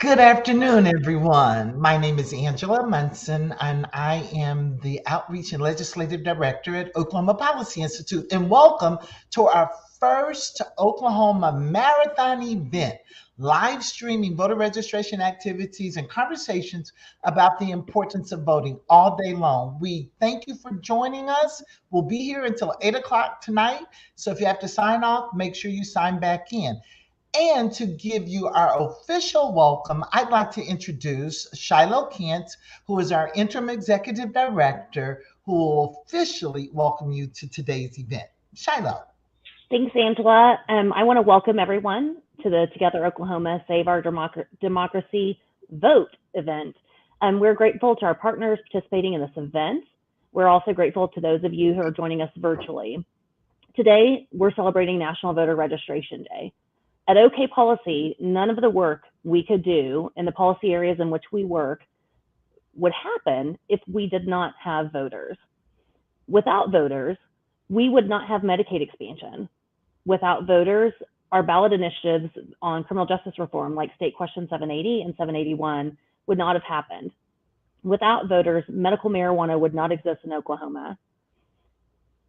Good afternoon, everyone. My name is Angela Munson, and I am the Outreach and Legislative Director at Oklahoma Policy Institute. And welcome to our first Oklahoma Marathon event, live streaming voter registration activities and conversations about the importance of voting all day long. We thank you for joining us. We'll be here until 8 o'clock tonight. So if you have to sign off, make sure you sign back in. And to give you our official welcome, I'd like to introduce Shiloh Kent, who is our interim executive director, who will officially welcome you to today's event. Shiloh. Thanks, Angela. I want to welcome everyone to the Together Oklahoma Save Our Democracy Vote event. We're grateful to our partners participating in this event. We're also grateful to those of you who are joining us virtually. Today, we're celebrating National Voter Registration Day. At OK Policy, none of the work we could do in the policy areas in which we work would happen if we did not have voters. Without voters, we would not have Medicaid expansion. Without voters, our ballot initiatives on criminal justice reform, like State Question 780 and 781, would not have happened. Without voters, medical marijuana would not exist in Oklahoma.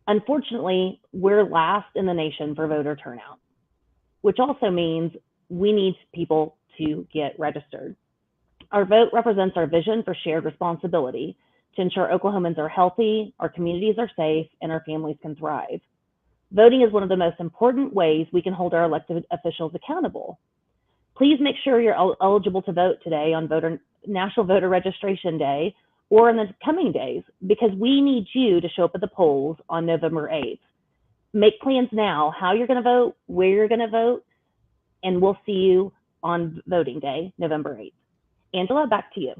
Unfortunately, we're last in the nation for voter turnout, which also means we need people to get registered. Our vote represents our vision for shared responsibility to ensure Oklahomans are healthy, our communities are safe, and our families can thrive. Voting is one of the most important ways we can hold our elected officials accountable. Please make sure you're eligible to vote today on National Voter Registration Day or in the coming days, because we need you to show up at the polls on November 8th. Make plans now how you're going to vote, where you're going to vote, and we'll see you on voting day, November 8th. Angela, back to you.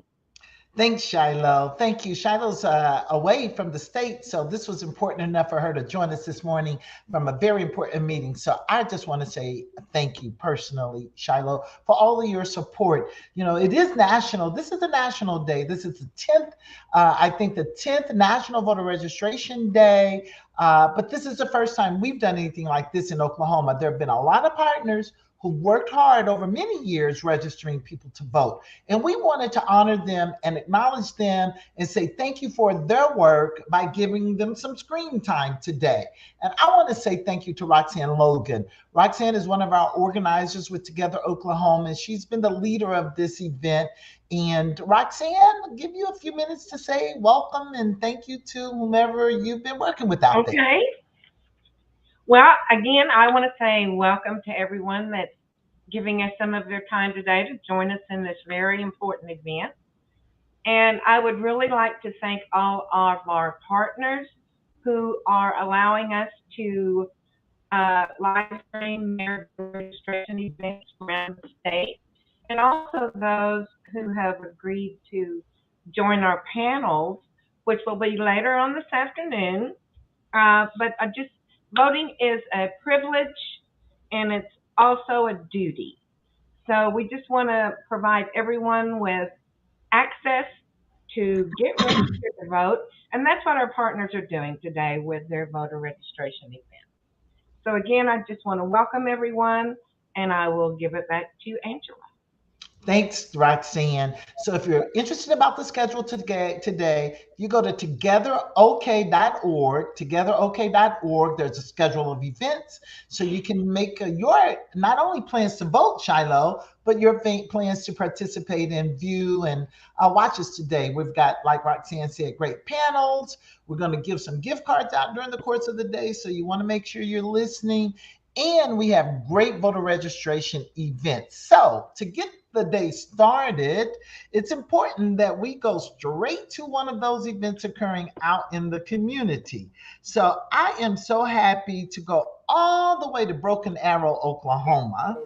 Thanks, Shiloh. Thank you. Shiloh's away from the state, so this was important enough for her to join us this morning from a very important meeting. So I just want to say thank you personally, Shiloh, for all of your support. You know, it is national. This is a national day. This is the 10th, I think the 10th National Voter Registration Day. But this is the first time we've done anything like this in Oklahoma. There have been a lot of partners who worked hard over many years registering people to vote. And we wanted to honor them and acknowledge them and say thank you for their work by giving them some screen time today. And I want to say thank you to Roxanne Logan. Roxanne is one of our organizers with Together Oklahoma, and she's been the leader of this event. And Roxanne, I'll give you a few minutes to say welcome and thank you to whomever you've been working with out there. Okay. Well, again, I want to say welcome to everyone that's giving us some of their time today to join us in this very important event. And I would really like to thank all of our partners who are allowing us to live stream their registration events around the state, and also those who have agreed to join our panels, which will be later on this afternoon. But just voting is a privilege and it's also a duty. So we just want to provide everyone with access to get registered to vote. And that's what our partners are doing today with their voter registration event. So again, I just want to welcome everyone and I will give it back to Angela. Thanks, Roxanne. So if you're interested about the schedule today, you go to togetherok.org, togetherok.org. There's a schedule of events. So you can make your not only plans to vote, Shiloh, but your plans to participate and view and watch us today. We've got, like Roxanne said, great panels. We're going to give some gift cards out during the course of the day. So you want to make sure you're listening. And we have great voter registration events. So to get the day started, it's important that we go straight to one of those events occurring out in the community. So I am so happy to go all the way to Broken Arrow, Oklahoma,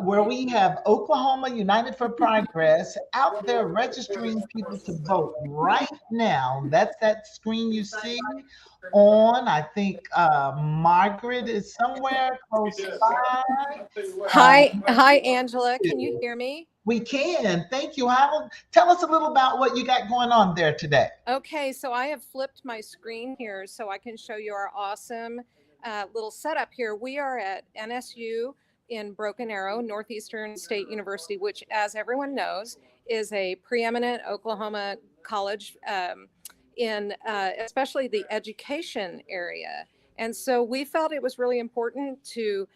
where we have Oklahoma United for Progress out there registering people to vote right now. That's that screen you see on. I think Margaret is somewhere close by. Hi, Angela. Can you hear me? We can. Thank you. Tell us a little about what you got going on there today. Okay, so I have flipped my screen here so I can show you our awesome little setup here. We are at NSU in Broken Arrow, Northeastern State University, which, as everyone knows, is a preeminent Oklahoma college in especially the education area. And so we felt it was really important to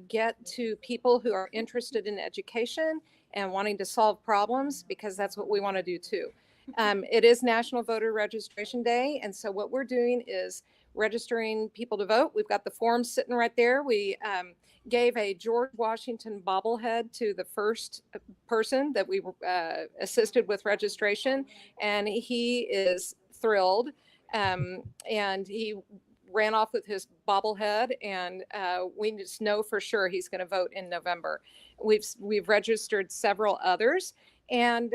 get to people who are interested in education and wanting to solve problems, because that's what we want to do too. It is National Voter Registration Day. And so what we're doing is registering people to vote. We've got the forms sitting right there. We gave a George Washington bobblehead to the first person that we assisted with registration, and he is thrilled. And he ran off with his bobblehead, and we just know for sure he's going to vote in November. We've registered several others, and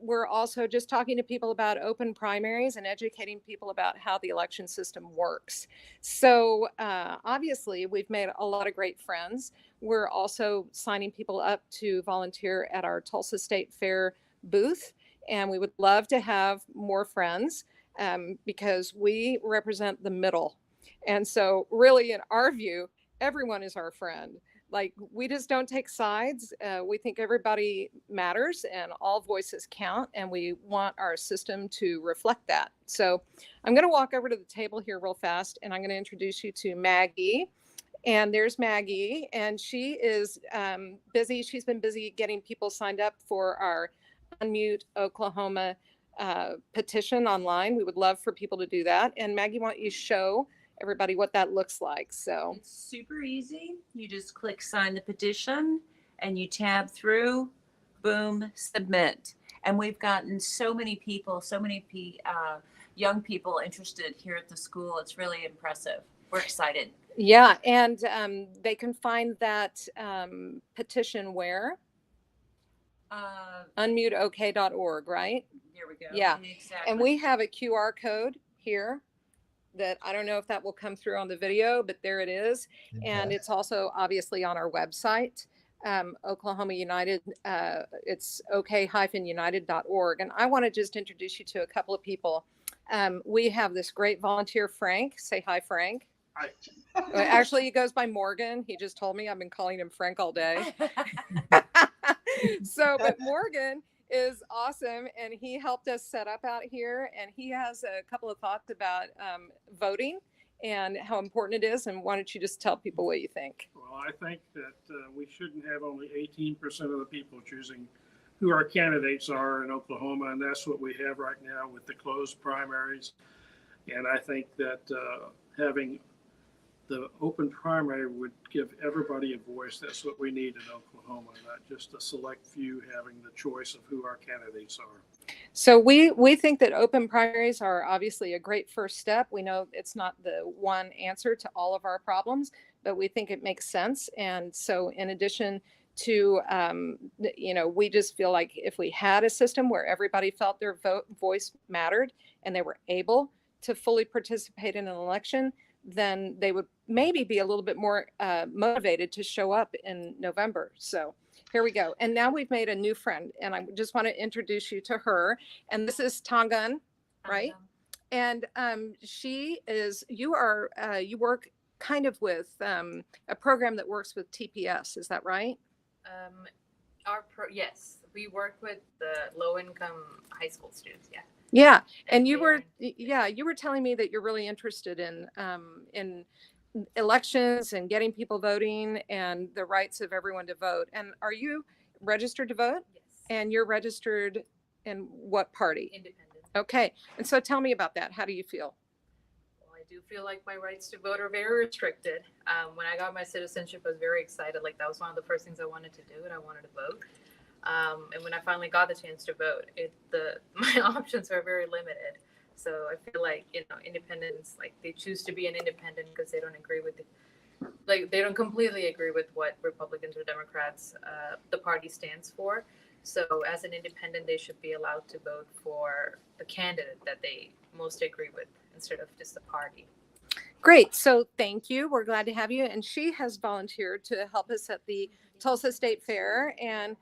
we're also just talking to people about open primaries and educating people about how the election system works. So obviously, we've made a lot of great friends. We're also signing people up to volunteer at our Tulsa State Fair booth, and we would love to have more friends because we represent the middle. And so really, in our view, everyone is our friend. Like, we just don't take sides. We think everybody matters and all voices count, and we want our system to reflect that. So I'm going to walk over to the table here real fast, and I'm going to introduce you to Maggie. And there's Maggie, and she is busy. She's been busy getting people signed up for our Unmute Oklahoma petition online. We would love for people to do that. And Maggie, why don't you show everybody what that looks like? So it's super easy. You just click sign the petition and you tab through, boom, submit. And we've gotten so many people, young people interested here at the school. It's really impressive. We're excited. Yeah, and they can find that petition where? Unmuteok.org, right? Here we go. Yeah, exactly. And we have a QR code here that I don't know if that will come through on the video, but there it is. And it's also obviously on our website, Oklahoma United. It's ok-united.org. And I want to just introduce you to a couple of people. We have this great volunteer, Frank. Say hi, Frank. Hi. Actually, he goes by Morgan. He just told me. I've been calling him Frank all day. But Morgan is awesome, and he helped us set up out here, and he has a couple of thoughts about voting and how important it is. And why don't you just tell people what you think? Well, I think that we shouldn't have only 18% of the people choosing who our candidates are in Oklahoma, and that's what we have right now with the closed primaries. And I think that having the open primary would give everybody a voice. That's what we need in Oklahoma, not just a select few having the choice of who our candidates are. So we think that open primaries are obviously a great first step. We know it's not the one answer to all of our problems, but we think it makes sense. And so in addition to, we just feel like if we had a system where everybody felt their voice mattered and they were able to fully participate in an election, then they would maybe be a little bit more motivated to show up in November. So here we go. And now we've made a new friend, and I just want to introduce you to her. And this is Tangan, right? And you work kind of with a program that works with TPS. Is that right? Yes, we work with the low-income high school students. Yeah. Yeah, and you were telling me that you're really interested in elections and getting people voting and the rights of everyone to vote. And are you registered to vote? Yes. And you're registered in what party? Independent. Okay, and so tell me about that. How do you feel? Well, I do feel like my rights to vote are very restricted. When I got my citizenship, I was very excited. Like, that was one of the first things I wanted to do, and I wanted to vote. And when I finally got the chance to vote, my options are very limited. So I feel like, independents, like, they choose to be an independent because they don't agree with they don't completely agree with what Republicans or Democrats, the party stands for. So as an independent, they should be allowed to vote for the candidate that they most agree with instead of just the party. Great. So thank you. We're glad to have you. And she has volunteered to help us at the Tulsa State Fair. And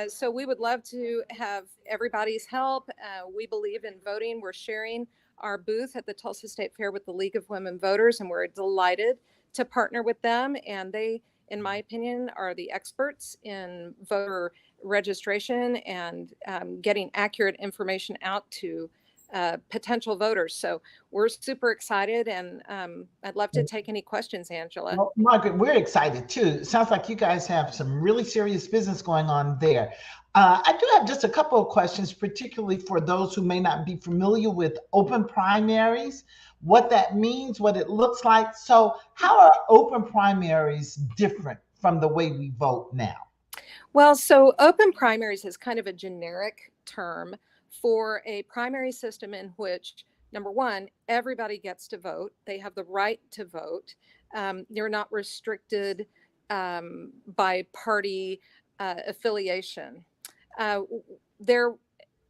so we would love to have everybody's help. We believe in voting. We're sharing our booth at the Tulsa State Fair with the League of Women Voters, and we're delighted to partner with them. And they in my opinion, are the experts in voter registration and getting accurate information out to potential voters. So we're super excited, and I'd love to take any questions, Angela. Well, Margaret, we're excited too. It sounds like you guys have some really serious business going on there. I do have just a couple of questions, particularly for those who may not be familiar with open primaries, what that means, what it looks like. So, how are open primaries different from the way we vote now? Well, so open primaries is kind of a generic term for a primary system in which, number one, everybody gets to vote. They have the right to vote. They're not restricted by party affiliation. There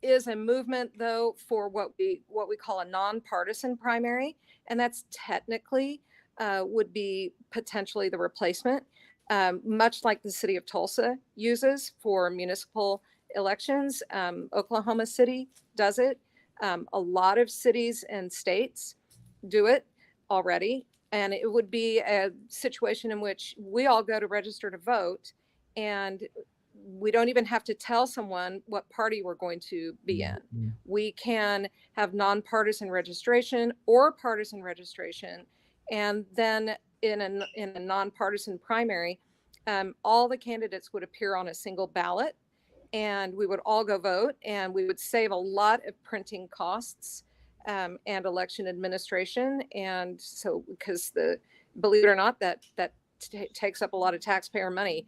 is a movement, though, for what we call a nonpartisan primary, and that's technically would be potentially the replacement. Much like the city of Tulsa uses for municipal elections. Oklahoma City does it. A lot of cities and states do it already. And it would be a situation in which we all go to register to vote, and we don't even have to tell someone what party we're going to be in. Mm-hmm. We can have nonpartisan registration or partisan registration. And then in a nonpartisan primary, all the candidates would appear on a single ballot, and we would all go vote, and we would save a lot of printing costs and election administration. And so, because believe it or not, that takes up a lot of taxpayer money,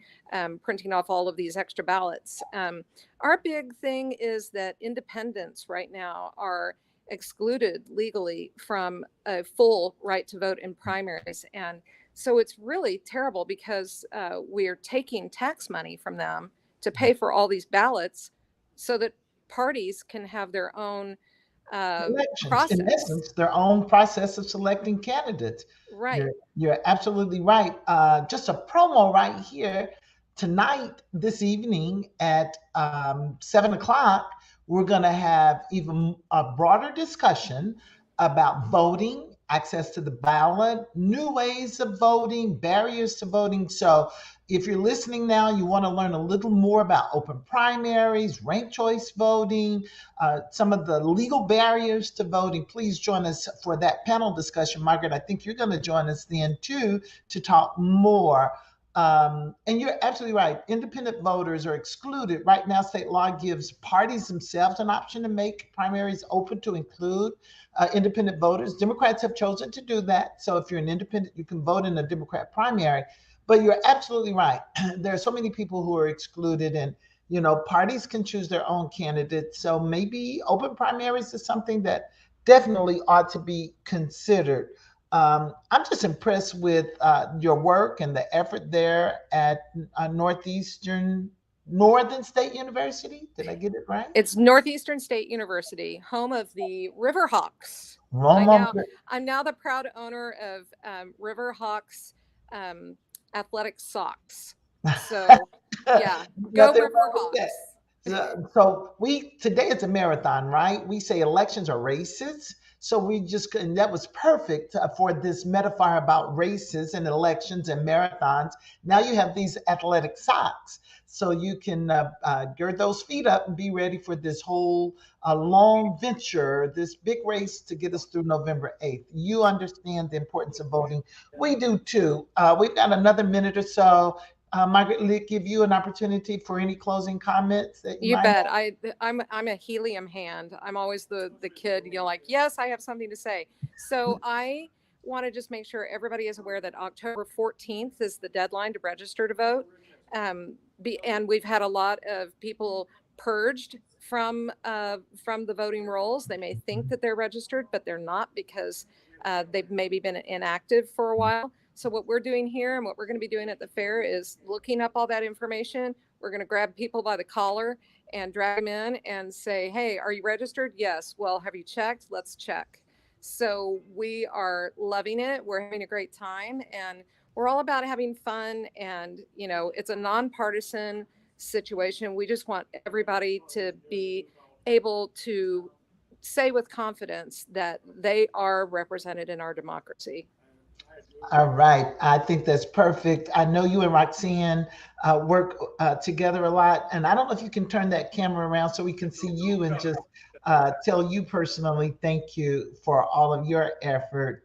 printing off all of these extra ballots. Our big thing is that independents right now are excluded legally from a full right to vote in primaries. And so it's really terrible because we're taking tax money from them to pay for all these ballots so that parties can have their own process. In essence, their own process of selecting candidates. Right. You're absolutely right. Just a promo right here. Tonight, this evening at 7 o'clock, we're going to have even a broader discussion about voting, access to the ballot, new ways of voting, barriers to voting. So if you're listening now, you want to learn a little more about open primaries, ranked choice voting, some of the legal barriers to voting, please join us for that panel discussion. Margaret, I think you're going to join us then too to talk more. And you're absolutely right. Independent voters are excluded. Right now, state law gives parties themselves an option to make primaries open to include independent voters. Democrats have chosen to do that. So if you're an independent, you can vote in a Democrat primary. But you're absolutely right. There are so many people who are excluded, and parties can choose their own candidates. So maybe open primaries is something that definitely ought to be considered. I'm just impressed with your work and the effort there at Northern State University. Did I get it right? It's Northeastern State University, home of the Riverhawks. I'm now the proud owner of Riverhawks athletic socks. So yeah, go Riverhawks. So today it's a marathon, right? We say elections are races. So and that was perfect for this metaphor about races and elections and marathons. Now you have these athletic socks. So you can gird those feet up and be ready for this whole long venture, this big race to get us through November 8th. You understand the importance of voting. We do too. We've got another minute or so. Margaret, will it give you an opportunity for any closing comments? That you bet. I'm a helium hand. I'm always the kid, like, yes, I have something to say. So I want to just make sure everybody is aware that October 14th is the deadline to register to vote. And we've had a lot of people purged from the voting rolls. They may think that they're registered, but they're not, because they've maybe been inactive for a while. So what we're doing here and what we're going to be doing at the fair is looking up all that information. We're going to grab people by the collar and drag them in and say, hey, are you registered? Yes. Well, have you checked? Let's check. So we are loving it. We're having a great time, and we're all about having fun. And, it's a nonpartisan situation. We just want everybody to be able to say with confidence that they are represented in our democracy. All right. I think that's perfect. I know you and Roxanne work together a lot. And I don't know if you can turn that camera around so we can see you and just tell you personally, thank you for all of your effort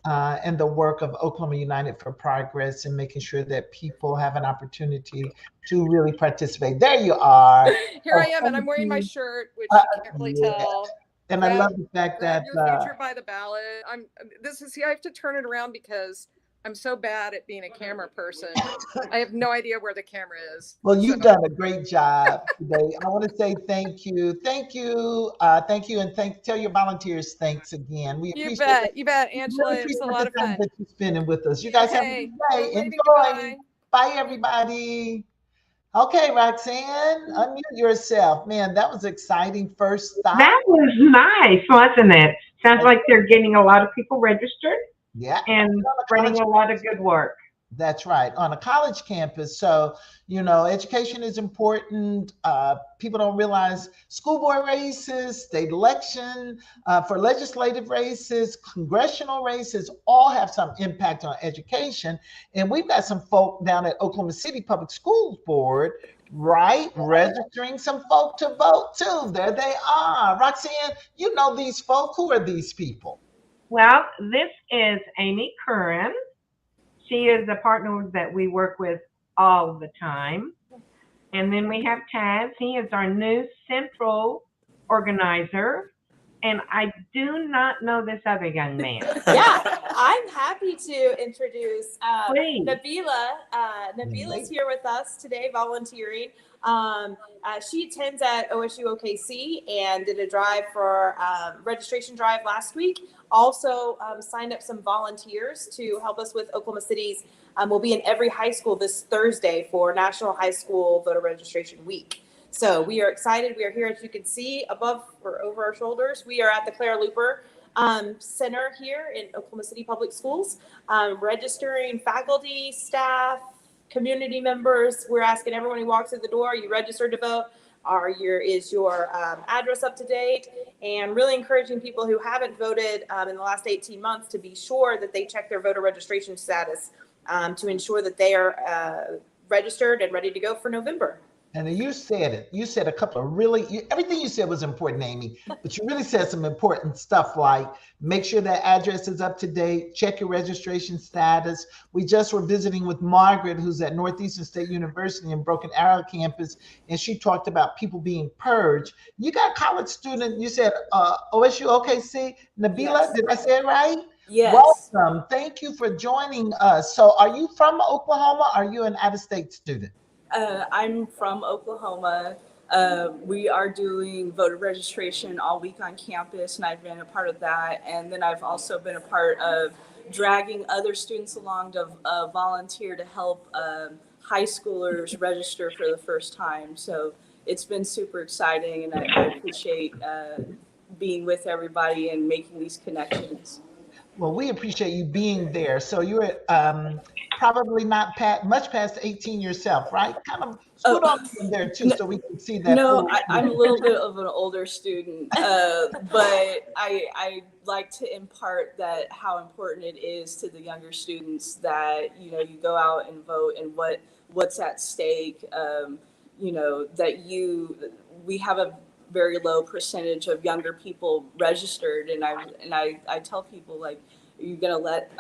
and the work of Oklahoma United for Progress and making sure that people have an opportunity to really participate. There you are. Here I Oh, am, and I'm thank wearing my you. shirt, which Uh, you can't really yeah. tell. And I love the fact Grab that your future by the ballot. See, I have to turn it around because I'm so bad at being a camera person. I have no idea where the camera is. well, So you've done a great job today. I want to say thank you, thank you, and tell your volunteers thanks again. We appreciate it. you bet, We Angela. really It was a appreciate lot the of time fun. that you're spending with us. You guys have a Okay, good we're day. waving Enjoy. goodbye. Bye, everybody. Okay, Roxanne, unmute yourself. Man, that was exciting. First stop. That was nice, wasn't it? Sounds like they're getting a lot of people registered Yeah, and on a spreading college. a lot of good work. That's right, on a college campus. So, education is important. People don't realize school board races, state election, for legislative races, congressional races, all have some impact on education. And we've got some folk down at Oklahoma City Public Schools Board, right, registering some folk to vote too. There they are. Roxanne, you know these folk. Who are these people? Well, this is Amy Curran. She is a partner that we work with all the time. And then we have Taz. He is our new central organizer. And I do not know this other young man. Yeah, I'm happy to introduce Please. Nabila. Nabila's here with us today volunteering. She attends at OSU OKC and did a drive for registration drive last week. Also signed up some volunteers to help us with Oklahoma City's. We'll be in every high school this Thursday for National High School Voter Registration Week. So we are excited. We are here, as you can see, above or over our shoulders. We are at the Clara Looper Center here in Oklahoma City Public Schools, registering faculty, staff, community members. We're asking everyone who walks through the door, are you registered to vote? Is your address up to date? And really encouraging people who haven't voted in the last 18 months to be sure that they check their voter registration status to ensure that they are registered and ready to go for November. And you said it. You said a couple of everything you said was important, Amy, but you really said some important stuff like make sure that address is up to date, check your registration status. We just were visiting with Margaret, who's at Northeastern State University in Broken Arrow campus, and she talked about people being purged. You got a college student, you said OSU OKC. Nabila, yes. Did I say it right? Yes. Welcome. Thank you for joining us. So are you from Oklahoma? Or are you an out-of-state student? I'm from Oklahoma. We are doing voter registration all week on campus, and I've been a part of that. And then I've also been a part of dragging other students along to volunteer to help high schoolers register for the first time. So it's been super exciting, and I appreciate being with everybody and making these connections. Well, we appreciate you being there. So you're probably not much past 18 yourself, right? Kind of scoot on in there too, so we can see that. No, I'm a little bit of an older student, but I like to impart that how important it is to the younger students that you go out and vote and what's at stake. We have a very low percentage of younger people registered, and I tell people, like, are you gonna let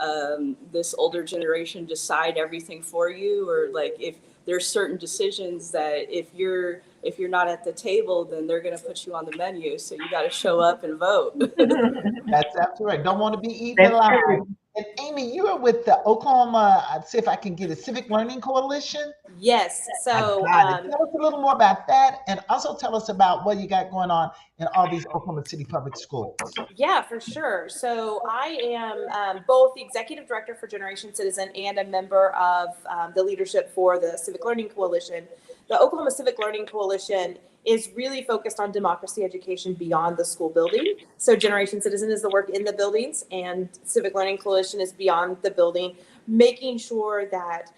this older generation decide everything for you, or like if there's certain decisions that if you're not at the table, then they're gonna put you on the menu, so you got to show up and vote. That's absolutely right. Don't want to be eaten alive. And Amy, you are with the Oklahoma, I'd see if I can get a Civic Learning Coalition. Yes. So tell us a little more about that, and also tell us about what you got going on in all these Oklahoma City public schools. Yeah, for sure. So I am both the executive director for Generation Citizen and a member of the leadership for the Civic Learning Coalition. The Oklahoma Civic Learning Coalition is really focused on democracy education beyond the school building. So Generation Citizen is the work in the buildings, and Civic Learning Coalition is beyond the building, making sure that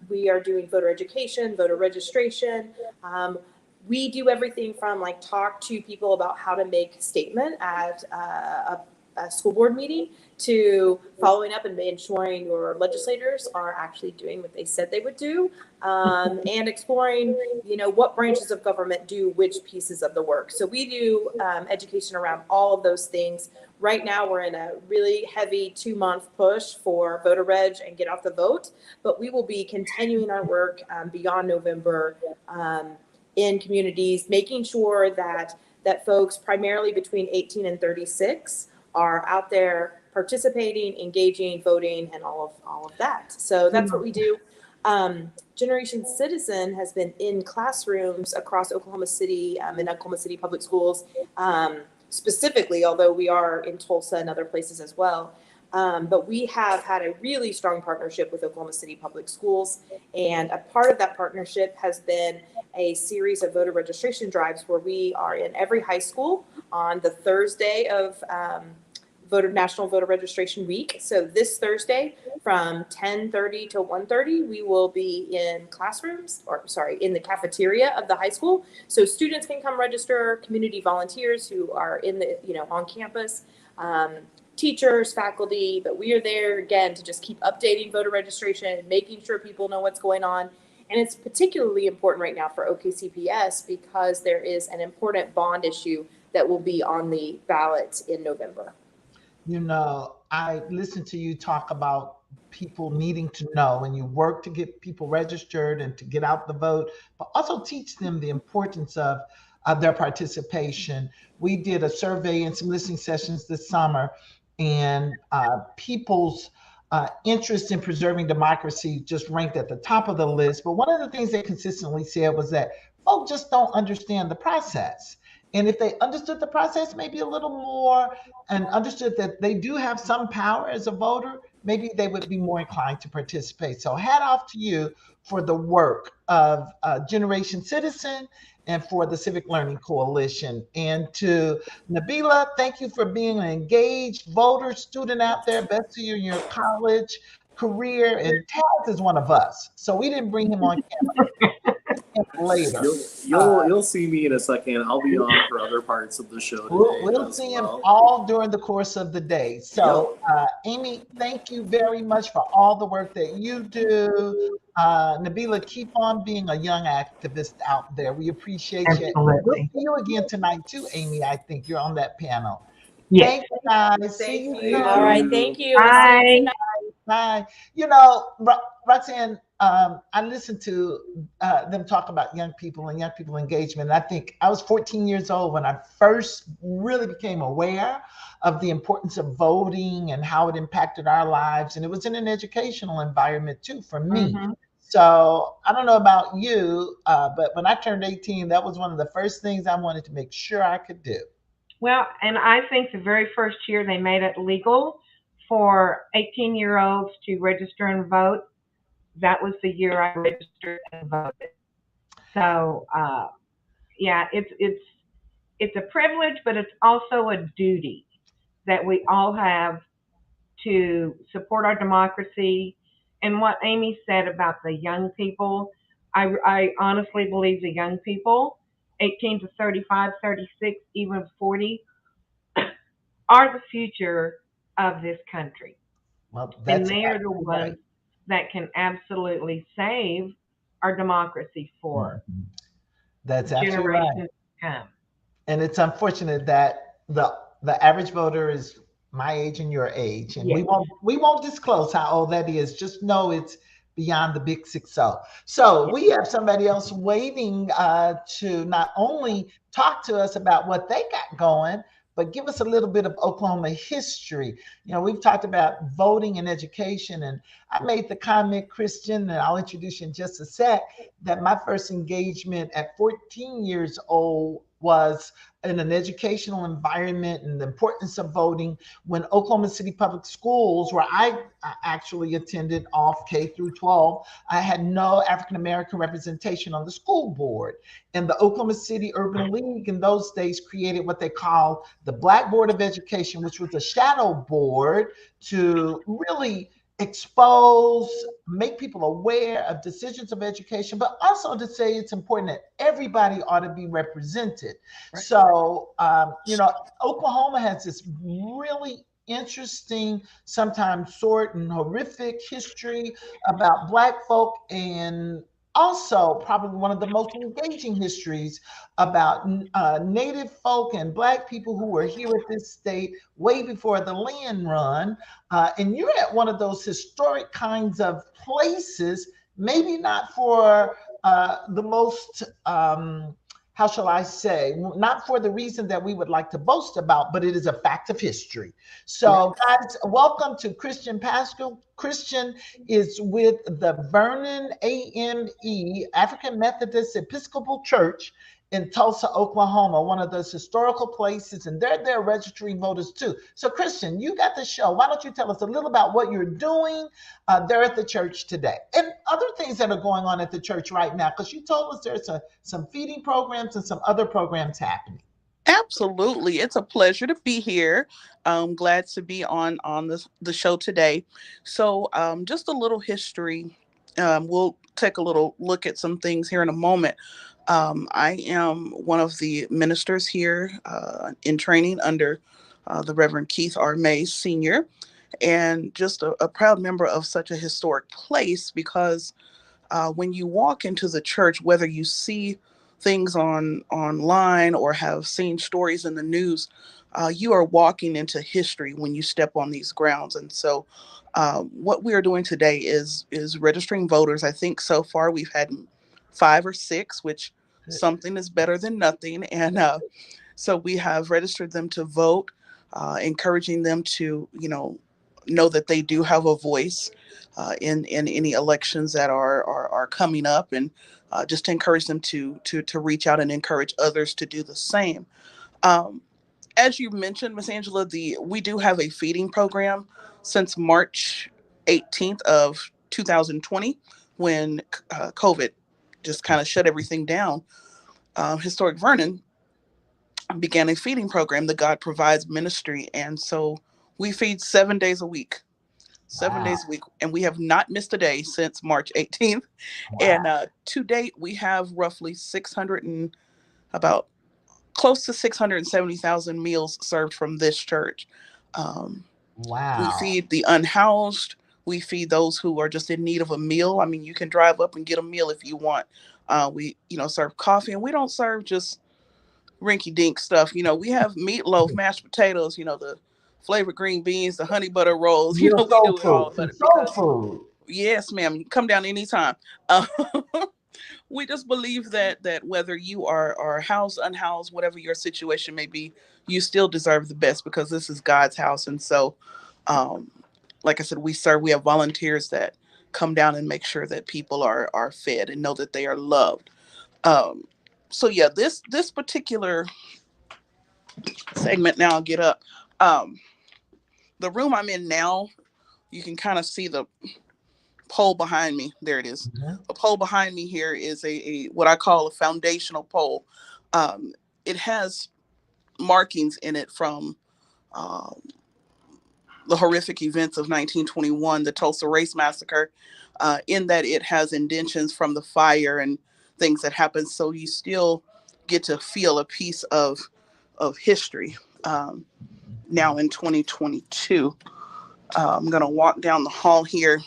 we are doing voter education, voter registration. We do everything from talk to people about how to make a statement at school board meeting to following up and ensuring your legislators are actually doing what they said they would do, and exploring, what branches of government do which pieces of the work. So we do education around all of those things. Right now, we're in a really heavy 2-month push for voter reg and get off the vote, but we will be continuing our work beyond November in communities, making sure that folks primarily between 18 and 36 are out there participating, engaging, voting, and all of that. So that's what we do. Generation Citizen has been in classrooms across Oklahoma City, in Oklahoma City Public Schools, specifically, although we are in Tulsa and other places as well. But we have had a really strong partnership with Oklahoma City Public Schools. And a part of that partnership has been a series of voter registration drives where we are in every high school on the Thursday of National Voter Registration Week. So this Thursday from 10:30 to 1:30, we will be in in the cafeteria of the high school. So students can come register, community volunteers who are on campus, teachers, faculty, but we are there again to just keep updating voter registration, making sure people know what's going on. And it's particularly important right now for OKCPS because there is an important bond issue that will be on the ballot in November. I listened to you talk about people needing to know, and you work to get people registered and to get out the vote, but also teach them the importance of their participation. We did a survey and some listening sessions this summer, and people's interest in preserving democracy just ranked at the top of the list. But one of the things they consistently said was that folks just don't understand the process. And if they understood the process maybe a little more and understood that they do have some power as a voter, maybe they would be more inclined to participate. So hat off to you for the work of Generation Citizen and for the Civic Learning Coalition. And to Nabila, thank you for being an engaged voter, student out there, best to you in your college career. And Taz is one of us, so we didn't bring him on camera. Later. You'll see me in a second. I'll be on for other parts of the show today. We'll see him all during the course of the day. So, Amy, thank you very much for all the work that you do. Nabila, keep on being a young activist out there. We appreciate you. We'll see you again tonight too, Amy. I think you're on that panel. Yes. Thank you, guys. See you. All right, thank you. Bye. Bye. Roxanne, I listened to them talk about young people and young people engagement. And I think I was 14 years old when I first really became aware of the importance of voting and how it impacted our lives. And it was in an educational environment too for me. Mm-hmm. So I don't know about you, but when I turned 18, that was one of the first things I wanted to make sure I could do. Well, and I think the very first year they made it legal for 18-year-olds to register and vote, that was the year I registered and voted. So, yeah, it's a privilege, but it's also a duty that we all have to support our democracy. And what Amy said about the young people, I honestly believe the young people, 18 to 35, 36, even 40, are the future of this country. Well, and they are the ones that can absolutely save our democracy for generations to come. And it's unfortunate that the average voter is my age and your age, and yes. we won't disclose how old that is. Just know it's beyond the big 60. So yes. We have somebody else waiting to not only talk to us about what they got going, but give us a little bit of Oklahoma history. We've talked about voting and education, and I made the comment, Christian, and I'll introduce you in just a sec, that my first engagement at 14 years old was in an educational environment and the importance of voting when Oklahoma City Public Schools, where I actually attended off K through 12, I had no African-American representation on the school board. And the Oklahoma City Urban League in those days created what they call the Black Board of Education, which was a shadow board to really expose, make people aware of decisions of education, but also to say it's important that everybody ought to be represented. Right. So, Oklahoma has this really interesting, sometimes sordid and horrific history about Black folk, and also probably one of the most engaging histories about Native folk and Black people who were here at this state way before the land run. And you're at one of those historic kinds of places, maybe not for the most how shall I say, not for the reason that we would like to boast about, but it is a fact of history. So, guys, welcome to Christian Pascal. Christian is with the Vernon AME, African Methodist Episcopal Church in Tulsa, Oklahoma, one of those historical places, and they're there registering voters too. So, Christian, you got the show. Why don't you tell us a little about what you're doing there at the church today and other things that are going on at the church right now? Because you told us there's some feeding programs and some other programs happening. Absolutely. It's a pleasure to be here. I'm glad to be on the show today. So just a little history. We'll take a little look at some things here in a moment. I am one of the ministers here in training under the Reverend Keith R. Mays Sr., and just a proud member of such a historic place because when you walk into the church, whether you see things online or have seen stories in the news, you are walking into history when you step on these grounds. And so what we are doing today is registering voters. I think so far we've had 5 or 6, which something is better than nothing. And so we have registered them to vote, encouraging them to, know that they do have a voice in any elections that are coming up, and just to encourage them to reach out and encourage others to do the same. As you mentioned, Miss Angela, we do have a feeding program since March 18th of 2020, when COVID just kind of shut everything down. Historic Vernon began a feeding program, the God Provides Ministry, and so we feed 7 days a week. 7 days a week, and we have not missed a day since March 18th. And to date, we have roughly about close to 670,000 meals served from this church. We feed the unhoused. We feed those who are just in need of a meal. I mean, you can drive up and get a meal if you want. We, serve coffee, and we don't serve just rinky-dink stuff. We have meatloaf, mashed potatoes, the flavored green beans, the honey butter rolls. We do it all. But Food. Yes, ma'am. You can come down anytime. We just believe that whether you are housed, unhoused, whatever your situation may be, you still deserve the best because this is God's house. And so, like I said, we have volunteers that come down and make sure that people are fed and know that they are loved. So yeah, this particular segment, now I'll get up. The room I'm in now, you can kind of see the pole behind me. There it is. Mm-hmm. The pole behind me here is a what I call a foundational pole. It has markings in it from the horrific events of 1921, the Tulsa Race Massacre, in that it has indentions from the fire and things that happened. So you still get to feel a piece of history. Now in 2022, I'm going to walk down the hall here.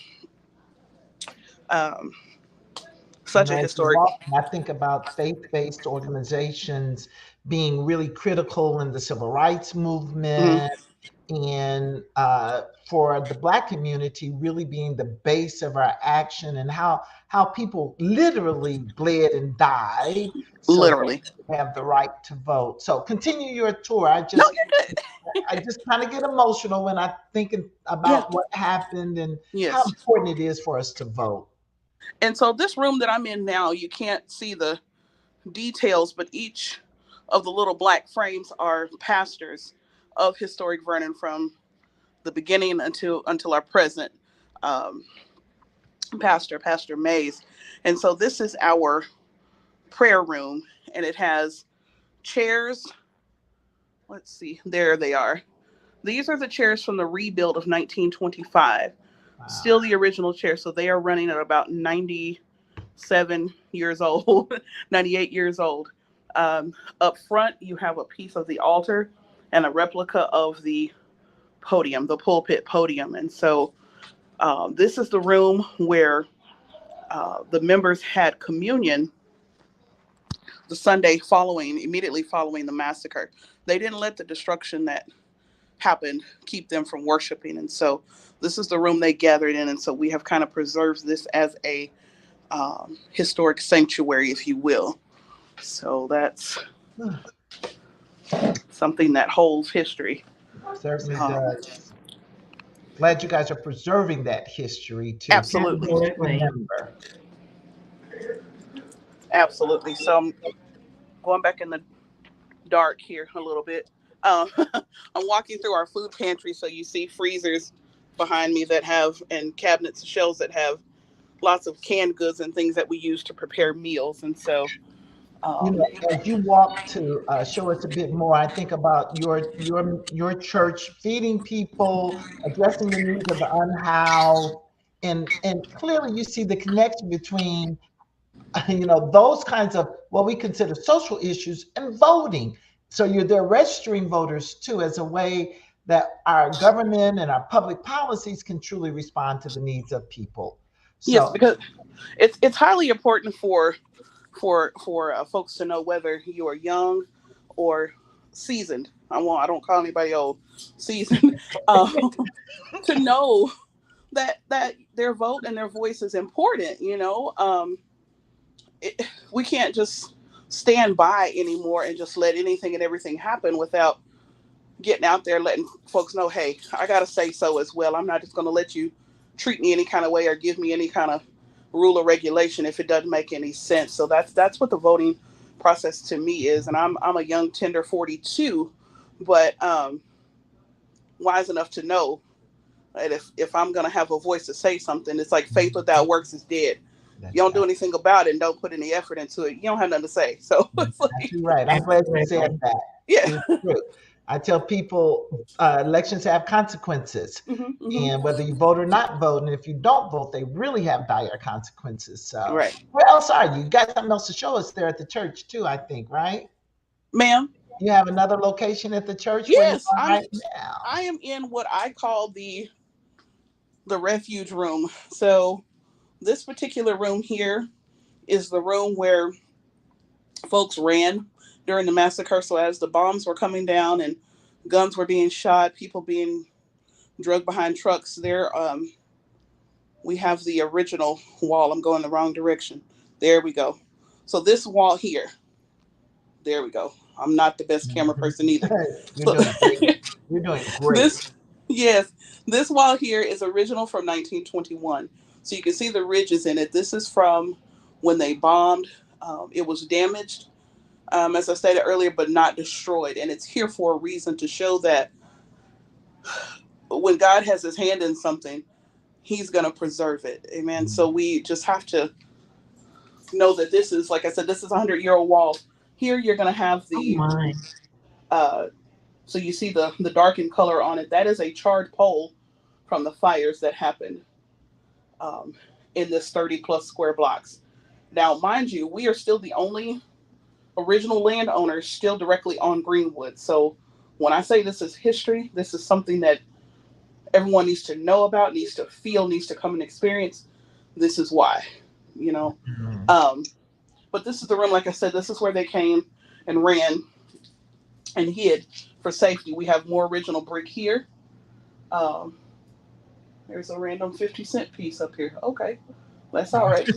Such a historic. I think about faith-based organizations being really critical in the civil rights movement, and for the Black community really being the base of our action, and how people literally bled and died so they have the right to vote. So continue your tour. I just kind of get emotional when I think about what happened and how important it is for us to vote. And so this room that I'm in now, you can't see the details, but each of the little black frames are pastors of Historic Vernon from the beginning until our present Pastor Mays. And so this is our prayer room, and it has chairs. Let's see, there they are. These are the chairs from the rebuild of 1925. Still the original chairs, so they are running at about 97 years old, 98 years old. Up front, you have a piece of the altar and a replica of the podium, the pulpit podium. And so this is the room where the members had communion the Sunday immediately following the massacre. They didn't let the destruction that happened keep them from worshiping. And so this is the room they gathered in. And so we have kind of preserved this as a historic sanctuary, if you will. So that's something that holds history. Certainly does. Glad you guys are preserving that history too. Absolutely. Remember. Absolutely. So I'm going back in the dark here a little bit. I'm walking through our food pantry, so you see freezers behind me that have, and cabinets, shelves that have lots of canned goods and things that we use to prepare meals. And so as you walk to show us a bit more, I think about your church feeding people, addressing the needs of the unhoused, and clearly you see the connection between those kinds of what we consider social issues and voting. So they're registering voters too, as a way that our government and our public policies can truly respond to the needs of people. So, yes, because it's highly important for folks to know whether you are young or seasoned. I don't call anybody old, seasoned, to know that their vote and their voice is important. We can't just stand by anymore and just let anything and everything happen without getting out there, letting folks know, hey, I got to say so as well. I'm not just going to let you treat me any kind of way or give me any kind of rule or regulation if it doesn't make any sense. So that's what the voting process to me is. And I'm a young, tender 42, but wise enough to know that if I'm going to have a voice to say something, it's like faith without works is dead. You don't do anything about it and don't put any effort into it, you don't have nothing to say. So it's like, you're right. I'm glad you said that. Yeah. I tell people elections have consequences, and whether you vote or not vote, and if you don't vote, they really have dire consequences. So, right. Where else are you? You got something else to show us there at the church too, I think, right? Ma'am? You have another location at the church? Yes, right now? I am in what I call the refuge room. So this particular room here is the room where folks ran during the massacre. So as the bombs were coming down and guns were being shot, people being drugged behind trucks, there we have the original wall. I'm going the wrong direction. There we go. So this wall here, there we go. I'm not the best camera person either. You're doing great. You're doing great. This wall here is original from 1921. So you can see the ridges in it. This is from when they bombed. It was damaged, as I stated earlier, but not destroyed. And it's here for a reason, to show that when God has his hand in something, he's going to preserve it. Amen. So we just have to know that this is, like I said, this is a 100-year-old wall. Here you're going to have the, so you see the darkened color on it. That is a charred pole from the fires that happened in this 30 plus square blocks. Now, mind you, we are still the only original landowners still directly on Greenwood. So when I say this is history, this is something that everyone needs to know about, needs to feel, needs to come and experience. This is why, but this is the room, like I said, this is where they came and ran and hid for safety. We have more original brick here. There's a random 50-cent piece up here. Okay, that's all right.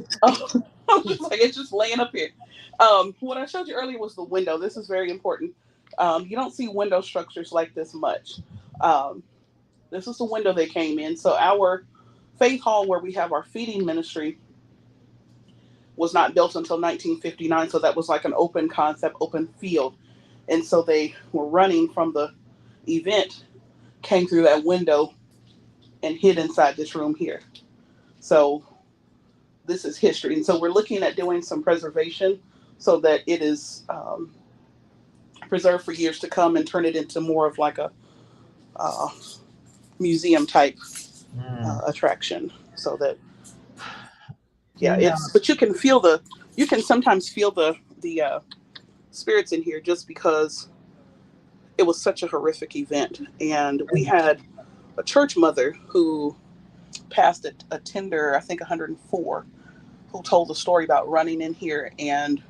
It's just laying up here. What I showed you earlier was the window. This is very important. You don't see window structures like this much. This is the window they came in. So our faith hall, where we have our feeding ministry, was not built until 1959. So that was like an open concept, open field. And so they were running from the event, came through that window and hid inside this room here. So this is history. And so we're looking at doing some preservation so that it is preserved for years to come and turn it into more of like a museum type attraction. So that, but you can sometimes feel the spirits in here, just because it was such a horrific event. And we had a church mother who passed a tender, I think 104, who told the story about running in here and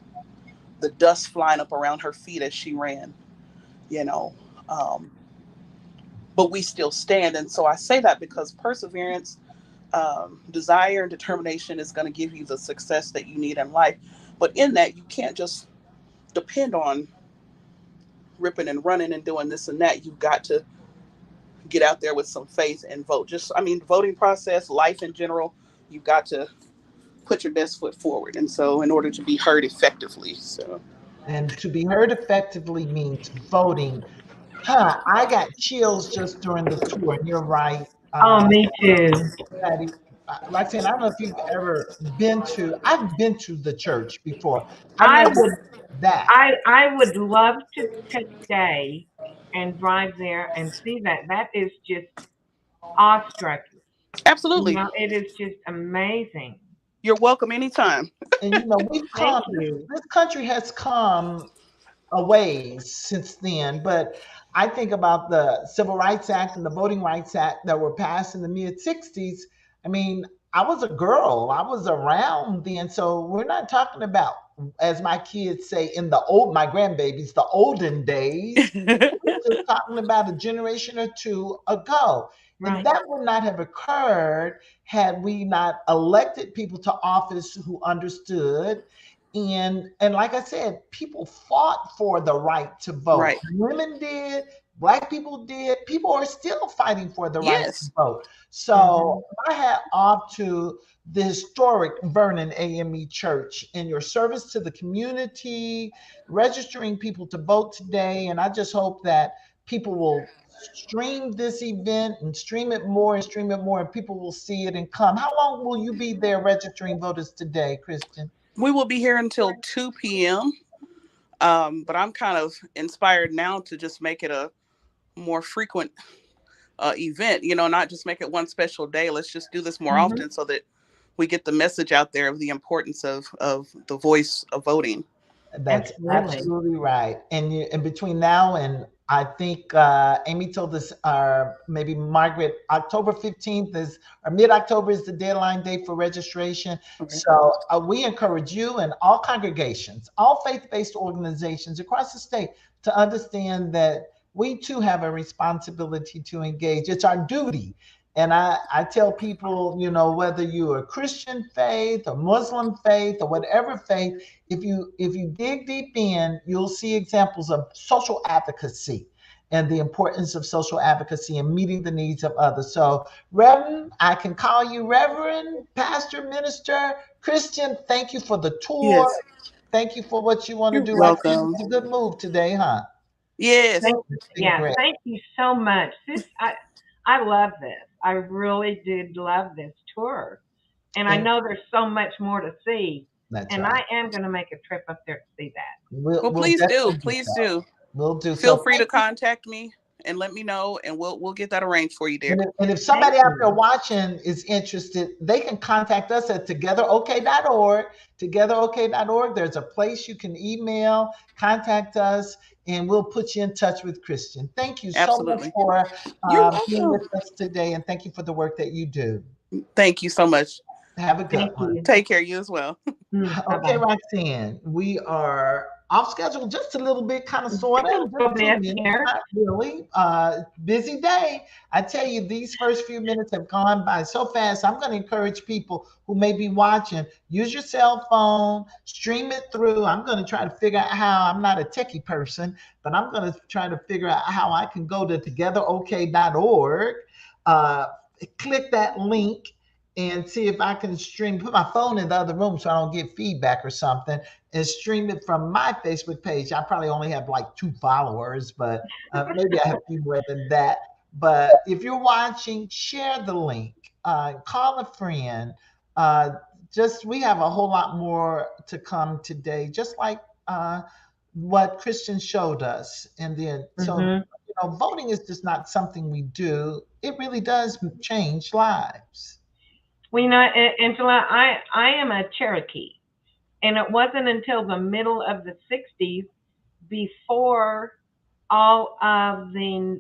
the dust flying up around her feet as she ran, you know. Um, but we still stand. And so I say that because perseverance, desire, and determination is going to give you the success that you need in life. But in that, you can't just depend on ripping and running and doing this and that. You've got to get out there with some faith and vote. Voting process, life in general, you've got to put your best foot forward. And so in order to be heard effectively. So And to be heard effectively means voting. Huh, I got chills just during the tour, and you're right. Oh, me too. Patty, like I said, I don't know if you've ever I've been to the church before. I've I never would that. I would love to stay and drive there and see that. That is just awestrucking. You absolutely. know, it is just amazing. You're welcome anytime. And we've Thank come, you. this country has come a ways since then. But I think about the Civil Rights Act and the Voting Rights Act that were passed in the mid 60s. I mean, I was a girl, I was around then. So we're not talking about, as my kids say, my grandbabies, the olden days. We're just talking about a generation or two ago. And Right. that would not have occurred had we not elected people to office who understood. And like I said, people fought for the right to vote. Right. Women did, black people did, people are still fighting for the right to Yes. vote. So Mhm. I hat off to the historic Vernon AME Church in your service to the community, registering people to vote today. And I just hope that people will stream this event and stream it more and stream it more, and people will see it and come. How long will you be there registering voters today, Christian? We will be here until 2 p.m. But I'm kind of inspired now to just make it a more frequent event, not just make it one special day. Let's just do this more Mhm. often so that we get the message out there of the importance of the voice of voting. That's Absolutely. absolutely right. And between now and I think Amy told us, maybe Margaret, October 15th is, or mid-October is the deadline date for registration. Okay. So we encourage you and all congregations, all faith-based organizations across the state to understand that we too have a responsibility to engage. It's our duty. And I tell people, whether you're a Christian faith or Muslim faith or whatever faith, if you dig deep in, you'll see examples of social advocacy and the importance of social advocacy and meeting the needs of others. So, Reverend, I can call you Reverend, Pastor, Minister, Christian. Thank you for the tour. Yes. Thank you for what you want to You're do. Like I said, welcome. it's a good move today, huh? Yes. It's been great. Thank you so much. I love this. I really did love this tour. And I And know there's so much more to see. that's And right. I am going to make a trip up there to see that. We'll Well, we'll please do. definitely do Please so. do. We'll do Feel so. free to Thank you. contact me and let me know, and we'll get that arranged for you, dear. And if Thank somebody out there you. watching is interested, they can contact us at togetherok.org. Togetherok.org. There's a place you can email, contact us, and we'll put you in touch with Christian. Thank you so much Absolutely. for You're being welcome. with us today, and thank you for the work that you do. Thank you so much. Have a good Thank one. you. Take care, you as well. Okay, Bye-bye. Roxanne, we are off schedule just a little bit, kind of, sort Just a of, little just 2 bit minutes, here. not really. Busy day. I tell you, these first few minutes have gone by so fast. I'm going to encourage people who may be watching, use your cell phone, stream it through. I'm going to try to figure out how, I'm not a techie person, but I'm going to try to figure out how I can go to togetherok.org, click that link, and see if I can put my phone in the other room so I don't get feedback or something, and stream it from my Facebook page. I probably only have like 2 followers, but maybe I have a few more than that. But if you're watching, share the link, call a friend. We have a whole lot more to come today, just like what Christian showed us. And then, so, Mhm. voting is just not something we do. It really does change lives. Well, Angela, I am a Cherokee. And it wasn't until the middle of the 60s, before all of the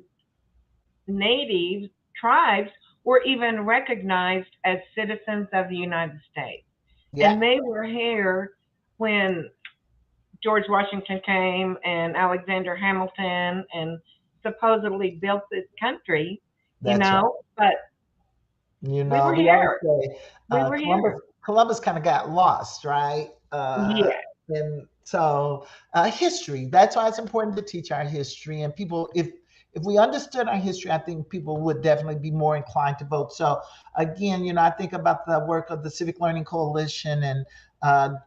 natives tribes were even recognized as citizens of the United States. Yeah, And they were here when George Washington came and Alexander Hamilton and supposedly built this country, that's right. but You we know, were we always here. say We were Columbus. here. Columbus kind of got lost, right? Yeah. And so history. That's why it's important to teach our history. And people, if we understood our history, I think people would definitely be more inclined to vote. So again, I think about the work of the Civic Learning Coalition and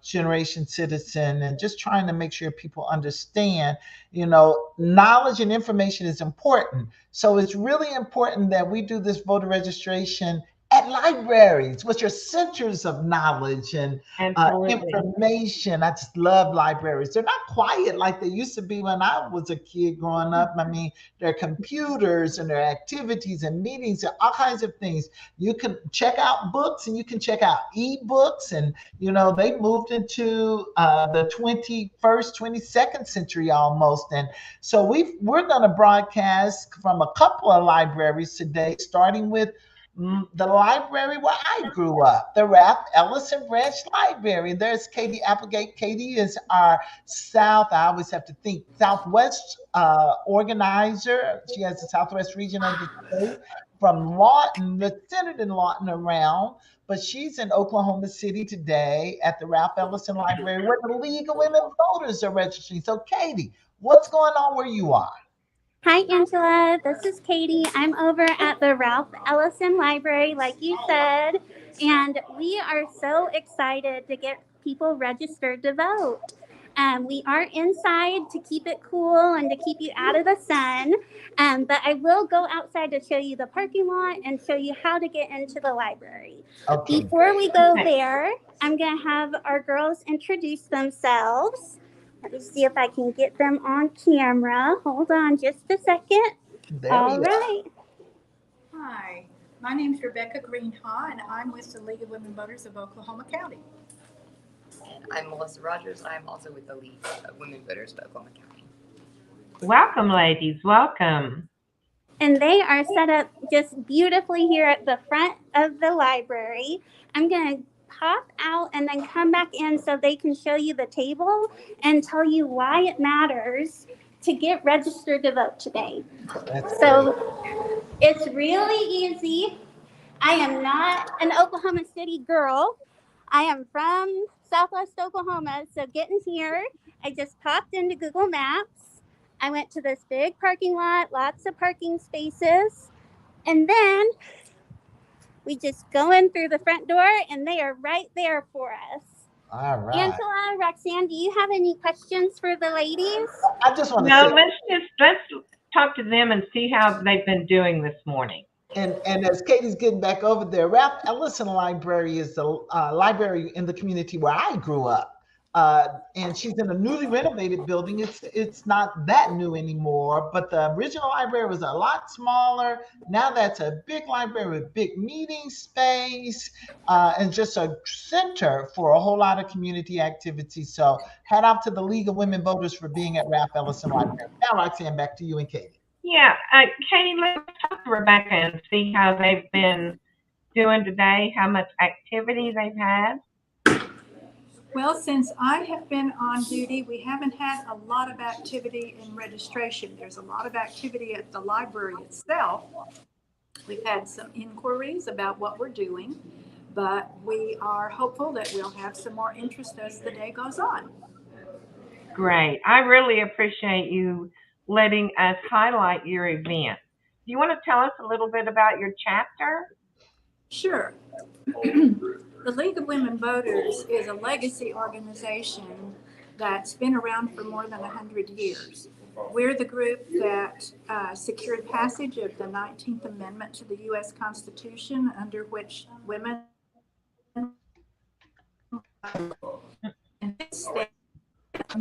Generation Citizen, and just trying to make sure people understand. Knowledge and information is important. So it's really important that we do this voter registration at libraries, which are centers of knowledge and Absolutely. information. I just love libraries. They're not quiet like they used to be when I was a kid growing up. I mean, there are computers and there are activities and meetings and all kinds of things. You can check out books and you can check out ebooks. And, they moved into the 21st, 22nd century almost. And so we're going to broadcast from a couple of libraries today, starting with the library where I grew up, the Ralph Ellison Branch Library. There's Katie Applegate. Katie is our I always have to think, Southwest organizer. She has the Southwest region of the state from Lawton, that's centered in Lawton around, but she's in Oklahoma City today at the Ralph Ellison Library where the League of Women Voters are registering. So, Katie, what's going on where you are? Hi, Angela. This is Katie. I'm over at the Ralph Ellison Library, like you said, and we are so excited to get people registered to vote. We are inside to keep it cool and to keep you out of the sun, but I will go outside to show you the parking lot and show you how to get into the library. Okay. Before we go there, I'm going to have our girls introduce themselves. Let me see if I can get them on camera. Hold on just a second. All right. Hi, my name is Rebecca Greenhaw, and I'm with the League of Women Voters of Oklahoma County. And I'm Melissa Rogers. I'm also with the League of Women Voters of Oklahoma County. Welcome, ladies. Welcome. And they are set up just beautifully here at the front of the library. I'm going to pop out and then come back in so they can show you the table and tell you why it matters to get registered to vote today. So it's really easy. I am not an Oklahoma City girl. I am from Southwest Oklahoma. So getting here, I just popped into Google Maps. I went to this big parking lot, lots of parking spaces. And then we just go in through the front door and they are right there for us. All right. Angela, Roxanne, do you have any questions for the ladies? I just want to No, say, let's talk to them and see how they've been doing this morning. and as Katie's getting back over there, Ralph Ellison Library is the library in the community where I grew up. And she's in a newly renovated building. It's not that new anymore, but the original library was a lot smaller. Now that's a big library with big meeting space and just a center for a whole lot of community activities. So head off to the League of Women Voters for being at Ralph Ellison Library. Now, Roxanne, back to you and Katie. Yeah, Katie, let's talk to Rebecca and see how they've been doing today, how much activity they've had. Well, since I have been on duty, we haven't had a lot of activity in registration. There's a lot of activity at the library itself. We've had some inquiries about what we're doing, but we are hopeful that we'll have some more interest as the day goes on. Great. I really appreciate you letting us highlight your event. Do you want to tell us a little bit about your chapter? Sure. The League of Women Voters is a legacy organization that's been around for more than 100 years. We're the group that secured passage of the 19th Amendment to the U.S. Constitution, under which women and state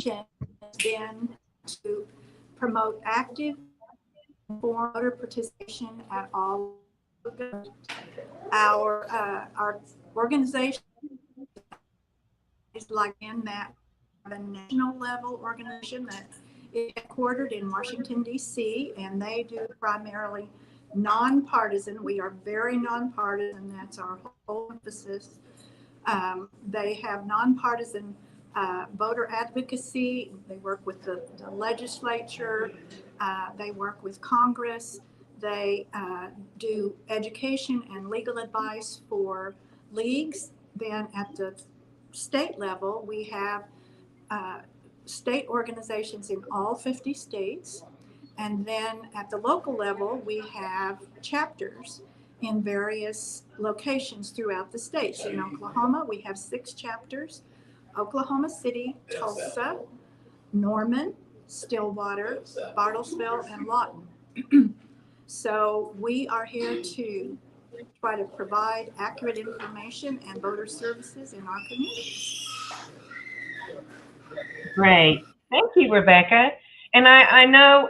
has been to promote active voter participation at all. Our organization is like in that a national level organization that is headquartered in Washington, D.C., and they do primarily nonpartisan. We are very nonpartisan. That's our whole emphasis. They have nonpartisan voter advocacy. They work with the legislature. They work with Congress. They do education and legal advice for leagues. Then at the state level, we have state organizations in all 50 states. And then at the local level, we have chapters in various locations throughout the state. So in Oklahoma, we have 6 chapters: Oklahoma City, Tulsa, Norman, Stillwater, Bartlesville, and Lawton. So we are here to try to provide accurate information and voter services in our communities. Great. Thank you, Rebecca. And I know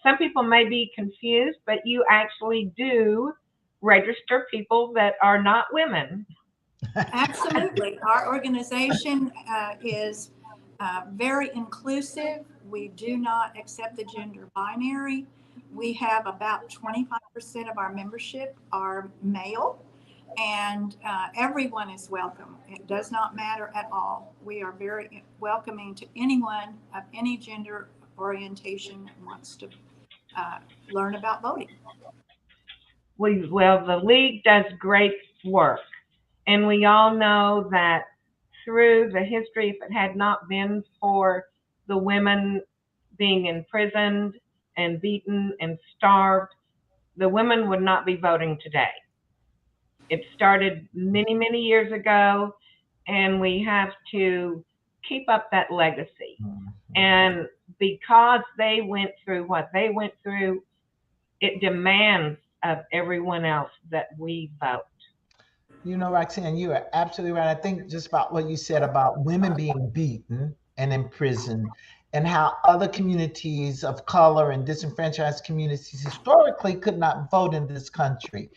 some people may be confused, but you actually do register people that are not women. Absolutely. Our organization is very inclusive. We do not accept the gender binary. We have about 25% of our membership are male, and everyone is welcome. It does not matter at all. We are very welcoming to anyone of any gender orientation that wants to learn about voting. Well, the league does great work. And we all know that through the history, if it had not been for the women being imprisoned and beaten and starved, the women would not be voting today. It started many, many years ago, and we have to keep up that legacy. And because they went through what they went through, it demands of everyone else that we vote. You know, Roxanne, you are absolutely right. I think just about what you said about women being beaten and imprisoned, and how other communities of color and disenfranchised communities historically could not vote in this country.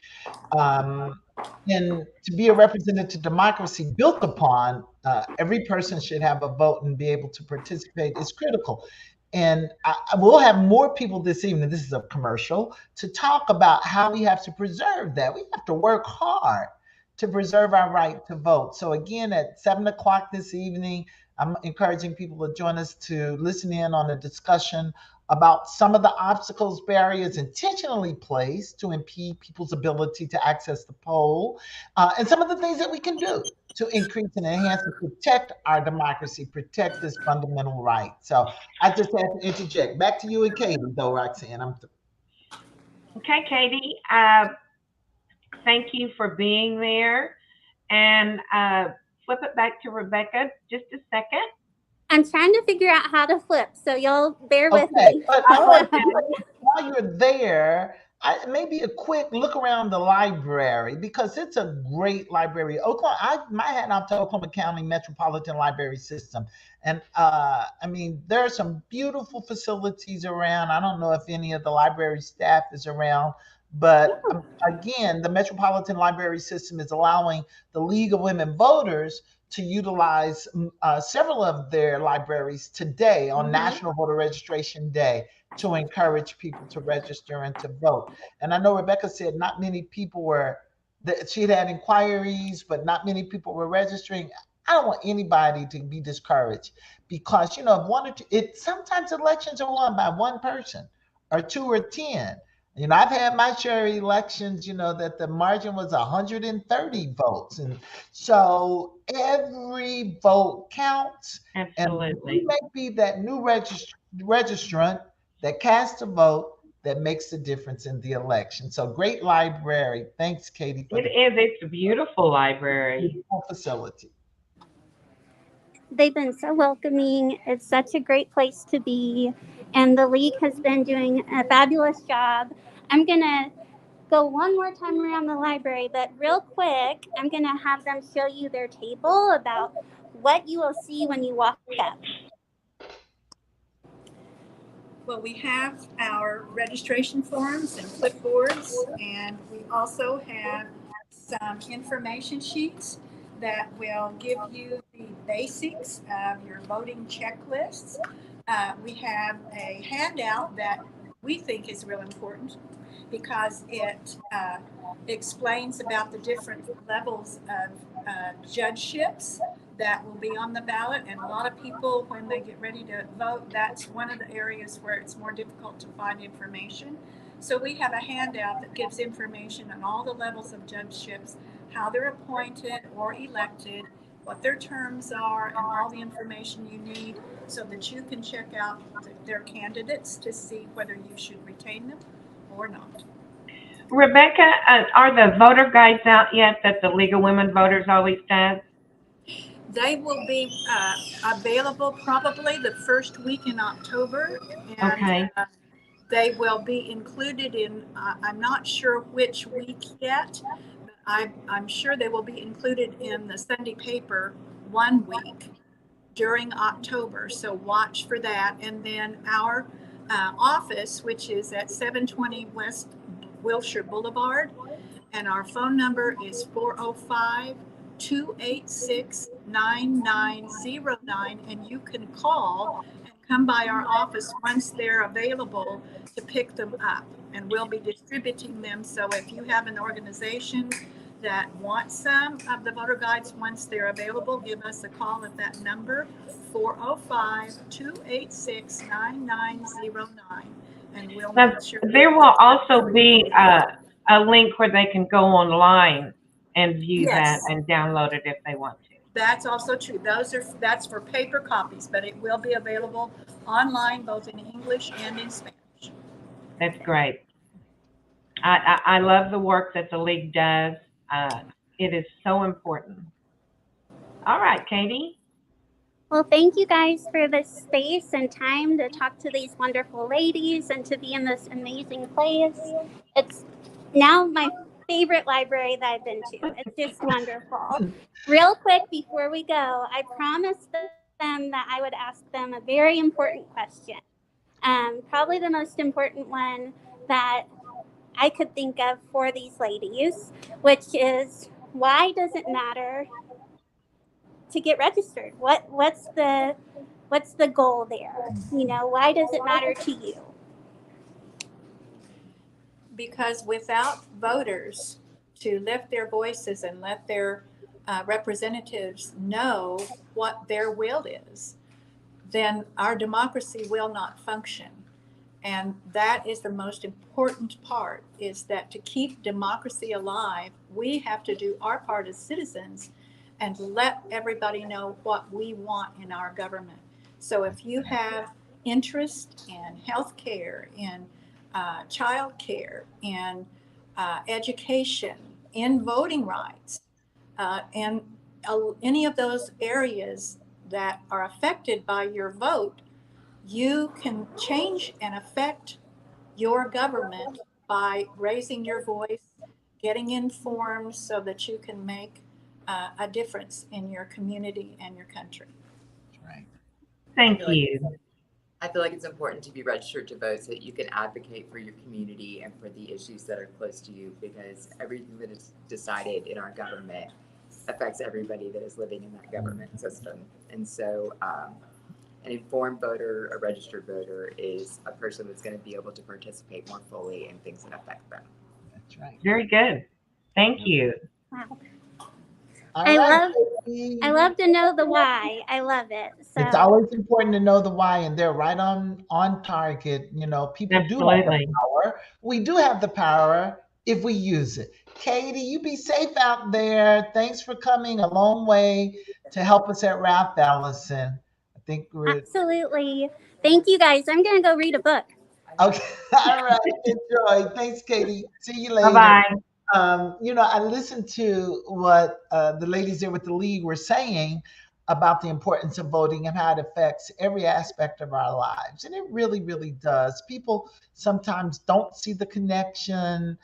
Um, and to be a representative democracy built upon every person should have a vote and be able to participate is critical. And I will have more people this evening, this is a commercial, to talk about how we have to preserve that. We have to work hard to preserve our right to vote. So again, at 7 o'clock this evening, I'm encouraging people to join us to listen in on a discussion about some of the obstacles, barriers intentionally placed to impede people's ability to access the poll, and some of the things that we can do to increase and enhance and protect our democracy, protect this fundamental right. So I just had to interject. Back to you and Katie, though, Roxanne. Okay, Katie, thank you for being there. And flip it back to Rebecca just a second. I'm trying to figure out how to flip, so y'all bear with me. But while you're there, maybe a quick look around the library, because it's a great library. Oklahoma, my hat off to Oklahoma County Metropolitan Library System. And I mean, there are some beautiful facilities around. I don't know if any of the library staff is around, but again, the Metropolitan Library System is allowing the League of Women Voters to utilize several of their libraries today on National Voter Registration Day to encourage people to register and to vote. And I know Rebecca said not many people were, that she had inquiries, but not many people were registering. I don't want anybody to be discouraged, because, you know, if one or two, sometimes elections are won by one person or 2 or 10. You know, I've had my share of elections, you know, that the margin was 130 votes. And so every vote counts. Absolutely. And we may be that new registrant that casts a vote that makes the difference in the election. So great library. Thanks, Katie. It's a beautiful library. Beautiful facility. They've been so welcoming. It's such a great place to be. And the league has been doing a fabulous job. I'm going to go one more time around the library, but real quick, I'm going to have them show you their table about what you will see when you walk up. Well, we have our registration forms and clipboards, and we also have some information sheets that will give you the basics of your voting checklists. We have a handout that we think is real important. because it explains about the different levels of judgeships that will be on the ballot. And a lot of people, when they get ready to vote, that's one of the areas where it's more difficult to find information. So we have a handout that gives information on all the levels of judgeships, how they're appointed or elected, what their terms are, and all the information you need so that you can check out their candidates to see whether you should retain them or not. Rebecca, are the voter guides out yet that the League of Women Voters always does? They will be available probably the first week in October, and Okay. they will be included in, I'm not sure which week yet, but I'm sure they will be included in the Sunday paper one week during October. So watch for that. And then our office, which is at 720 West Wilshire Boulevard, and our phone number is 405-286-9909, and you can call and come by our office once they're available to pick them up, and we'll be distributing them. So if you have an organization that wants some of the voter guides once they're available, give us a call at that number, 405-286-9909, and we'll make sure. There will also be a link where they can go online and view that and download it if they want to. That's also true. That's for paper copies, but it will be available online both in English and in Spanish. That's great. I love the work that the League does. It is so important. All right, Katie. Well, thank you guys for this space and time to talk to these wonderful ladies and to be in this amazing place. It's now my favorite library that I've been to. It's just wonderful. Real quick before we go, I promised them that I would ask them a very important question. Probably the most important one that I could think of for these ladies, which is, why does it matter to get registered? What's the goal there? You know, why does it matter to you? Because without voters to lift their voices and let their representatives know what their will is, then our democracy will not function. And that is the most important part, is that to keep democracy alive, we have to do our part as citizens and let everybody know what we want in our government. So if you have interest in health care, in child care, in education, in voting rights, and any of those areas that are affected by your vote, you can change and affect your government by raising your voice, getting informed so that you can make a difference in your community and your country. Right. Thank you. I feel like it's important to be registered to vote so that you can advocate for your community and for the issues that are close to you, because everything that is decided in our government affects everybody that is living in that government system. And so an informed voter, a registered voter, is a person that's going to be able to participate more fully in things that affect them. That's right. Very good. Thank you. Wow. I love to know the why. I love it. So it's always important to know the why, and they're right on target. You know, people do have the power. We do have the power if we use it. Katie, you be safe out there. Thanks for coming a long way to help us at Ralph Ellison. I think we're absolutely. Thank you guys. I'm gonna go read a book. Okay. All right. Enjoy. Thanks, Katie. See you later. Bye-bye. You know, I listened to what the ladies there with the league were saying about the importance of voting and how it affects every aspect of our lives. And it really, really does. People sometimes don't see the connection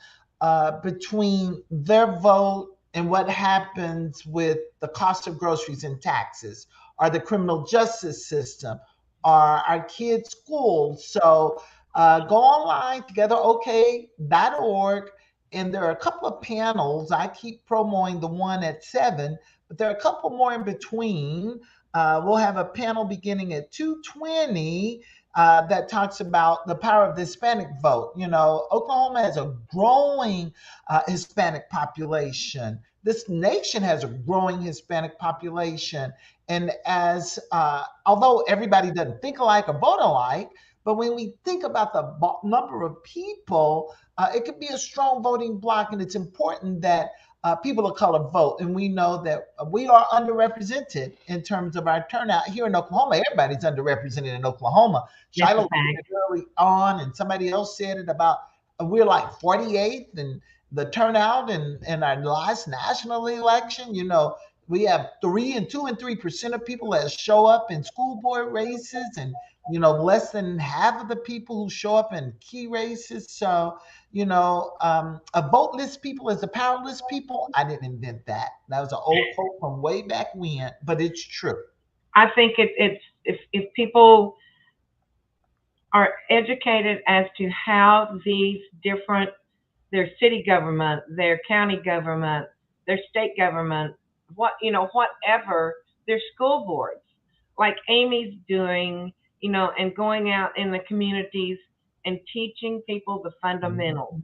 between their vote and what happens with the cost of groceries and taxes, or the criminal justice system, or our kids' schools. So go online, togetherok.org. And there are a couple of panels. I keep promoting the one at 7, but there are a couple more in between. We'll have a panel beginning at 2:20 that talks about the power of the Hispanic vote. You know, Oklahoma has a growing Hispanic population. This nation has a growing Hispanic population. And as, although everybody doesn't think alike or vote alike, but when we think about the number of people, it could be a strong voting bloc, and it's important that people of color vote. And we know that we are underrepresented in terms of our turnout here in Oklahoma. Everybody's underrepresented in Oklahoma. Shiloh said it early on, and somebody else said it about we're like 48th and the turnout in our last national election. You know, we have 2 and 3% of people that show up in school board races, and you know, less than half of the people who show up in key races. So, you know, a voteless people is a powerless people. I didn't invent that. That was an old quote from way back when, but it's true. I think it's if people are educated as to how these different, their city government, their county government, their state government, what, you know, whatever, their school boards, like Amy's doing, you know, and going out in the communities and teaching people the fundamentals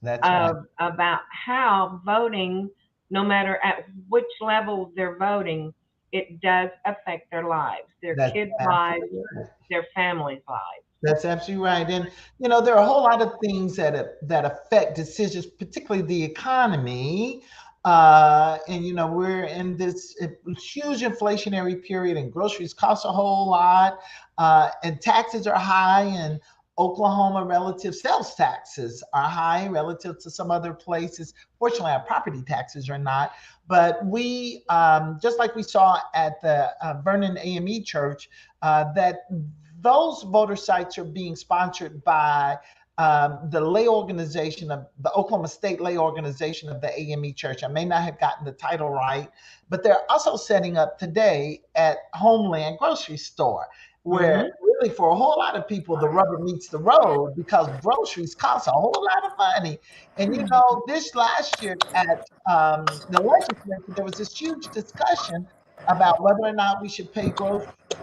That's right. about how voting, no matter at which level they're voting, it does affect their lives, their That's kids' lives, absolutely right. their families' lives. That's absolutely right. And you know, there are a whole lot of things that affect decisions, particularly the economy. And you know, we're in this huge inflationary period, and groceries cost a whole lot, and taxes are high. And Oklahoma relative sales taxes are high relative to some other places. Fortunately, our property taxes are not. But we, just like we saw at the Vernon AME Church, that those voter sites are being sponsored by the lay organization of the Oklahoma State Lay Organization of the AME Church. I may not have gotten the title right, but they're also setting up today at Homeland Grocery Store, where really for a whole lot of people, the rubber meets the road because groceries cost a whole lot of money. And you know, this last year at the legislature, there was this huge discussion about whether or not we should pay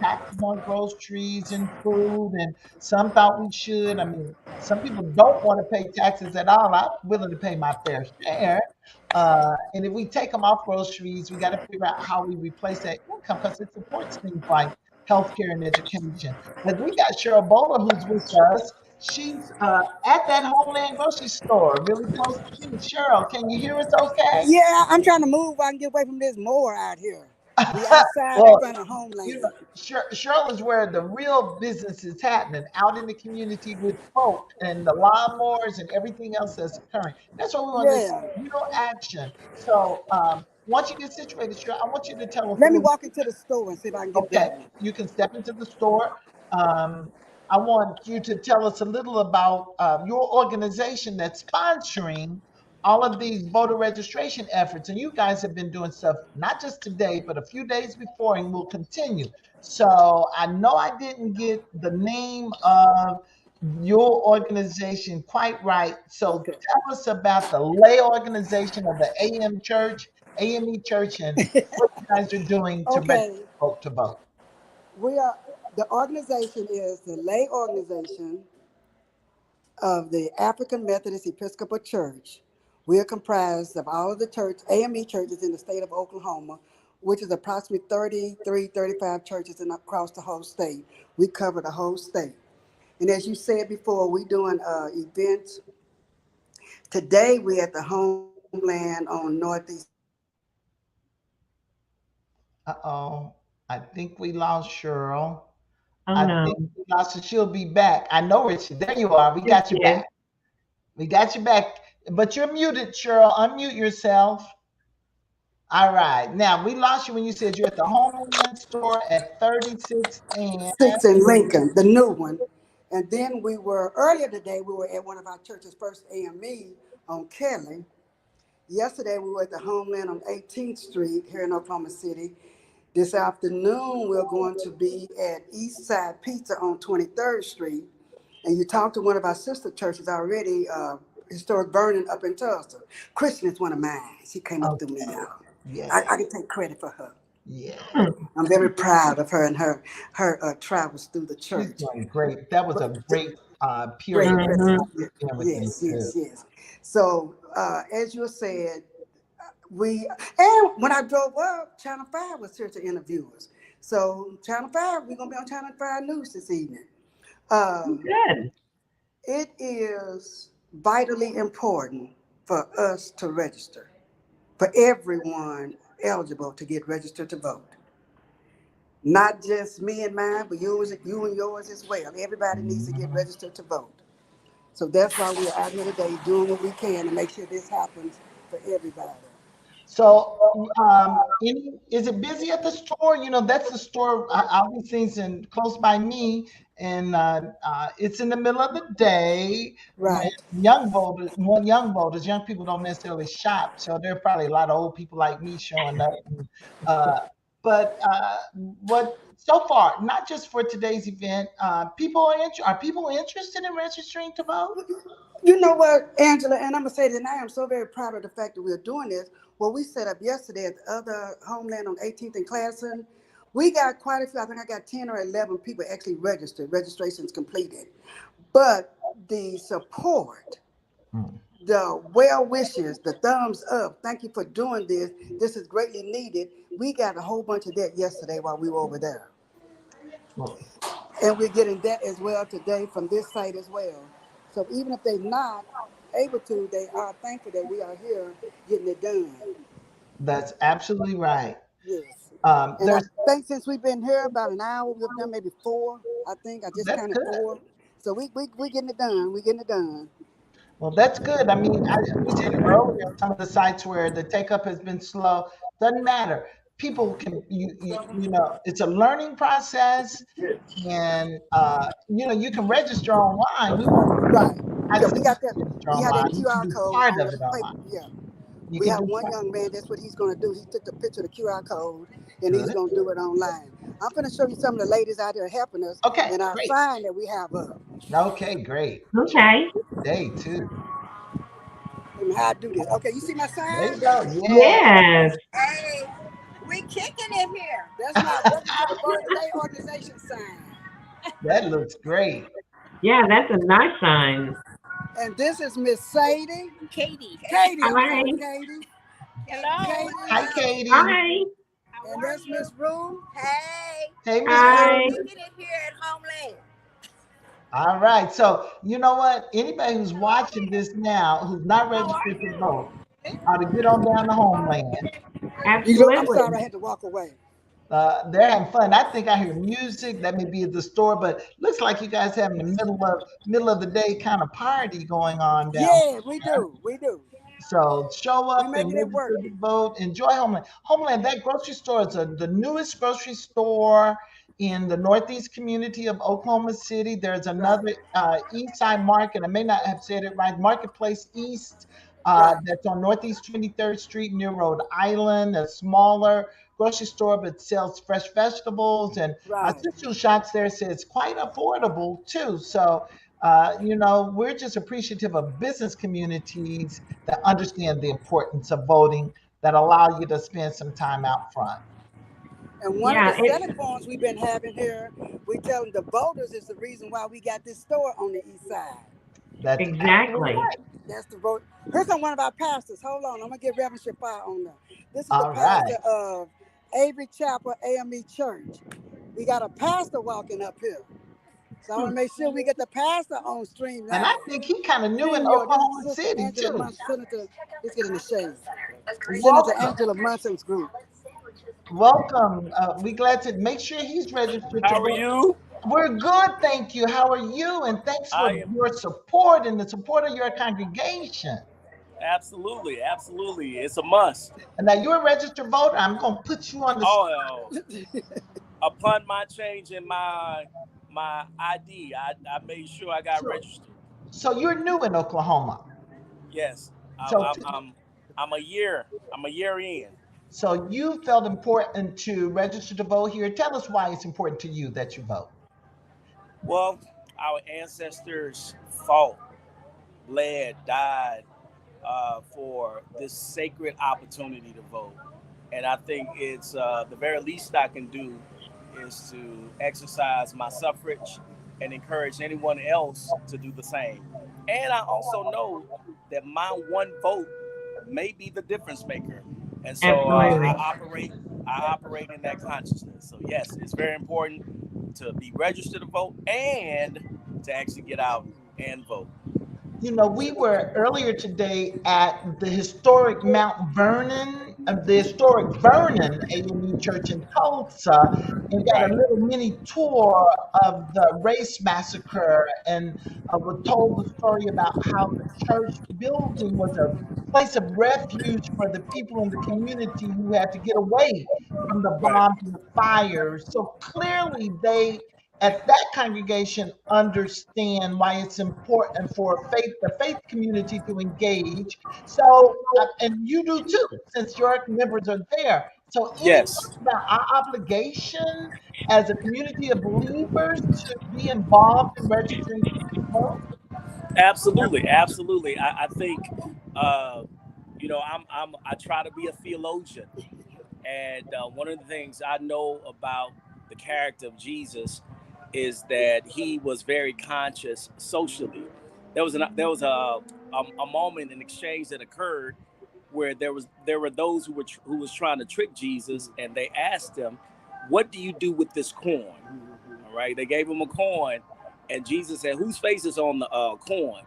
taxes on groceries and food, and some thought we should. I mean, some people don't want to pay taxes at all. I'm willing to pay my fair share. And if we take them off groceries, we got to figure out how we replace that income because it supports things like healthcare and education. But we got Cheryl Bowler who's with us. She's at that Homeland grocery store, really close to me. Cheryl, can you hear us okay? Yeah, I'm trying to move. I can get away from this mower out here. We outside Well, in front of Homeland. you know, Cheryl is where the real business is happening, out in the community with folk and the lawnmowers and everything else that's occurring. That's what we want to see, Yeah. real action. So once you get situated, Cheryl, I want you to tell us a Let me little. walk into the store and see if I can get Okay, better. you can step into the store. I want you to tell us a little about your organization that's sponsoring all of these voter registration efforts. And you guys have been doing stuff not just today, but a few days before, and will continue. So I know I didn't get the name of your organization quite right. So Okay. tell us about the lay organization of the AME Church, and what you guys are doing to register Okay. folk to vote. We are the organization is the lay organization of the African Methodist Episcopal Church. We are comprised of all of the AME churches in the state of Oklahoma, which is approximately 35 churches across the whole state. We cover the whole state. And as you said before, we're doing events. Today, we're at the Homeland on Northeast. Uh-oh, I think we lost Cheryl. Oh I no. think we lost her. She'll be back. I know where there you are. We got you Yes. back. We got you back. But you're muted, Cheryl. Unmute yourself. All right. Now, we lost you when you said you're at the Homeland store at 36 and 6 in Lincoln, the new one. And then earlier today, we were at one of our churches, First AME on Kelly. Yesterday, we were at the Homeland on 18th Street here in Oklahoma City. This afternoon, we're going to be at Eastside Pizza on 23rd Street. And you talked to one of our sister churches already, Historic Vernon up in Tulsa. Kristen is one of mine. She came up through me, y'all. yes. I can take credit for her. Yeah. I'm very proud of her and her travels through the She's church. doing great. That was a great Great period president. and everything Yes, too. yes, yes. So as you said, and when I drove up, Channel 5 was here to interview us. So Channel 5, we're gonna be on Channel 5 News this evening. Good. It is vitally important for us to register, for everyone eligible to get registered to vote. Not just me and mine, but you and yours as well. Everybody needs to get registered to vote. So that's why we're out here today doing what we can to make sure this happens for everybody. So, is it busy at the store? You know, that's the store. All these things in close by me, and it's in the middle of the day when Right. young people don't necessarily shop. So there are probably a lot of old people like me showing up. Uh, but what so far, not just for today's event, are people interested in registering to vote? You know what, Angela, and I'm gonna say that and I am so very proud of the fact that we're doing this. What we set up yesterday at the other homeland on 18th and Classen, we got quite a few. I think I got 10 or 11 people actually registered, registrations completed. But the support, the well wishes, the thumbs up, thank you for doing this. This is greatly needed. We got a whole bunch of that yesterday while we were over there. Well, And we're getting that as well today from this site as well. So even if they're not able to, they are thankful that we are here getting it done. that's absolutely right. Yes. Um, And I there's think since we've been here about an hour, we've done maybe 4. I think I just that's counted good. 4. So we getting it done. We getting it done. Well, that's good. I mean, we said earlier, some of the sites where the take up has been slow, doesn't matter. People can, you know, it's a learning process, and you know, you can register online. We won't. Right. I Yeah, say we got that. register We had online. that You can QR do code part on of the it paper. online. Yeah. You We can have do one part. young man, that's what he's going to do. He took the picture of the QR code and he's Good. going to do it online. I'm going to show you some of the ladies out there helping us Okay, and our great. sign that we have up. Okay, great. Okay. Day two. And how I do this. Okay, you see my There sign? you go. Yeah, Yes. Hey, we kicking it here. That's my Register to Vote Today organization sign. that looks great. Yeah, that's a nice sign. And this is Miss Sadie. Katie, I'm Hi. sorry, Katie. Katie. Hi, Katie. Hi. And that's Miss Rue. Hey, Miss Hi. Rose. All right. So you know what? Anybody who's watching this now who's not registered to vote ought to get on down to Homeland. You know, I'm Absolutely. sorry I had to walk away. They're having fun. I think I hear music. That may be at the store, but looks like you guys having the middle of the day kind of party going on down. Yeah, we do. We do. So show We up and making it register work. to vote. Enjoy Homeland. Homeland, that grocery store is the newest grocery store in the northeast community of Oklahoma City. There's Right. another East Side Market. I may not have said it right. Marketplace East. Right. That's on Northeast 23rd Street near Rhode Island, a smaller grocery store, but sells fresh vegetables. And my Right. sister who shops there says it's quite affordable too. So, you know, we're just appreciative of business communities that understand the importance of voting that allow you to spend some time out front. And one of Yeah, the it's selling points we've been having here, we tell them the voters is the reason why we got this store on the east side. That's absolutely exactly. right. That's the vote. Here's one of our pastors. Hold on, I'm gonna get Reverend Shafar on there. This is the All pastor right. of Avery Chapel AME Church. We got a pastor walking up here. So I want to make sure we get the pastor on stream And live. I think he kind of new in Senor, this Oklahoma is Sister City Angela too. Munson, Senator. Let's get in the shade. Senator Welcome. Angela Munson's group. Welcome. We glad to make sure he's registered to How are vote. you? We're good, thank you. How are you? And thanks for I am your support and the support of your congregation. absolutely, absolutely. It's a must. And now you're a registered voter. I'm going to put you on the. Oh, upon my change in my ID, I made sure I got So, registered. so you're new in Oklahoma. Yes, So, I'm a year. I'm a year in. so you felt important to register to vote here. Tell us why it's important to you that you vote. Well, our ancestors fought, bled, died for this sacred opportunity to vote. And I think it's the very least I can do is to exercise my suffrage and encourage anyone else to do the same. And I also know that my one vote may be the difference maker. And so Absolutely. I operate in that consciousness. So yes, it's very important to be registered to vote and to actually get out and vote. You know, we were earlier today at the historic Mount Vernon, the historic Vernon AME Church in Tulsa, and got a Right. little mini tour of the race massacre, and was told the story about how the church building was a place of refuge for the people in the community who had to get away from the Right. bombs and the fires. So clearly they at that congregation understand why it's important for the faith community to engage. So, and you do too, since your members are there. So, any Yes. thoughts about our obligation as a community of believers to be involved in registering to vote? Absolutely, absolutely. I think, uh, I try to be a theologian, and one of the things I know about the character of Jesus is that he was very conscious socially. There was a moment, an exchange that occurred where there were those who was trying to trick Jesus, and they asked him, "What do you do with this coin?" All right, they gave him a coin, and Jesus said, "Whose face is on the coin?"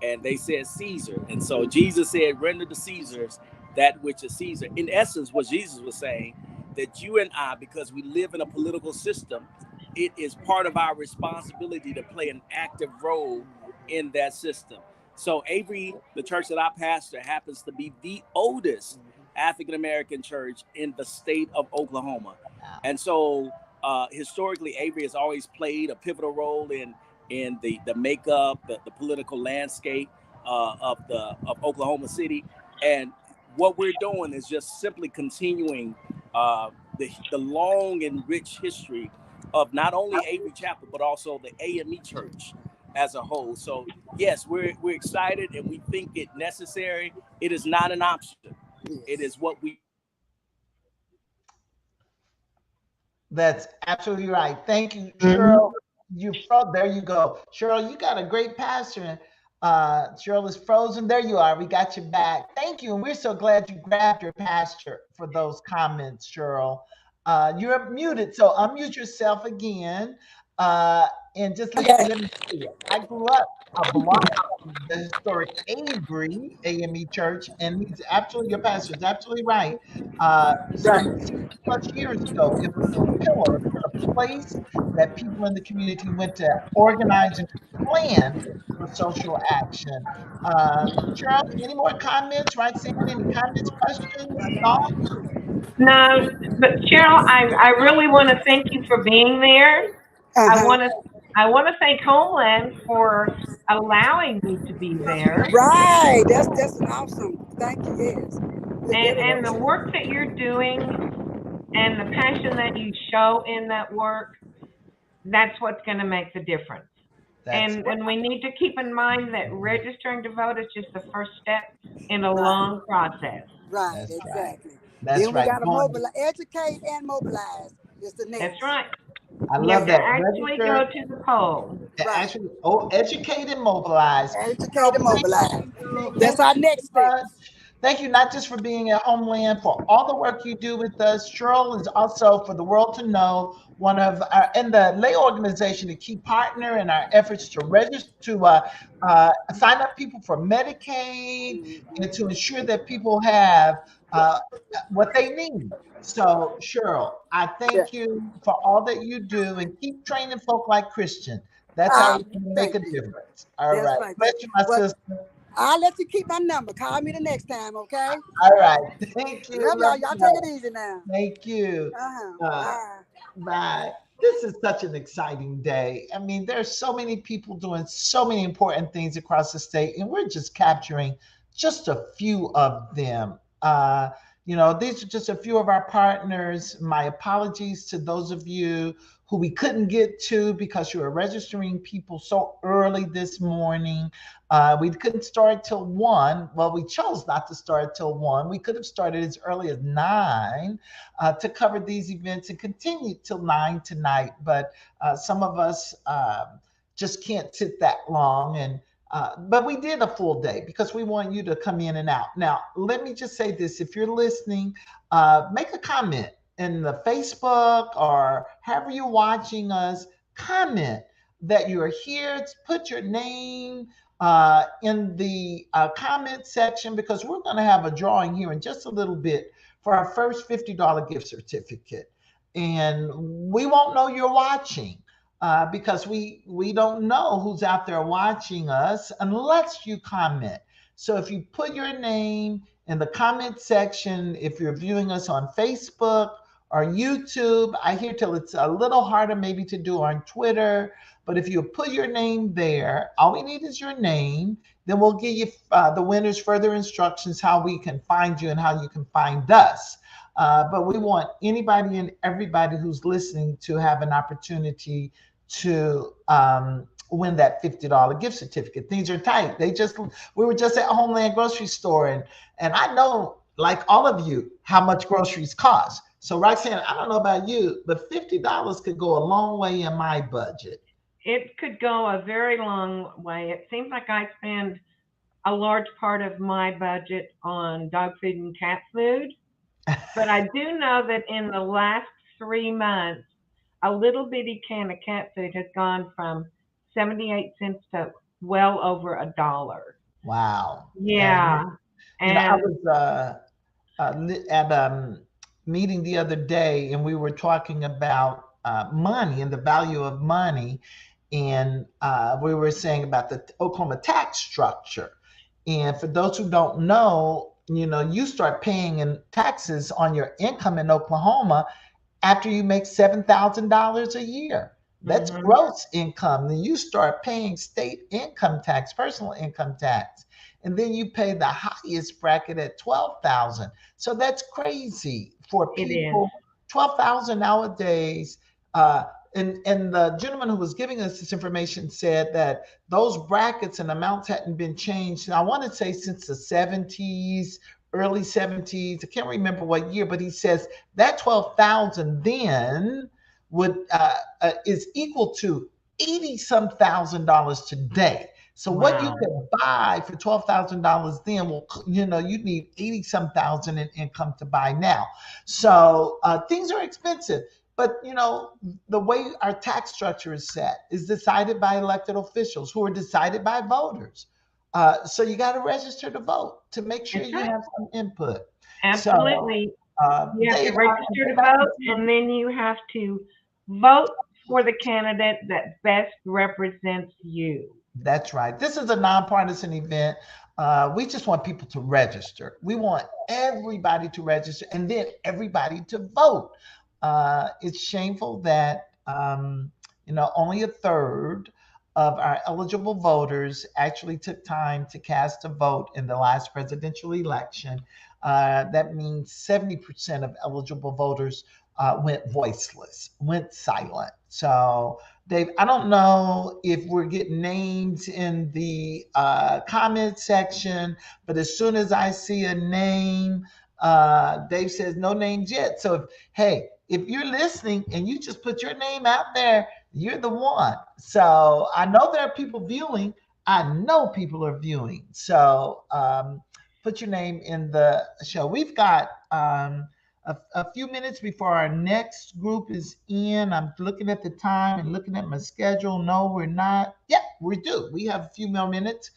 And they said Caesar. And so Jesus said, "Render to Caesar's that which is Caesar." In essence, what Jesus was saying, that you and I, because we live in a political system, it is part of our responsibility to play an active role in that system. So Avery, the church that I pastor, happens to be the oldest African American church in the state of Oklahoma. And so historically, Avery has always played a pivotal role in the makeup, the political landscape of Oklahoma City. And what we're doing is just simply continuing the long and rich history of not only Avery Chapel but also the AME Church as a whole. So yes, we're excited and we think it necessary. It is not an option. It is what we That's absolutely right. Thank you, Cheryl. There you go. Cheryl, you got a great pastor. Cheryl is frozen. There you are. We got you back. Thank you. And we're so glad you grabbed your pastor for those comments, Cheryl. You're muted, so unmute yourself again. Uh, and just let me see it. I grew up a block from the historic Avery AME Church, and he's absolutely, your pastor is absolutely right. Some plus years ago, it was a pillar, it was a place that people in the community went to organize and plan for social action. Charles, any more comments? Right, Sam? Any comments, questions, thoughts? No, but Cheryl, I really want to thank you for being there. I Uh-huh. want to I want to thank Homeland for allowing me to be there, Right. That's an awesome. Thank you. Yes. We're and the dedicated. work that you're doing and the passion that you show in that work. That's what's going to make the difference. That's And we need to keep in mind that registering to vote is just the first step in a Right. long process. Right. that's right. Exactly. That's Then we right. got to mobilize, educate, and mobilize. Is the That's next. right. I You have love to that. actually Register, go to the poll. Right. actually, educate and mobilize. Educate Cheryl, and thank mobilize. you. That's Thank our you next so step. much. Thank you not just for being at Homeland, for all the work you do with us. Cheryl is also, for the world to know, one of our, in the lay organization, a key partner in our efforts to register, to sign up people for Medicaid and to ensure that people have uh, what they need. So, Cheryl, I Yeah. thank you for all that you do and keep training folk like Christian. That's how we can make Thank a you. difference. All That's right. right. Bless you, my Well, sister. I'll let you keep my number. Call me the next time, okay? All right. Thank you. Love Love y'all. you Y'all take it all. easy now. Thank you. Uh, Bye. Bye. This is such an exciting day. I mean, there's so many people doing so many important things across the state, and we're just capturing just a few of them. These are just a few of our partners. My apologies to those of you who we couldn't get to because you were registering people so early this morning. We couldn't start till 1. Well, we chose not to start till 1. We could have started as early as 9 to cover these events and continue till 9 tonight. But some of us just can't sit that long. But we did a full day because we want you to come in and out. Now, let me just say this. If you're listening, make a comment in the Facebook or however you're watching us, comment that you're here. Put your name in the comment section because we're going to have a drawing here in just a little bit for our first $50 gift certificate. And we won't know you're watching because we don't know who's out there watching us unless you comment. So if you put your name in the comment section, if you're viewing us on Facebook or YouTube, I hear till it's a little harder maybe to do on Twitter, but if you put your name there, all we need is your name. Then we'll give you the winners further instructions how we can find you and how you can find us. But we want anybody and everybody who's listening to have an opportunity to win that $50 gift certificate. Things are tight. We were just at Homeland Grocery Store, and I know, like all of you, how much groceries cost. So Roxanne, I don't know about you, but $50 could go a long way in my budget. It could go a very long way. It seems like I spend a large part of my budget on dog food and cat food. But I do know that in the last 3 months, a little bitty can of cat food has gone from 78 cents to well over $1. Wow. Yeah. And I was at a meeting the other day, and we were talking about money and the value of money. And we were saying about the Oklahoma tax structure. And for those who don't know, you start paying in taxes on your income in Oklahoma after you make $7,000 a year. That's gross income. Then you start paying state income tax, personal income tax. And then you pay the highest bracket at $12,000. So that's crazy for people. $12,000 nowadays. And the gentleman who was giving us this information said that those brackets and amounts hadn't been changed. I want to say since the 70s, early 70s. I can't remember what year, but he says that 12,000 then is equal to 80 some $1,000 today. So what you could buy for $12,000 then, you need 80 some thousand in income to buy now. So things are expensive. But, the way our tax structure is set is decided by elected officials who are decided by voters. So you got to register to vote to make sure you have some input. Absolutely. You have to register to vote, and then you have to vote for the candidate that best represents you. That's right. This is a nonpartisan event. We just want people to register. We want everybody to register and then everybody to vote. It's shameful that only a third of our eligible voters actually took time to cast a vote in the last presidential election. That means 70% of eligible voters went voiceless, went silent. So, Dave, I don't know if we're getting names in the comment section, but as soon as I see a name, Dave says no names yet. So, if you're listening and you just put your name out there, you're the one. So I know there are people viewing. I know people are viewing. So put your name in the show. We've got a few minutes before our next group is in. I'm looking at the time and looking at my schedule. No, we're not. Yeah, we do. We have a few more minutes.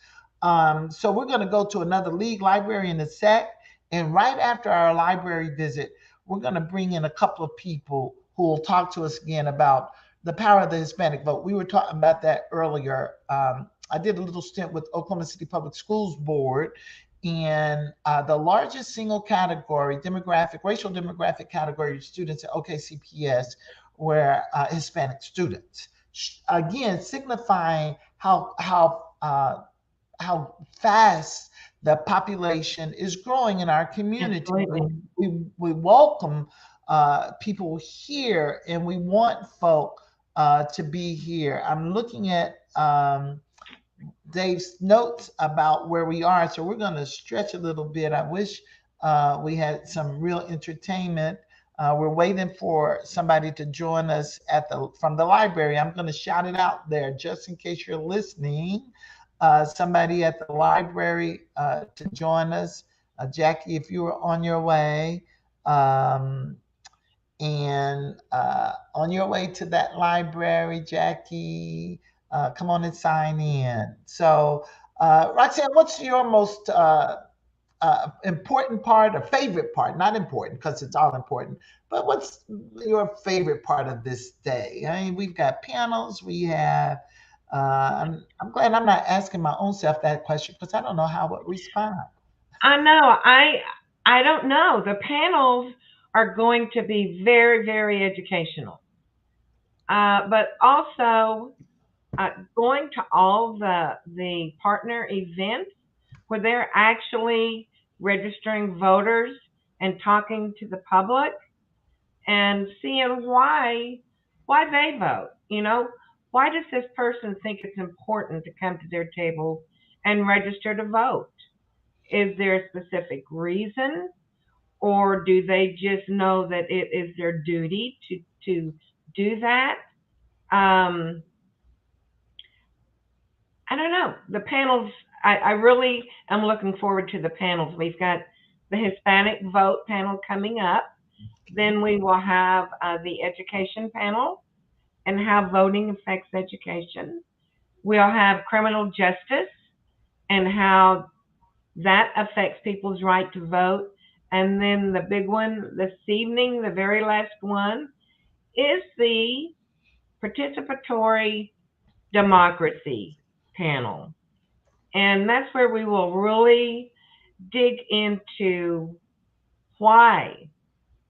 So we're going to go to another league library in a sec. And right after our library visit, we're going to bring in a couple of people who will talk to us again about the power of the Hispanic vote. We were talking about that earlier. I did a little stint with Oklahoma City Public Schools Board, and the largest single category, racial demographic category of students at OKCPS were Hispanic students. Again, signifying how fast the population is growing in our community. We welcome people here, and we want folk to be here. I'm looking at Dave's notes about where we are, so we're going to stretch a little bit. I wish we had some real entertainment. We're waiting for somebody to join us from the library. I'm going to shout it out there just in case you're listening. Somebody at the library to join us. Jackie, if you were on your way, and on your way to that library, Jackie, come on and sign in. So, Roxanne, what's your most important part or favorite part? Not important because it's all important, but what's your favorite part of this day? I mean, we've got panels, we have. I'm glad I'm not asking my own self that question because I don't know how I would respond. I know. I don't know. The panels are going to be very, very educational. But also going to all the partner events where they're actually registering voters and talking to the public and seeing why they vote. You know, why does this person think it's important to come to their table and register to vote? Is there a specific reason, or do they just know that it is their duty to do that? I don't know. The panels, I really am looking forward to the panels. We've got the Hispanic vote panel coming up. Then we will have the education panel and how voting affects education. We'll have criminal justice and how that affects people's right to vote. And then the big one this evening, the very last one, is the participatory democracy panel. And that's where we will really dig into why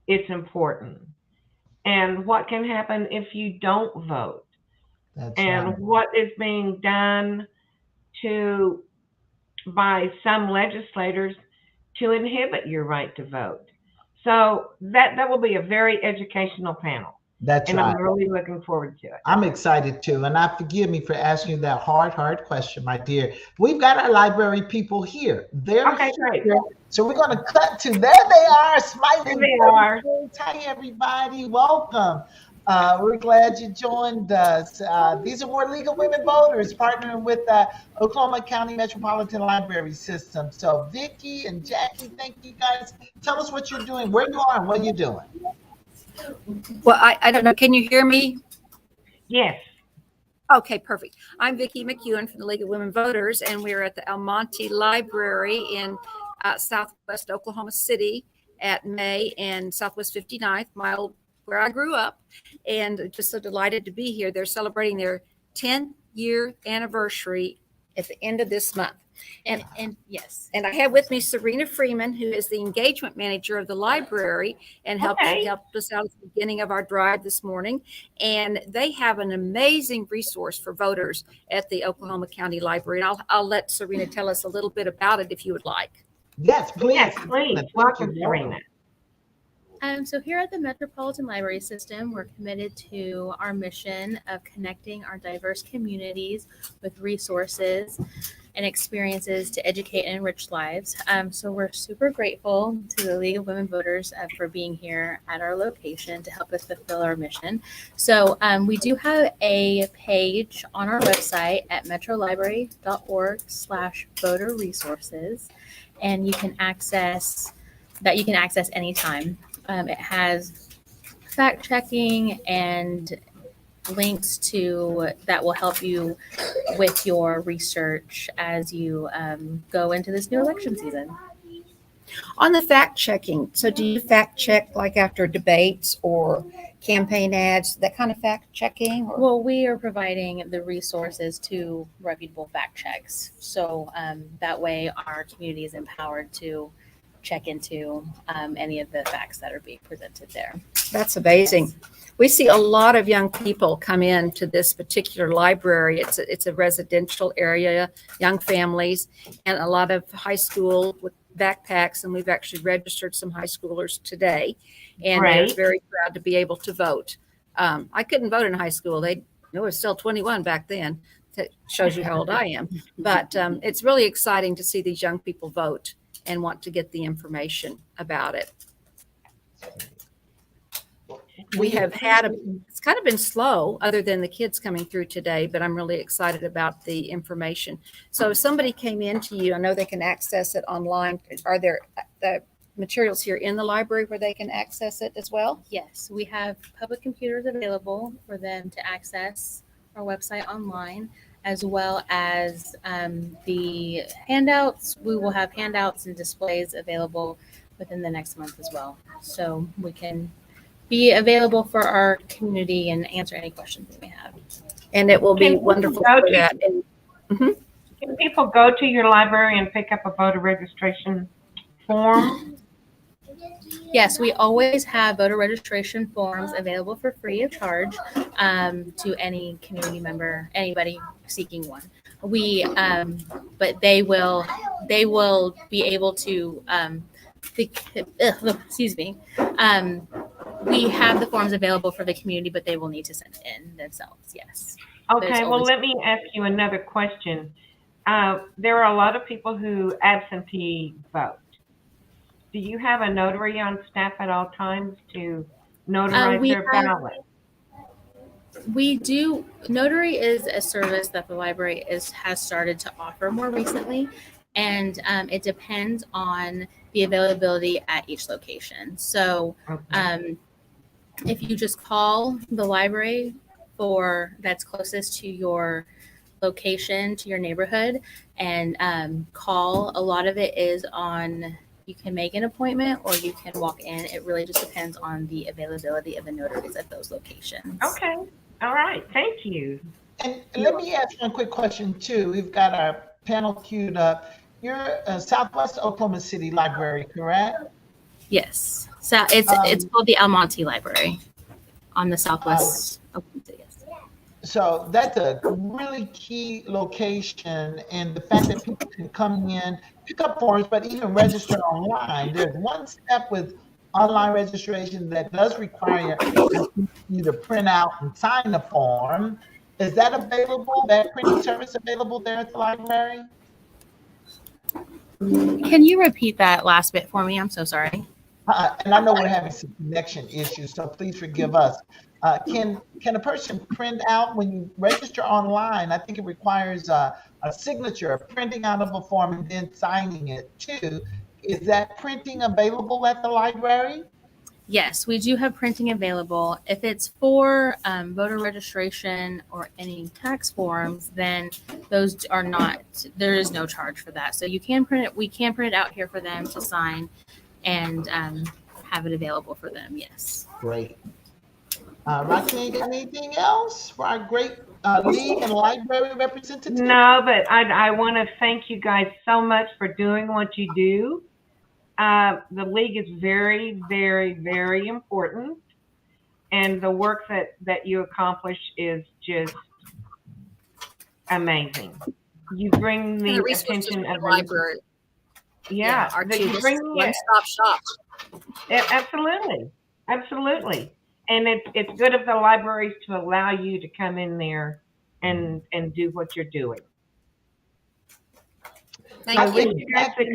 it's important and what can happen if you don't vote. That's and right. What is being done by some legislators to inhibit your right to vote. So that will be a very educational panel. That's right. I'm really looking forward to it. I'm excited too. And forgive me for asking you that hard question, my dear. We've got our library people here. They're okay, great. Here. So we're going to cut to, there they are, smiling. There they are. Hi, everybody. Welcome. We're glad you joined us. These are more League of Women Voters partnering with the Oklahoma County Metropolitan Library System. So Vicki and Jackie, thank you guys. Tell us what you're doing, where you are, and what you're doing. Well, I don't know. Can you hear me? Yes. Okay, perfect. I'm Vicki McEwen from the League of Women Voters, and we're at the El Monte Library in Southwest Oklahoma City at May and Southwest 59th Mile, where I grew up, and just so delighted to be here. They're celebrating their 10-year anniversary at the end of this month. And yes, and I have with me Serena Freeman, who is the engagement manager of the library and helped us out at the beginning of our drive this morning. And they have an amazing resource for voters at the Oklahoma County Library. And I'll let Serena tell us a little bit about it if you would like. Yes, please. Yes, please. Welcome, Serena. So here at the Metropolitan Library System, we're committed to our mission of connecting our diverse communities with resources and experiences to educate and enrich lives. So we're super grateful to the League of Women Voters for being here at our location to help us fulfill our mission. So we do have a page on our website at metrolibrary.org/voter resources, and you can access anytime. It has fact checking and links that will help you with your research as you go into this new election season. On the fact checking, so do you fact check like after debates or campaign ads, that kind of fact checking? Well, we are providing the resources to reputable fact checks. So that way our community is empowered to check into any of the facts that are being presented there. That's amazing. We see a lot of young people come in to this particular library. It's a residential area, young families, and a lot of high school with backpacks, and we've actually registered some high schoolers today, and they're Great. very proud to be able to vote. I couldn't vote in high school. It was still 21 back then. That shows you how old I am. But it's really exciting to see these young people vote and want to get the information about it. We have had it's kind of been slow other than the kids coming through today, but I'm really excited about the information. So if somebody came in to you, I know they can access it online. Are there the materials here in the library where they can access it as well? Yes, we have public computers available for them to access our website online, as well as the handouts. We will have handouts and displays available within the next month as well. So we can be available for our community and answer any questions they may have. And it will be wonderful for that. Can people go to your library and pick up a voter registration form? Yes, we always have voter registration forms available for free of charge to any community member, anybody seeking one. But they will be able to excuse me. We have the forms available for the community, but they will need to send it in themselves. Yes. Okay, well, let me ask you another question. There are a lot of people who absentee vote. Do you have a notary on staff at all times to notarize their ballot? We do. Notary is a service that the library has started to offer more recently, and it depends on the availability at each location. So if you just call the library that's closest to your location, to your neighborhood, and call, a lot of it is on, you can make an appointment or you can walk in. It really just depends on the availability of the notaries at those locations. Okay. All right. Thank you. And let me ask one quick question too. We've got our panel queued up. You're Southwest Oklahoma City Library, correct? Yes. So it's called the Almonte Library on the Southwest Oklahoma City. Yes. So that's a really key location, and the fact that people can come in, pick up forms, but even register online. There's one step with online registration that does require you to print out and sign the form. Is that available, that printing service available there at the library? Can you repeat that last bit for me? I'm so sorry. And I know we're having some connection issues, so please forgive us. Can a person print out when you register online? I think it requires a signature, printing out of a form and then signing it too. Is that printing available at the library? Yes, we do have printing available. If it's for voter registration or any tax forms, then those are not, there is no charge for that. So you can print it, we can print it out here for them to sign and have it available for them, yes. Great. Roxanne, got anything else for our great league and library representatives? No, but I want to thank you guys so much for doing what you do. The league is very, very, very important, and the work that you accomplish is just amazing. You bring the attention of the library. Yeah, our you bring the one-stop shop. Absolutely, absolutely, and it's good of the libraries to allow you to come in there and do what you're doing. Thank you.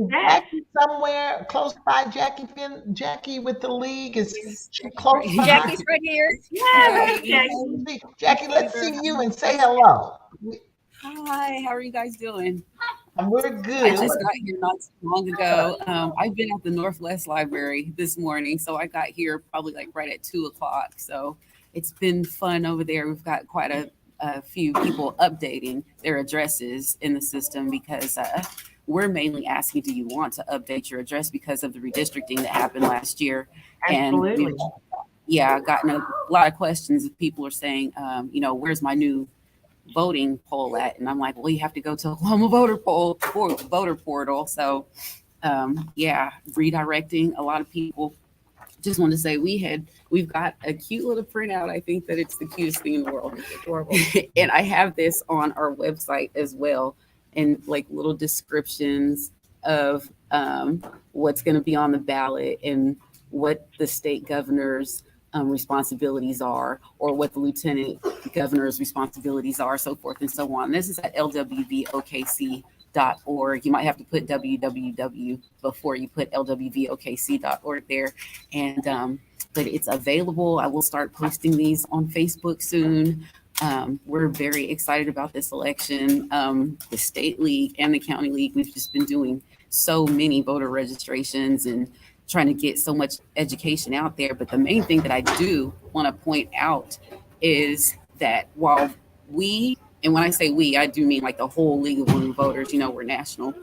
Jackie somewhere close by. Jackie with the league is close by. Jackie's right here. Yeah, Jackie. Jackie, let's see you and say hello. Hi, how are you guys doing? We're good. I just got here not too long ago. I've been at the Northwest Library this morning, so I got here probably like right at 2:00. So it's been fun over there. We've got quite a few people updating their addresses in the system because we're mainly asking, do you want to update your address because of the redistricting that happened last year? Absolutely. And we've gotten a lot of questions. People are saying, where's my new voting poll at? And I'm like, well, you have to go to Oklahoma voter portal. So redirecting a lot of people. Just want to say we've got a cute little printout. I think that it's the cutest thing in the world. Adorable. And I have this on our website as well, and like little descriptions of what's going to be on the ballot and what the state governor's responsibilities are, or what the lieutenant governor's responsibilities are, so forth and so on. This is at lwvokc.org. You might have to put www before you put lwvokc.org there. And but it's available. I will start posting these on Facebook soon. We're very excited about this election. The state league and the county league, we've just been doing so many voter registrations and trying to get so much education out there. But the main thing that I do want to point out is that while we, and when I say we, I do mean like the whole League of Women Voters, you know, we're national.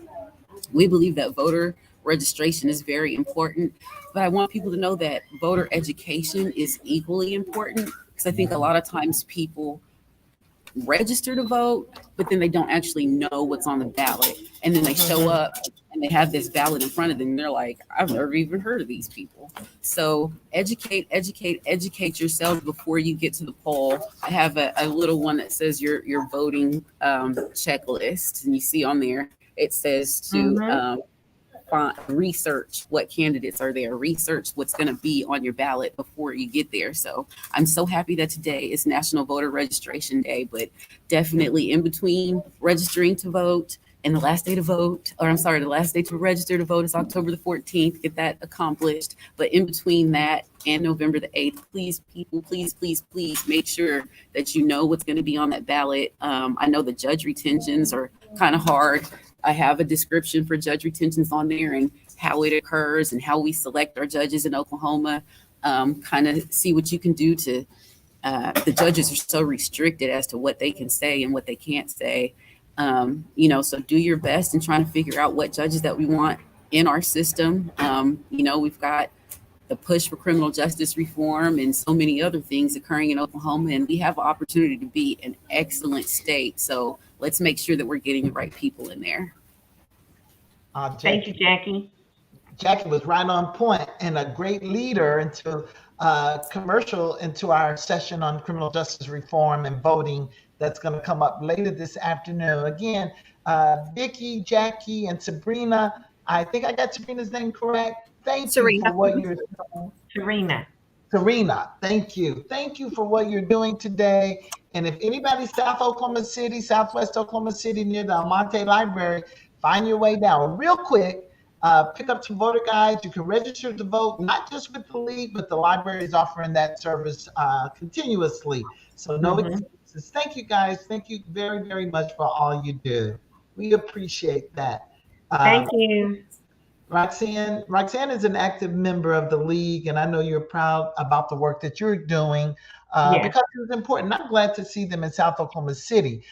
We believe that voter registration is very important, but I want people to know that voter education is equally important, because I think a lot of times people register to vote, but then they don't actually know what's on the ballot. And then they show up and they have this ballot in front of them. And they're like, I've never even heard of these people. So educate yourself before you get to the poll. I have a little one that says your voting checklist. And you see on there, it says to research what candidates are there, research what's going to be on your ballot before you get there. So I'm so happy that today is National Voter Registration Day, but definitely in between registering to vote and the last day to vote, or I'm sorry, the last day to register to vote is October the 14th. Get that accomplished. But in between that and November the 8th, please, people, please make sure that you know what's going to be on that ballot. I know the judge retentions are kind of hard. I have a description for judge retentions on there and how it occurs and how we select our judges in Oklahoma. Kind of see what you can do to, the judges are so restricted as to what they can say and what they can't say. So do your best in trying to figure out what judges that we want in our system. We've got the push for criminal justice reform and so many other things occurring in Oklahoma, and we have an opportunity to be an excellent state. So let's make sure that we're getting the right people in there. Thank you, Jackie. Jackie was right on point and a great leader into commercial into our session on criminal justice reform and voting that's going to come up later this afternoon. Again, Vicki, Jackie, and Sabrina, I think I got Sabrina's name correct. Thank you for what you're doing. Serena, thank you. Thank you for what you're doing today. And if anybody's South Oklahoma City, Southwest Oklahoma City near the Almonte Library, find your way down. Real quick, pick up some voter guides. You can register to vote, not just with the league, but the library is offering that service continuously. So no excuses. Thank you, guys. Thank you very, very much for all you do. We appreciate that. Thank you. Roxanne is an active member of the league, and I know you're proud about the work that you're doing because it's important. I'm glad to see them in South Oklahoma City,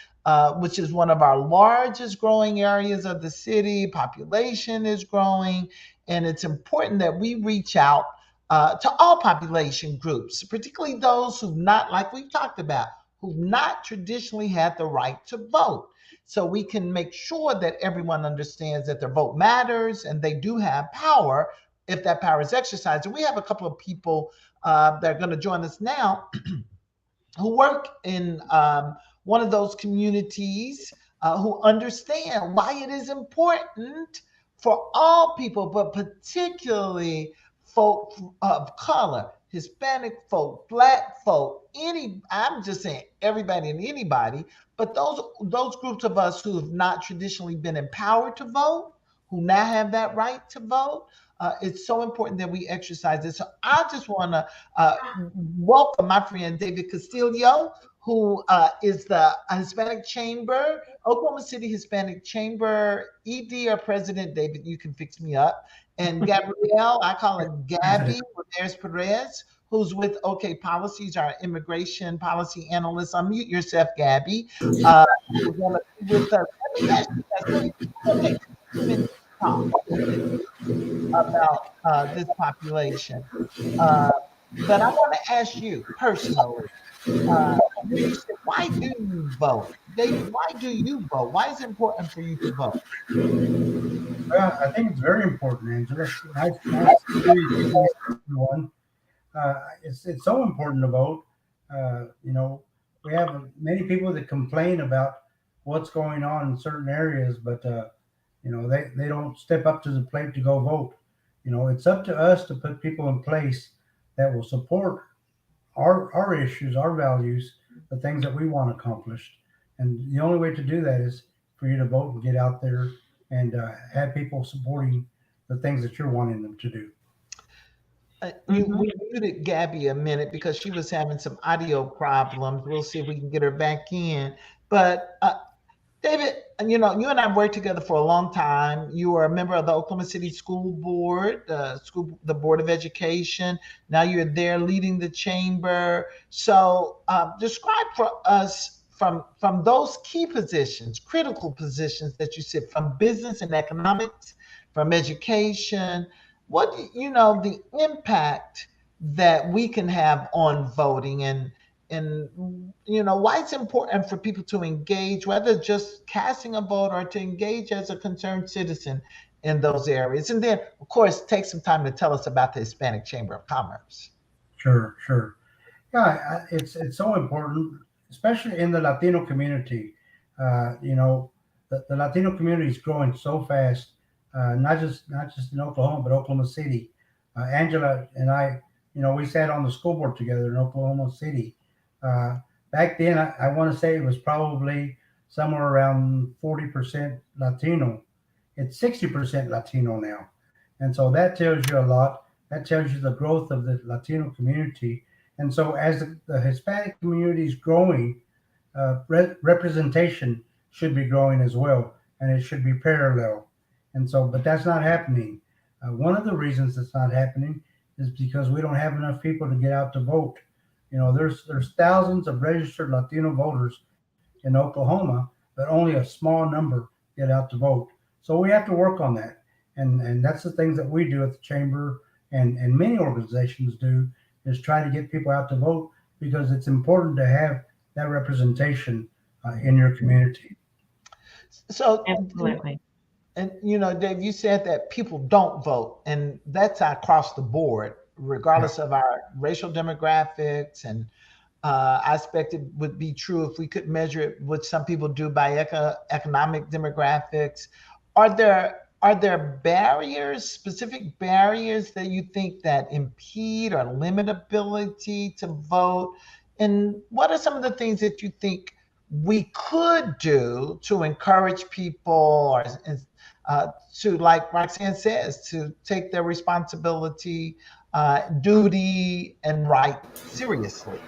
which is one of our largest growing areas of the city. Population is growing, and it's important that we reach out to all population groups, particularly those who've not, like we've talked about, who've not traditionally had the right to vote. So we can make sure that everyone understands that their vote matters and they do have power if that power is exercised. And we have a couple of people that are going to join us now who work in one of those communities who understand why it is important for all people, but particularly folk of color, Hispanic folk, Black folk, I'm just saying everybody and anybody, but those groups of us who have not traditionally been empowered to vote, who now have that right to vote, it's so important that we exercise it. So I just want to welcome my friend David Castillo, who is the Hispanic Chamber, Oklahoma City Hispanic Chamber ED or President. David, you can fix me up. And Gabrielle, I call her Gabby Perez, who's with OK Policies, our immigration policy analyst. Unmute yourself, Gabby. Who's going to be with us. Let me ask you guys, we'll take 2 minutes to talk about this population. But I want to ask you personally, when you say, why do you vote? David, why do you vote? Why is it important for you to vote? Well, I think it's very important, Angela. Nice to see you, everyone. It's so important to vote. We have many people that complain about what's going on in certain areas, but They don't step up to the plate to go vote. It's up to us to put people in place that will support our issues, our values, the things that we want accomplished. And the only way to do that is for you to vote and get out there and have people supporting the things that you're wanting them to do. We muted Gabby a minute because she was having some audio problems. We'll see if we can get her back in. But David, you and I worked together for a long time. You were a member of the Oklahoma City School Board, the Board of Education. Now you're there leading the chamber. So describe for us from those key positions, critical positions that you sit, from business and economics, from education, what the impact that we can have on voting, and why it's important for people to engage, whether just casting a vote or to engage as a concerned citizen in those areas. And then, of course, take some time to tell us about the Hispanic Chamber of Commerce. Sure, sure. Yeah, it's so important, especially in the Latino community. The Latino community is growing so fast, not just in Oklahoma, but Oklahoma City. Angela and I, we sat on the school board together in Oklahoma City. Uh, Back then, I want to say it was probably somewhere around 40% Latino. It's 60% Latino now. And so that tells you a lot. That tells you the growth of the Latino community. And so as the Hispanic community is growing, representation should be growing as well, and it should be parallel. And so, but that's not happening. One of the reasons it's not happening is because we don't have enough people to get out to vote. There's thousands of registered Latino voters in Oklahoma, but only a small number get out to vote. So we have to work on that, and that's the things that we do at the chamber, and many organizations do, is try to get people out to vote because it's important to have that representation in your community. So, Absolutely. and Dave, you said that people don't vote, and that's across the board, regardless of our racial demographics. And I expect it would be true if we could measure it, what some people do by economic demographics. Are there barriers, specific barriers that you think that impede or limit ability to vote? And what are some of the things that you think we could do to encourage people, or to, like Roxanne says, to take their responsibility, duty, and right seriously?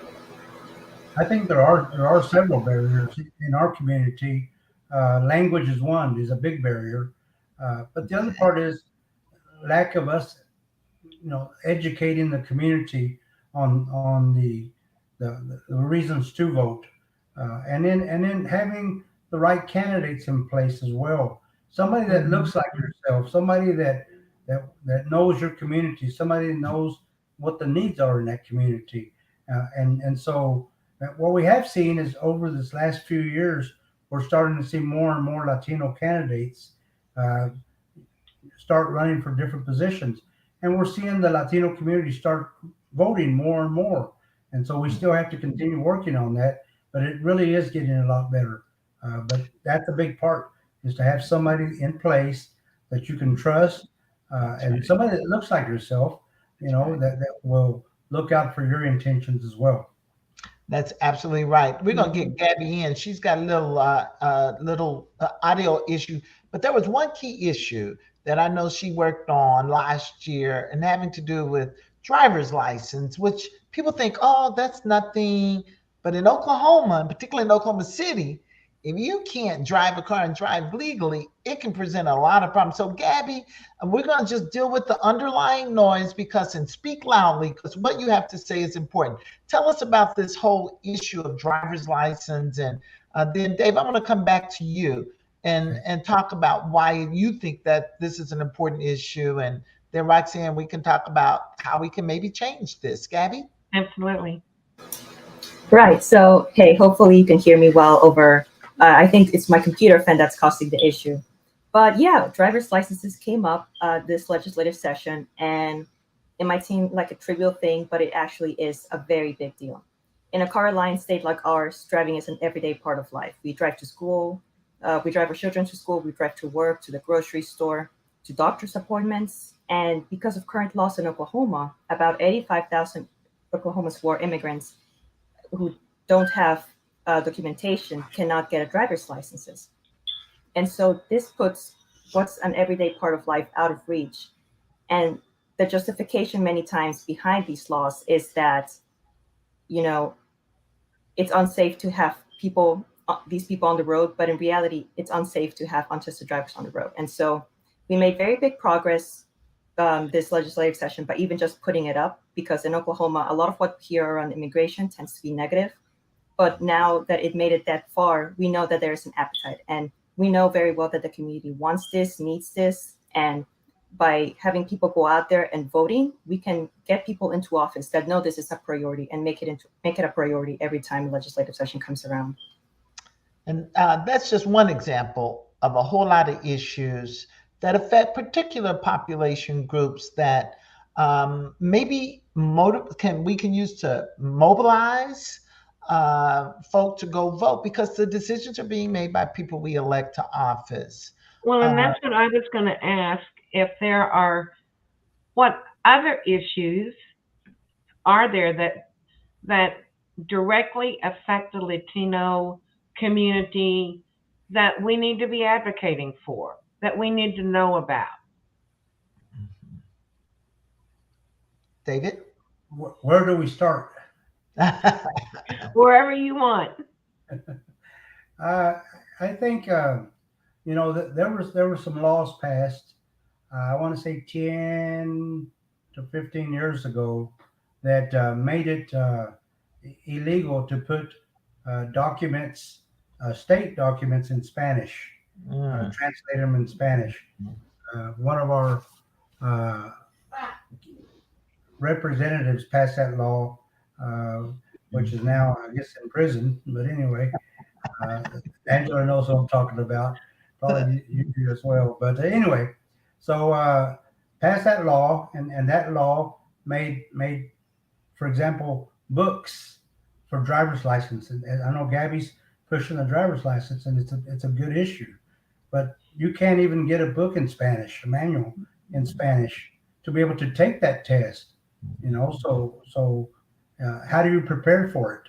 I think there are several barriers in our community. Language is a big barrier, but the other part is lack of us, educating the community on the reasons to vote, and then having the right candidates in place as well. Somebody that looks like yourself, somebody that knows your community, somebody that knows what the needs are in that community, and so what we have seen is over this last few years, we're starting to see more and more Latino candidates uh, start running for different positions. And we're seeing the Latino community start voting more and more. And so we still have to continue working on that, but it really is getting a lot better. But that's a big part, is to have somebody in place that you can trust, and somebody that looks like yourself, that will look out for your intentions as well. That's absolutely right. We're gonna get Gabby in. She's got a little audio issue, but there was one key issue that I know she worked on last year, and having to do with driver's license, which people think, oh, that's nothing. But in Oklahoma, and particularly in Oklahoma City, if you can't drive a car and drive legally, it can present a lot of problems. So, Gabby, we're going to just deal with the underlying noise, and speak loudly, because what you have to say is important. Tell us about this whole issue of driver's license. And then, Dave, I want to come back to you and talk about why you think that this is an important issue. And then, Roxanne, we can talk about how we can maybe change this. Gabby? Absolutely. Right. So, hey, hopefully you can hear me well over. I think it's my computer fan that's causing the issue. But yeah, driver's licenses came up this legislative session, and it might seem like a trivial thing, but it actually is a very big deal. In a car-aligned state like ours, driving is an everyday part of life. We drive to school, We drive our children to school. We drive to work, to the grocery store, to doctor's appointments. And because of current laws in Oklahoma, about 85,000 Oklahomans who are immigrants who don't have documentation cannot get a driver's licenses. And so this puts what's an everyday part of life out of reach. And the justification many times behind these laws is that, it's unsafe to have these people on the road, but in reality, it's unsafe to have untested drivers on the road. And so we made very big progress this legislative session by even just putting it up, because in Oklahoma, a lot of what we hear on immigration tends to be negative. But now that it made it that far, we know that there is an appetite, and we know very well that the community wants this, needs this. And by having people go out there and voting, we can get people into office that know this is a priority and make it a priority every time a legislative session comes around. And that's just one example of a whole lot of issues that affect particular population groups that maybe we can use to mobilize folk to go vote, because the decisions are being made by people we elect to office. Well, and that's what I was going to ask, if there are, what other issues are there that directly affect the Latino community that we need to be advocating for, that we need to know about? David? Where do we start? Wherever you want. I think there were some laws passed. I want to say 10 to 15 years ago that made it illegal to put documents, state documents, in Spanish. Translate them in Spanish. One of our representatives passed that law, which is now, I guess, in prison. But anyway, Angela knows what I'm talking about. Probably you do as well. But anyway, so passed that law, and that law made, for example, books for driver's license. And I know Gabby's pushing the driver's license, and it's a good issue. But you can't even get a book in Spanish, a manual in Spanish, to be able to take that test. So how do you prepare for it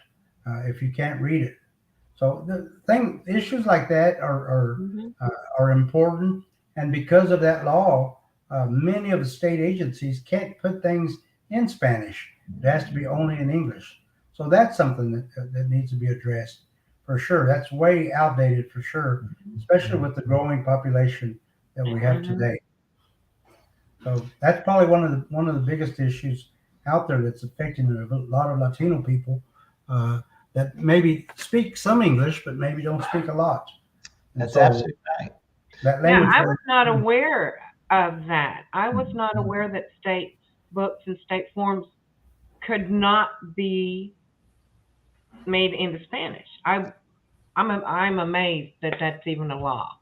if you can't read it? So issues like that are important, and because of that law, many of the state agencies can't put things in Spanish. It has to be only in English. So that's something that needs to be addressed for sure. That's way outdated for sure, especially with the growing population that we have today. So that's probably one of the biggest issues out there that's affecting a lot of Latino people that maybe speak some English, but maybe don't speak a lot. That's absolutely right. That language. Yeah, I was not aware of that. I was not aware that state books and state forms could not be made into Spanish. I'm amazed that that's even a law.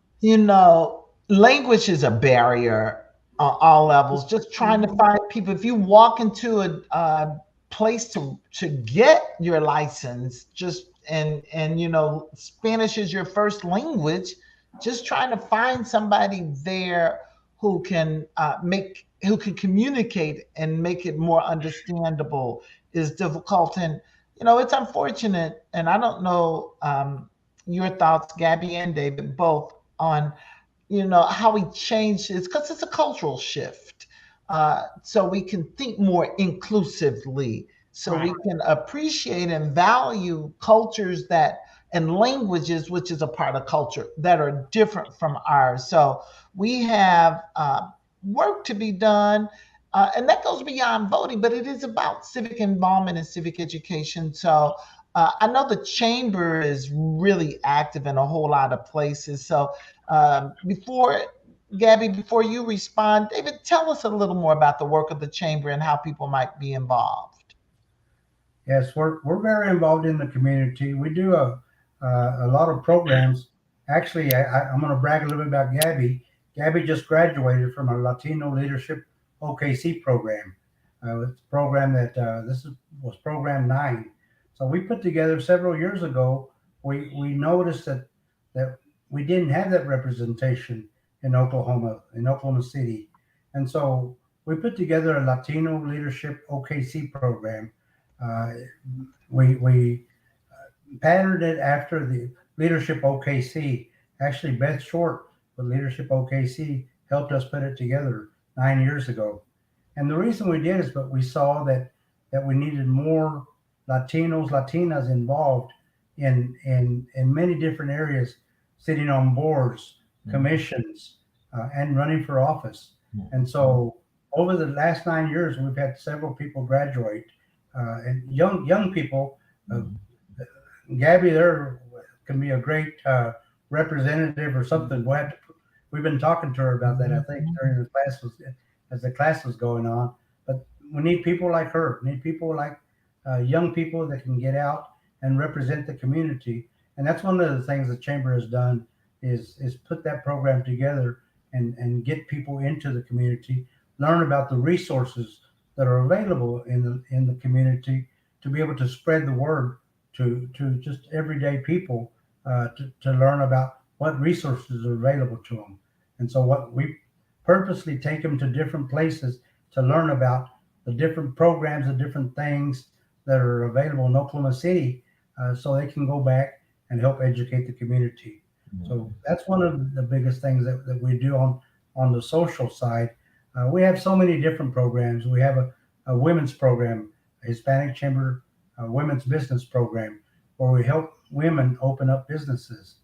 Language is a barrier on all levels. Just trying to find people. If you walk into a place to get your license, and Spanish is your first language, just trying to find somebody there who can communicate and make it more understandable is difficult. And it's unfortunate, and I don't know your thoughts, Gabby and David, both on how we change this, because it's a cultural shift, so we can think more inclusively, so we can appreciate and value cultures and languages, which is a part of culture, that are different from ours. So we have work to be done, and that goes beyond voting, but it is about civic involvement and civic education. So I know the chamber is really active in a whole lot of places. So Gabby, before you respond, David, tell us a little more about the work of the chamber and how people might be involved. Yes, we're very involved in the community. We do a lot of programs. Actually, I'm going to brag a little bit about Gabby. Gabby just graduated from a Latino Leadership OKC program. It's a program that was program 9. So we put together several years ago. We noticed that we didn't have that representation in Oklahoma City. And so we put together a Latino Leadership OKC program. Uh, we patterned it after the Leadership OKC. Actually, Beth Short with Leadership OKC helped us put it together 9 years ago. And the reason we did is, but we saw that we needed more Latinos, Latinas involved in many different areas, sitting on boards, commissions, and running for office. And so over the last 9 years, we've had several people graduate, and young people. Gabby there can be a great representative or something. We've been talking to her about that, I think, during the class as the class was going on. But we need people like her. We need people like young people that can get out and represent the community. And that's one of the things the chamber has done is put that program together and get people into the community, learn about the resources that are available in the community to be able to spread the word to just everyday people to learn about what resources are available to them. And so what we purposely take them to different places to learn about the different programs, the different things that are available in Oklahoma City, so they can go back and help educate the community. So that's one of the biggest things that we do on the social side. We have so many different programs. We have a women's program, a Hispanic Chamber women's business program, where we help women open up businesses.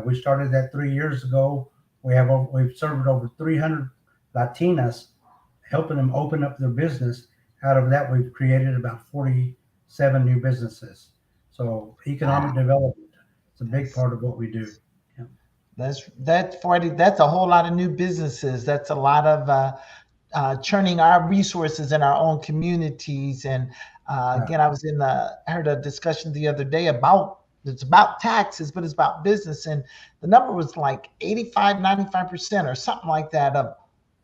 We started that 3 years ago. We've served over 300 Latinas, helping them open up their business. Out of that, we've created about 47 new businesses. So economic development is a big part of what we do. Yeah. That's 40. That's a whole lot of new businesses. That's a lot of churning our resources in our own communities. And again, I heard a discussion the other day it's about taxes, but it's about business. And the number was like 85, 95% or something like that of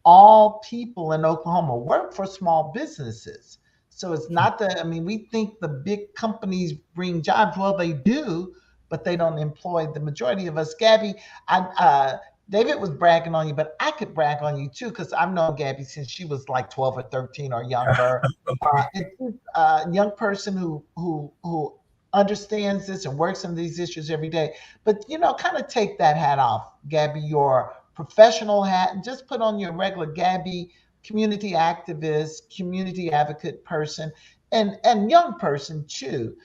all people in Oklahoma work for small businesses. So it's not that, I mean, we think the big companies bring jobs. Well, they do, but they don't employ the majority of us. Gabby, David was bragging on you, but I could brag on you too, because I've known Gabby since she was like 12 or 13 or younger. And she's a young person who understands this and works on these issues every day. But kind of take that hat off, Gabby, your professional hat, and just put on your regular Gabby, community activist, community advocate person, and young person too.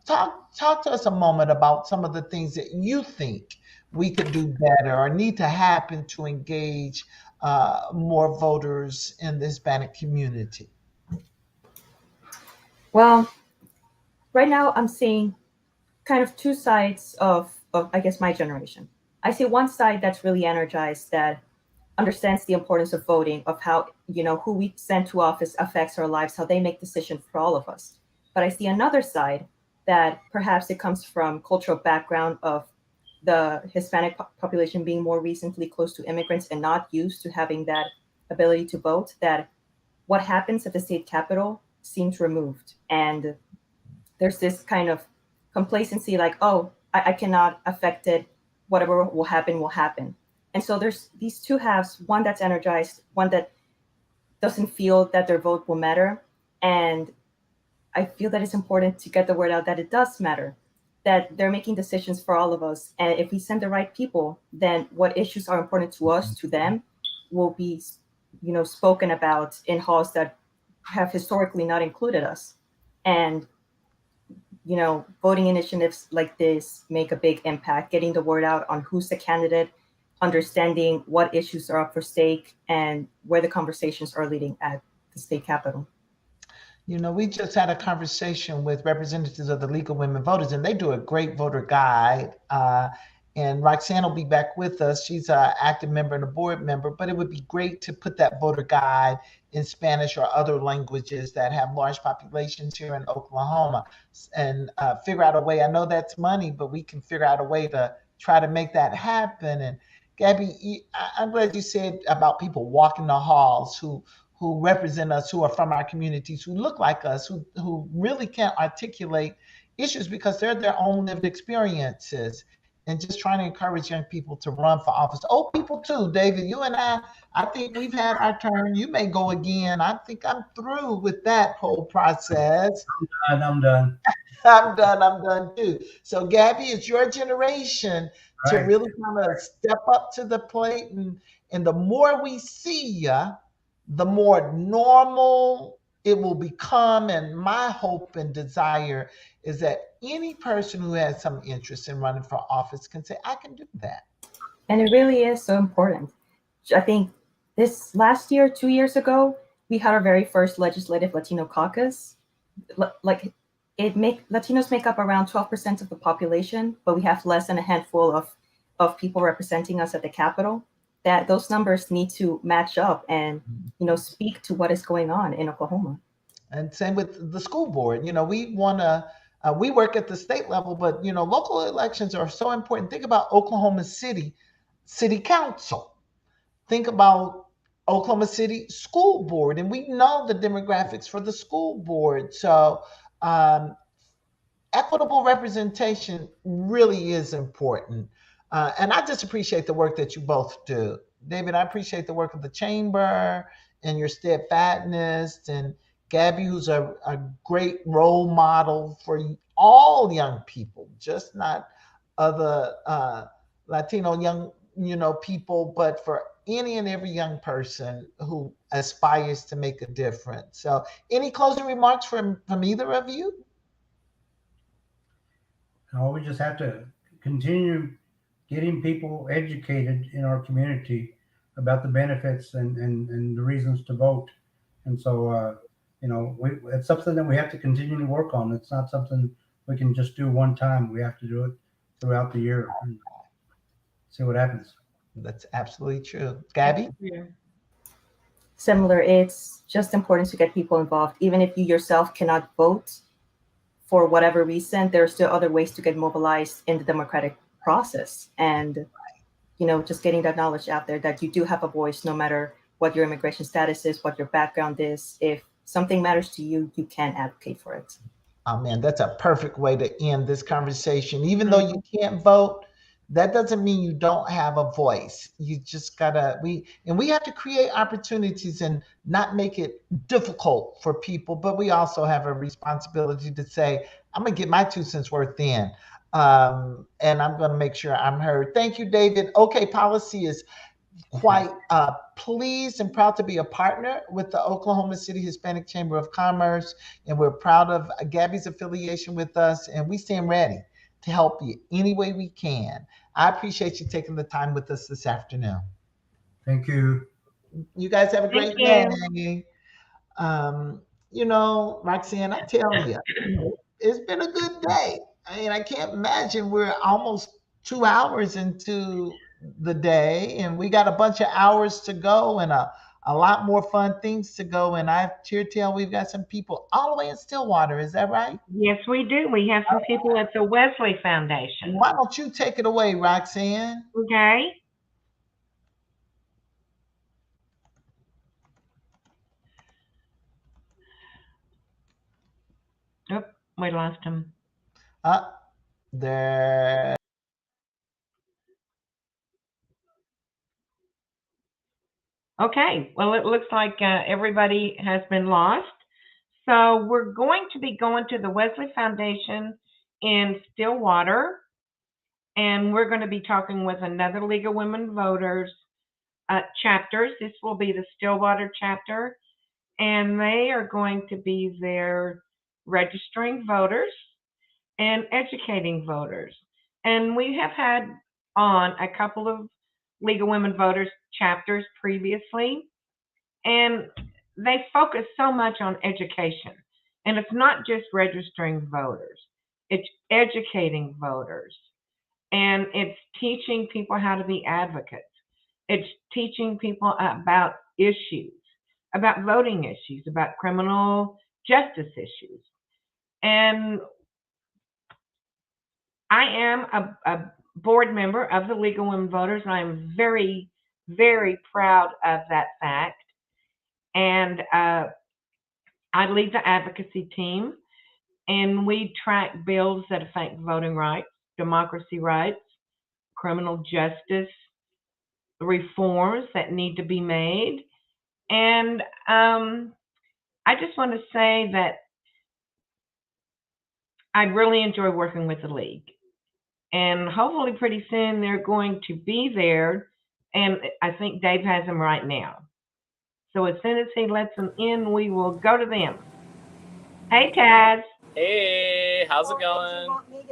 Talk to us a moment about some of the things that you think we could do better or need to happen to engage more voters in the Hispanic community. Well, right now I'm seeing kind of two sides of I guess my generation. I see one side that's really energized, that understands the importance of voting, of how who we send to office affects our lives, how they make decisions for all of us. But I see another side that perhaps it comes from cultural background of the Hispanic population being more recently close to immigrants and not used to having that ability to vote, that what happens at the state capitol seems removed. And there's this kind of complacency, like, oh, I cannot affect it. Whatever will happen, will happen. And so there's these two halves, one that's energized, one that doesn't feel that their vote will matter. And I feel that it's important to get the word out that it does matter, that they're making decisions for all of us. And if we send the right people, then what issues are important to us, to them, will be, spoken about in halls that have historically not included us. And, voting initiatives like this make a big impact, getting the word out on who's the candidate, understanding what issues are up for stake, and where the conversations are leading at the state capitol. We just had a conversation with representatives of the League of Women Voters, and they do a great voter guide. And Roxanne will be back with us. She's an active member and a board member, but it would be great to put that voter guide in Spanish or other languages that have large populations here in Oklahoma, and figure out a way. I know that's money, but we can figure out a way to try to make that happen. And Gabby, I'm glad you said about people walking the halls who represent us, who are from our communities, who look like us, who really can't articulate issues because they're their own lived experiences. and just trying to encourage young people to run for office. Old people too, David. You and I think we've had our turn. You may go again. I think I'm through with that whole process. I'm done. I'm done. I'm done too. So, Gabby, it's your generation to Right. really kind of step up to the plate, and the more we see you, the more normal it will become. And my hope and desire is that any person who has some interest in running for office can say, "I can do that." And it really is so important. I think this last year, 2 years ago, we had our very first legislative Latino caucus. Like Latinos make up around 12% of the population, but we have less than a handful of people representing us at the Capitol. That those numbers need to match up and speak to what is going on in Oklahoma. And same with the school board. We want to, we work at the state level, but, local elections are so important. Think about Oklahoma City City Council. Think about Oklahoma City School Board. And we know the demographics for the school board. So, equitable representation really is important. And I just appreciate the work that you both do. David, I appreciate the work of the chamber and your steadfastness, and Gabby, who's a great role model for all young people, just not other Latino young, people, but for any and every young person who aspires to make a difference. So, any closing remarks from either of you? No, we just have to continue getting people educated in our community about the benefits and the reasons to vote. And so, it's something that we have to continually work on. It's not something we can just do one time. We have to do it throughout the year and see what happens. That's absolutely true. Gabby? Similar, it's just important to get people involved. Even if you yourself cannot vote for whatever reason, there are still other ways to get mobilized in the democratic process. And, just getting that knowledge out there that you do have a voice, no matter what your immigration status is, what your background is. If something matters to you, you can advocate for it. Oh man, that's a perfect way to end this conversation. Even though you can't vote, that doesn't mean you don't have a voice. You just gotta we have to create opportunities and not make it difficult for people, but we also have a responsibility to say, I'm gonna get my 2 cents worth in. And I'm gonna make sure I'm heard. Thank you, David. OK Policy is quite pleased and proud to be a partner with the Oklahoma City Hispanic Chamber of Commerce. And we're proud of Gabby's affiliation with us. And we stand ready to help you any way we can. I appreciate you taking the time with us this afternoon. Thank you. You guys have a great day. Roxanne, I tell you, it's been a good day. I mean, I can't imagine we're almost 2 hours into the day, and we got a bunch of hours to go and a lot more fun things to go. And I hear tell we've got some people all the way in Stillwater. Is that right? Yes, we do. We have some people at the Wesley Foundation. Why don't you take it away, Roxanne? Okay. Oh, we lost him. There. Okay, well, it looks like everybody has been lost. So we're going to be going to the Wesley Foundation in Stillwater, and we're going to be talking with another League of Women Voters chapters. This will be the Stillwater chapter, and they are going to be there registering voters and educating voters. And we have had on a couple of League of Women Voters chapters previously, and they focus so much on education. And it's not just registering voters, it's educating voters. And it's teaching people how to be advocates. It's teaching people about issues, about voting issues, about criminal justice issues. And I am a board member of the League of Women Voters, and I'm very, very proud of that fact. And I lead the advocacy team, and we track bills that affect voting rights, democracy rights, criminal justice reforms that need to be made. And I just want to say that I really enjoy working with the league. And hopefully pretty soon they're going to be there. And I think Dave has them right now. So as soon as he lets them in, we will go to them. Hey, Taz. Hey, how's it going?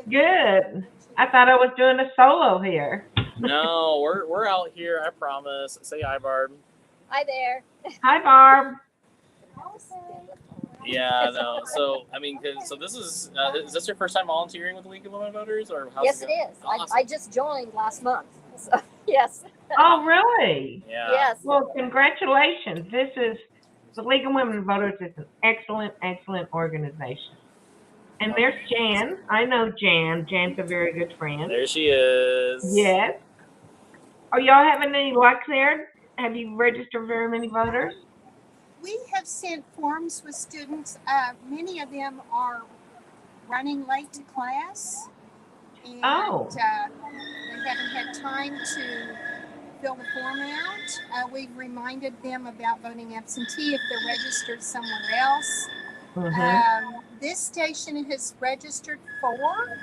Good. I thought I was doing a solo here. No, we're out here, I promise. Say hi, Barb. Hi there. Hi, Barb. Yeah, no. So, I mean, so this is this your first time volunteering with the League of Women Voters? Or how's Yes, it it going? is. Awesome. I just joined last month. So, yes. Oh, really? Yeah. Yes. Well, congratulations. This is the League of Women Voters is an excellent, excellent organization. And there's Jan. I know Jan. Jan's a very good friend. There she is. Yes. Are y'all having any luck there? Have you registered very many voters? We have sent forms with students. Many of them are running late to class, and they haven't had time to fill the form out. We've reminded them about voting absentee if they're registered somewhere else. This station has registered 4.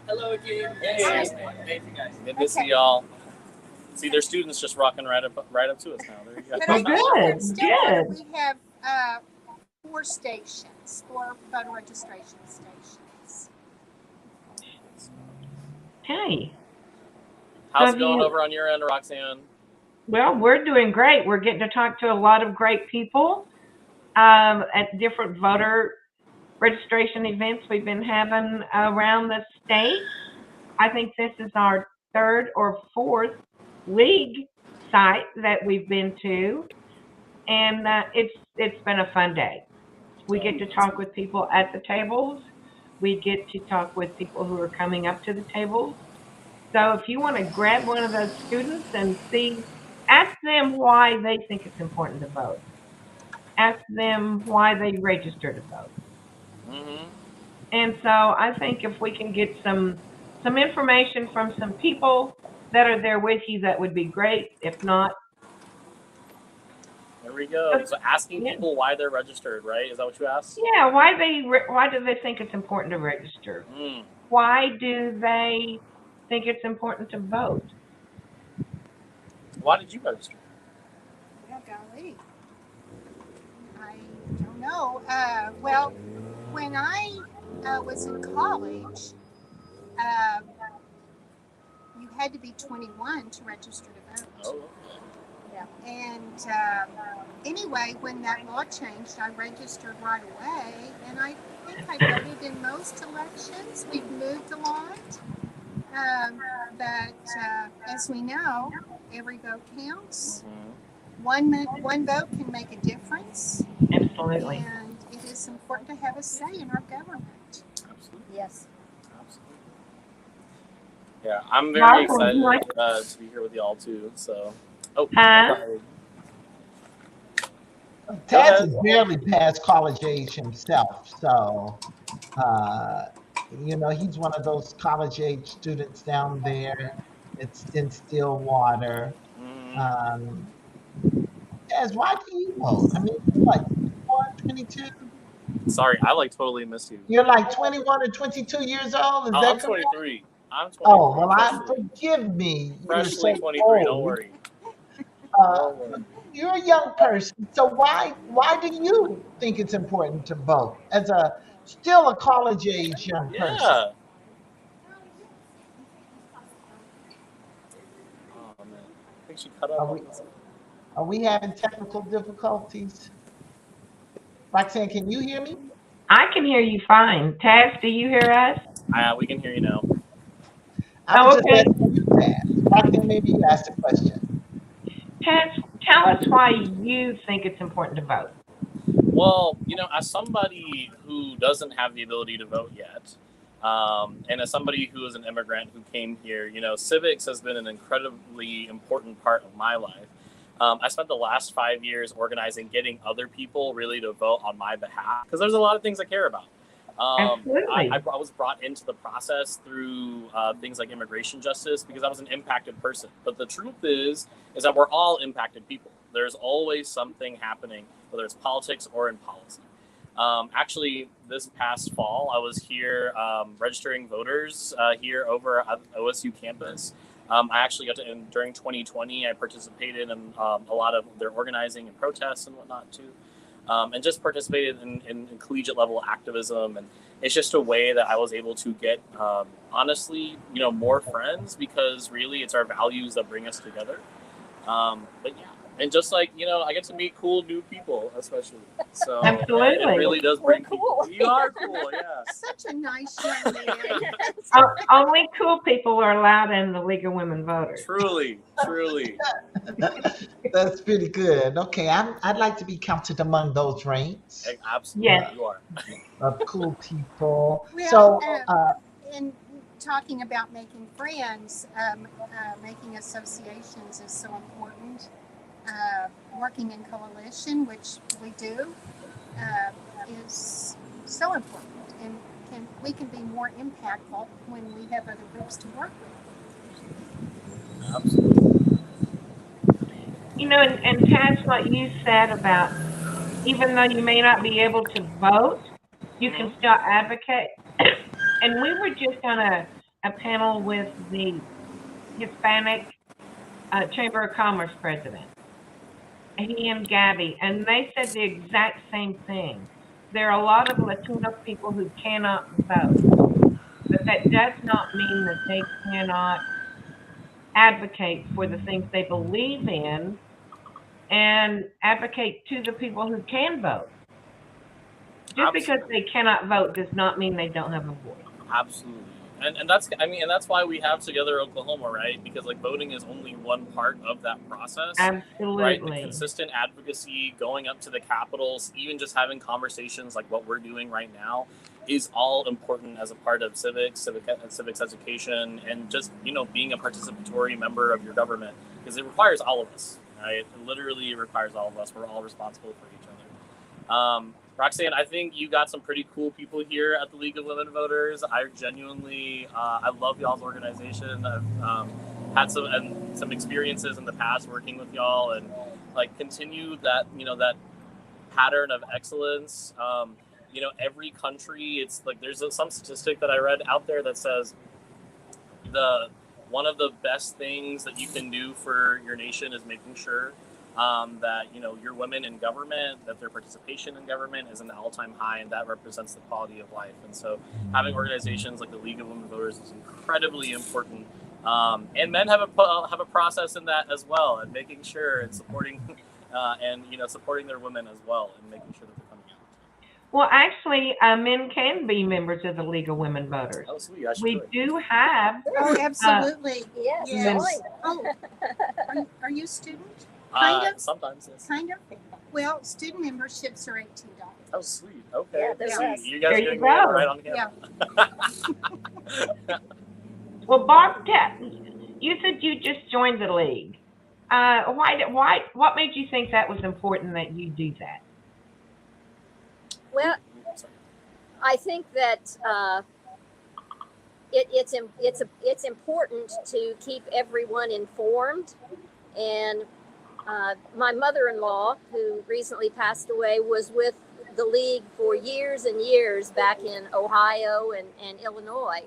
Hello again. Hey, Hi. hey guys. Good to see y'all. See, their students just rocking right up to us now. There you go. But I think in Stillwater we have 4 stations, 4 voter registration stations. Hey. How's it going over on your end, Roxanne? Well, we're doing great. We're getting to talk to a lot of great people at different voter registration events we've been having around the state. I think this is our 3rd or 4th league site that we've been to, and it's been a fun day. We get to talk with people at the tables. We get to talk with people who are coming up to the tables. So if you want to grab one of those students and ask them why they think it's important to vote. Ask them why they register to vote. And so I think if we can get some information from some people that are there with you, that would be great. If not, there we go. So asking people why they're registered, right? Is that what you asked? Yeah. Why do they think it's important to register? Why do they think it's important to vote? Why did you register? Well, golly, I don't know. Well, when I was in college, you had to be 21 to register to vote. Oh. Yeah. And anyway, when that law changed, I registered right away, and I think I voted in most elections. We've moved a lot, but as we know, every vote counts. One vote can make a difference. Absolutely. And it is important to have a say in our government. Absolutely. Yes. Absolutely. Yeah, I'm very excited to be here with y'all too. So, Taz is barely past college age himself, so he's one of those college age students down there. It's in Stillwater. Taz, why do you vote? I mean, you're like 22. Sorry, I totally missed you. You're like 21 or 22 years old. Is that I'm correct? 23. I'm 23. Oh well, forgive me. Freshly so 23. old. Don't worry. You're a young person, so why do you think it's important to vote as still a college age young person? Oh man, I think she cut up. Are we having technical difficulties? Roxanne, can you hear me? I can hear you fine. Taz, do you hear us? We can hear you now. I was just asking you, Taz. Roxanne, maybe you asked a question. Taz, tell us why you think it's important to vote. Well, as somebody who doesn't have the ability to vote yet, and as somebody who is an immigrant who came here, civics has been an incredibly important part of my life. I spent the last 5 years organizing, getting other people really to vote on my behalf, because there's a lot of things I care about. Absolutely. I was brought into the process through things like immigration justice because I was an impacted person. But the truth is that we're all impacted people. There's always something happening, whether it's politics or in policy. Actually, this past fall, I was here registering voters here over at OSU campus. I actually got to, during 2020, I participated in a lot of their organizing and protests and whatnot too. And just participated in collegiate level activism. And it's just a way that I was able to get, honestly, more friends because really it's our values that bring us together. But yeah, and just like, I get to meet cool new people, especially. So Absolutely. It really does bring people. You are cool, yeah. Such a nice young man. Only cool people are allowed in the League of Women Voters. Truly. That's pretty good. Okay, I'd like to be counted among those ranks. Absolutely, yes. You are. Of cool people. Well, So, in talking about making friends, making associations is so important. Working in coalition, which we do, is so important, and we can be more impactful when we have other groups to work with. Absolutely. And Taz, what you said about even though you may not be able to vote, you can still advocate. And we were just on a panel with the Hispanic Chamber of Commerce president, he and Gabby, and they said the exact same thing. There are a lot of Latino people who cannot vote, but that does not mean that they cannot advocate for the things they believe in and advocate to the people who can vote. Just because they cannot vote does not mean they don't have a voice. Absolutely. And that's why we have Together Oklahoma, right? Because voting is only one part of that process. Absolutely. Right? The consistent advocacy, going up to the capitals, even just having conversations like what we're doing right now is all important as a part of civics education, and just, being a participatory member of your government, because it requires all of us, right? It literally requires all of us. We're all responsible for each other. Roxanne, I think you got some pretty cool people here at the League of Women Voters. I genuinely, I love y'all's organization. I've had some experiences in the past working with y'all, and continue that, that pattern of excellence. Every country, it's there's some statistic that I read out there that says one of the best things that you can do for your nation is making sure that your women in government, that their participation in government is an all-time high, and that represents the quality of life. And so having organizations like the League of Women Voters is incredibly important. And men have a process in that as well, and making sure and supporting supporting their women as well, and making sure that they're coming out. Well, actually, men can be members of the League of Women Voters. Oh, sweet. We do have. Oh, absolutely. Yes. Oh, are you a student? Kind of. Sometimes, yes. Kind of. Well, student memberships are $18. Oh, sweet. Okay. Yeah, sweet. You guys there are you getting go. right on camera. Well, Barb, you said you just joined the league. What made you think that was important that you do that? Well, I think that it's important to keep everyone informed. And my mother-in-law, who recently passed away, was with the league for years and years back in Ohio and Illinois.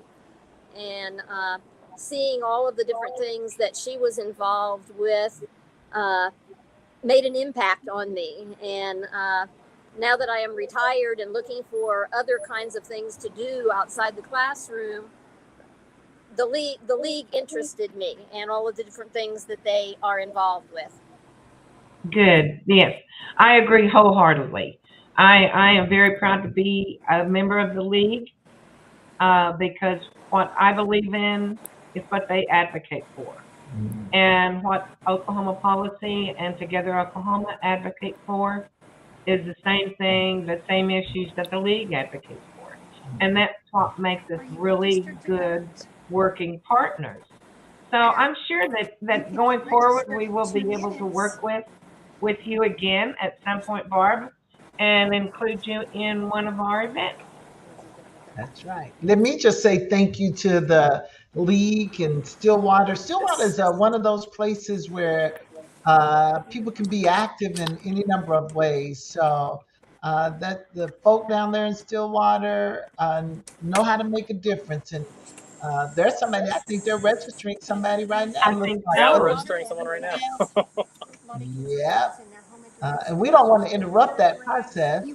And seeing all of the different things that she was involved with made an impact on me. And now that I am retired and looking for other kinds of things to do outside the classroom, the league interested me, and all of the different things that they are involved with. Good. Yes, I agree wholeheartedly. I am very proud to be a member of the league because what I believe in is what they advocate for. And what Oklahoma Policy and Together Oklahoma advocate for is the same thing, the same issues that the league advocates for. And that's what makes us really good working partners. So I'm sure that going forward, we will be able to work with you again at some point, Barb, and include you in one of our events. That's right. Let me just say thank you to the league and Stillwater. Stillwater is one of those places where people can be active in any number of ways. So that the folk down there in Stillwater know how to make a difference. And there's somebody, I think they're registering somebody right now. I It looks think like. Yeah, we're so. registering someone right now. Yeah. And we don't want to interrupt that process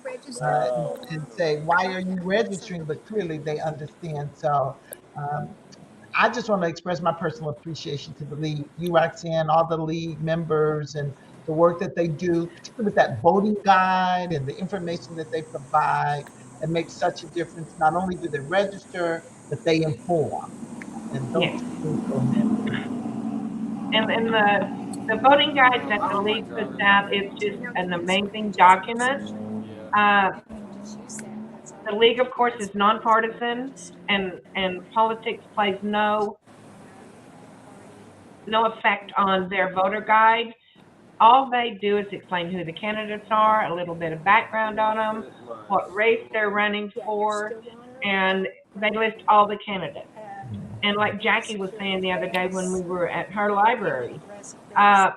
and say, why are you registering? But clearly they understand. So um, I just want to express my personal appreciation to the league, you, Roxanne, all the league members, and the work that they do, particularly with that voting guide and the information that they provide. It makes such a difference. Not only do they register, but they inform. And those Yes. two things go hand in hand. And the voting guide that the league puts out is just an amazing document. Uh, the league, of course, is nonpartisan, and politics plays no effect on their voter guide. All they do is explain who the candidates are, a little bit of background on them, what race they're running for, and they list all the candidates. And like Jackie was saying the other day when we were at her library, uh,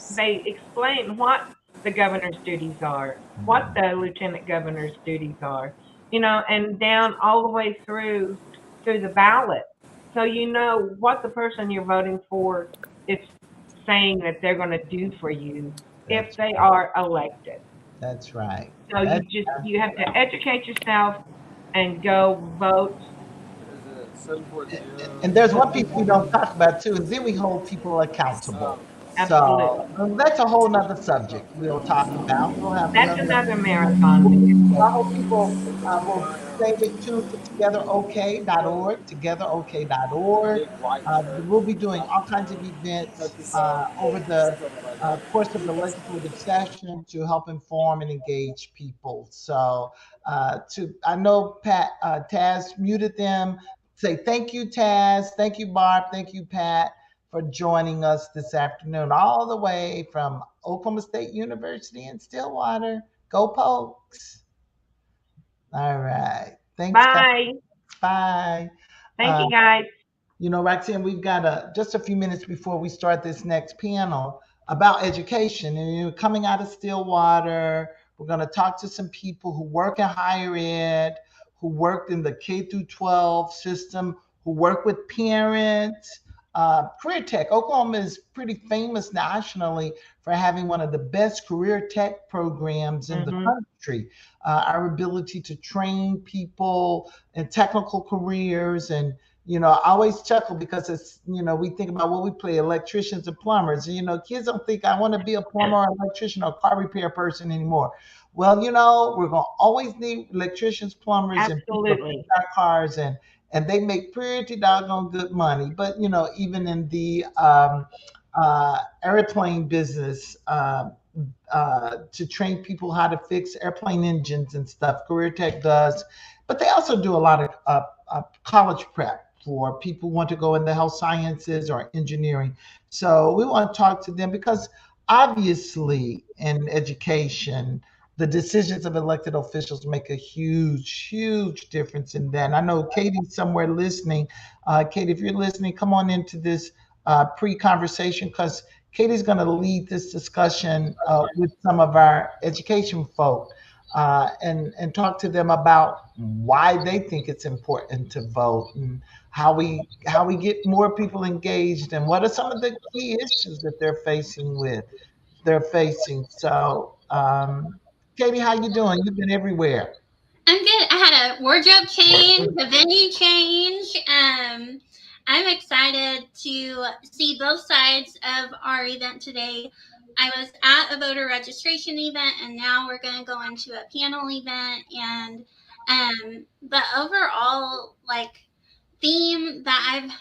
they explain what the governor's duties are, what the lieutenant governor's duties are, and down all the way through the ballot. So you know what the person you're voting for is saying that they're going to do for you if That's they are elected. that's right. So That's you have to educate yourself and go vote. And there's one piece we don't talk about too, is then we hold people accountable. So Absolutely. that's a whole nother subject we'll talk about. We'll have That's another. another marathon we can I do. hope people will stay tuned to togetherok.org, togetherok.org. We'll be doing all kinds of events over the course of the legislative session to help inform and engage people. So, I know Pat Taz muted them. Say thank you, Taz. Thank you, Barb. Thank you, Pat, for joining us this afternoon, all the way from Oklahoma State University in Stillwater. Go Pokes. All right. Thanks, guys. Bye. Bye. Thank Uh, you, guys. Roxanne, we've got just a few minutes before we start this next panel about education. And you're coming out of Stillwater. We're going to talk to some people who work in higher ed, who worked in the K through 12 system, who work with parents. Career Tech, Oklahoma is pretty famous nationally for having one of the best career tech programs in the Mm-hmm. country. Our ability to train people in technical careers. And I always chuckle because we think about what we play electricians and plumbers. Kids don't think I want to be a plumber or electrician or car repair person anymore. Well, we're going to always need electricians, plumbers, and people to fix Absolutely. our cars, and they make pretty doggone good money. But, even in the airplane business, to train people how to fix airplane engines and stuff. Career Tech does, but they also do a lot of college prep for people who want to go in the health sciences or engineering. So we want to talk to them because obviously in education, the decisions of elected officials make a huge, huge difference in that. And I know Katie's somewhere listening. Katie, if you're listening, come on into this pre-conversation because Katie's going to lead this discussion with some of our education folk and talk to them about why they think it's important to vote and how we get more people engaged and what are some of the key issues that they're facing. So, Katie, how you doing? You've been everywhere. I'm good. I had a wardrobe change, a venue change. I'm excited to see both sides of our event today. I was at a voter registration event, and now we're going to go into a panel event. And the overall theme that I've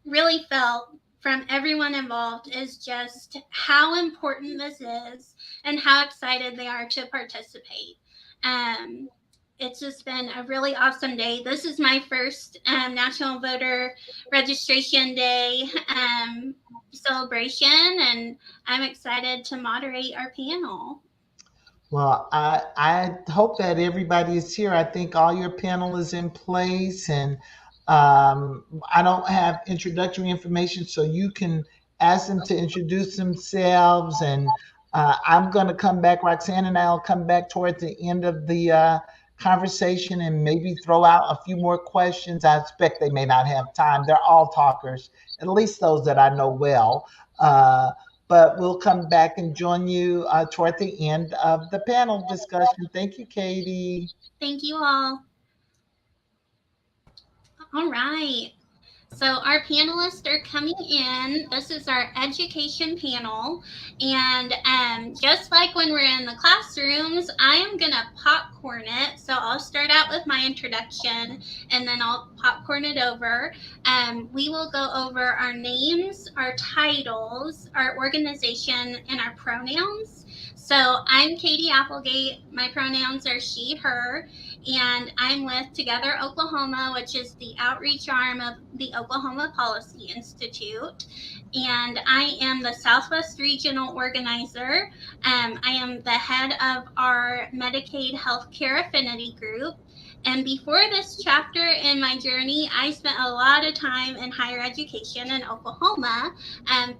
really felt from everyone involved is just how important this is and how excited they are to participate. Um, it's just been a really awesome day. This is my first National Voter Registration Day celebration, and I'm excited to moderate our panel. Well, I hope that everybody is here. I think all your panel is in place, and I don't have introductory information, so you can ask them to introduce themselves. And I'm going to come back. Roxanne and I'll come back toward the end of the conversation and maybe throw out a few more questions. I expect they may not have time. They're all talkers, at least those that I know well. But we'll come back and join you toward the end of the panel discussion. Thank you, Katie. Thank you all. All right. So our panelists are coming in. This is our education panel. And just like when we're in the classrooms, I am going to popcorn it. So I'll start out with my introduction and then I'll popcorn it over. We will go over our names, our titles, our organization, and our pronouns. So I'm Katie Applegate. My pronouns are she, her. And I'm with Together Oklahoma, which is the outreach arm of the Oklahoma Policy Institute. And I am the Southwest Regional Organizer. I am the head of our Medicaid Healthcare Affinity Group. And before this chapter in my journey, I spent a lot of time in higher education in Oklahoma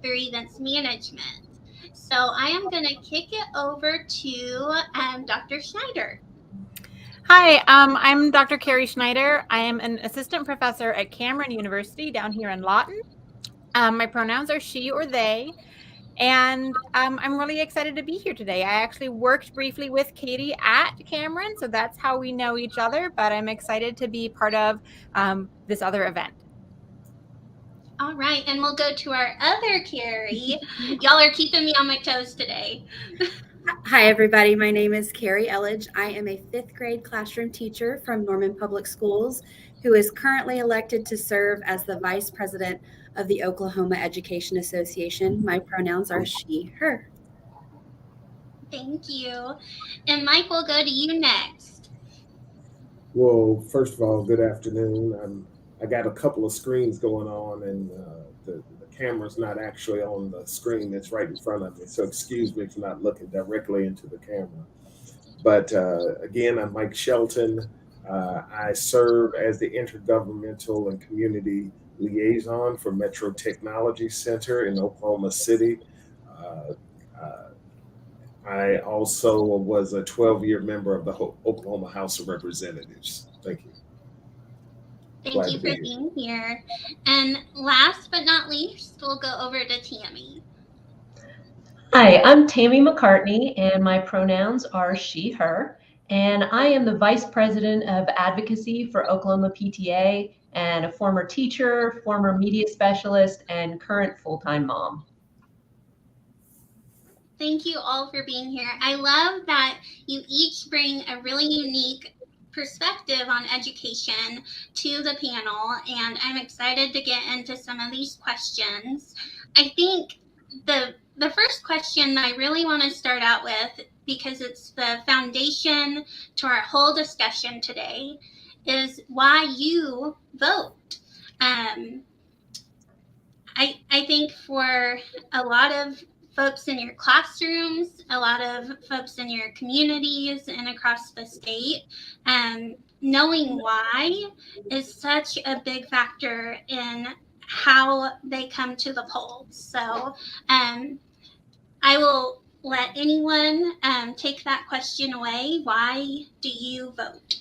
through events management. So I am going to kick it over to Dr. Schneider. Hi, I'm Dr. Carrie Schneider. I am an assistant professor at Cameron University down here in Lawton. My pronouns are she or they, and I'm really excited to be here today. I actually worked briefly with Katie at Cameron, so that's how we know each other, but I'm excited to be part of this other event. All right, and we'll go to our other Carrie. Y'all are keeping me on my toes today. Hi, everybody. My name is Carrie Elledge. I am a 5th grade classroom teacher from Norman Public Schools who is currently elected to serve as the Vice President of the Oklahoma Education Association. My pronouns are she, her. Thank you. And Mike, we'll go to you next. Well, first of all, good afternoon. I got a couple of screens going on, and the camera's not actually on the screen that's right in front of me. So excuse me for not looking directly into the camera. But again, I'm Mike Shelton. I serve as the Intergovernmental and Community Liaison for Metro Technology Center in Oklahoma City. I also was a 12-year member of the Oklahoma House of Representatives. Thank you. Thank you for being here. And last but not least, we'll go over to Tammy. Hi, I'm Tammy McCartney, and my pronouns are she, her. And I am the Vice President of Advocacy for Oklahoma PTA and a former teacher, former media specialist, and current full-time mom. Thank you all for being here. I love that you each bring a really unique perspective on education to the panel, and I'm excited to get into some of these questions. I think the first question I really want to start out with, because it's the foundation to our whole discussion today, is why you vote. I think for a lot of folks in your classrooms, a lot of folks in your communities and across the state, knowing why is such a big factor in how they come to the polls. So I will let anyone take that question away. Why do you vote?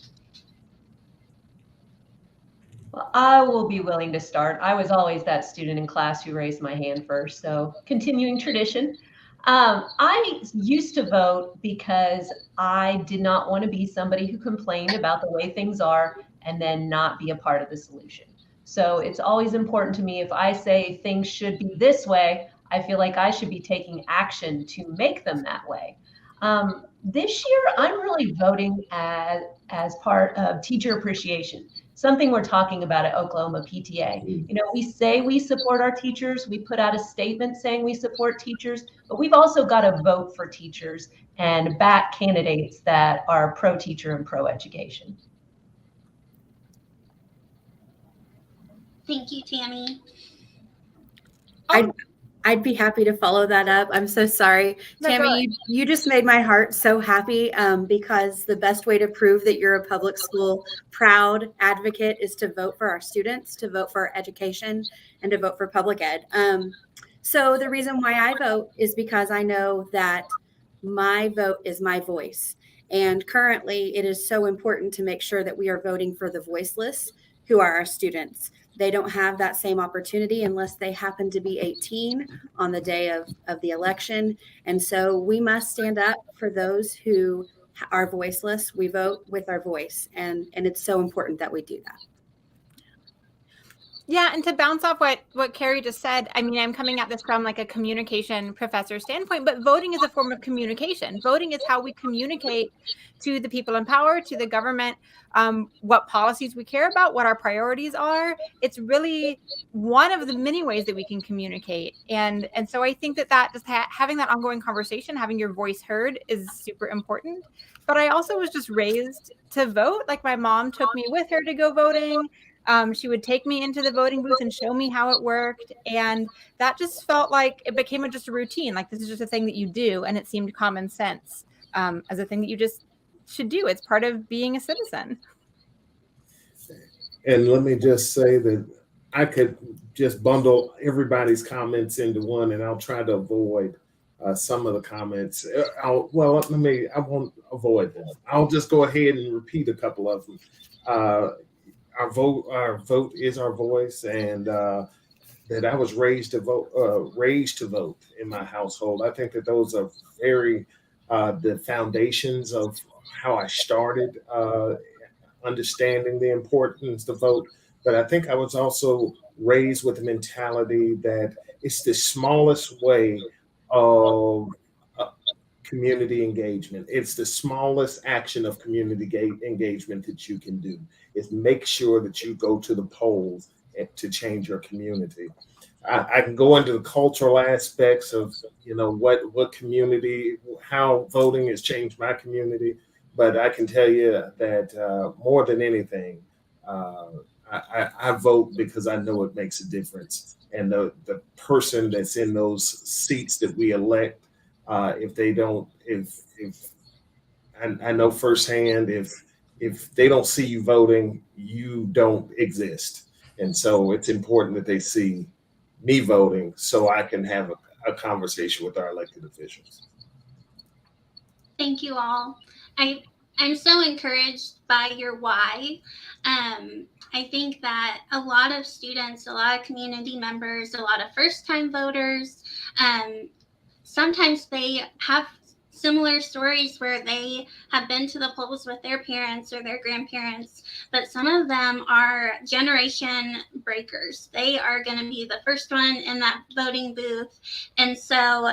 Well, I will be willing to start. I was always that student in class who raised my hand first, so continuing tradition. I used to vote because I did not want to be somebody who complained about the way things are and then not be a part of the solution. So it's always important to me, if I say things should be this way, I feel like I should be taking action to make them that way. This year, I'm really voting as part of teacher appreciation, something we're talking about at Oklahoma PTA. You know, we say we support our teachers, we put out a statement saying we support teachers, but we've also got to vote for teachers and back candidates that are pro-teacher and pro-education. Thank you, Tammy. I I'd be happy to follow that up. I'm so sorry. No, Tammy, you just made my heart so happy because the best way to prove that you're a public school proud advocate is to vote for our students, to vote for our education, and to vote for public ed. So the reason why I vote is because I know that my vote is my voice. And currently, it is so important to make sure that we are voting for the voiceless, who are our students. They don't have that same opportunity unless they happen to be 18 on the day of the election. And so we must stand up for those who are voiceless. We vote with our voice, and it's so important that we do that. Yeah, and to bounce off what Carrie just said, I mean, I'm coming at this from like a communication professor standpoint, but voting is a form of communication. Voting is how we communicate to the people in power, to the government, what policies we care about, what our priorities are. It's really one of the many ways that we can communicate. And so I think that just having that ongoing conversation, having your voice heard is super important. But I also was just raised to vote. Like my mom took me with her to go voting. She would take me into the voting booth and show me how it worked. And that just felt like it became just a routine. Like this is just a thing that you do. And it seemed common sense as a thing that you just should do. It's part of being a citizen. And let me just say that I could just bundle everybody's comments into one, and I'll try to avoid some of the comments. I won't avoid them. I'll just go ahead and repeat a couple of them. Our vote is our voice, and that I was raised to vote in my household. I think that those are very the foundations of how I started understanding the importance to vote. But I think I was also raised with the mentality that it's the smallest way of community engagement. It's the smallest action of community engagement that you can do, is make sure that you go to the polls to change your community. I can go into the cultural aspects of, what community, how voting has changed my community, but I can tell you that more than anything, I vote because I know it makes a difference. And the person that's in those seats that we elect, if they don't, if I know firsthand, if they don't see you voting, you don't exist. And so it's important that they see me voting so I can have a conversation with our elected officials. Thank you all. I'm so encouraged by your why. I think that a lot of students, a lot of community members, a lot of first-time voters, sometimes they have similar stories where they have been to the polls with their parents or their grandparents, but some of them are generation breakers. They are going to be the first one in that voting booth. And so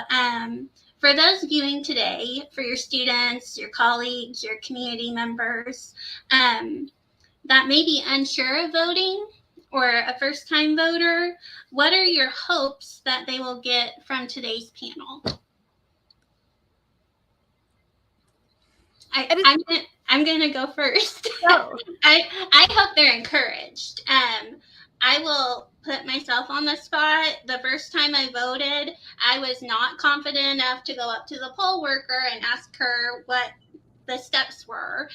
for those viewing today, for your students, your colleagues, your community members that may be unsure of voting or a first-time voter, what are your hopes that they will get from today's panel? I'm gonna go first. Oh. I hope they're encouraged. I will put myself on the spot. The first time I voted, I was not confident enough to go up to the poll worker and ask her what the steps were.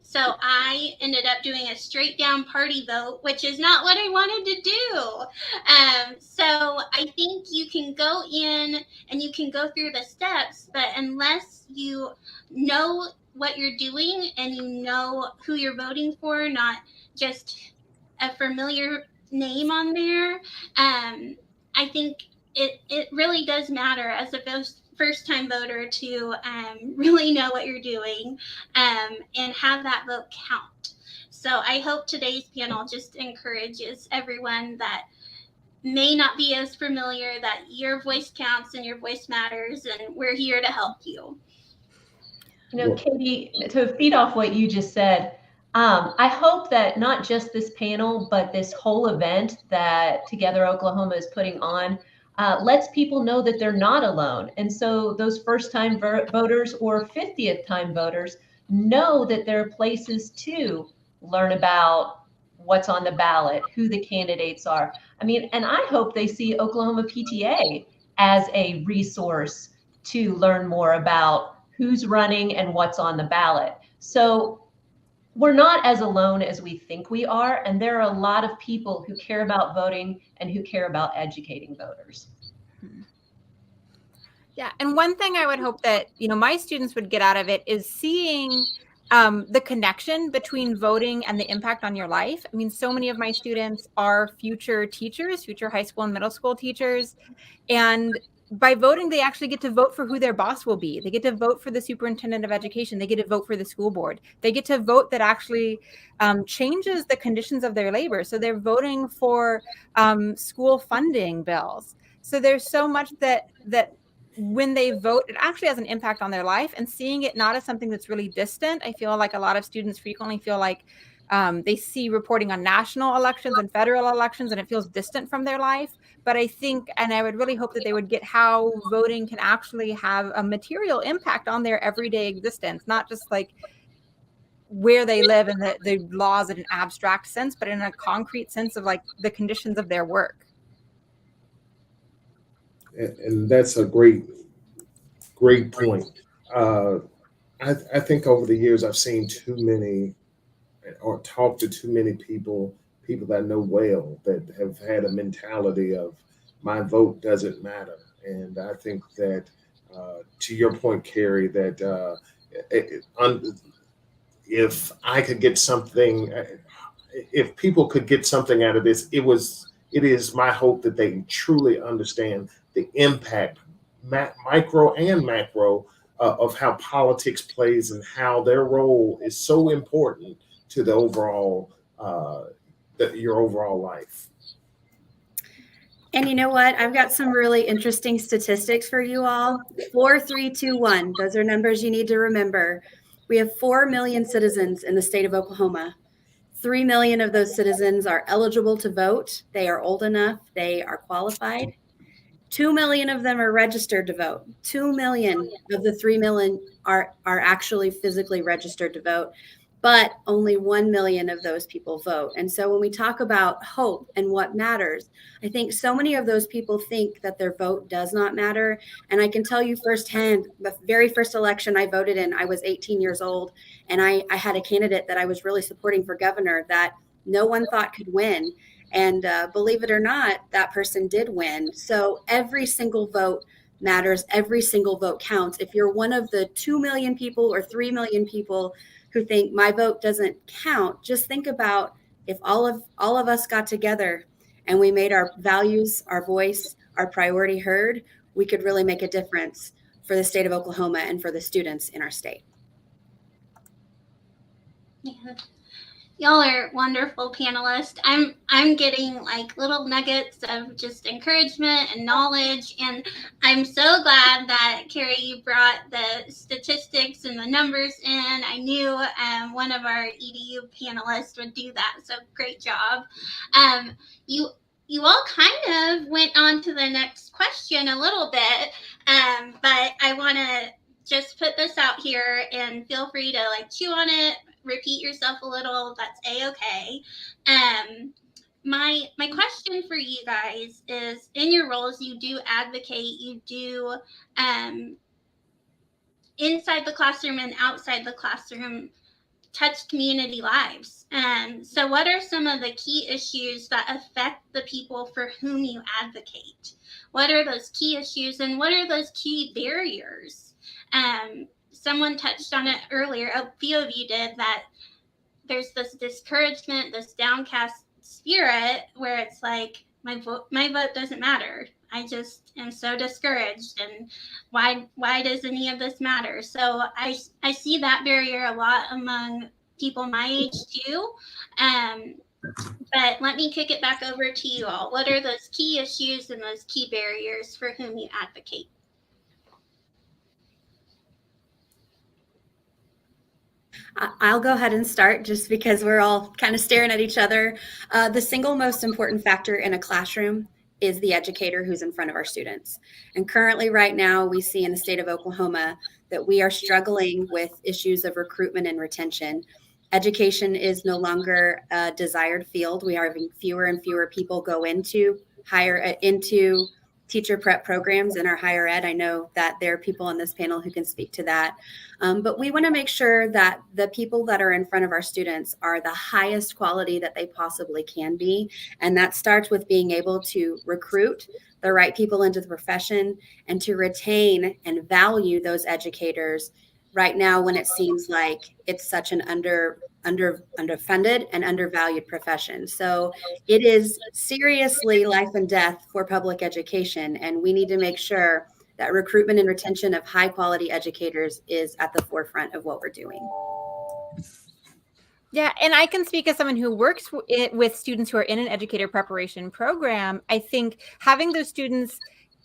So I ended up doing a straight down party vote, which is not what I wanted to do. So I think you can go in and you can go through the steps, but unless you know what you're doing and you know who you're voting for, not just a familiar name on there, I think it really does matter as a first-time voter to really know what you're doing and have that vote count. So I hope today's panel just encourages everyone that may not be as familiar that your voice counts and your voice matters, and we're here to help you. Katie, to feed off what you just said, I hope that not just this panel, but this whole event that Together Oklahoma is putting on lets people know that they're not alone. And so those first-time voters or 50th-time voters know that there are places to learn about what's on the ballot, who the candidates are. I mean, and I hope they see Oklahoma PTA as a resource to learn more about who's running and what's on the ballot. So we're not as alone as we think we are. And there are a lot of people who care about voting and who care about educating voters. Yeah, and one thing I would hope that, you know, my students would get out of it is seeing the connection between voting and the impact on your life. I mean, so many of my students are future teachers, future high school and middle school teachers, and by voting, they actually get to vote for who their boss will be. They get to vote for the superintendent of education. They get to vote for the school board. They get to vote that actually changes the conditions of their labor. So they're voting for school funding bills. So there's so much that when they vote, it actually has an impact on their life, and seeing it not as something that's really distant. I feel like a lot of students frequently feel like they see reporting on national elections and federal elections, and it feels distant from their life. But I think, and I would really hope that they would get how voting can actually have a material impact on their everyday existence, not just like where they live and the laws in an abstract sense, but in a concrete sense of like the conditions of their work. And that's a great point. I think over the years I've seen too many, or talked to too many people that I know well, that have had a mentality of my vote doesn't matter. And I think that, to your point, Carrie, that if I could get something, if people could get something out of this, it is my hope that they truly understand the impact, micro and macro, of how politics plays and how their role is so important to the overall, your overall life. And you know what? I've got some really interesting statistics for you all. 4, 3, 2, 1. Those are numbers you need to remember. We have 4 million citizens in the state of Oklahoma. 3 million of those citizens are eligible to vote. They are old enough. They are qualified. 2 million of them are registered to vote. 2 million of the 3 million are actually physically registered to vote, but only 1 million of those people vote. And so when we talk about hope and what matters, I think so many of those people think that their vote does not matter. And I can tell you firsthand, the very first election I voted in, I was 18 years old, and I had a candidate that I was really supporting for governor that no one thought could win. And believe it or not, that person did win. So every single vote matters. Every single vote counts. If you're one of the 2 million people or 3 million people who think my vote doesn't count, just think about if all of us got together and we made our values, our voice, our priority heard, we could really make a difference for the state of Oklahoma and for the students in our state. Yeah. Y'all are wonderful panelists. I'm getting like little nuggets of just encouragement and knowledge, and I'm so glad that Carrie, you brought the statistics and the numbers in. I knew one of our EDU panelists would do that, so great job. You all kind of went on to the next question a little bit, but I want to just put this out here, and feel free to like chew on it, repeat yourself a little. That's a-okay. My question for you guys is, in your roles, you do advocate, you do inside the classroom and outside the classroom touch community lives. So what are some of the key issues that affect the people for whom you advocate? What are those key issues, and what are those key barriers? Someone touched on it earlier, a few of you did, that there's this discouragement, this downcast spirit where it's like, my vote doesn't matter. I just am so discouraged, and why does any of this matter? So I see that barrier a lot among people my age too. But let me kick it back over to you all. What are those key issues and those key barriers for whom you advocate? I'll go ahead and start, just because we're all kind of staring at each other. The single most important factor in a classroom is the educator who's in front of our students. And currently right now, we see in the state of Oklahoma that we are struggling with issues of recruitment and retention. Education is no longer a desired field. We are having fewer and fewer people go into teacher prep programs in our higher ed. I know that there are people on this panel who can speak to that. But we want to make sure that the people that are in front of our students are the highest quality that they possibly can be. And that starts with being able to recruit the right people into the profession and to retain and value those educators right now when it seems like it's such an underfunded and undervalued profession. So it is seriously life and death for public education, and we need to make sure that recruitment and retention of high quality educators is at the forefront of what we're doing. Yeah, and I can speak as someone who works with students who are in an educator preparation program. I think having those students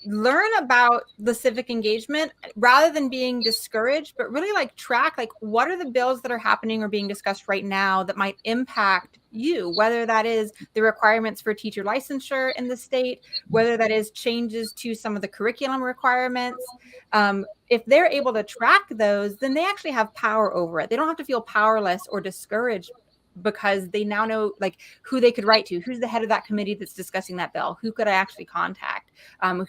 learn about the civic engagement rather than being discouraged, but really like track, like what are the bills that are happening or being discussed right now that might impact you, whether that is the requirements for teacher licensure in the state, whether that is changes to some of the curriculum requirements. If they're able to track those, then they actually have power over it. They don't have to feel powerless or discouraged because they now know like who they could write to, who's the head of that committee that's discussing that bill, who could I actually contact,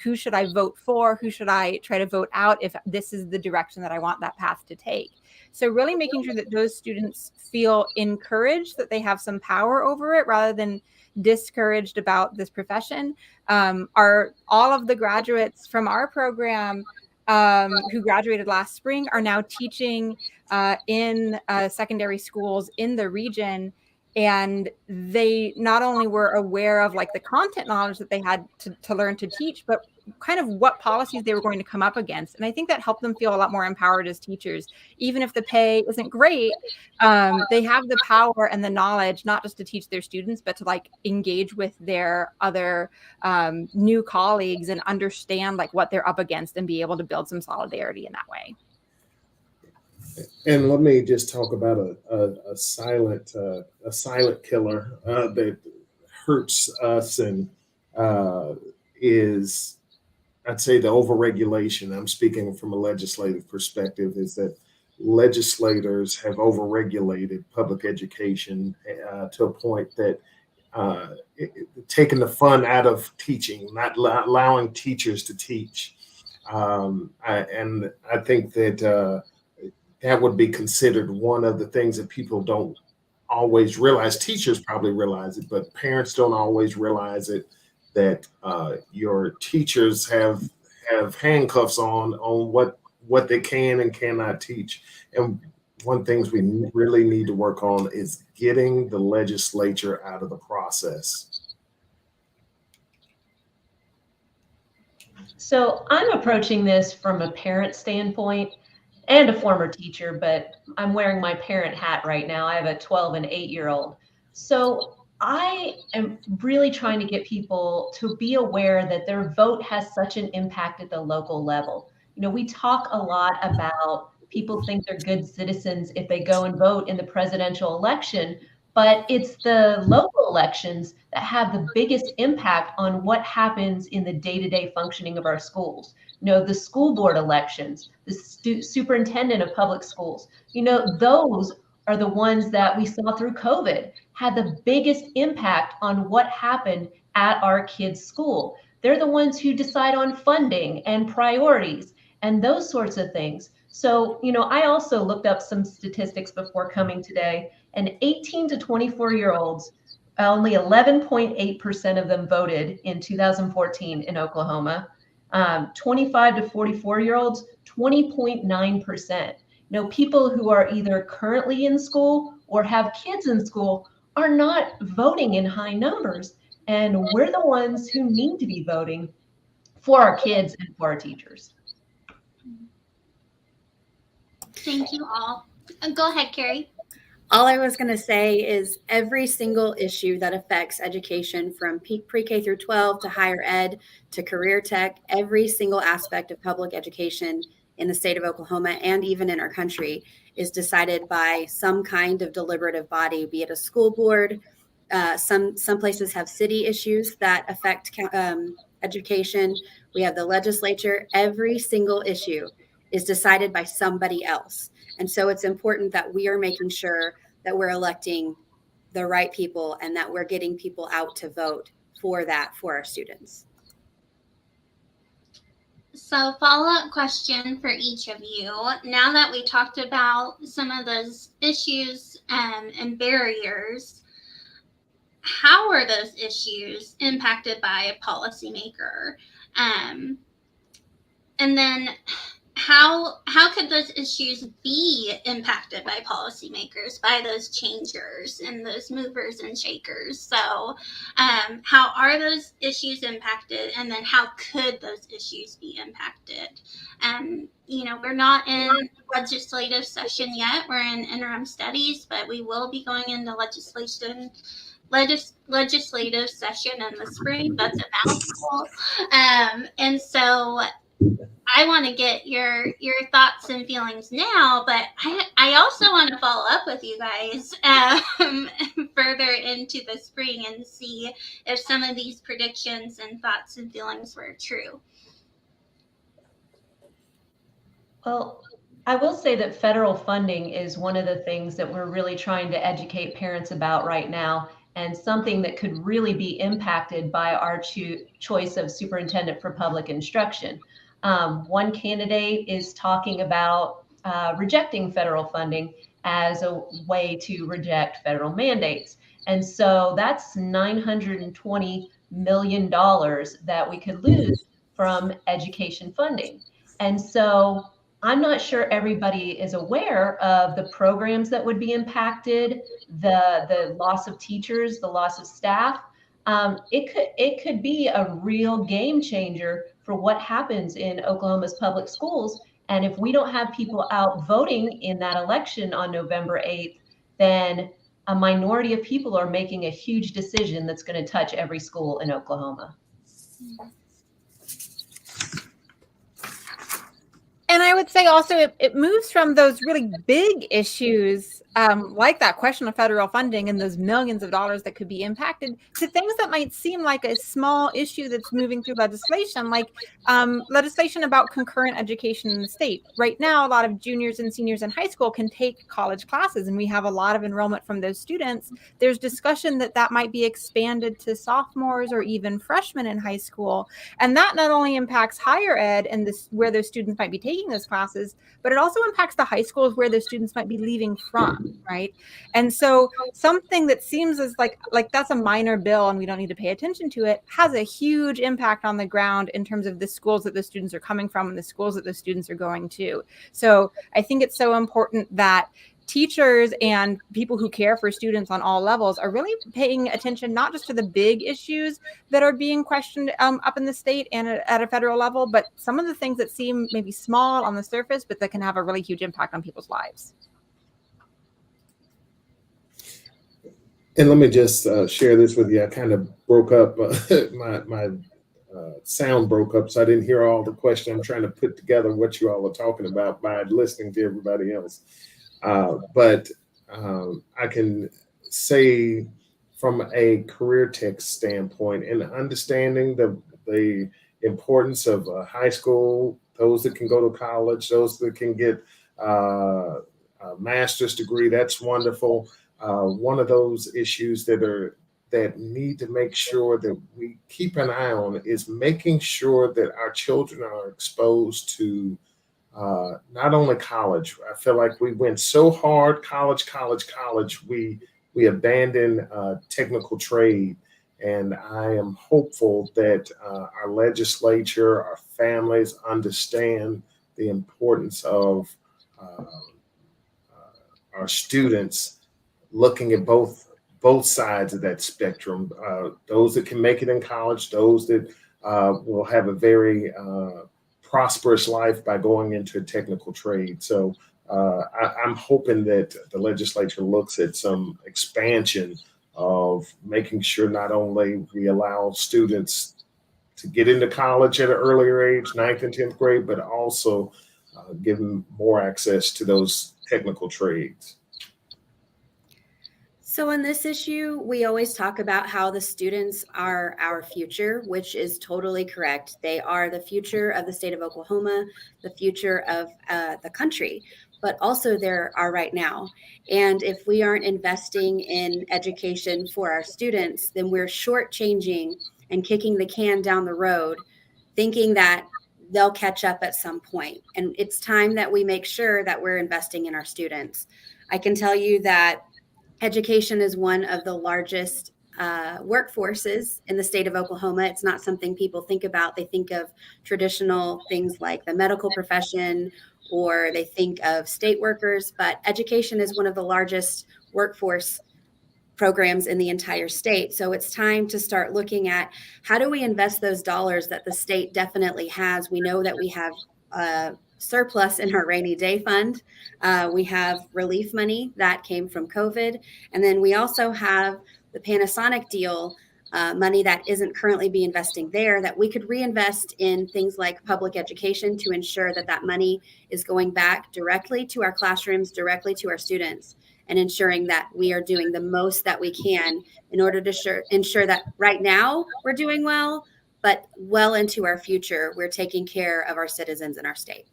who should I vote for, who should I try to vote out if this is the direction that I want that path to take. So really making sure that those students feel encouraged, that they have some power over it rather than discouraged about this profession. Are all of the graduates from our program who graduated last spring are now teaching in secondary schools in the region. And they not only were aware of like the content knowledge that they had to learn to teach, but kind of what policies they were going to come up against. And I think that helped them feel a lot more empowered as teachers. Even if the pay isn't great, they have the power and the knowledge, not just to teach their students, but to like engage with their other new colleagues and understand like what they're up against and be able to build some solidarity in that way. And let me just talk about a silent killer that hurts us and is, I'd say, the overregulation. I'm speaking from a legislative perspective, is that legislators have overregulated public education to a point that taking the fun out of teaching, not allowing teachers to teach. And I think that that would be considered one of the things that people don't always realize. Teachers probably realize it, but parents don't always realize it, that your teachers have handcuffs on what they can and cannot teach. And one things we really need to work on is getting the legislature out of the process. So I'm approaching this from a parent standpoint and a former teacher, but I'm wearing my parent hat right now. I have a 12 and 8-year-old. So I am really trying to get people to be aware that their vote has such an impact at the local level. You know, we talk a lot about people think they're good citizens if they go and vote in the presidential election, but it's the local elections that have the biggest impact on what happens in the day-to-day functioning of our schools. You know, the school board elections, the superintendent of public schools, you know, those are the ones that we saw through COVID had the biggest impact on what happened at our kids' school. They're the ones who decide on funding and priorities and those sorts of things. So, you know, I also looked up some statistics before coming today, and 18 to 24-year-olds, only 11.8% of them voted in 2014 in Oklahoma. 25 to 44-year-olds, 20.9%. You know, people who are either currently in school or have kids in school are not voting in high numbers. And we're the ones who need to be voting for our kids and for our teachers. Thank you all. Go ahead, Carrie. All I was going to say is every single issue that affects education from pre-K through 12 to higher ed to career tech, every single aspect of public education in the state of Oklahoma and even in our country is decided by some kind of deliberative body, be it a school board. Some places have city issues that affect education. We have the legislature. Every single issue is decided by somebody else. And so it's important that we are making sure that we're electing the right people and that we're getting people out to vote for that for our students. So, follow-up question for each of you. Now that we talked about some of those issues and barriers, how are those issues impacted by a policymaker? And then how could those issues be impacted by policymakers, by those changers and those movers and shakers? So how are those issues impacted, and then how could those issues be impacted? You know, we're not in legislative session yet. We're in interim studies, but we will be going into legislative session in the spring. That's a mouthful. And so I want to get your thoughts and feelings now, but I also want to follow up with you guys further into the spring and see if some of these predictions and thoughts and feelings were true. Well, I will say that federal funding is one of the things that we're really trying to educate parents about right now, and something that could really be impacted by our choice of superintendent for public instruction. One candidate is talking about rejecting federal funding as a way to reject federal mandates. And so that's $920 million that we could lose from education funding. And so I'm not sure everybody is aware of the programs that would be impacted, the loss of teachers, the loss of staff. It could be a real game changer for what happens in Oklahoma's public schools. And if we don't have people out voting in that election on November 8th, then a minority of people are making a huge decision that's going to touch every school in Oklahoma. And I would say also it moves from those really big issues like that question of federal funding and those millions of dollars that could be impacted to things that might seem like a small issue that's moving through legislation, like legislation about concurrent education in the state. Right now, a lot of juniors and seniors in high school can take college classes, and we have a lot of enrollment from those students. There's discussion that that might be expanded to sophomores or even freshmen in high school. And that not only impacts higher ed and where those students might be taking those classes, but it also impacts the high schools where those students might be leaving from, right? And so something that seems as like that's a minor bill and we don't need to pay attention to it has a huge impact on the ground in terms of the schools that the students are coming from and the schools that the students are going to. So I think it's so important that teachers and people who care for students on all levels are really paying attention, not just to the big issues that are being questioned up in the state and at a federal level, but some of the things that seem maybe small on the surface, but that can have a really huge impact on people's lives. And let me just share this with you. I kind of broke up, my sound broke up, so I didn't hear all the question. I'm trying to put together what you all are talking about by listening to everybody else. But I can say from a career tech standpoint and understanding the importance of high school, those that can go to college, those that can get a master's degree, that's wonderful. One of those issues that need to make sure that we keep an eye on is making sure that our children are exposed to not only college. I feel like we went so hard, college, we abandoned technical trade. And I am hopeful that our legislature, our families understand the importance of our students looking at both sides of that spectrum, those that can make it in college, those that will have a very prosperous life by going into a technical trade. So I'm hoping that the legislature looks at some expansion of making sure not only we allow students to get into college at an earlier age, 9th and 10th grade, but also give them more access to those technical trades. So on this issue, we always talk about how the students are our future, which is totally correct. They are the future of the state of Oklahoma, the future of the country, but also they're our right now. And if we aren't investing in education for our students, then we're shortchanging and kicking the can down the road, thinking that they'll catch up at some point. And it's time that we make sure that we're investing in our students. I can tell you that education is one of the largest workforces in the state of Oklahoma. It's not something people think about. They think of traditional things like the medical profession, or they think of state workers, but education is one of the largest workforce programs in the entire state. So it's time to start looking at how do we invest those dollars that the state definitely has. We know that we have surplus in our rainy day fund. We have relief money that came from COVID. And then we also have the Panasonic deal money that isn't currently being investing there, that we could reinvest in things like public education to ensure that that money is going back directly to our classrooms, directly to our students, and ensuring that we are doing the most that we can in order to ensure that right now we're doing well, but well into our future, we're taking care of our citizens in our state.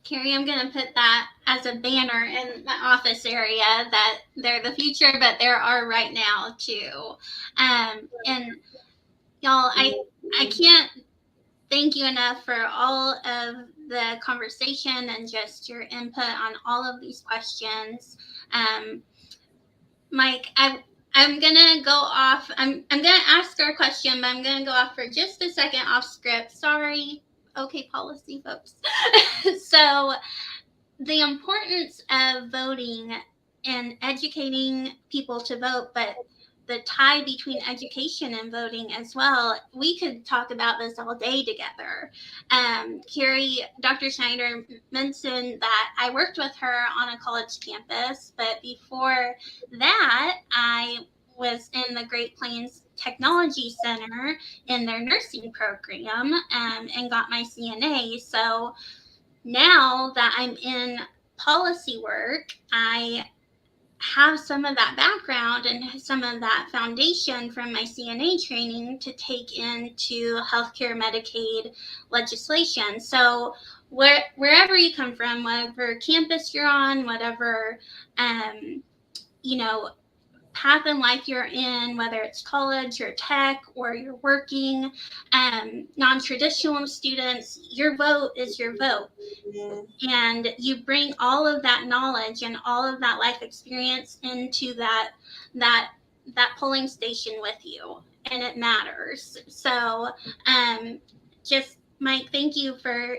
Carrie, I'm going to put that as a banner in my office area, that they're the future, but there are right now too. And y'all, I can't thank you enough for all of the conversation and just your input on all of these questions. Mike, I'm gonna go off. I'm gonna ask our question, but I'm gonna go off for just a second off script. Sorry. Okay, policy folks. So the importance of voting and educating people to vote, but the tie between education and voting as well. We could talk about this all day together. Carrie, Dr. Schneider mentioned that I worked with her on a college campus, but before that, I was in the Great Plains Technology Center in their nursing program and got my CNA. So now that I'm in policy work, I have some of that background and some of that foundation from my CNA training to take into healthcare Medicaid legislation. So wherever you come from, whatever campus you're on, whatever path in life you're in, whether it's college or tech or you're working, non-traditional students, your vote is your vote. And you bring all of that knowledge and all of that life experience into that polling station with you, and it matters. So just Mike, thank you for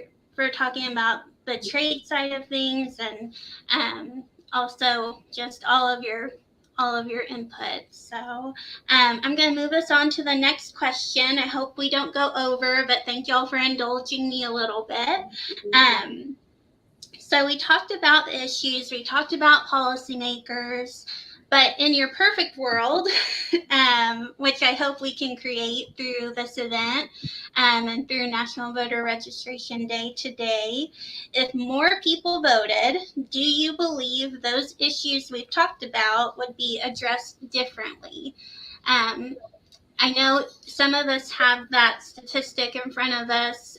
talking about the trade side of things, and also just all of your input. So I'm going to move us on to the next question. I hope we don't go over, but thank y'all for indulging me a little bit. So we talked about the issues, we talked about policymakers, but in your perfect world, which I hope we can create through this event and through National Voter Registration Day today, if more people voted, do you believe those issues we've talked about would be addressed differently? I know some of us have that statistic in front of us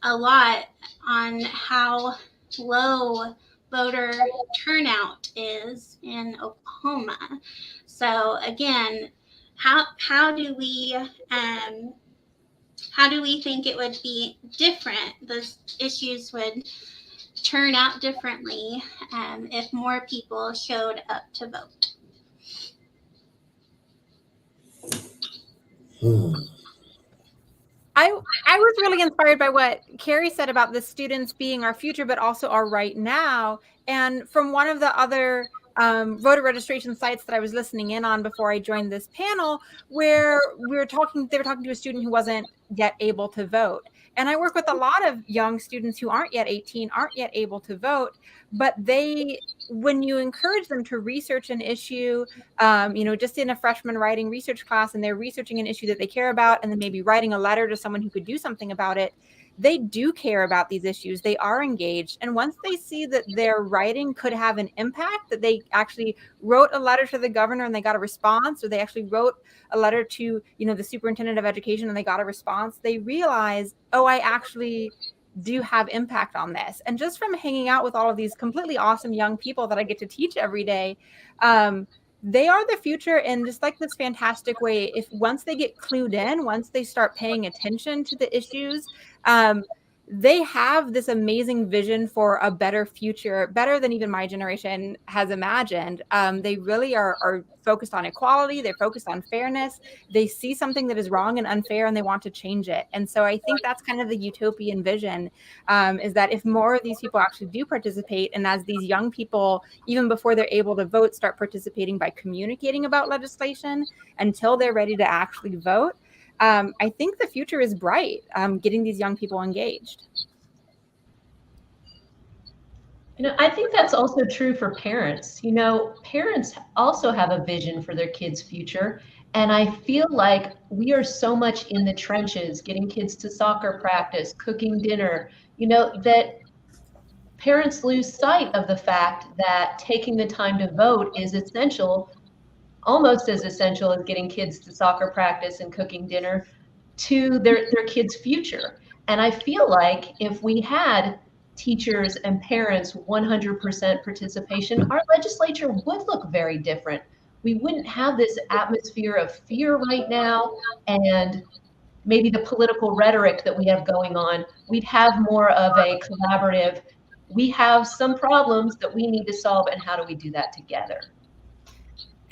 a lot on how low voter turnout is in Oklahoma. So again, how do we think it would be different? Those issues would turn out differently if more people showed up to vote. I was really inspired by what Carrie said about the students being our future, but also our right now. And from one of the other voter registration sites that I was listening in on before I joined this panel, where they were talking to a student who wasn't yet able to vote. And I work with a lot of young students who aren't yet 18, aren't yet able to vote, but they when you encourage them to research an issue, just in a freshman writing research class, and they're researching an issue that they care about, and then maybe writing a letter to someone who could do something about it, they do care about these issues. They are engaged. And once they see that their writing could have an impact, that they actually wrote a letter to the governor and they got a response, or they actually wrote a letter to, the superintendent of education and they got a response, they realize, oh, I actually do have impact on this. And just from hanging out with all of these completely awesome young people that I get to teach every day, they are the future in just like this fantastic way. If once they get clued in, once they start paying attention to the issues, they have this amazing vision for a better future, better than even my generation has imagined. They really are focused on equality. They're focused on fairness. They see something that is wrong and unfair, and they want to change it. And so I think that's kind of the utopian vision, is that if more of these people actually do participate, and as these young people, even before they're able to vote, start participating by communicating about legislation until they're ready to actually vote, I think the future is bright, getting these young people engaged. I think that's also true for parents. Parents also have a vision for their kids' future. And I feel like we are so much in the trenches, getting kids to soccer practice, cooking dinner, that parents lose sight of the fact that taking the time to vote is essential, almost as essential as getting kids to soccer practice and cooking dinner, to their kids' future. And I feel like if we had teachers and parents 100% participation, our legislature would look very different. We wouldn't have this atmosphere of fear right now, and maybe the political rhetoric that we have going on. We'd have more of a collaborative, we have some problems that we need to solve, and how do we do that together?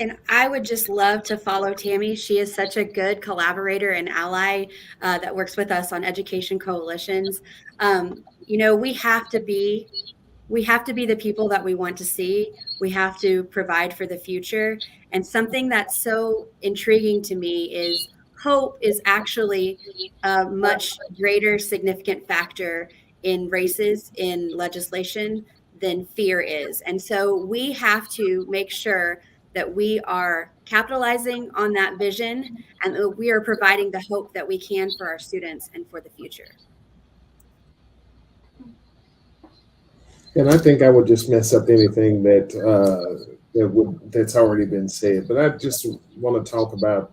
And I would just love to follow Tammy. She is such a good collaborator and ally that works with us on education coalitions. We have to be the people that we want to see. We have to provide for the future. And something that's so intriguing to me is hope is actually a much greater significant factor in races in legislation than fear is. And so we have to make sure that we are capitalizing on that vision and that we are providing the hope that we can for our students and for the future. And I think I would just mess up anything that's already been said. But I just want to talk about,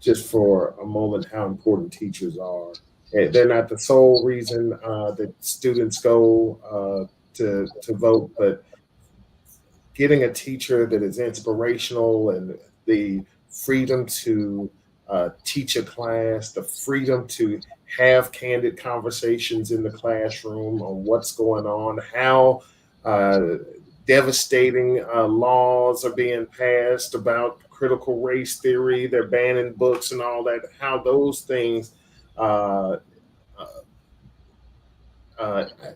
just for a moment, how important teachers are. They're not the sole reason that students go to vote, but getting a teacher that is inspirational, and the freedom to teach a class, the freedom to have candid conversations in the classroom on what's going on, how devastating laws are being passed about critical race theory, they're banning books and all that, how those things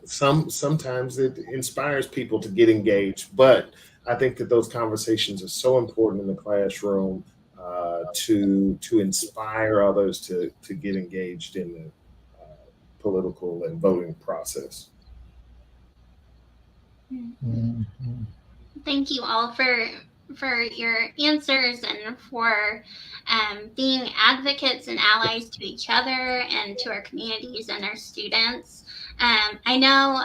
sometimes it inspires people to get engaged. But I think that those conversations are so important in the classroom to inspire others to get engaged in the political and voting process. Mm-hmm. Thank you all for your answers and for being advocates and allies to each other and to our communities and our students. I know,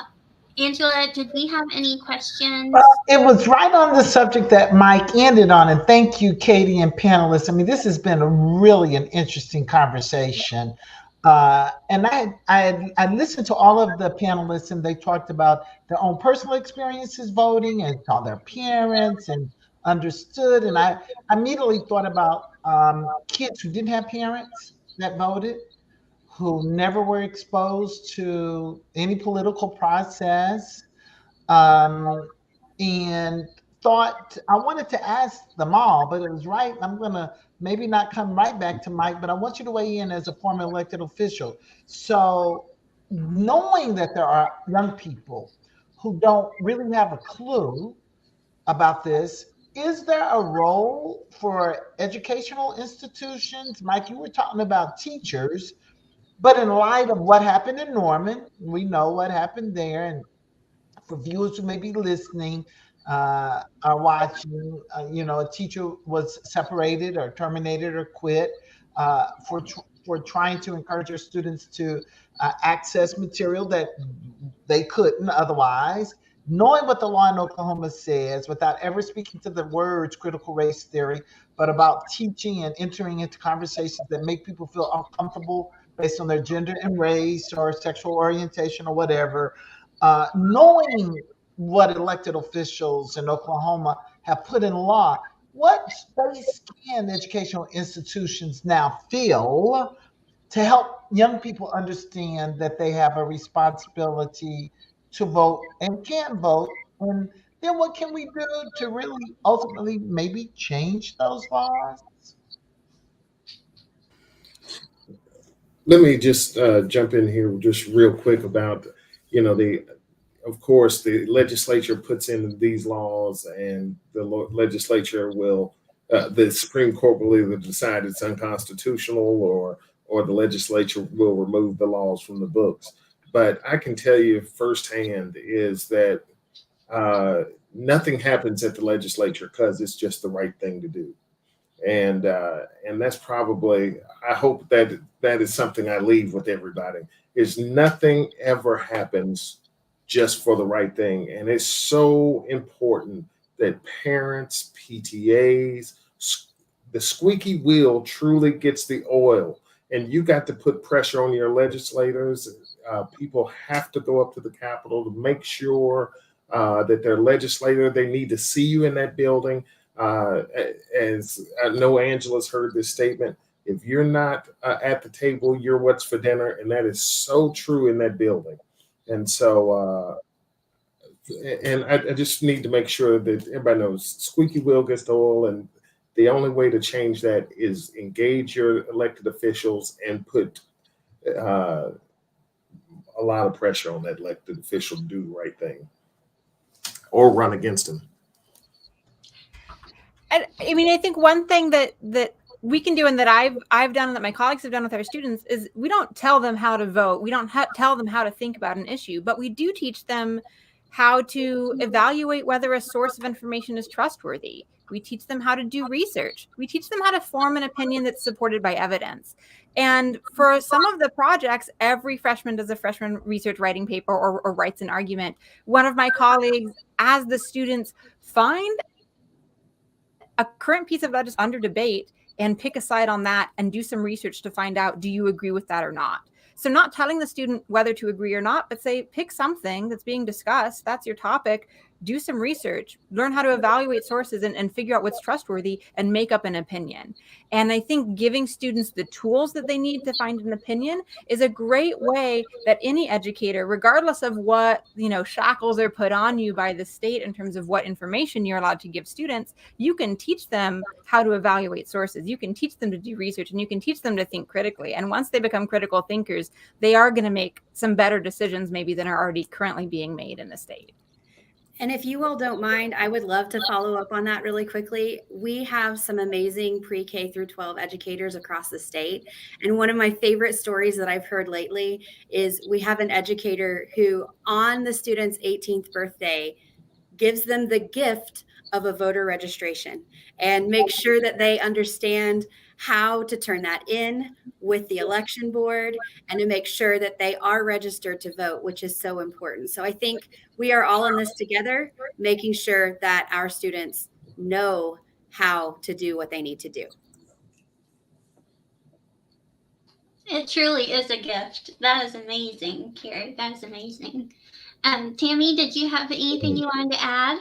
Angela, did we have any questions? Well, it was right on the subject that Mike ended on, and thank you, Katie and panelists. I mean, this has been really an interesting conversation. And I listened to all of the panelists, and they talked about their own personal experiences voting and saw their parents and understood. And I immediately thought about kids who didn't have parents that voted, who never were exposed to any political process, and thought I wanted to ask them all, but it was right. I'm going to maybe not come right back to Mike, but I want you to weigh in as a former elected official. So, knowing that there are young people who don't really have a clue about this, is there a role for educational institutions? Mike, you were talking about teachers, but in light of what happened in Norman, we know what happened there. And for viewers who may be listening, are watching, a teacher was separated or terminated or quit for trying to encourage your students to access material that they couldn't otherwise. Knowing what the law in Oklahoma says without ever speaking to the words critical race theory, but about teaching and entering into conversations that make people feel uncomfortable based on their gender and race or sexual orientation or whatever. Knowing what elected officials in Oklahoma have put in law, what space can educational institutions now fill to help young people understand that they have a responsibility to vote and can vote? And then what can we do to really ultimately maybe change those laws? Let me just jump in here just real quick about, of course, the legislature puts in these laws, and the legislature will, the Supreme Court will either decide it's unconstitutional, or the legislature will remove the laws from the books. But I can tell you firsthand is that nothing happens at the legislature because it's just the right thing to do. And that's probably, I hope that is something I leave with everybody, is nothing ever happens just for the right thing. And it's so important that parents, PTAs, the squeaky wheel truly gets the oil. And you got to put pressure on your legislators. People have to go up to the Capitol to make sure that their legislator, they need to see you in that building. As I know Angela's heard this statement, if you're not at the table, you're what's for dinner. And that is so true in that building. And so, and I just need to make sure that everybody knows squeaky wheel gets the oil. And the only way to change that is engage your elected officials and put a lot of pressure on that elected official to do the right thing or run against them. I mean, I think one thing that we can do, and that I've done, and that my colleagues have done with our students, is we don't tell them how to vote. We don't tell them how to think about an issue, but we do teach them how to evaluate whether a source of information is trustworthy. We teach them how to do research. We teach them how to form an opinion that's supported by evidence. And for some of the projects, every freshman does a freshman research writing paper or writes an argument. One of my colleagues, as the students find a current piece of legislation under debate and pick a side on that and do some research to find out, do you agree with that or not? So not telling the student whether to agree or not, but say, pick something that's being discussed. That's your topic. Do some research, learn how to evaluate sources and figure out what's trustworthy and make up an opinion. And I think giving students the tools that they need to find an opinion is a great way that any educator, regardless of what, shackles are put on you by the state in terms of what information you're allowed to give students, you can teach them how to evaluate sources. You can teach them to do research, and you can teach them to think critically. And once they become critical thinkers, they are going to make some better decisions maybe than are already currently being made in the state. And if you all don't mind, I would love to follow up on that really quickly. We have some amazing pre-K through 12 educators across the state. And one of my favorite stories that I've heard lately is we have an educator who, on the student's 18th birthday, gives them the gift of a voter registration and make sure that they understand how to turn that in with the election board and to make sure that they are registered to vote, which is so important. So I think we are all in this together, making sure that our students know how to do what they need to do. It truly is a gift. That is amazing, Carrie. That is amazing. Tammy, did you have anything you wanted to add?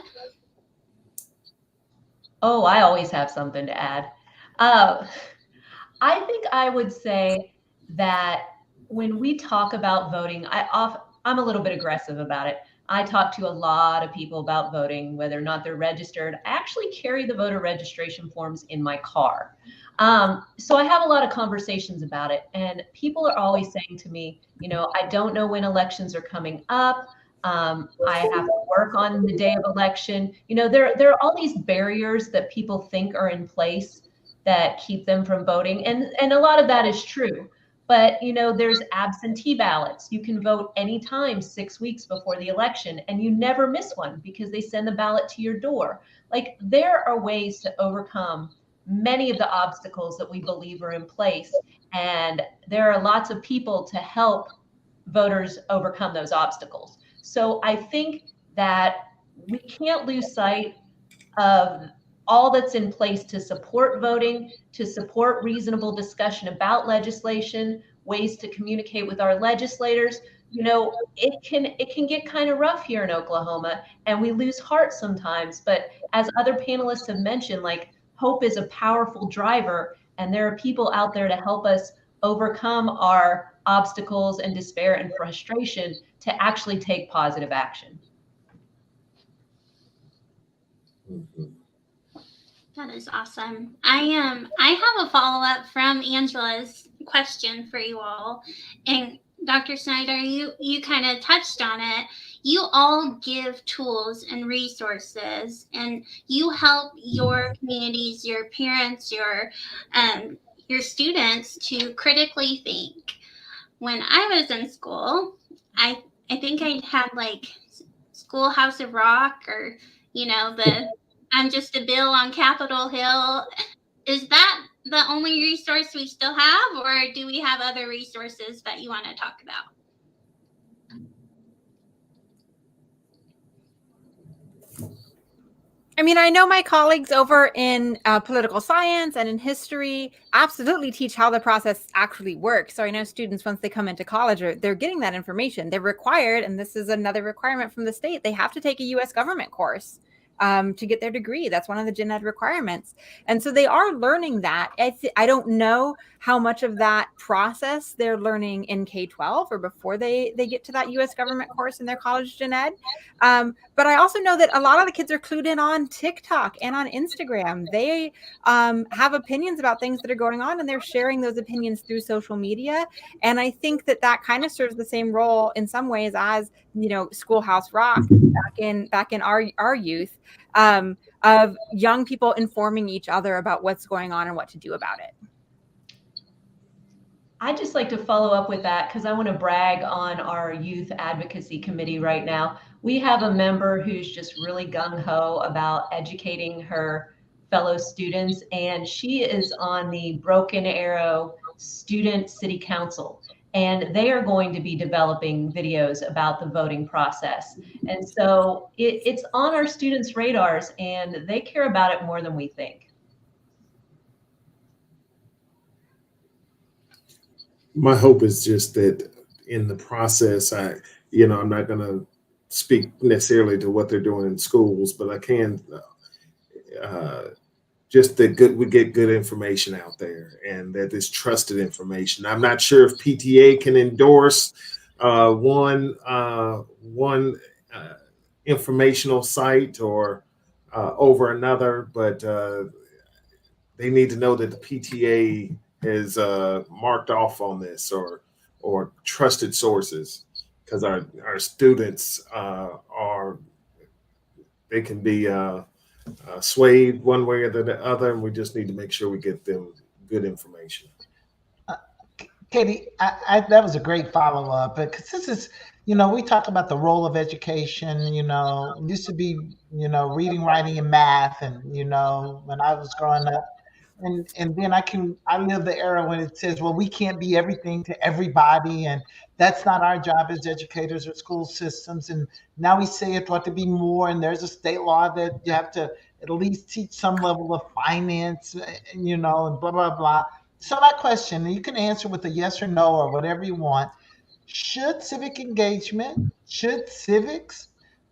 Oh, I always have something to add. I think I would say that when we talk about voting, I'm a little bit aggressive about it. I talk to a lot of people about voting, whether or not they're registered. I actually carry the voter registration forms in my car. So I have a lot of conversations about it. And people are always saying to me, I don't know when elections are coming up. I have to work on the day of election. There are all these barriers that people think are in place that keep them from voting. And a lot of that is true. But, there's absentee ballots. You can vote anytime 6 weeks before the election, and you never miss one because they send the ballot to your door. Like, there are ways to overcome many of the obstacles that we believe are in place. And there are lots of people to help voters overcome those obstacles. So I think that we can't lose sight of all that's in place to support voting, to support reasonable discussion about legislation, ways to communicate with our legislators. It can get kind of rough here in Oklahoma, and we lose heart sometimes. But as other panelists have mentioned, like, hope is a powerful driver, and there are people out there to help us overcome our obstacles and despair and frustration to actually take positive action. That is awesome. I have a follow-up from Angela's question for you all. And Dr. Snyder, you kind of touched on it. You all give tools and resources, and you help your communities, your parents, your students to critically think. When I was in school, I think I had like Schoolhouse of Rock, or the I'm Just a Bill on Capitol Hill. Is that the only resource we still have, or do we have other resources that you want to talk about? I mean, I know my colleagues over in political science and in history absolutely teach how the process actually works. So I know students, once they come into college, they're getting that information. They're required, and this is another requirement from the state, they have to take a U.S. government course to get their degree. That's one of the gen ed requirements. And so they are learning that. I don't know how much of that process they're learning in K-12 or before they get to that U.S. government course in their college gen ed. But I also know that a lot of the kids are clued in on TikTok and on Instagram. They have opinions about things that are going on, and they're sharing those opinions through social media. And I think that kind of serves the same role in some ways as, Schoolhouse Rock back in our youth, of young people informing each other about what's going on and what to do about it. I'd just like to follow up with that because I want to brag on our youth advocacy committee right now. We have a member who's just really gung-ho about educating her fellow students, and she is on the Broken Arrow Student City Council, and they are going to be developing videos about the voting process. And so it's on our students' radars, and they care about it more than we think. My hope is just that in the process, I'm not going to speak necessarily to what they're doing in schools, but I can just that we get good information out there, and that it's trusted information. I'm not sure if PTA can endorse one informational site or over another, but they need to know that the PTA is marked off on this, or trusted sources, because our students they can be swayed one way or the other, and we just need to make sure we get them good information. Katie, that was a great follow-up, because this is, we talk about the role of education, used to be, reading, writing, and math, and, when I was growing up. And then I live the era when it says, well, we can't be everything to everybody, and that's not our job as educators or school systems. And now we say it ought to be more, and there's a state law that you have to at least teach some level of finance, and blah, blah, blah. So my question, and you can answer with a yes or no or whatever you want, should civics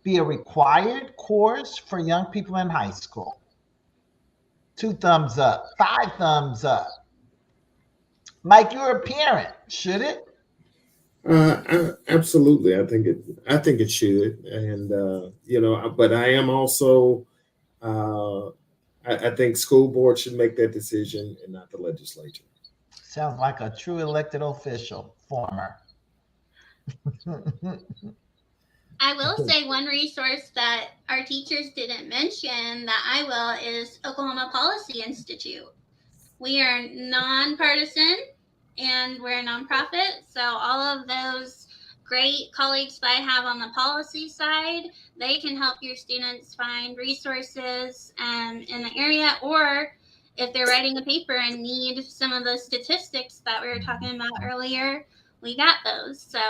be a required course for young people in high school? 2 thumbs up, 5 thumbs up. Mike, you're a parent. Should it? Absolutely. I think it should. And, but I am also, I think school board should make that decision and not the legislature. Sounds like a true elected official, former. I will say one resource that our teachers didn't mention that I will is Oklahoma Policy Institute. We are nonpartisan. and we're a nonprofit. So all of those great colleagues that I have on the policy side, they can help your students find resources in the area, or if they're writing a paper and need some of the statistics that we were talking about earlier, we got those. So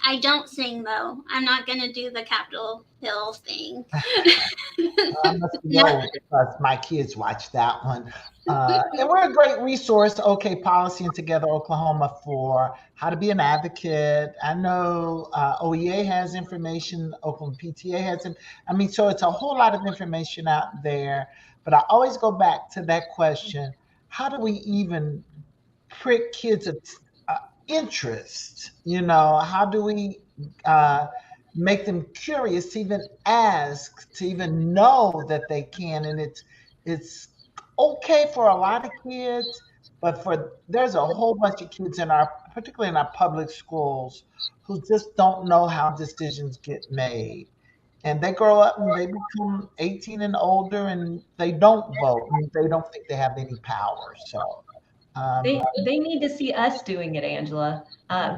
I don't sing though. I'm not gonna do the Capitol Hill thing. I must know because my kids watch that one. And we're a great resource, OK Policy and Together Oklahoma, for how to be an advocate. I know OEA has information, Oklahoma PTA has it. I mean, so it's a whole lot of information out there. But I always go back to that question: how do we even prick kids' interest? How do we make them curious to even ask, to even know that they can? And it's okay for a lot of kids, but there's a whole bunch of kids particularly in our public schools, who just don't know how decisions get made. And they grow up and they become 18 and older and they don't vote and they don't think they have any power. So they need to see us doing it, Angela.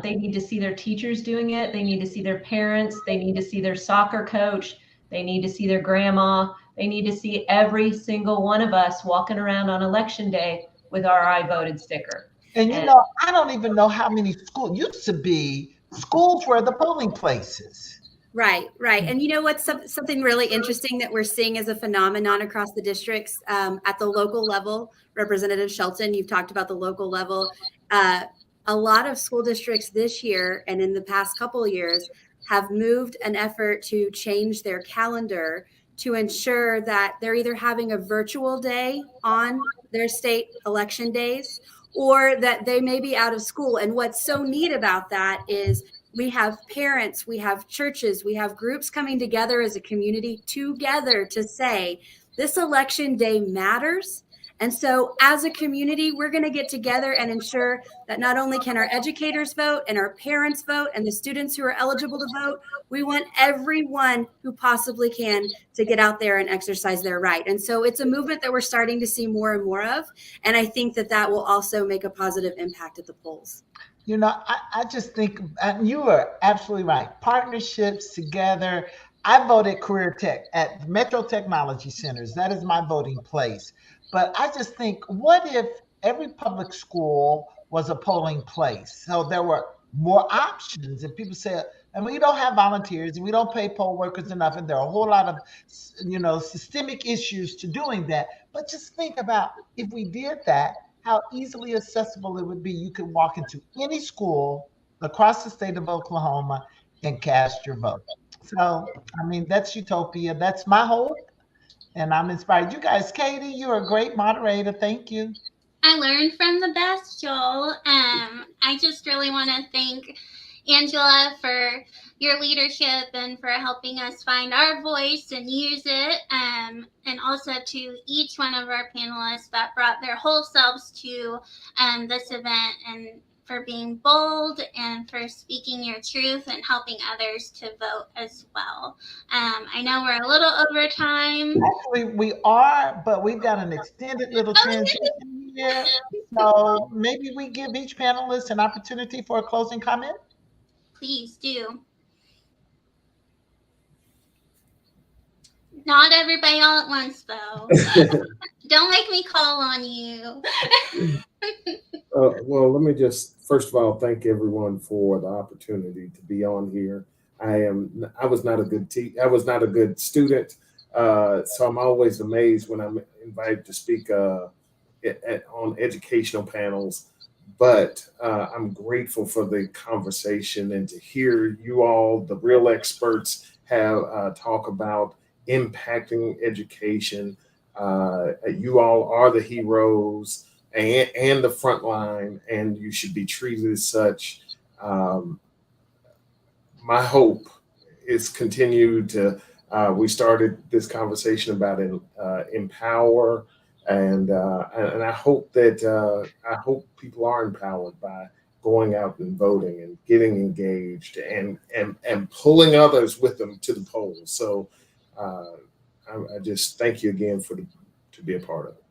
They need to see their teachers doing it. They need to see their parents. They need to see their soccer coach. They need to see their grandma. They need to see every single one of us walking around on election day with our I voted sticker. And I don't even know how many schools used to be. Schools were the polling places. Right. And you know what's something really interesting that we're seeing as a phenomenon across the districts at the local level? Representative Shelton, you've talked about the local level. A lot of school districts this year and in the past couple of years have moved an effort to change their calendar to ensure that they're either having a virtual day on their state election days, or that they may be out of school. And what's so neat about that is we have parents, we have churches, we have groups coming together as a community together to say this election day matters. And so as a community, we're going to get together and ensure that not only can our educators vote and our parents vote and the students who are eligible to vote, we want everyone who possibly can to get out there and exercise their right. And so it's a movement that we're starting to see more and more of. And I think that will also make a positive impact at the polls. I just think, and you are absolutely right. Partnerships together. I voted Career Tech at Metro Technology Centers. That is my voting place. But I just think, what if every public school was a polling place? So there were more options. And people say, and we don't have volunteers and we don't pay poll workers enough. And there are a whole lot of, systemic issues to doing that. But just think about if we did that, how easily accessible it would be. You could walk into any school across the state of Oklahoma and cast your vote. So, I mean, that's utopia. That's my hope. And I'm inspired. You guys, Katie, you're a great moderator. Thank you. I learned from the best, Joel. I just really want to thank Angela for your leadership and for helping us find our voice and use it. And also to each one of our panelists that brought their whole selves to this event, and for being bold and for speaking your truth and helping others to vote as well. I know we're a little over time. Actually, we are, but we've got an extended little transition here. So maybe we give each panelist an opportunity for a closing comment. Please do. Not everybody all at once, though. Don't make me call on you. Well, let me just first of all thank everyone for the opportunity to be on here. I was not a good I was not a good student, so I'm always amazed when I'm invited to speak on educational panels. But I'm grateful for the conversation and to hear you all, the real experts, have talk about impacting education. You all are the heroes and the front line, and you should be treated as such. My hope is continue to, we started this conversation about empower, and I hope that I hope people are empowered by going out and voting and getting engaged and pulling others with them to the polls. So I just thank you again to be a part of it.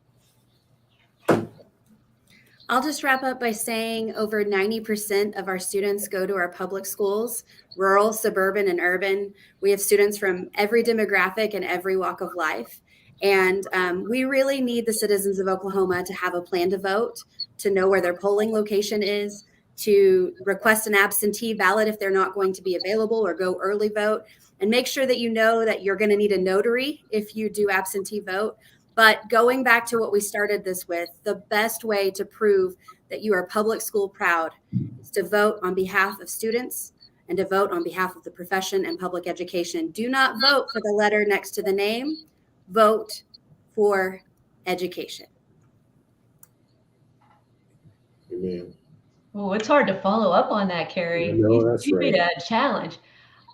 I'll just wrap up by saying over 90% of our students go to our public schools, rural, suburban, and urban. We have students from every demographic and every walk of life. And we really need the citizens of Oklahoma to have a plan to vote, to know where their polling location is, to request an absentee ballot if they're not going to be available, or go early vote. And make sure that you know that you're going to need a notary if you do absentee vote. But going back to what we started this with, the best way to prove that you are public school proud is to vote on behalf of students and to vote on behalf of the profession and public education. Do not vote for the letter next to the name. Vote for education. Amen. Oh, it's hard to follow up on that, Carrie. No, that's You made right. a challenge.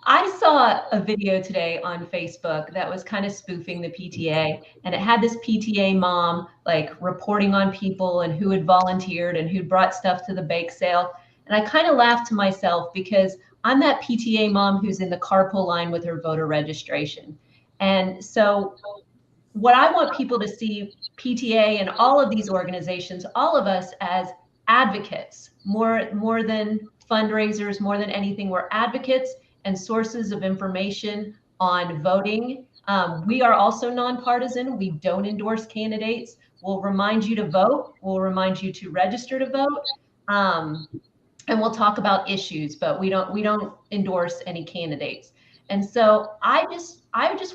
I saw a video today on Facebook that was kind of spoofing the PTA, and it had this PTA mom like reporting on people and who had volunteered and who brought stuff to the bake sale. And I kind of laughed to myself because I'm that PTA mom who's in the carpool line with her voter registration. And so what I want people to see PTA and all of these organizations, all of us as advocates, more than fundraisers, more than anything, we're advocates and sources of information on voting. We are also nonpartisan. We don't endorse candidates. We'll remind you to vote. We'll remind you to register to vote. And we'll talk about issues, but we don't endorse any candidates. And so I just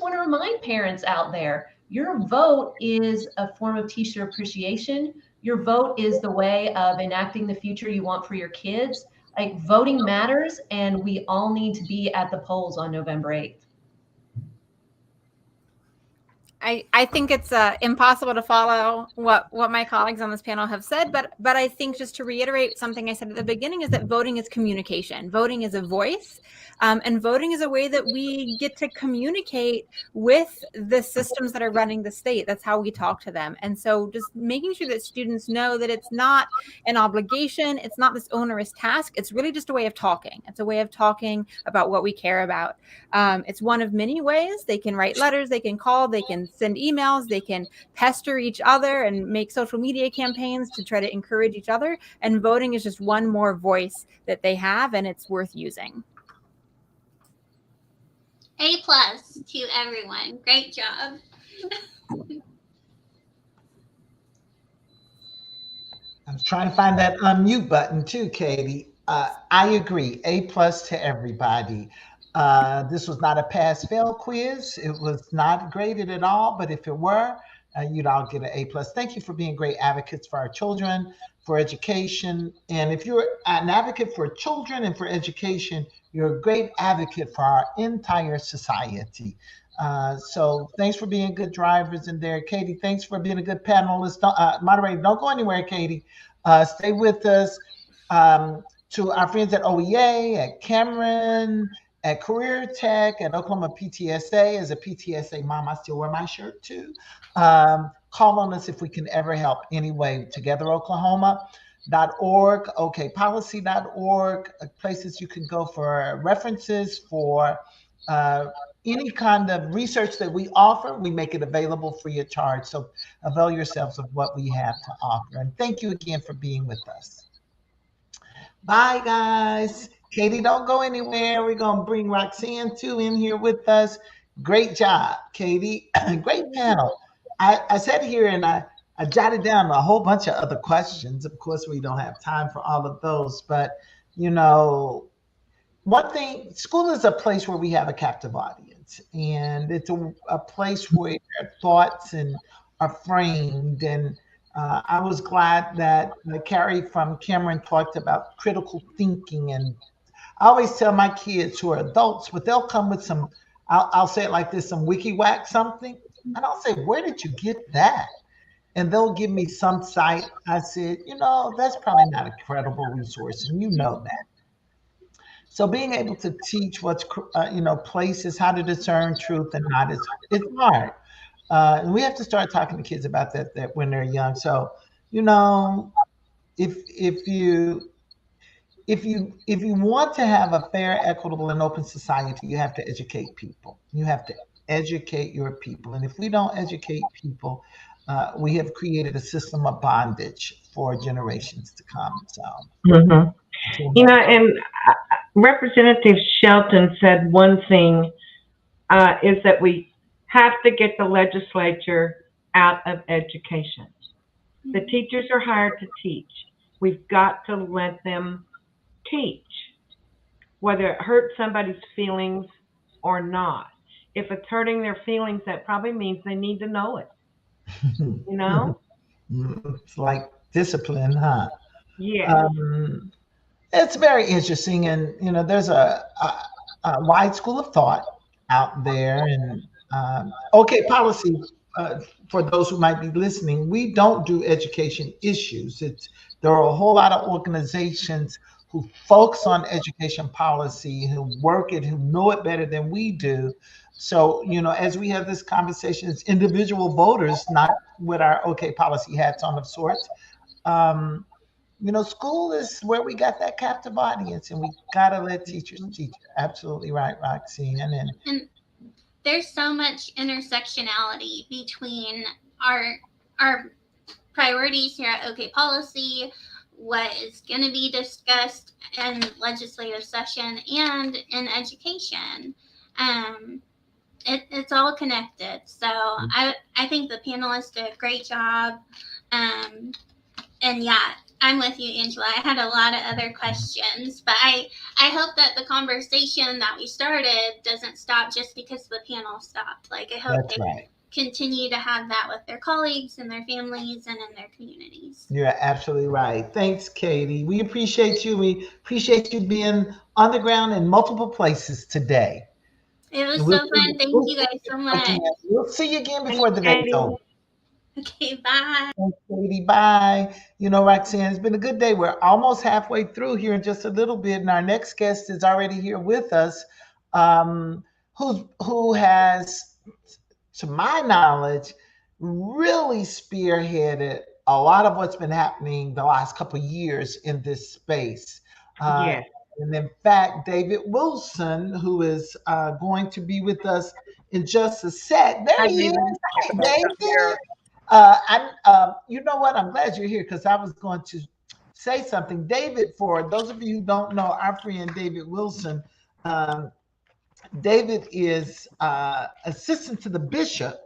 want to remind parents out there, your vote is a form of teacher appreciation. Your vote is the way of enacting the future you want for your kids. Like, voting matters, and we all need to be at the polls on November 8th. I think it's impossible to follow what my colleagues on this panel have said, but I think, just to reiterate something I said at the beginning, is that voting is communication. Voting is a voice, and voting is a way that we get to communicate with the systems that are running the state. That's how we talk to them. And so just making sure that students know that it's not an obligation, it's not this onerous task, it's really just a way of talking. It's a way of talking about what we care about. It's one of many ways. They can write letters, they can call, they can send emails, they can pester each other and make social media campaigns to try to encourage each other. And voting is just one more voice that they have, and it's worth using. A+ to everyone. Great job. I'm trying to find that unmute button too, Katie. I agree. A+ to everybody. This was not a pass-fail quiz. It was not graded at all, but if it were, you'd all get an A+. Thank you for being great advocates for our children, for education. And if you're an advocate for children and for education, you're a great advocate for our entire society. So thanks for being good drivers in there. Katie, thanks for being a good panelist. Moderator, don't go anywhere, Katie. Stay with us. To our friends at OEA, at Cameron, at Career Tech, at Oklahoma PTSA. As a PTSA mom, I still wear my shirt too. Call on us if we can ever help anyway. TogetherOklahoma.org, okpolicy.org, places you can go for references, for any kind of research that we offer. We make it available free of charge. So avail yourselves of what we have to offer. And thank you again for being with us. Bye, guys. Katie, don't go anywhere. We're going to bring Roxanne, too, in here with us. Great job, Katie. Great panel. I sat here and I jotted down a whole bunch of other questions. Of course, we don't have time for all of those. But, one thing, school is a place where we have a captive audience. And it's a place where thoughts are framed. And I was glad that Carrie from Cameron talked about critical thinking. And I always tell my kids who are adults, but they'll come with some, I'll say it like this, some wiki whack something. And I'll say, where did you get that? And they'll give me some site. I said, that's probably not a credible resource. And you know that. So being able to teach what's, places, how to discern truth and not, it's hard. And we have to start talking to kids about that when they're young. So, if you want to have a fair, equitable, and open society, you have to educate people. You have to educate your people. And if we don't educate people, we have created a system of bondage for generations to come. So, You know, and Representative Shelton said one thing is that we have to get the legislature out of education. The teachers are hired to teach. We've got to let them teach, whether it hurts somebody's feelings or not. If it's hurting their feelings, that probably means they need to know it. You know? It's like discipline, huh? Yeah. It's very interesting, and there's a wide school of thought out there, and okay, policy. For those who might be listening, we don't do education issues. There are a whole lot of organizations who focus on education policy, who work it, who know it better than we do. So, as we have this conversation as individual voters, not with our okay policy hats on of sorts, school is where we got that captive audience, and we gotta let teachers teach. Absolutely right, Roxanne. And there's so much intersectionality between our priorities here at OK Policy, what is going to be discussed in legislative session and in education. It's all connected. So I think the panelists did a great job. And yeah, I'm with you, Angela. I had a lot of other questions, but I hope that the conversation that we started doesn't stop just because the panel stopped. Like, I hope That's they right. continue to have that with their colleagues and their families and in their communities. You're absolutely right. Thanks, Katie. We appreciate you. We appreciate you being on the ground in multiple places today. It was so fun. Thank you guys so much. We'll see you again before the day's over. Okay, bye. Thanks, Katie. Bye. Roxanne, it's been a good day. We're almost halfway through here in just a little bit, and our next guest is already here with us, who has, to my knowledge, really spearheaded a lot of what's been happening the last couple of years in this space. Yes. And in fact, David Wilson, who is going to be with us in just a sec. There he is. Hey, David. You know what? I'm glad you're here because I was going to say something. David, for those of you who don't know, our friend David Wilson, David is assistant to the bishop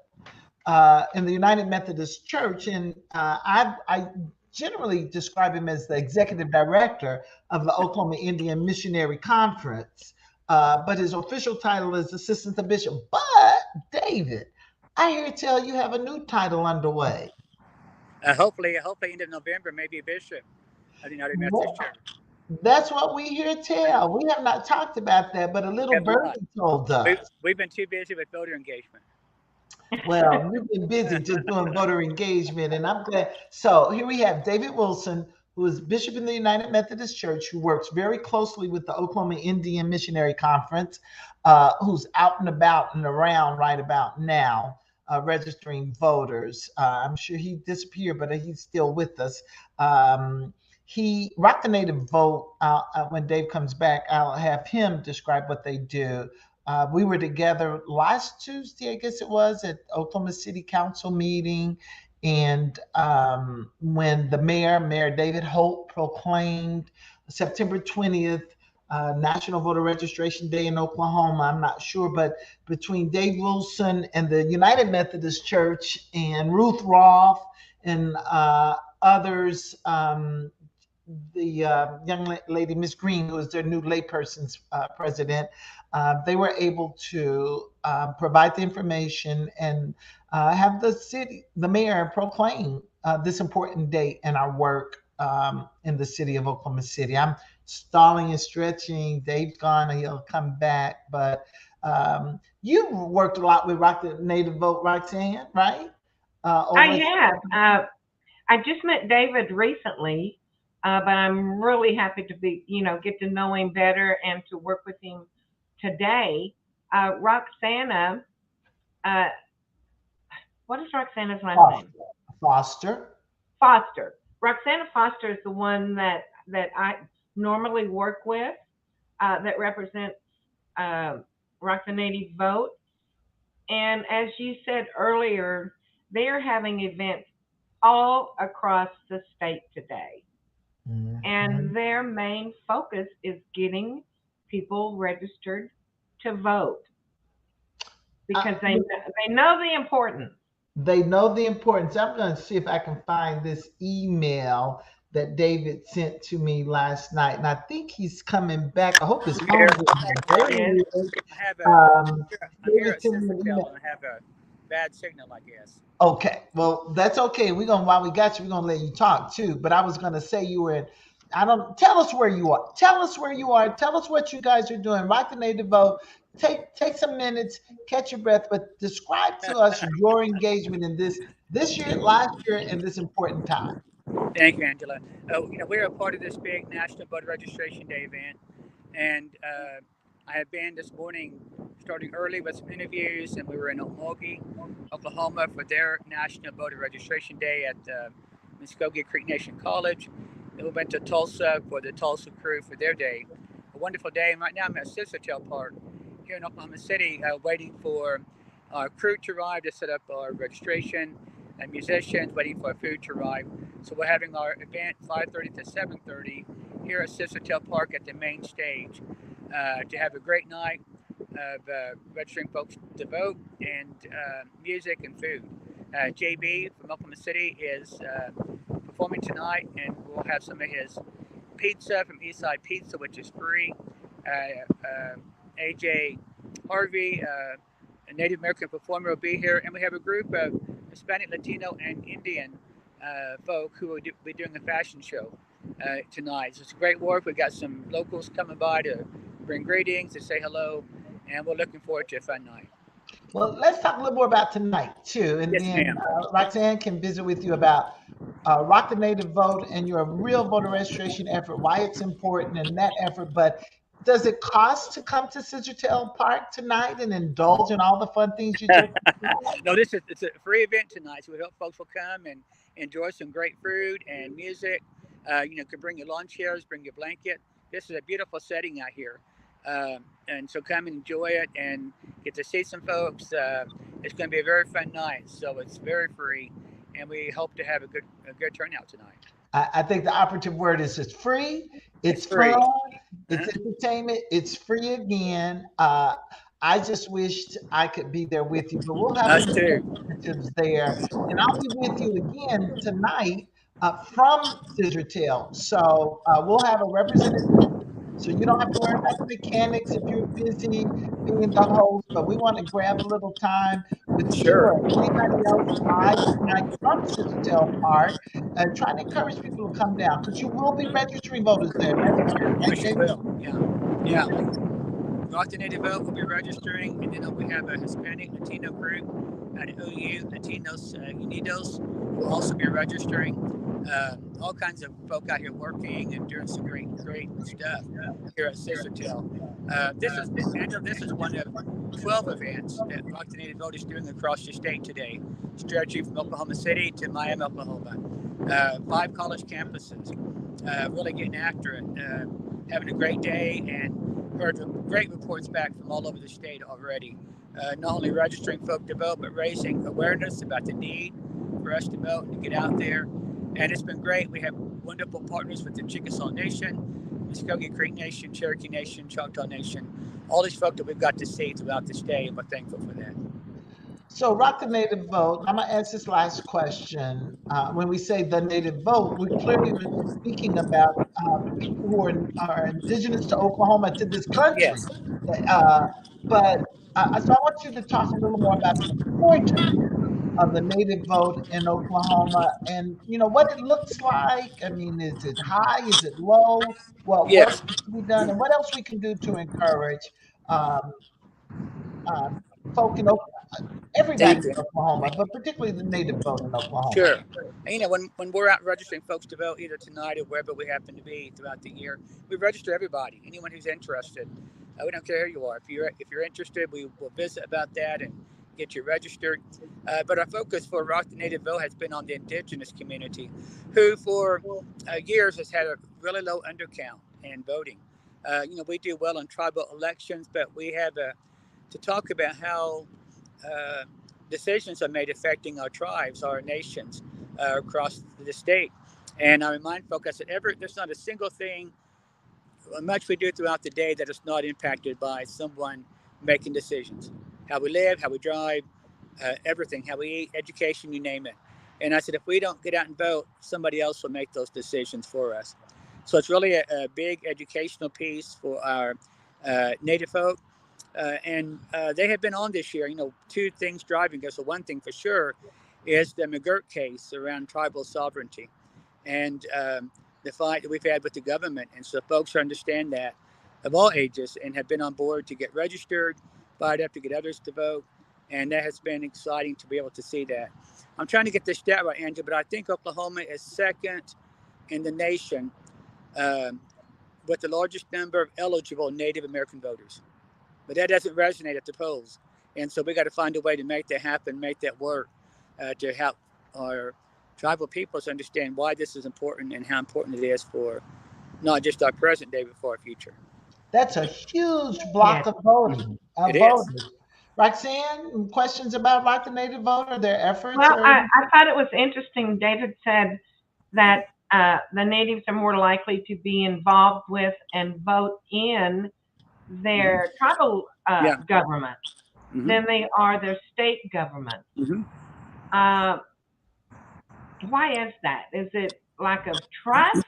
in the United Methodist Church, and I generally describe him as the executive director of the Oklahoma Indian Missionary Conference, but his official title is assistant to bishop. But David, I hear tell you have a new title underway. Hopefully end of November, maybe a bishop of the United Methodist Church. That's what we hear tell. We have not talked about that, but a little birdie told us. We've been too busy with voter engagement. Well, you've been busy just doing voter engagement, and I'm glad. So here we have David Wilson, who is bishop in the United Methodist Church, who works very closely with the Oklahoma Indian Missionary Conference, who's out and about and around right about now, registering voters. I'm sure he disappeared, but he's still with us. He Rock the Native Vote. When Dave comes back, I'll have him describe what they do. We were together last Tuesday, I guess it was, at Oklahoma City Council meeting. And when the Mayor David Holt, proclaimed September 20th, National Voter Registration Day in Oklahoma, I'm not sure, but between Dave Wilson and the United Methodist Church and Ruth Roth and others, the young lady, Miss Green, who is their new layperson's president, they were able to provide the information and have the mayor proclaim this important date in our work in the city of Oklahoma City. I'm stalling and stretching. Dave's gone, he'll come back. But you've worked a lot with Rock the Native Vote, Roxanne, right? I have. I just met David recently. But I'm really happy to get to know him better and to work with him today. Roxana, what is Roxana's last name? Foster. Roxana Foster is the one that I normally work with that represents Rock the Native Vote. And as you said earlier, they are having events all across the state today. Mhm. And their main focus is getting people registered to vote because they know the importance. They know the importance. I'm going to see if I can find this email that David sent to me last night, and I think he's coming back. I hope his phone isn't. There he is. I'm here David at sent me an Sept email. and I have a bad signal, I guess. Okay, well, that's okay. We're gonna while we got you, we're gonna let you talk too. But I was gonna say you were in. I don't tell us where you are. Tell us where you are. Tell us what you guys are doing. Rock the Native Vote. Take some minutes, catch your breath, but describe to us your engagement in this year, last year, and this important time. Thank you, Angela. We're a part of this big National Voter Registration Day event, and I have been this morning starting early with some interviews, and we were in Okmulgee, Oklahoma for their National Voter Registration Day at Muskogee Creek Nation College. Then we went to Tulsa for the Tulsa crew for their day. A wonderful day, and right now I'm at Sept Park here in Oklahoma City waiting for our crew to arrive to set up our registration, and musicians waiting for our food to arrive. So we're having our event 5:30 to 7:30 here at Sept Park at the main stage to have a great night of registering folks to vote and music and food. JB from Oklahoma City is performing tonight, and we'll have some of his pizza from Eastside Pizza, which is free. AJ Harvey, a Native American performer, will be here, and we have a group of Hispanic, Latino, and Indian folk who will be doing a fashion show tonight. So it's great work. We've got some locals coming by to bring greetings, to say hello, and we're looking forward to a fun night. Well, let's talk a little more about tonight too, and Yes, then ma'am. Roxanne can visit with you about Rock the Native Vote and your real voter registration effort, why it's important in that effort. But does it cost to come to Sept Park tonight and indulge in all the fun things you just described? No, it's a free event tonight, so we hope folks will come and enjoy some great food and music. Can bring your lawn chairs, bring your blanket. This is a beautiful setting out here, and so come and enjoy it and get to see some folks. It's going to be a very fun night, so it's very free, and we hope to have a good turnout tonight. I think the operative word is it's free, it's free. fun, it's entertainment, it's free again. I just wished I could be there with you, but we'll have Us some too. representatives there, and I'll be with you again tonight from Sept. So we'll have a representative. So you don't have to worry about the mechanics if you're busy being the host, but we want to grab a little time with you Sure. or anybody else live tonight from Sept Park, trying to encourage people to come down because you will be registering voters there. That's clear, right, Yes, you David? will. Yeah. Rock the Native Vote will be registering, and then we have a Hispanic Latino group at OU, Latinos Unidos, will also be registering. All kinds of folk out here working and doing some great stuff here at Sept. This is one of 12 events that Rock the Native Vote is doing across the state today, stretching from Oklahoma City to Miami, Oklahoma. 5 college campuses, really getting after it, having a great day, and heard great reports back from all over the state already. Not only registering folk to vote, but raising awareness about the need for us to vote and to get out there. And it's been great. We have wonderful partners with the Chickasaw Nation, Muskogee Creek Nation, Cherokee Nation, Choctaw Nation, all these folk that we've got to see throughout the state, and we're thankful for that. So Rock the Native Vote, I'm going to ask this last question. When we say the Native Vote, we're clearly speaking about people who are indigenous to Oklahoma, to this country. Yes. But so I want you to talk a little more about the point of the Native Vote in Oklahoma and, what it looks like. I mean, is it high? Is it low? What work Yes. needs to be done? And what else we can do to encourage folk in Oklahoma, everybody Thank in you. Oklahoma, but particularly the Native Vote in Oklahoma. Sure. And, when we're out registering folks to vote, either tonight or wherever we happen to be throughout the year, we register everybody, anyone who's interested. We don't care who you are. If you're interested, we will visit about that and get you registered. But our focus for Rock the Native Vote has been on the indigenous community, who for years has had a really low undercount in voting. We do well in tribal elections, but we have to talk about how decisions are made affecting our tribes, our nations, across the state. And I remind folks, I said, there's not a single thing, much we do throughout the day, that is not impacted by someone making decisions. How we live, how we drive, everything, how we eat, education, you name it. And I said, if we don't get out and vote, somebody else will make those decisions for us. So it's really a big educational piece for our Native folk. And they have been on this year, two things driving us. So one thing for sure is the McGirt case around tribal sovereignty and the fight that we've had with the government. And so folks understand that of all ages and have been on board to get registered, fired up to get others to vote. And that has been exciting to be able to see that. I'm trying to get this stat right, Andrew, but I think Oklahoma is second in the nation with the largest number of eligible Native American voters. But that doesn't resonate at the polls. And so we got to find a way to make that happen, make that work, to help our tribal peoples understand why this is important and how important it is for not just our present day, but for our future. That's a huge block of voting. It is. Roxanne, questions about Rock the Native Voter, their efforts? Well, I thought it was interesting. David said that the natives are more likely to be involved with and vote in their tribal government than they are their state government. Why is that? Is it lack of trust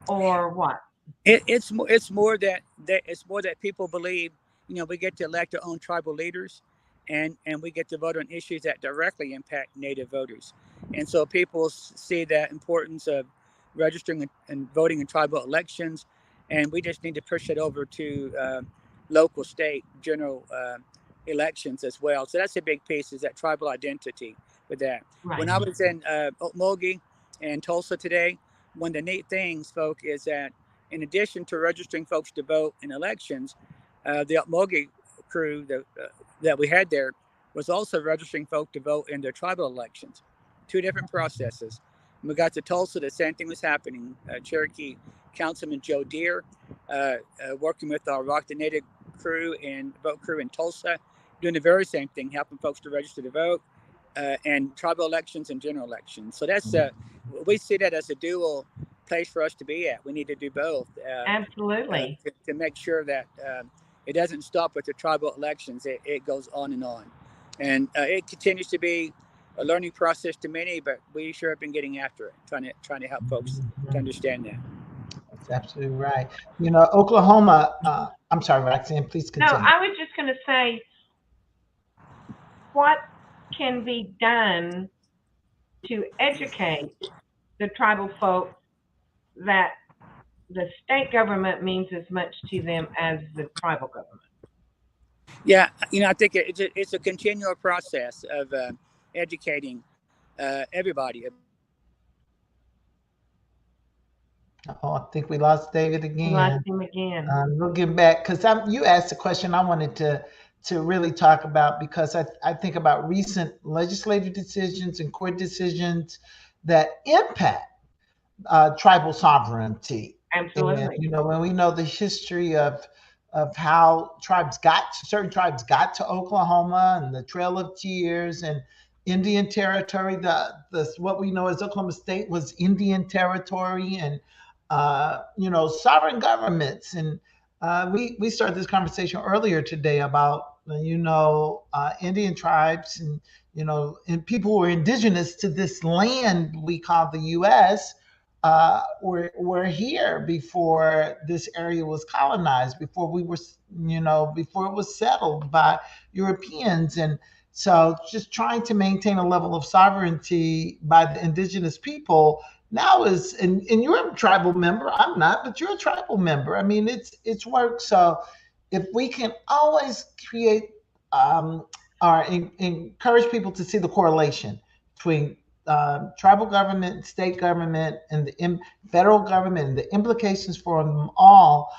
or what? It's more that people believe, we get to elect our own tribal leaders, and we get to vote on issues that directly impact Native voters. And so people see that importance of registering and voting in tribal elections, and we just need to push it over to local, state, general elections as well. So that's a big piece, is that tribal identity with that. Right. When I was in Okmulgee and Tulsa today, one of the neat things, folk, is that in addition to registering folks to vote in elections, the Okmulgee crew that we had there was also registering folk to vote in their tribal elections. Two different processes. When we got to Tulsa, the same thing was happening. Cherokee Councilman Joe Deere, working with our Rock the Native crew and vote crew in Tulsa, doing the very same thing, helping folks to register to vote, and tribal elections and general elections. So that's we see that as a dual place for us to be at. We need to do both. Absolutely. To make sure that it doesn't stop with the tribal elections. It goes on. And it continues to be a learning process to many, but we sure have been getting after it, trying to help folks to understand that. That's absolutely right. Oklahoma, I'm sorry, Roxanne, please continue. No, I was just going to say, what can be done to educate the tribal folks that the state government means as much to them as the tribal government? Yeah, I think it's a continual process of educating everybody. Oh, I think we lost David again. We lost him again. We'll get back, because you asked a question I wanted to really talk about, because I think about recent legislative decisions and court decisions that impact tribal sovereignty. Absolutely. And, when we know the history of how certain tribes got to Oklahoma and the Trail of Tears and Indian Territory, what we know as Oklahoma State was Indian Territory, and sovereign governments. And we started this conversation earlier today about Indian tribes and people who are indigenous to this land we call the U.S. Were here before this area was colonized, before it was settled by Europeans. And so just trying to maintain a level of sovereignty by the indigenous people now and you're a tribal member. I'm not, but you're a tribal member. I mean, it's work. So if we can always create or encourage people to see the correlation between tribal government, state government, and the federal government, and the implications for them all.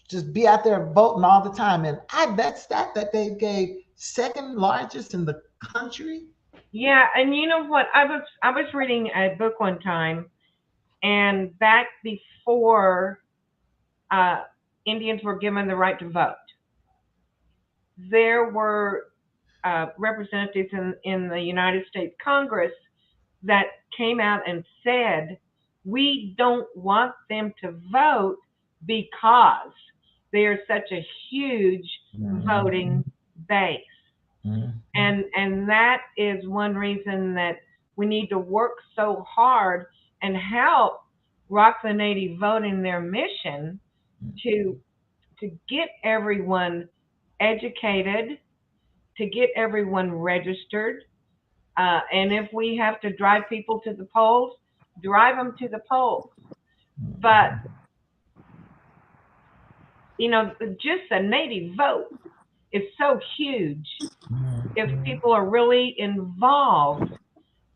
Just be out there voting all the time. And that stat that they gave, second largest in the country. Yeah, and you know what? I was reading a book one time, and back before Indians were given the right to vote, there were representatives in the United States Congress that came out and said, we don't want them to vote because there's such a huge voting base. And that is one reason that we need to work so hard and help Rockland Native vote in their mission to get everyone educated, to get everyone registered. And if we have to drive people to the polls, drive them to the polls. But, just a Native vote is so huge. If people are really involved,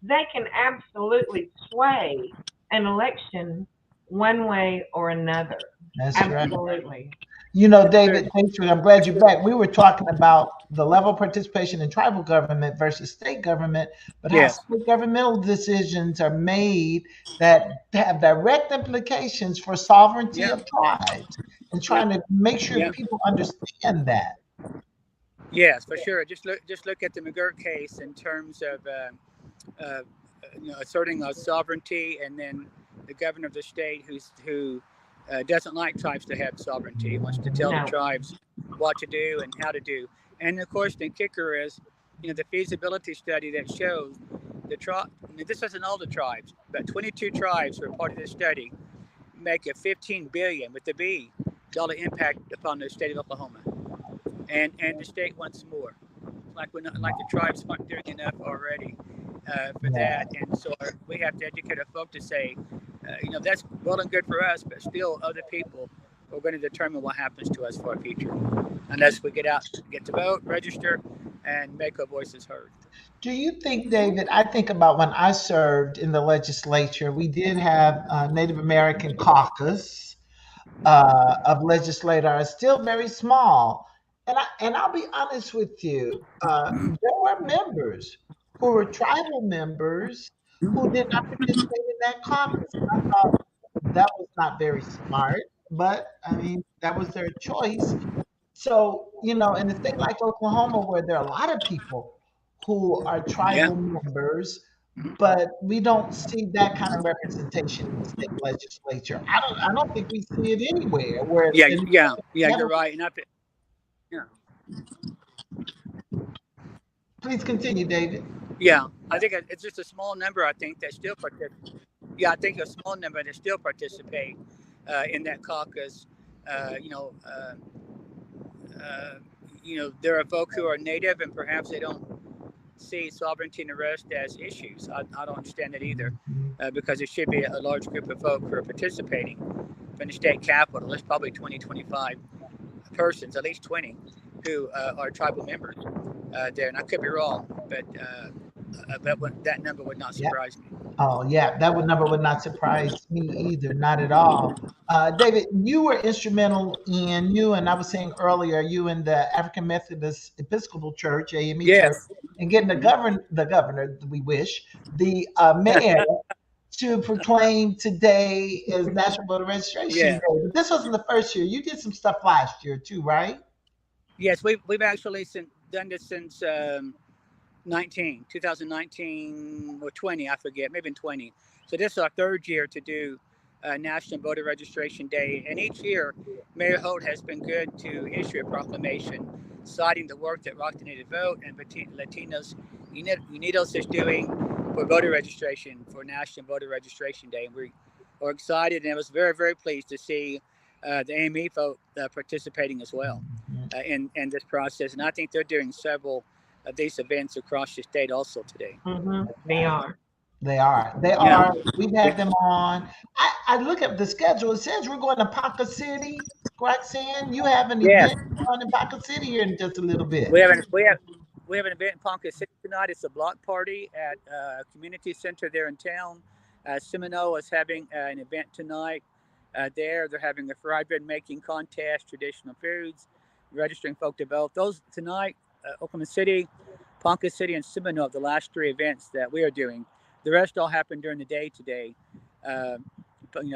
they can absolutely sway an election one way or another. That's Absolutely. right. David, thanks I'm glad you're back. We were talking about the level of participation in tribal government versus state government, but how state governmental decisions are made that have direct implications for sovereignty of tribes, and trying to make sure people understand that. Yes, for sure. Just look at the McGirt case in terms of asserting our sovereignty, and then the governor of the state who doesn't like tribes to have sovereignty. He wants to tell the tribes what to do and how to do. And of course, the kicker is, the feasibility study that shows this isn't all the tribes, but 22 tribes who are part of this study make a $15 billion with the B dollar impact upon the state of Oklahoma. And the state wants more. Like the tribes aren't doing enough already for that, and so we have to educate our folk to say, that's well and good for us, but still other people are going to determine what happens to us for our future, unless we get out, get to vote, register, and make our voices heard. Do you think, David, I think about when I served in the legislature, we did have a Native American caucus of legislators, still very small. And I'll be honest with you, there were members who were tribal members who did not participate in that caucus. I thought that was not very smart, but I mean, that was their choice. So, in a state like Oklahoma, where there are a lot of people who are tribal members, but we don't see that kind of representation in the state legislature. I don't think we see it anywhere. Where you're right. Please continue, David. Yeah, I think it's just a small number. I think that still participate. Yeah, I think a small number that still participate in that caucus. There are folk who are Native, and perhaps they don't see sovereignty and the rest as issues. I don't understand that either, because it should be a large group of folk who are participating from the state capitol. There's probably 20, 25 persons, at least 20, who are tribal members there. And I could be wrong, but that number would not surprise me. Oh, yeah, that number would not surprise me either, not at all. David, you were instrumental and I was saying earlier, you in the African Methodist Episcopal Church, AME Church, and getting the governor, we wish, the mayor to proclaim today as National Voter Registration Day. But this wasn't the first year. You did some stuff last year too, right? Yes, we've actually done this since 2019 or 20, I forget, maybe in 20. So this is our third year to do National Voter Registration Day. And each year, Mayor Holt has been good to issue a proclamation citing the work that Rockland Native Vote and Latinos Unidos is doing for voter registration, for National Voter Registration Day. And we are excited, and I was very, very pleased to see the AME vote participating as well in this process. And I think they're doing several of these events across the state also today. They are. They are. We've had them on. I look at the schedule. It says we're going to Ponca City. Roxanne, you have an event on in Ponca City here in just a little bit. We have an event in Ponca City tonight. It's a block party at a community center there in town. Seminole is having an event tonight there. They're having a fried bread making contest, traditional foods, registering folk to vote. Those tonight, Oklahoma City, Ponca City, and Seminole, the last three events that we are doing. The rest all happen during the day today.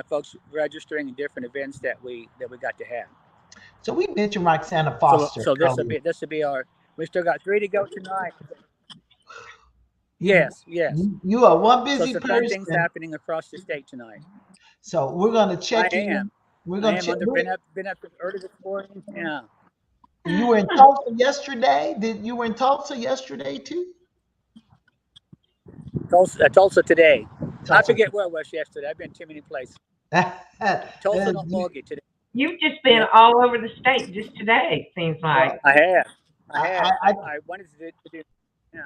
Folks registering in different events that we got to have. So we mentioned Roxana Foster. So this will be our We still got 3 to go tonight. You, Yes. you are one So busy some fun things person. happening across the state tonight. So we're going to check I in. am. We're I going to am check. been up early this morning. Yeah. You were in Tulsa yesterday. You were in Tulsa yesterday too? Tulsa today. I Tulsa. forget where I was yesterday. I've been too many places. Tulsa, not Milwaukee today. You've just been all over the state just today, it seems like. Well, I have. I I wanted to do. Yeah.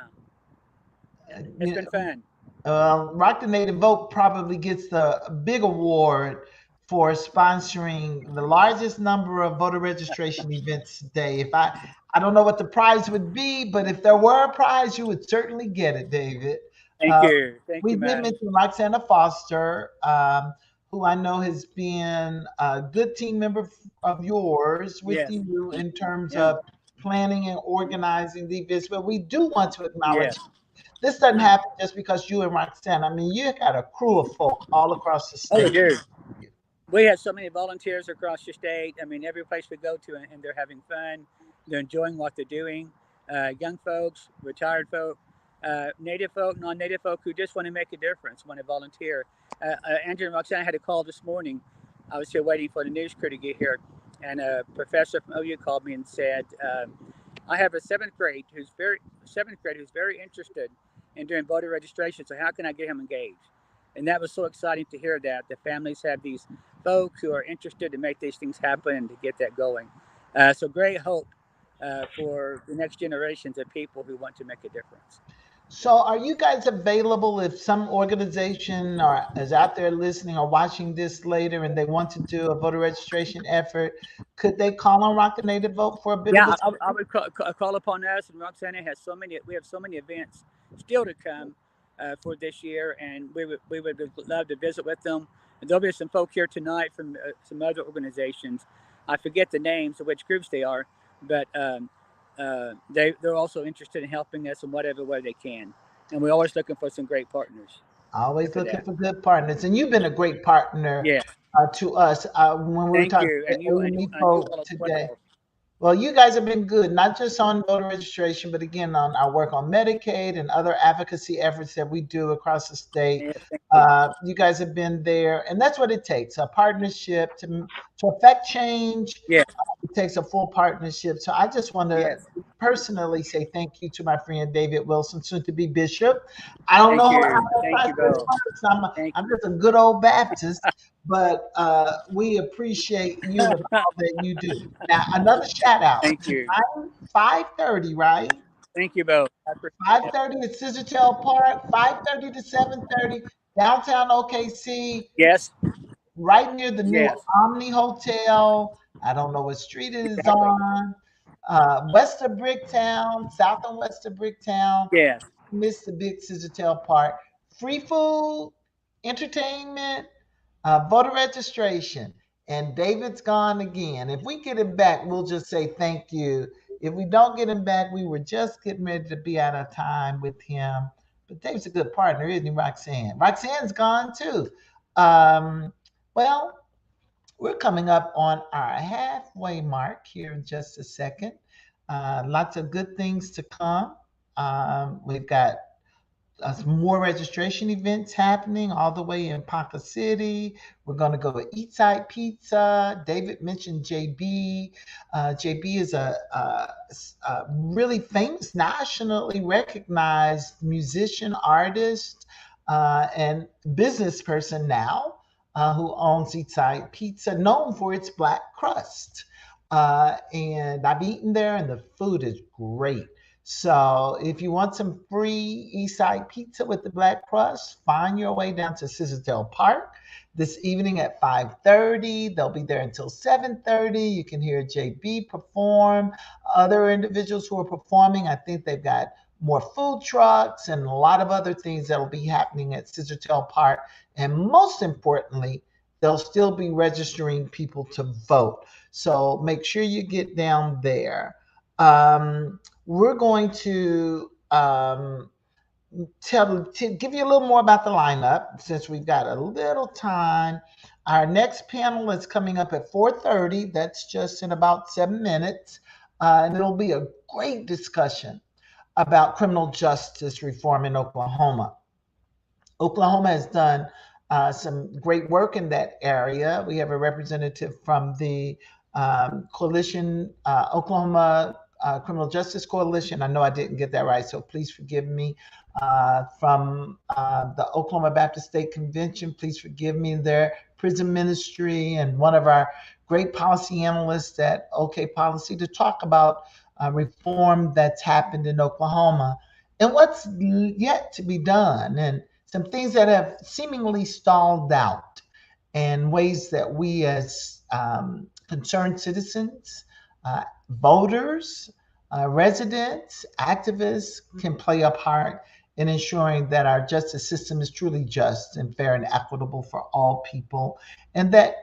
It's been fun. Rock the Native Vote probably gets the big award for sponsoring the largest number of voter registration events today. If I don't know what the prize would be, but if there were a prize, you would certainly get it, David. Thank you. Thank We you, did man. mention Roxana Foster, who I know has been a good team member of yours with Yes. you in terms Yeah. of planning and organizing the events. But we do want to acknowledge Yes. this doesn't happen just because you and Roxanne. I mean, you got a crew of folk all across the Oh, we state. do. We have so many volunteers across the state. I mean, every place we go to, and they're having fun. They're enjoying what they're doing. Young folks, retired folk, native folk, non-native folk who just want to make a difference, want to volunteer. Andrew and Roxanne had a call this morning. I was here waiting for the news crew to get here, and a professor from OU called me and said, "I have a seventh grade who's very interested in doing voter registration. So how can I get him engaged?" And that was so exciting to hear that the families have these folks who are interested to make these things happen and to get that going. So great hope for the next generations of people who want to make a difference. So, are you guys available if some organization is out there listening or watching this later and they want to do a voter registration effort? Could they call on Rock the Native Vote for a bit of Yeah, a I would call upon us, and Roxana has we have so many events still to come for this year, and we would love to visit with them. And there'll be some folk here tonight from some other organizations. I forget the names of which groups they are, but they're also interested in helping us in whatever way they can. And we're always looking for some great partners. Always looking for good partners, and you've been a great partner Yeah. to us when we were Thank talking you, to and you folk all as today. well. Well, you guys have been good, not just on voter registration, but again on our work on Medicaid and other advocacy efforts that we do across the state. You guys have been there, and that's what it takes: a partnership to affect change. Yeah. It takes a full partnership. So I just want to Yes. personally say thank you to my friend David Wilson, soon to be bishop. I don't know how Thank you, Bill. I'm just a good old Baptist, but we appreciate you and all that you do. Now, another shout out. Thank you. 5:30, right? Thank you, Bill. 5:30 at Scissortail Park, 5:30 to 7:30, downtown OKC. Yes. Right near the new Yes. Omni Hotel. I don't know what street it is Exactly. on. West of Bricktown, south and west of Bricktown. Yes. Miss the big Scissortail Park. Free food, entertainment, voter registration. And David's gone again. If we get him back, we'll just say thank you. If we don't get him back, we were just getting ready to be out of time with him. But David's a good partner, isn't he, Roxanne? Roxanne's gone too. Well, we're coming up on our halfway mark here in just a second. Lots of good things to come. We've got some more registration events happening all the way in Ponca City. We're going to go to Eatside Pizza. David mentioned JB. JB is a really famous, nationally recognized musician, artist, and business person now who owns Eatside Pizza, known for its black crust. And I've eaten there, and the food is great. So if you want some free Eastside pizza with the black crust, find your way down to Scissortail Park this evening at 5:30. They'll be there until 7:30. You can hear JB perform, other individuals who are performing. I think they've got more food trucks and a lot of other things that'll be happening at Scissortail Park. And most importantly, they'll still be registering people to vote. So make sure you get down there. We're going to give you a little more about the lineup since we've got a little time. Our next panel is coming up at 4:30. That's just in about 7 minutes. and it'll be a great discussion about criminal justice reform in Oklahoma. Oklahoma has done some great work in that area. We have a representative from the coalition, Oklahoma Criminal Justice Coalition. I know I didn't get that right, so please forgive me. From the Oklahoma Baptist State Convention, please forgive me. Their prison ministry, and one of our great policy analysts at OK Policy to talk about reform that's happened in Oklahoma and what's yet to be done, and some things that have seemingly stalled out, and ways that we as concerned citizens, voters, residents, activists can play a part in ensuring that our justice system is truly just and fair and equitable for all people, and that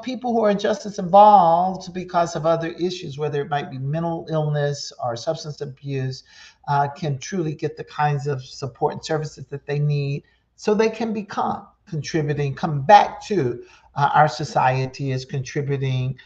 people who are justice involved because of other issues, whether it might be mental illness or substance abuse, can truly get the kinds of support and services that they need so they can become contributing, come back to our society as contributing,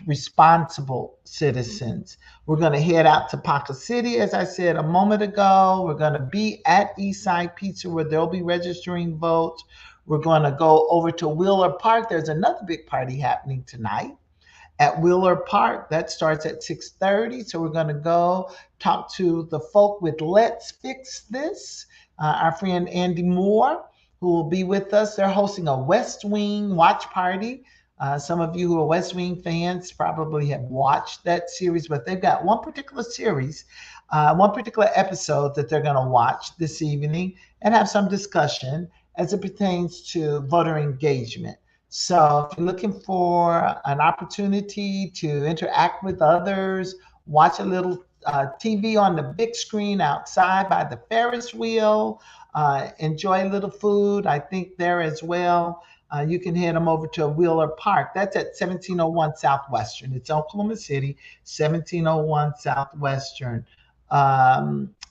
responsible citizens. We're going to head out to Ponca City, as I said a moment ago. We're going to be at Eastside Pizza where they'll be registering votes. We're going to go over to Wheeler Park. There's another big party happening tonight at Wheeler Park. That starts at 6:30. So we're going to go talk to the folk with Let's Fix This, our friend Andy Moore, who will be with us. They're hosting a West Wing watch party. Some of you who are West Wing fans probably have watched that series, but they've got one particular series, one particular episode that they're going to watch this evening and have some discussion as it pertains to voter engagement. So if you're looking for an opportunity to interact with others, watch a little TV on the big screen outside by the Ferris wheel, enjoy a little food, I think there as well. You can head them over to Wheeler Park. That's at 1701 Southwestern. It's Oklahoma City, 1701 Southwestern.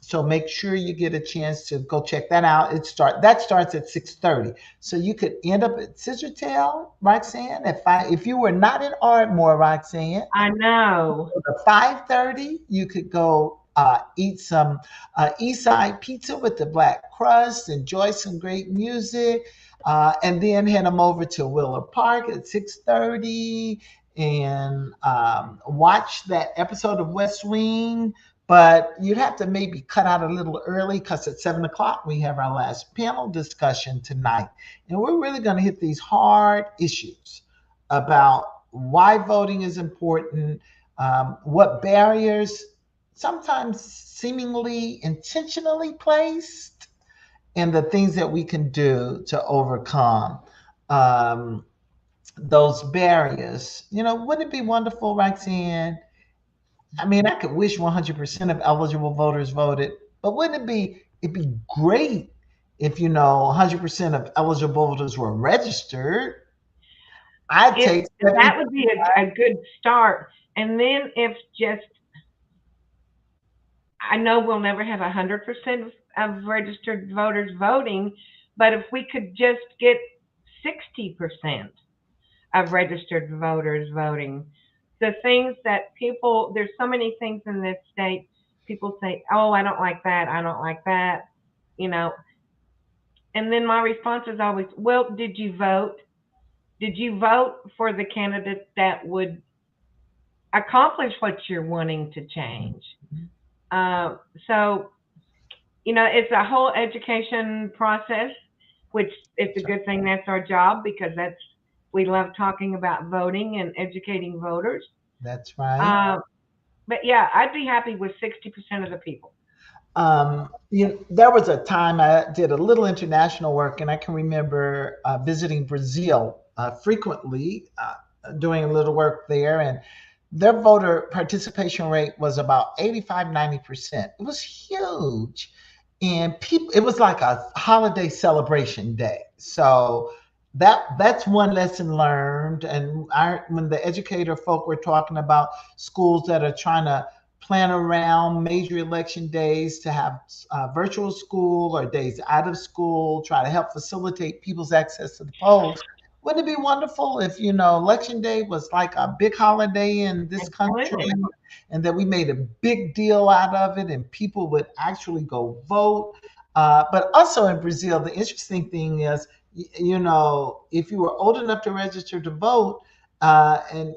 So make sure you get a chance to go check that out. That starts at 6:30. So you could end up at Scissortail, Roxanne. If you were not in Ardmore, Roxanne, I know. At 5:30, you could go eat some Eastside pizza with the black crust, enjoy some great music, and then head them over to Wheeler Park at 6:30 and watch that episode of West Wing. But you'd have to maybe cut out a little early because at 7 o'clock we have our last panel discussion tonight. And we're really going to hit these hard issues about why voting is important, what barriers, sometimes seemingly intentionally placed, and the things that we can do to overcome those barriers. Wouldn't it be wonderful, Roxanne? I mean, I could wish 100% of eligible voters voted, but wouldn't it'd be great if, 100% of eligible voters were registered. That would be a good start. And then I know we'll never have 100% of registered voters voting, but if we could just get 60% of registered voters voting, the things that there's so many things in this state, people say, oh, I don't like that, I don't like that, And then my response is always, well, did you vote? Did you vote for the candidate that would accomplish what you're wanting to change? So, it's a whole education process, which is a good thing. That's our job, because we love talking about voting and educating voters. That's right. But yeah, I'd be happy with 60% of the people. There was a time I did a little international work, and I can remember visiting Brazil frequently, doing a little work there, and their voter participation rate was about 85-90%. It was huge, and it was like a holiday celebration day. So that's one lesson learned. And when the educator folk were talking about schools that are trying to plan around major election days to have virtual school or days out of school, try to help facilitate people's access to the polls, Wouldn't it be wonderful if, Election Day was like a big holiday in this country, Absolutely. and that we made a big deal out of it and people would actually go vote? But also in Brazil, the interesting thing is, if you were old enough to register to vote, and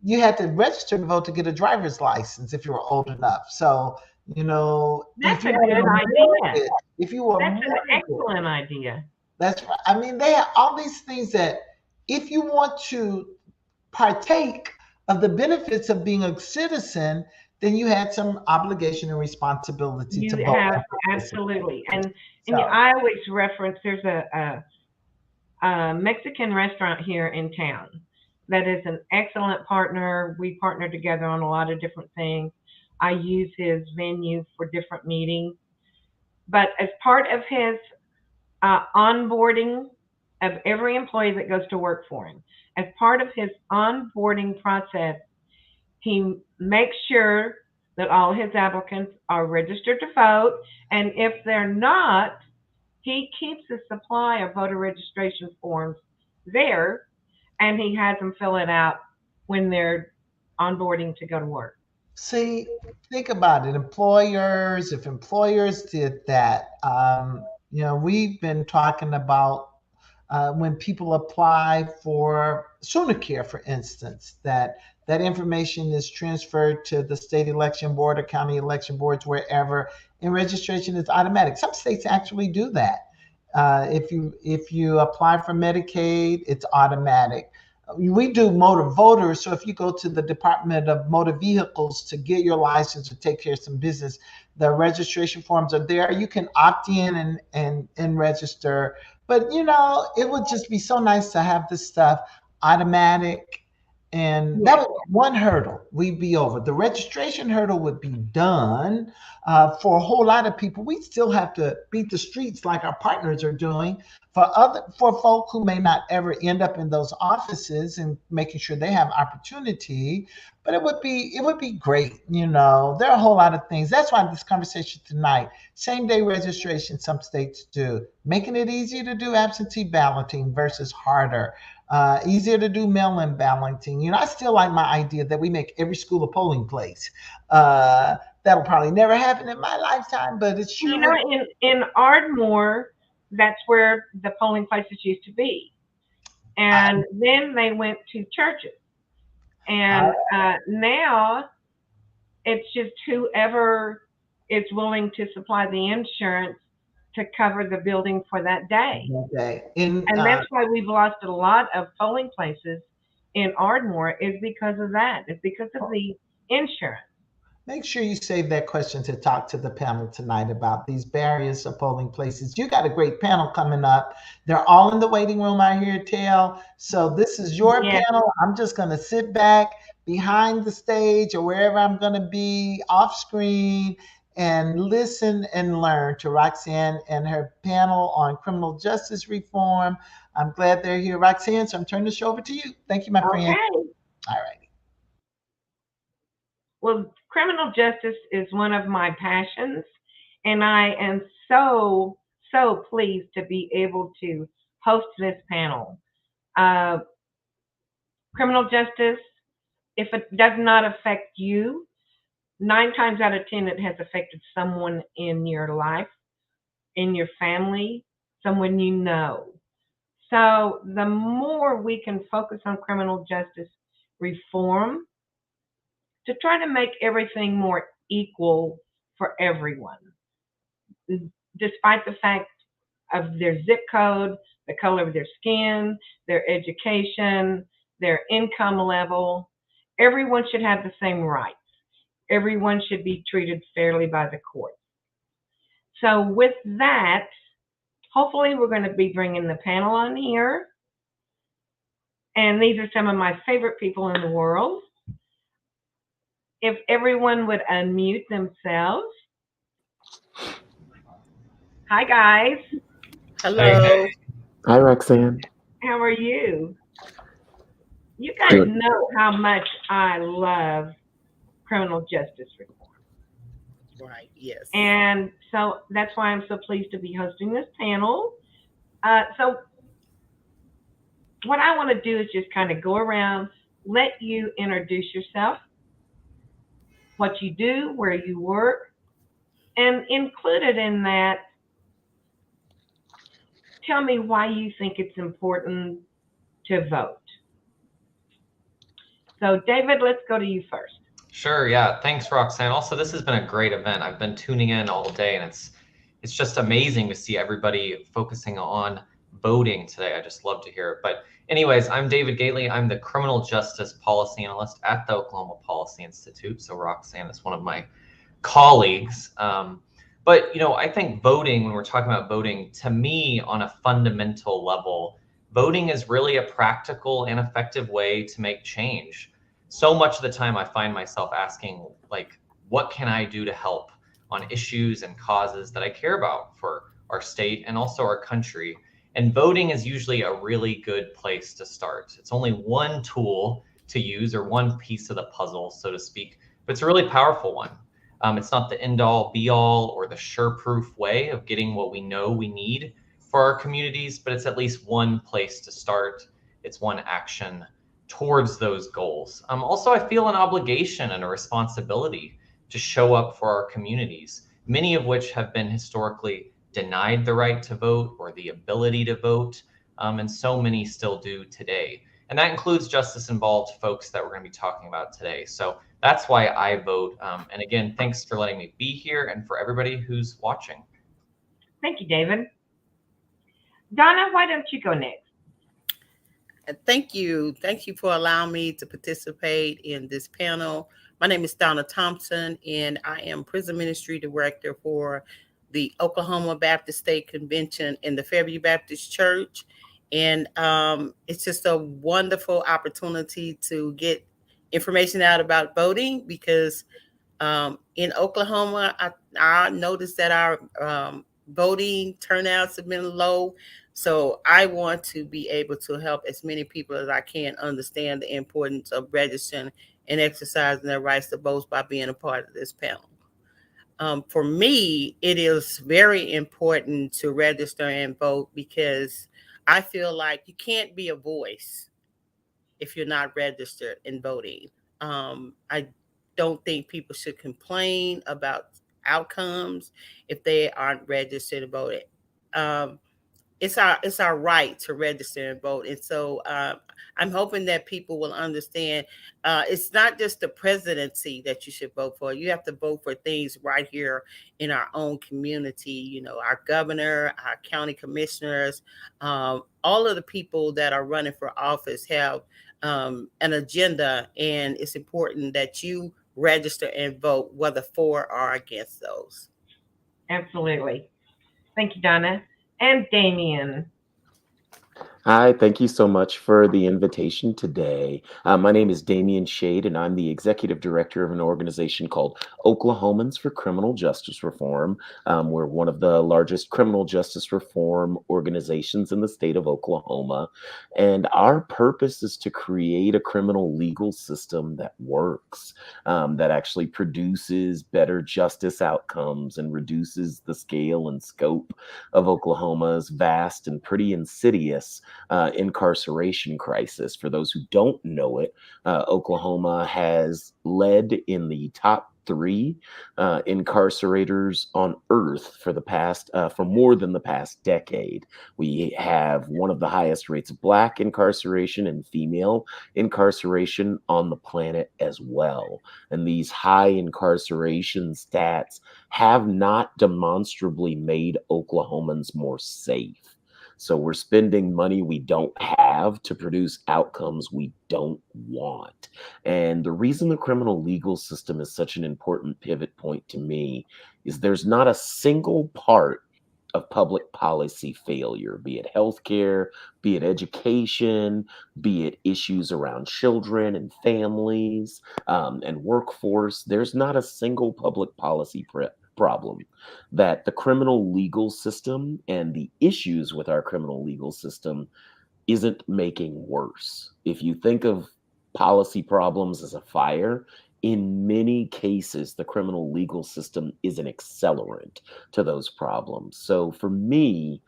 you had to register to vote to get a driver's license if you were old enough. So, That's if a you had good a idea. mortgage, if you were That's an mortgage, excellent idea. that's right. I mean, they have all these things that if you want to partake of the benefits of being a citizen, then you had some obligation and responsibility to You vote. have absolutely, and So, I always reference there's a Mexican restaurant here in town that is an excellent partner. We partner together on a lot of different things. I use his venue for different meetings, but as part of his onboarding of every employee that goes to work for him, as part of his onboarding process, he makes sure that all his applicants are registered to vote, and if they're not, he keeps a supply of voter registration forms there, and he has them fill it out when they're onboarding to go to work. see, think about it. If employers did that, we've been talking about when people apply for sooner care, for instance, that information is transferred to the state election board or county election boards, wherever, and registration is automatic. Some states actually do that. If you apply for Medicaid, it's automatic. We do motor voters, so if you go to the Department of Motor Vehicles to get your license or take care of some business, the registration forms are there. You can opt in and register. But it would just be so nice to have this stuff automatic. And that Yes. was one hurdle we'd be over. The registration hurdle would be done for a whole lot of people. We still have to beat the streets like our partners are doing for folk who may not ever end up in those offices, and making sure they have opportunity. But it would be great. There are a whole lot of things. That's why this conversation tonight, same day registration, some states do, making it easier to do absentee balloting versus harder. Easier to do mail-in balloting. I still like my idea that we make every school a polling place. That'll probably never happen in my lifetime, but it sure would. In Ardmore, that's where the polling places used to be, and then they went to churches, and now it's just whoever is willing to supply the insurance to cover the building for that day. Okay. And that's why we've lost a lot of polling places in Ardmore, is because of that. It's because of the insurance. Make sure you save that question to talk to the panel tonight about these barriers to polling places. You got a great panel coming up. They're all in the waiting room, I hear tell. So this is your panel. I'm just going to sit back behind the stage or wherever I'm going to be off screen and listen and learn to Roxanne and her panel on criminal justice reform. I'm glad they're here, Roxanne. So I'm turning the show over to you. Thank you, my friend. Okay. All right. Well, criminal justice is one of my passions, and I am so, so pleased to be able to host this panel. Criminal justice, if it does not affect you, 9 times out of 10, it has affected someone in your life, in your family, someone you know. So the more we can focus on criminal justice reform, to try to make everything more equal for everyone, despite the fact of their zip code, the color of their skin, their education, their income level. Everyone should have the same rights. Everyone should be treated fairly by the court. So with that, hopefully we're going to be bringing the panel on here. And these are some of my favorite people in the world. If everyone would unmute themselves. Hi, guys. Hello. Hi, Roxanne. How are you? You guys Good. know how much I love criminal justice reform. Right, yes. And so that's why I'm so pleased to be hosting this panel. So what I want to do is just kind of go around, let you introduce yourself, what you do, where you work, and included in that, tell me why you think it's important to vote. So, David, let's go to you first. Sure. Yeah. Thanks, Roxanne. Also, this has been a great event. I've been tuning in all day, and it's just amazing to see everybody focusing on voting today. I just love to hear it. But anyways, I'm David Gately. I'm the criminal justice policy analyst at the Oklahoma Policy Institute. So Roxanne is one of my colleagues. But I think voting, when we're talking about voting, to me, on a fundamental level, voting is really a practical and effective way to make change. So much of the time I find myself asking, like, what can I do to help on issues and causes that I care about for our state and also our country? And voting is usually a really good place to start. It's only one tool to use, or one piece of the puzzle, so to speak, but it's a really powerful one. It's not the end all be all or the sure-proof way of getting what we know we need for our communities, but it's at least one place to start. It's one action towards those goals. Also, I feel an obligation and a responsibility to show up for our communities, many of which have been historically denied the right to vote or the ability to vote, and so many still do today. And that includes justice-involved folks that we're going to be talking about today. So that's why I vote. And again, thanks for letting me be here and for everybody who's watching. Thank you, David. Donna, why don't you go next? Thank you. Thank you for allowing me to participate in this panel. My name is Donna Thompson, and I am Prison Ministry Director for the Oklahoma Baptist State Convention in the Fairview Baptist Church. And it's just a wonderful opportunity to get information out about voting, because in Oklahoma, I noticed that our voting turnouts have been low. So I want to be able to help as many people as I can understand the importance of registering and exercising their rights to vote by being a part of this panel. For me, it is very important to register and vote, because I feel like you can't be a voice if you're not registered in voting. I don't think people should complain about outcomes if they aren't registered and voted. It's our right to register and vote. And so I'm hoping that people will understand it's not just the presidency that you should vote for. You have to vote for things right here in our own community. Our governor, our county commissioners, all of the people that are running for office have an agenda, and it's important that you register and vote, whether for or against those. Absolutely. Thank you, Donna. And Damien. Hi, thank you so much for the invitation today. My name is Damien Shade, and I'm the executive director of an organization called Oklahomans for Criminal Justice Reform. We're one of the largest criminal justice reform organizations in the state of Oklahoma. And our purpose is to create a criminal legal system that works, that actually produces better justice outcomes and reduces the scale and scope of Oklahoma's vast and pretty insidious incarceration crisis. For those who don't know it, Oklahoma has led in the top 3 incarcerators on earth for more than the past decade. We have one of the highest rates of Black incarceration and female incarceration on the planet as well. And these high incarceration stats have not demonstrably made Oklahomans more safe. So we're spending money we don't have to produce outcomes we don't want. And the reason the criminal legal system is such an important pivot point to me is there's not a single part of public policy failure, be it healthcare, be it education, be it issues around children and families and workforce. There's not a single public policy problem that the criminal legal system and the issues with our criminal legal system isn't making worse. If you think of policy problems as a fire, in many cases, the criminal legal system is an accelerant to those problems. So for me,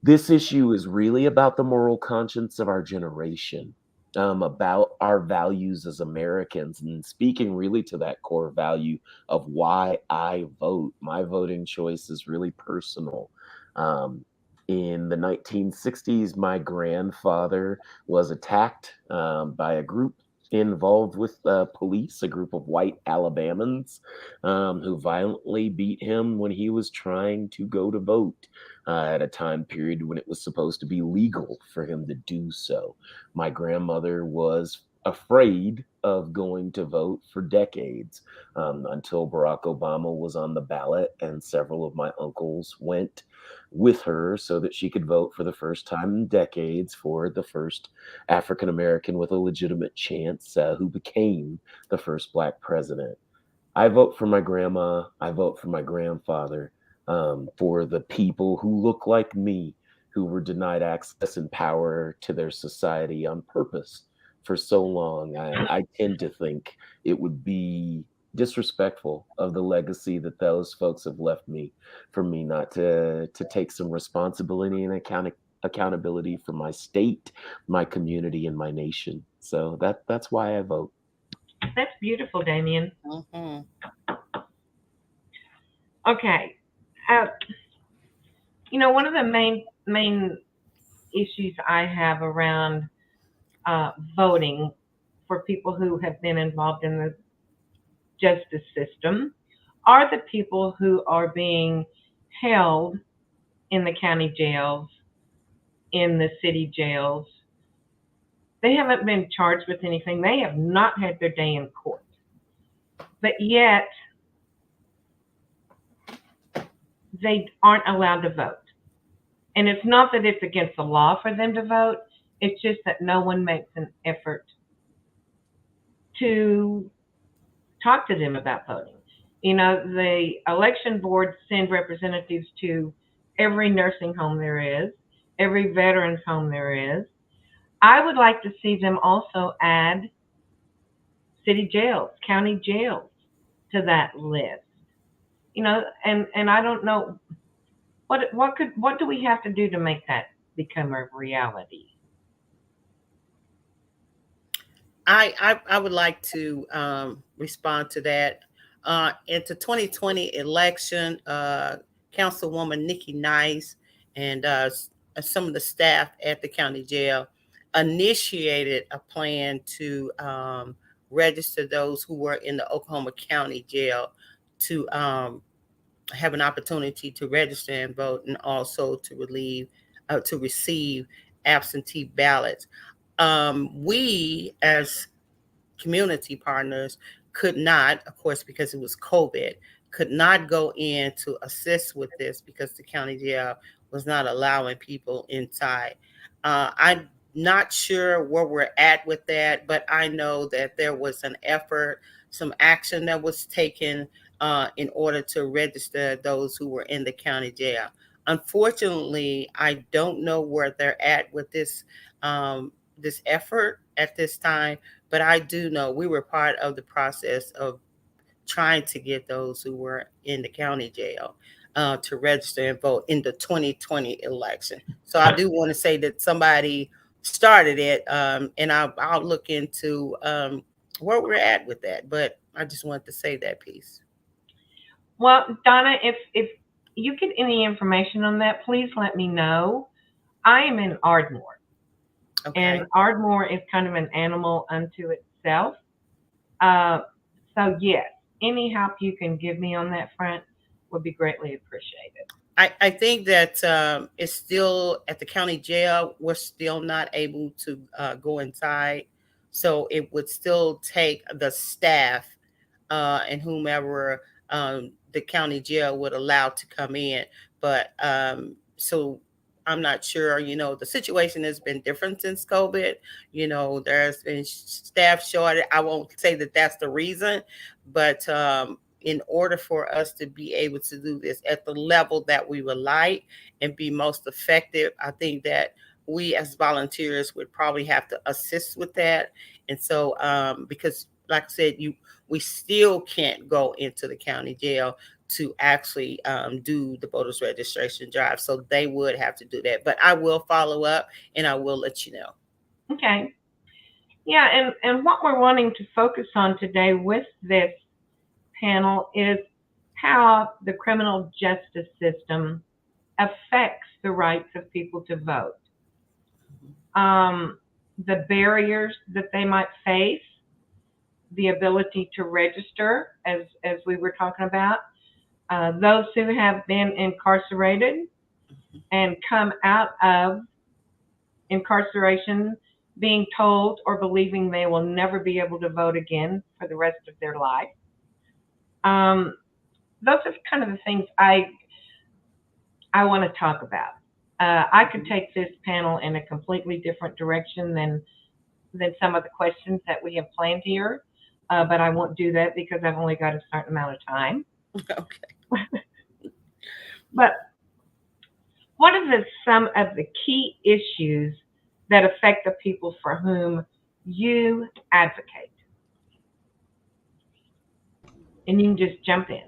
This issue is really about the moral conscience of our generation, about our values as Americans, and speaking really to that core value of why I vote. My voting choice is really personal. Um, in the 1960s, my grandfather was attacked by a group involved with police, a group of white Alabamans who violently beat him when he was trying to go to vote at a time period when it was supposed to be legal for him to do so. My grandmother was afraid of going to vote for decades until Barack Obama was on the ballot, and several of my uncles went with her so that she could vote for the first time in decades for the first African American with a legitimate chance who became the first Black president. I vote for my grandma. I vote for my grandfather, for the people who look like me, who were denied access and power to their society on purpose for so long. I tend to think it would be disrespectful of the legacy that those folks have left me for me not to take some responsibility and accountability for my state, my community, and my nation. So that's why I vote. That's beautiful, Damien. Mhm. Okay. One of the main issues I have around voting for people who have been involved in the justice system are the people who are being held in the county jails, in the city jails. They haven't been charged with anything. They have not had their day in court. But yet, they aren't allowed to vote. And it's not that it's against the law for them to vote. It's just that no one makes an effort to talk to them about voting. The election board send representatives to every nursing home there is, every veterans home there is. I would like to see them also add city jails, county jails to that list. And I don't know what do we have to do to make that become a reality? I would like to respond to that. At the 2020 election, Councilwoman Nikki Nice and some of the staff at the county jail initiated a plan to register those who were in the Oklahoma County jail to have an opportunity to register and vote, and also to receive absentee ballots. We as community partners could not, of course, because it was COVID, could not go in to assist with this because the county jail was not allowing people inside. I'm not sure where we're at with that, but I know that there was an effort, some action that was taken in order to register those who were in the county jail. Unfortunately, I don't know where they're at with this effort at this time, but I do know we were part of the process of trying to get those who were in the county jail to register and vote in the 2020 election. So I do want to say that somebody started it, and I'll look into where we're at with that. But I just wanted to say that piece. Well, Donna, if you get any information on that, please let me know. I am in Ardmore. Okay. And Ardmore is kind of an animal unto itself. So yes, any help you can give me on that front would be greatly appreciated. I think that it's still at the county jail. We're still not able to go inside. So it would still take the staff and whomever the county jail would allow to come in. But so I'm not sure, the situation has been different since COVID. There's been staff shortage. I won't say that that's the reason, but in order for us to be able to do this at the level that we would like and be most effective, I think that we as volunteers would probably have to assist with that. And so, because like I said, we still can't go into the county jail to actually do the voters registration drive. So they would have to do that. But I will follow up and I will let you know. Okay. Yeah, and what we're wanting to focus on today with this panel is how the criminal justice system affects the rights of people to vote. The barriers that they might face, the ability to register, as we were talking about, those who have been incarcerated and come out of incarceration being told or believing they will never be able to vote again for the rest of their life. Those are kind of the things I want to talk about. I could take this panel in a completely different direction than some of the questions that we have planned here, but I won't do that because I've only got a certain amount of time. Okay. But what are some of the key issues that affect the people for whom you advocate? And you can just jump in.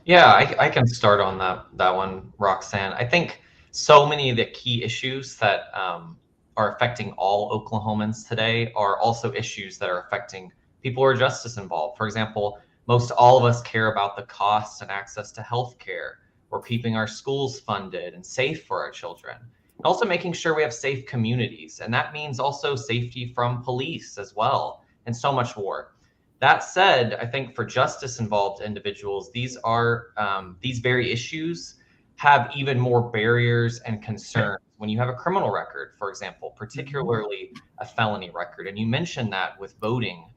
Yeah, I can start on that one, Roxanne. I think so many of the key issues that are affecting all Oklahomans today are also issues that are affecting people who are justice involved. For example, most all of us care about the cost and access to health care, or keeping our schools funded and safe for our children, and also making sure we have safe communities. And that means also safety from police as well, and so much more. That said, I think for justice involved individuals, these very issues have even more barriers and concerns when you have a criminal record, for example, particularly a felony record. And you mentioned that with voting,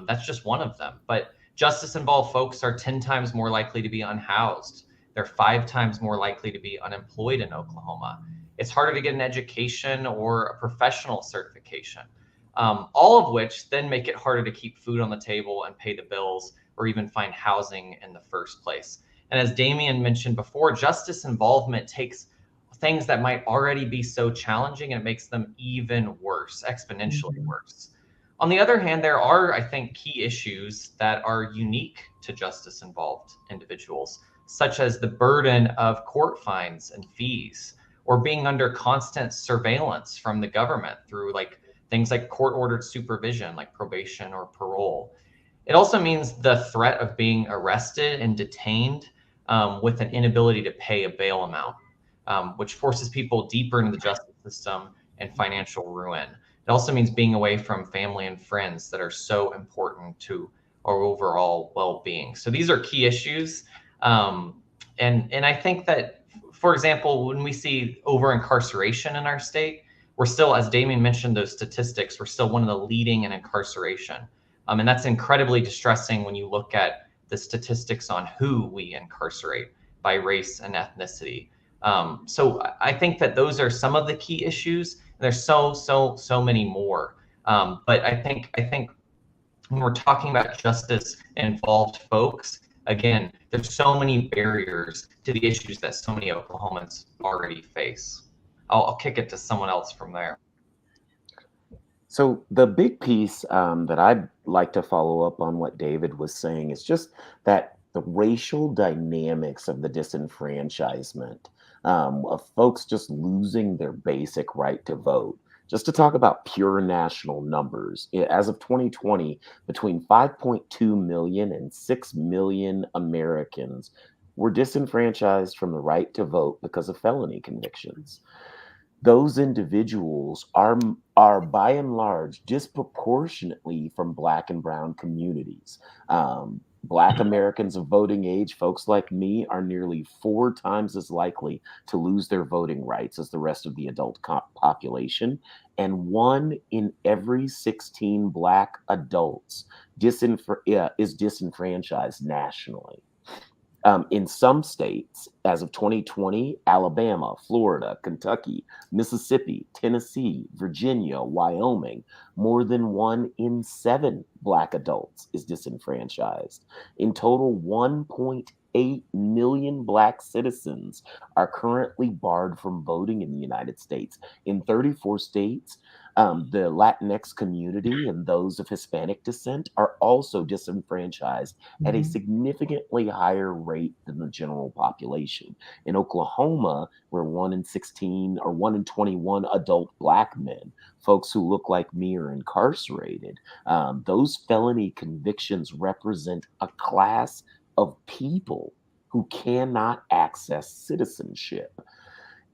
that's just one of them. But justice involved folks are 10 times more likely to be unhoused. They're 5 times more likely to be unemployed in Oklahoma. It's harder to get an education or a professional certification. All of which then make it harder to keep food on the table and pay the bills or even find housing in the first place. And as Damien mentioned before, justice involvement takes things that might already be so challenging and it makes them even worse, exponentially worse. On the other hand, there are, I think, key issues that are unique to justice involved individuals, such as the burden of court fines and fees, or being under constant surveillance from the government through things like court-ordered supervision, like probation or parole. It also means the threat of being arrested and detained with an inability to pay a bail amount, which forces people deeper into the justice system and financial ruin. It also means being away from family and friends that are so important to our overall well-being. So these are key issues. And I think that, for example, when we see over-incarceration in our state, we're still, as Damien mentioned, those statistics, we're still one of the leading in incarceration. And that's incredibly distressing when you look at the statistics on who we incarcerate by race and ethnicity. So I think that those are some of the key issues. And there's so many more. But I think when we're talking about justice involved folks, again, there's so many barriers to the issues that so many Oklahomans already face. I'll kick it to someone else from there. So the big piece that I'd like to follow up on what David was saying is just that the racial dynamics of the disenfranchisement, of folks just losing their basic right to vote. Just to talk about pure national numbers, as of 2020, between 5.2 million and 6 million Americans were disenfranchised from the right to vote because of felony convictions. Those individuals are by and large disproportionately from Black and Brown communities. Black Americans of voting age, folks like me, are nearly 4 times as likely to lose their voting rights as the rest of the adult population. And 1 in every 16 Black adults is disenfranchised nationally. In some states, as of 2020, Alabama, Florida, Kentucky, Mississippi, Tennessee, Virginia, Wyoming, more than 1 in 7 Black adults is disenfranchised. In total, 1.8 million Black citizens are currently barred from voting in the United States. In 34 states, The Latinx community and those of Hispanic descent are also disenfranchised at a significantly higher rate than the general population. In Oklahoma, where 1 in 16 or 1 in 21 adult Black men, folks who look like me, are incarcerated, those felony convictions represent a class of people who cannot access citizenship.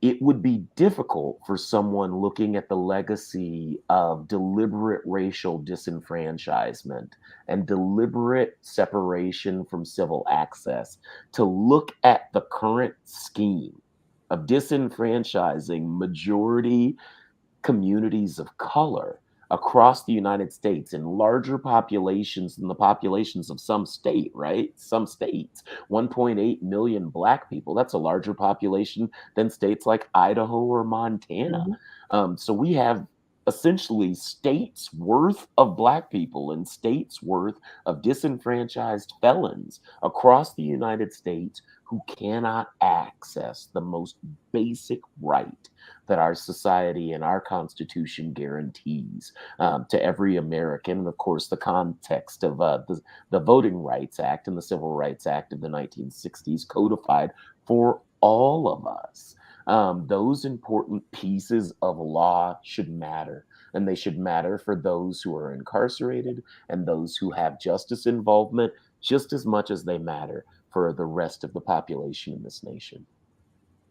It would be difficult for someone looking at the legacy of deliberate racial disenfranchisement and deliberate separation from civil access to look at the current scheme of disenfranchising majority communities of color across the United States in larger populations than the populations of some state, right? Some states, 1.8 million Black people. That's a larger population than states like Idaho or Montana. So we have essentially states worth of Black people and states worth of disenfranchised felons across the United States who cannot access the most basic right that our society and our Constitution guarantees to every American. And of course, the context of the Voting Rights Act and the Civil Rights Act of the 1960s codified for all of us. Those important pieces of law should matter, and they should matter for those who are incarcerated and those who have justice involvement just as much as they matter for the rest of the population in this nation.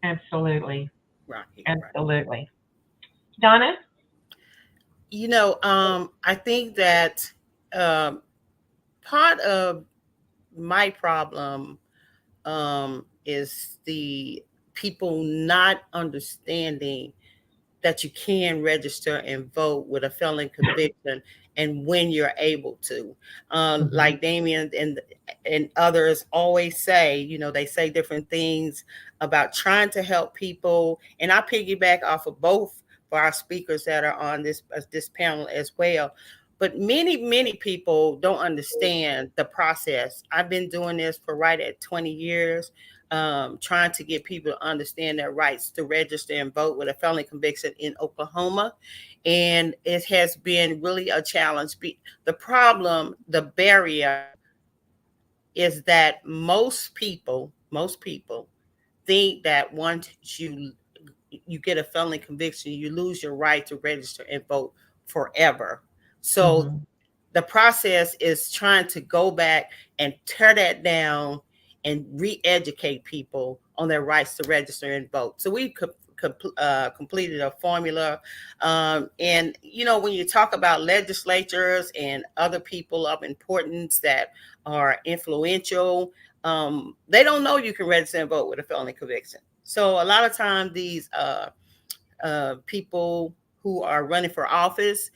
Absolutely. Right. Absolutely. Donna? I think that part of my problem is the people not understanding that you can register and vote with a felon conviction and when you're able to. Like Damien and others always say, they say different things about trying to help people. And I piggyback off of both for our speakers that are on this panel as well. But many people don't understand the process. I've been doing this for right at 20 years. Trying to get people to understand their rights to register and vote with a felony conviction in Oklahoma. And it has been really a challenge. The problem, the barrier is that most people think that once you get a felony conviction, you lose your right to register and vote forever. So the process is trying to go back and tear that down and re-educate people on their rights to register and vote. So we completed a formula. And, when you talk about legislatures and other people of importance that are influential, they don't know you can register and vote with a felony conviction. So a lot of times these people who are running for office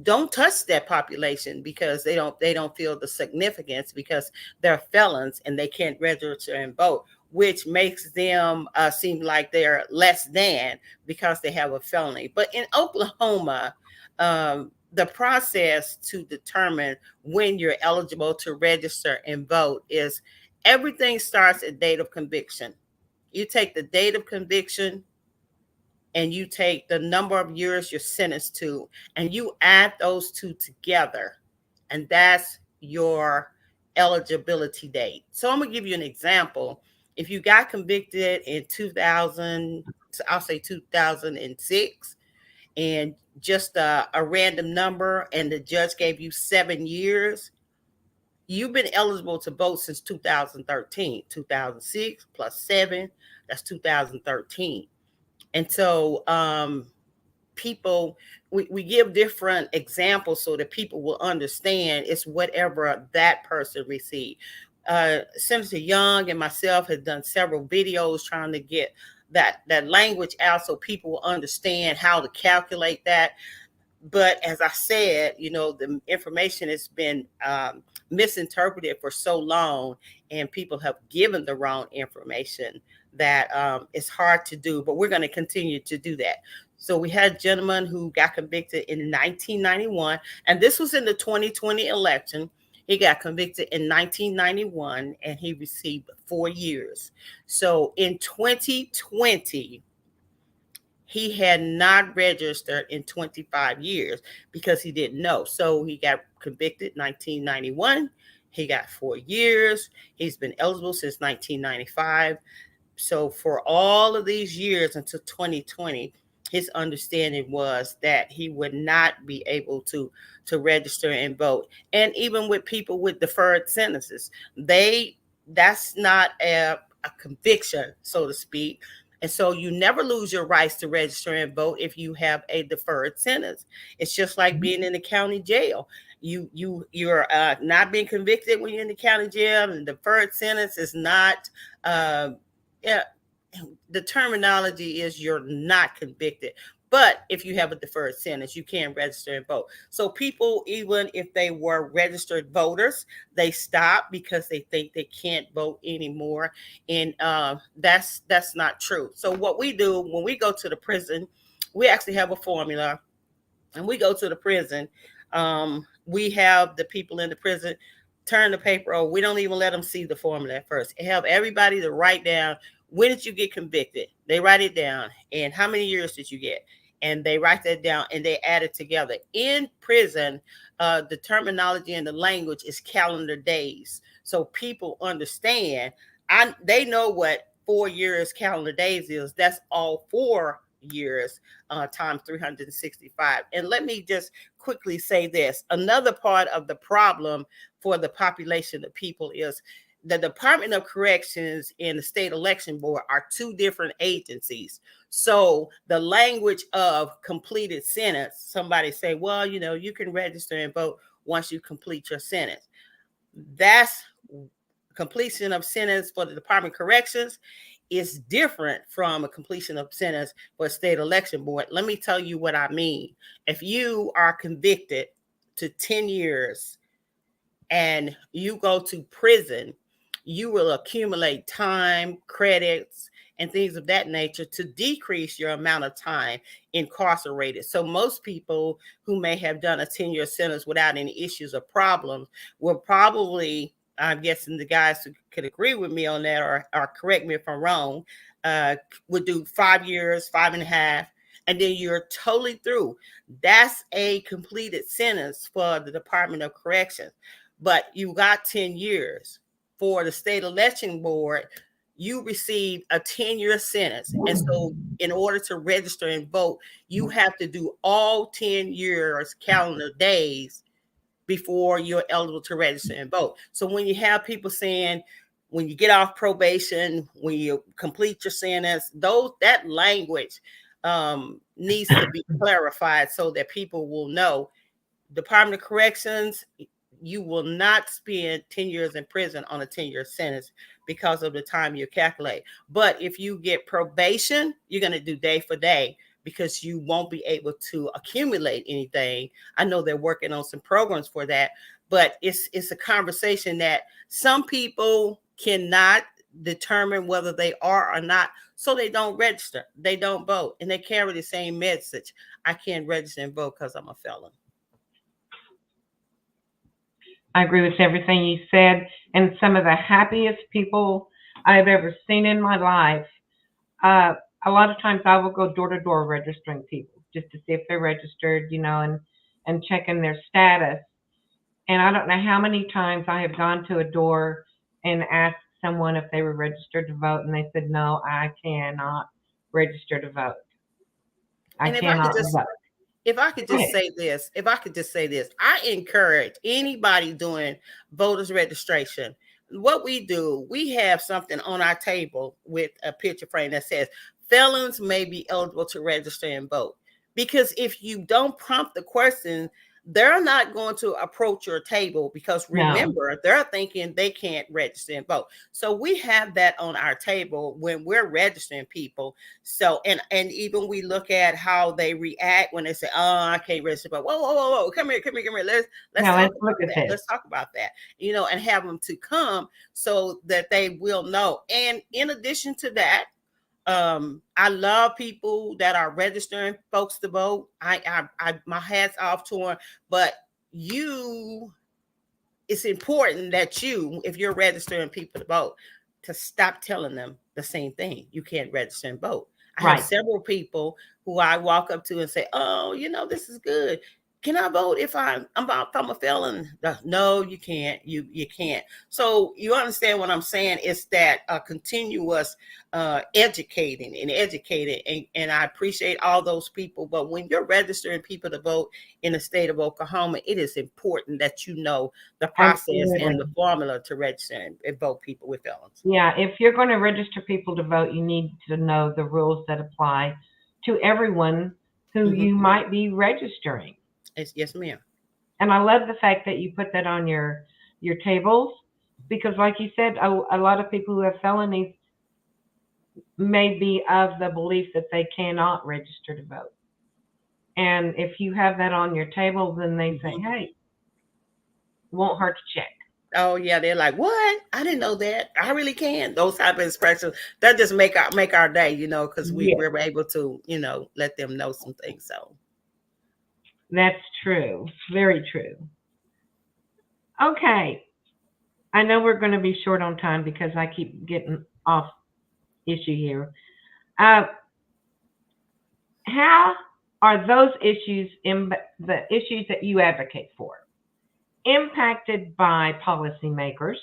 don't touch that population because they don't feel the significance because they're felons and they can't register and vote, which makes them seem like they're less than because they have a felony. But in Oklahoma, the process to determine when you're eligible to register and vote is everything starts at date of conviction. You take the date of conviction and you take the number of years you're sentenced to, and you add those two together, and that's your eligibility date. So I'm gonna give you an example. If you got convicted in 2000, I'll say 2006, and just a random number, and the judge gave you 7 years, you've been eligible to vote since 2013. 2006 plus 7, that's 2013. And so people, we give different examples so that people will understand it's whatever that person received. Senator Young and myself have done several videos trying to get that language out so people will understand how to calculate that. But as I said, the information has been misinterpreted for so long, and people have given the wrong information that it's hard to do. But we're going to continue to do that. So we had a gentleman who got convicted in 1991, and this was in the 2020 election. He got convicted in 1991, and he received 4 years. So in 2020, He had not registered in 25 years because he didn't know. So he got convicted in 1991. He got 4 years. He's been eligible since 1995. So for all of these years until 2020, his understanding was that he would not be able to register and vote. And even with people with deferred sentences, that's not a conviction, so to speak. And so you never lose your rights to register and vote if you have a deferred sentence. It's just like being in the county jail. You're not being convicted when you're in the county jail, and the deferred sentence is not. Yeah, the terminology is you're not convicted. But if you have a deferred sentence, you can register and vote. So people, even if they were registered voters, they stop because they think they can't vote anymore. And that's not true. So what we do when we go to the prison, we actually have a formula. And we go to the prison. We have the people in the prison turn the paper over. We don't even let them see the formula at first. Have everybody to write down, when did you get convicted? They write it down. And how many years did you get? And they write that down and they add it together. In prison, the terminology and the language is calendar days. So people understand. They know what 4 years calendar days is. That's all 4 years times 365. And let me just quickly say this. Another part of the problem for the population of people is the Department of Corrections and the State Election Board are two different agencies. So the language of completed sentence, somebody say, well, you can register and vote once you complete your sentence. That's completion of sentence for the Department of Corrections is different from a completion of sentence for a state election board. Let me tell you what I mean. If you are convicted to 10 years and you go to prison, you will accumulate time, credits, and things of that nature to decrease your amount of time incarcerated. So most people who may have done a 10-year sentence without any issues or problems will probably, I'm guessing the guys who could agree with me on that or correct me if I'm wrong, would do 5 years, 5.5, and then you're totally through. That's a completed sentence for the Department of Corrections. But you got 10 years. For the state election board, you receive a 10-year sentence. And so in order to register and vote, you have to do all 10 years calendar days before you're eligible to register and vote. So when you have people saying, when you get off probation, when you complete your sentence, that language needs to be clarified so that people will know. Department of Corrections, you will not spend 10 years in prison on a 10-year sentence because of the time you calculate. But if you get probation, you're going to do day for day because you won't be able to accumulate anything. I know they're working on some programs for that, but it's a conversation that some people cannot determine whether they are or not, so they don't register, they don't vote, and they carry the same message. I can't register and vote because I'm a felon. I agree with everything you said. And some of the happiest people I've ever seen in my life, a lot of times I will go door to door registering people just to see if they're registered, and checking their status. And I don't know how many times I have gone to a door and asked someone if they were registered to vote, and they said, no, I cannot register to vote. I cannot vote. If I could just say this, I encourage anybody doing voters registration. What we do, we have something on our table with a picture frame that says felons may be eligible to register and vote. Because if you don't prompt the question, they're not going to approach your table because remember, they're thinking they can't register and vote. So we have that on our table when we're registering people. So, and even we look at how they react when they say, oh, I can't register, but whoa, come here. Let's talk about that, and have them to come so that they will know. And in addition to that, I love people that are registering folks to vote. I my hat's off to them, but it's important that if you're registering people to vote, to stop telling them the same thing. You can't register and vote. I have Right. several people who I walk up to and say, "Oh, this is good. Can I vote if I'm a felon?" No, you can't. You can't. So you understand what I'm saying? It's that continuous educating and educating, and I appreciate all those people. But when you're registering people to vote in the state of Oklahoma, it is important that you know the process Absolutely. and the formula to register and vote people with felons. Yeah, if you're going to register people to vote, you need to know the rules that apply to everyone who Mhm. you might be registering. Yes, ma'am. And I love the fact that you put that on your tables, because like you said, a lot of people who have felonies may be of the belief that they cannot register to vote. And if you have that on your table, then they say, hey, won't hurt to check. Oh yeah, they're like, "What? I didn't know that. I really can." Those type of expressions that just make our day, because we're able to, let them know some things. So That's true. Very true. Okay. I know we're going to be short on time because I keep getting off issue here. How are those issues, the issues that you advocate for, impacted by policymakers?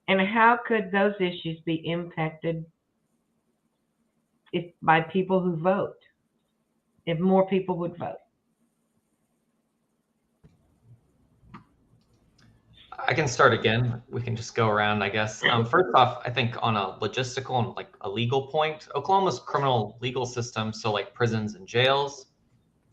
And how could those issues be impacted by people who vote, if more people would vote? I can start again. We can just go around, I guess. First off, I think on a logistical and like a legal point, Oklahoma's criminal legal system, so like prisons and jails,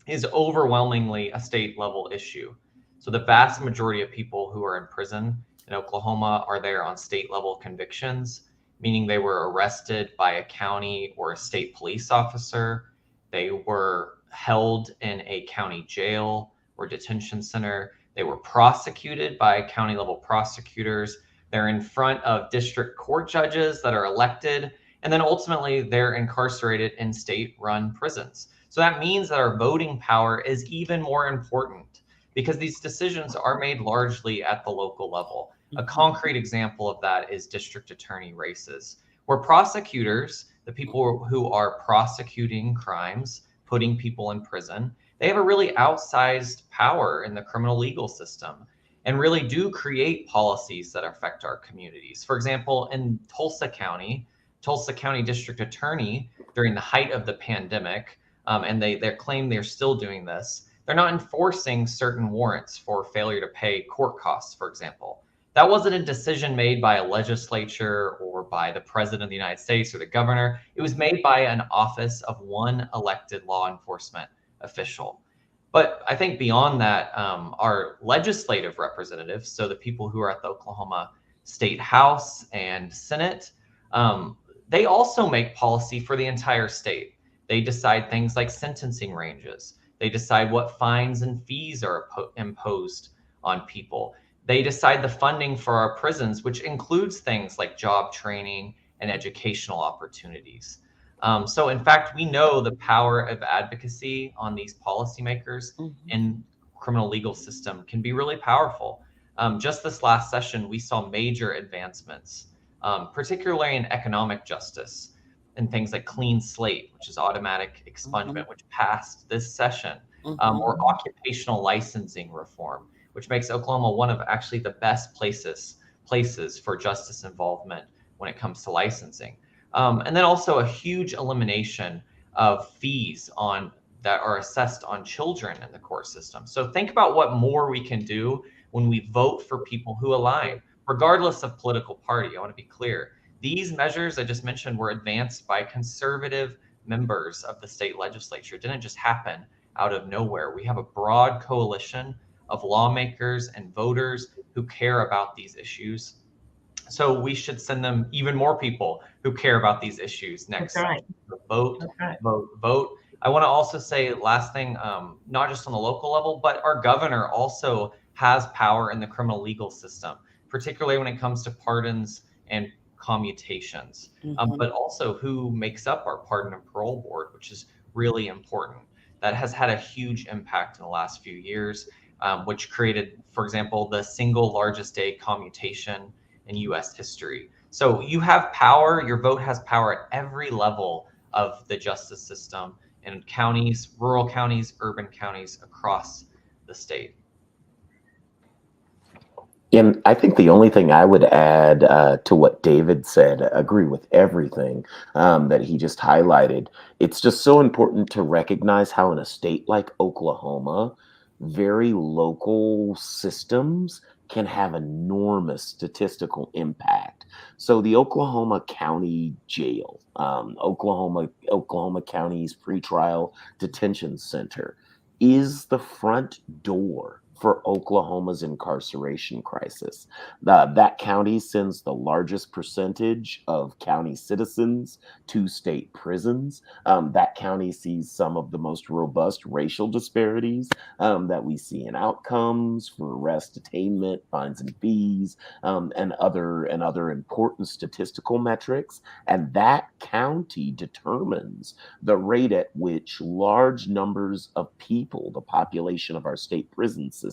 is overwhelmingly a state level issue. So the vast majority of people who are in prison in Oklahoma are there on state level convictions, meaning they were arrested by a county or a state police officer. They were held in a county jail or detention center. They were prosecuted by county level prosecutors. They're in front of district court judges that are elected. And then ultimately they're incarcerated in state run prisons. So that means that our voting power is even more important because these decisions are made largely at the local level. A concrete example of that is district attorney races, where prosecutors, the people who are prosecuting crimes, putting people in prison, they have a really outsized power in the criminal legal system and really do create policies that affect our communities. For example, in Tulsa County District Attorney, during the height of the pandemic, and they claim they're still doing this, they're not enforcing certain warrants for failure to pay court costs, for example. That wasn't a decision made by a legislature or by the president of the United States or the governor. It was made by an office of one elected law enforcement official. But I think beyond that, our legislative representatives, so the people who are at the Oklahoma State House and Senate, they also make policy for the entire state. They decide things like sentencing ranges. They decide what fines and fees are imposed on people. They decide the funding for our prisons, which includes things like job training and educational opportunities. So in fact, we know the power of advocacy on these policymakers in criminal legal system can be really powerful. Just this last session, we saw major advancements, particularly in economic justice and things like clean slate, which is automatic expungement, which passed this session, or occupational licensing reform, which makes Oklahoma one of actually the best places for justice involvement when it comes to licensing. And then also a huge elimination of fees that are assessed on children in the court system. So think about what more we can do when we vote for people who align, regardless of political party. I want to be clear. These measures I just mentioned were advanced by conservative members of the state legislature. It didn't just happen out of nowhere. We have a broad coalition of lawmakers and voters who care about these issues. So we should send them even more people who care about these issues next. That's right. Vote, vote. I want to also say last thing, not just on the local level, but our governor also has power in the criminal legal system, particularly when it comes to pardons and commutations, but also who makes up our pardon and parole board, which is really important. That has had a huge impact in the last few years, which created, for example, the single largest day commutation in U.S. history. So you have power, your vote has power at every level of the justice system in counties, rural counties, urban counties across the state. And I think the only thing I would add to what David said, agree with everything that he just highlighted. It's just so important to recognize how in a state like Oklahoma, very local systems can have enormous statistical impact. So the Oklahoma County Jail, Oklahoma County's pretrial detention center, is the front door for Oklahoma's incarceration crisis. That county sends the largest percentage of county citizens to state prisons. That county sees some of the most robust racial disparities that we see in outcomes for arrest, detainment, fines and fees, and other important statistical metrics. And that county determines the rate at which large numbers of people, the population of our state prison system,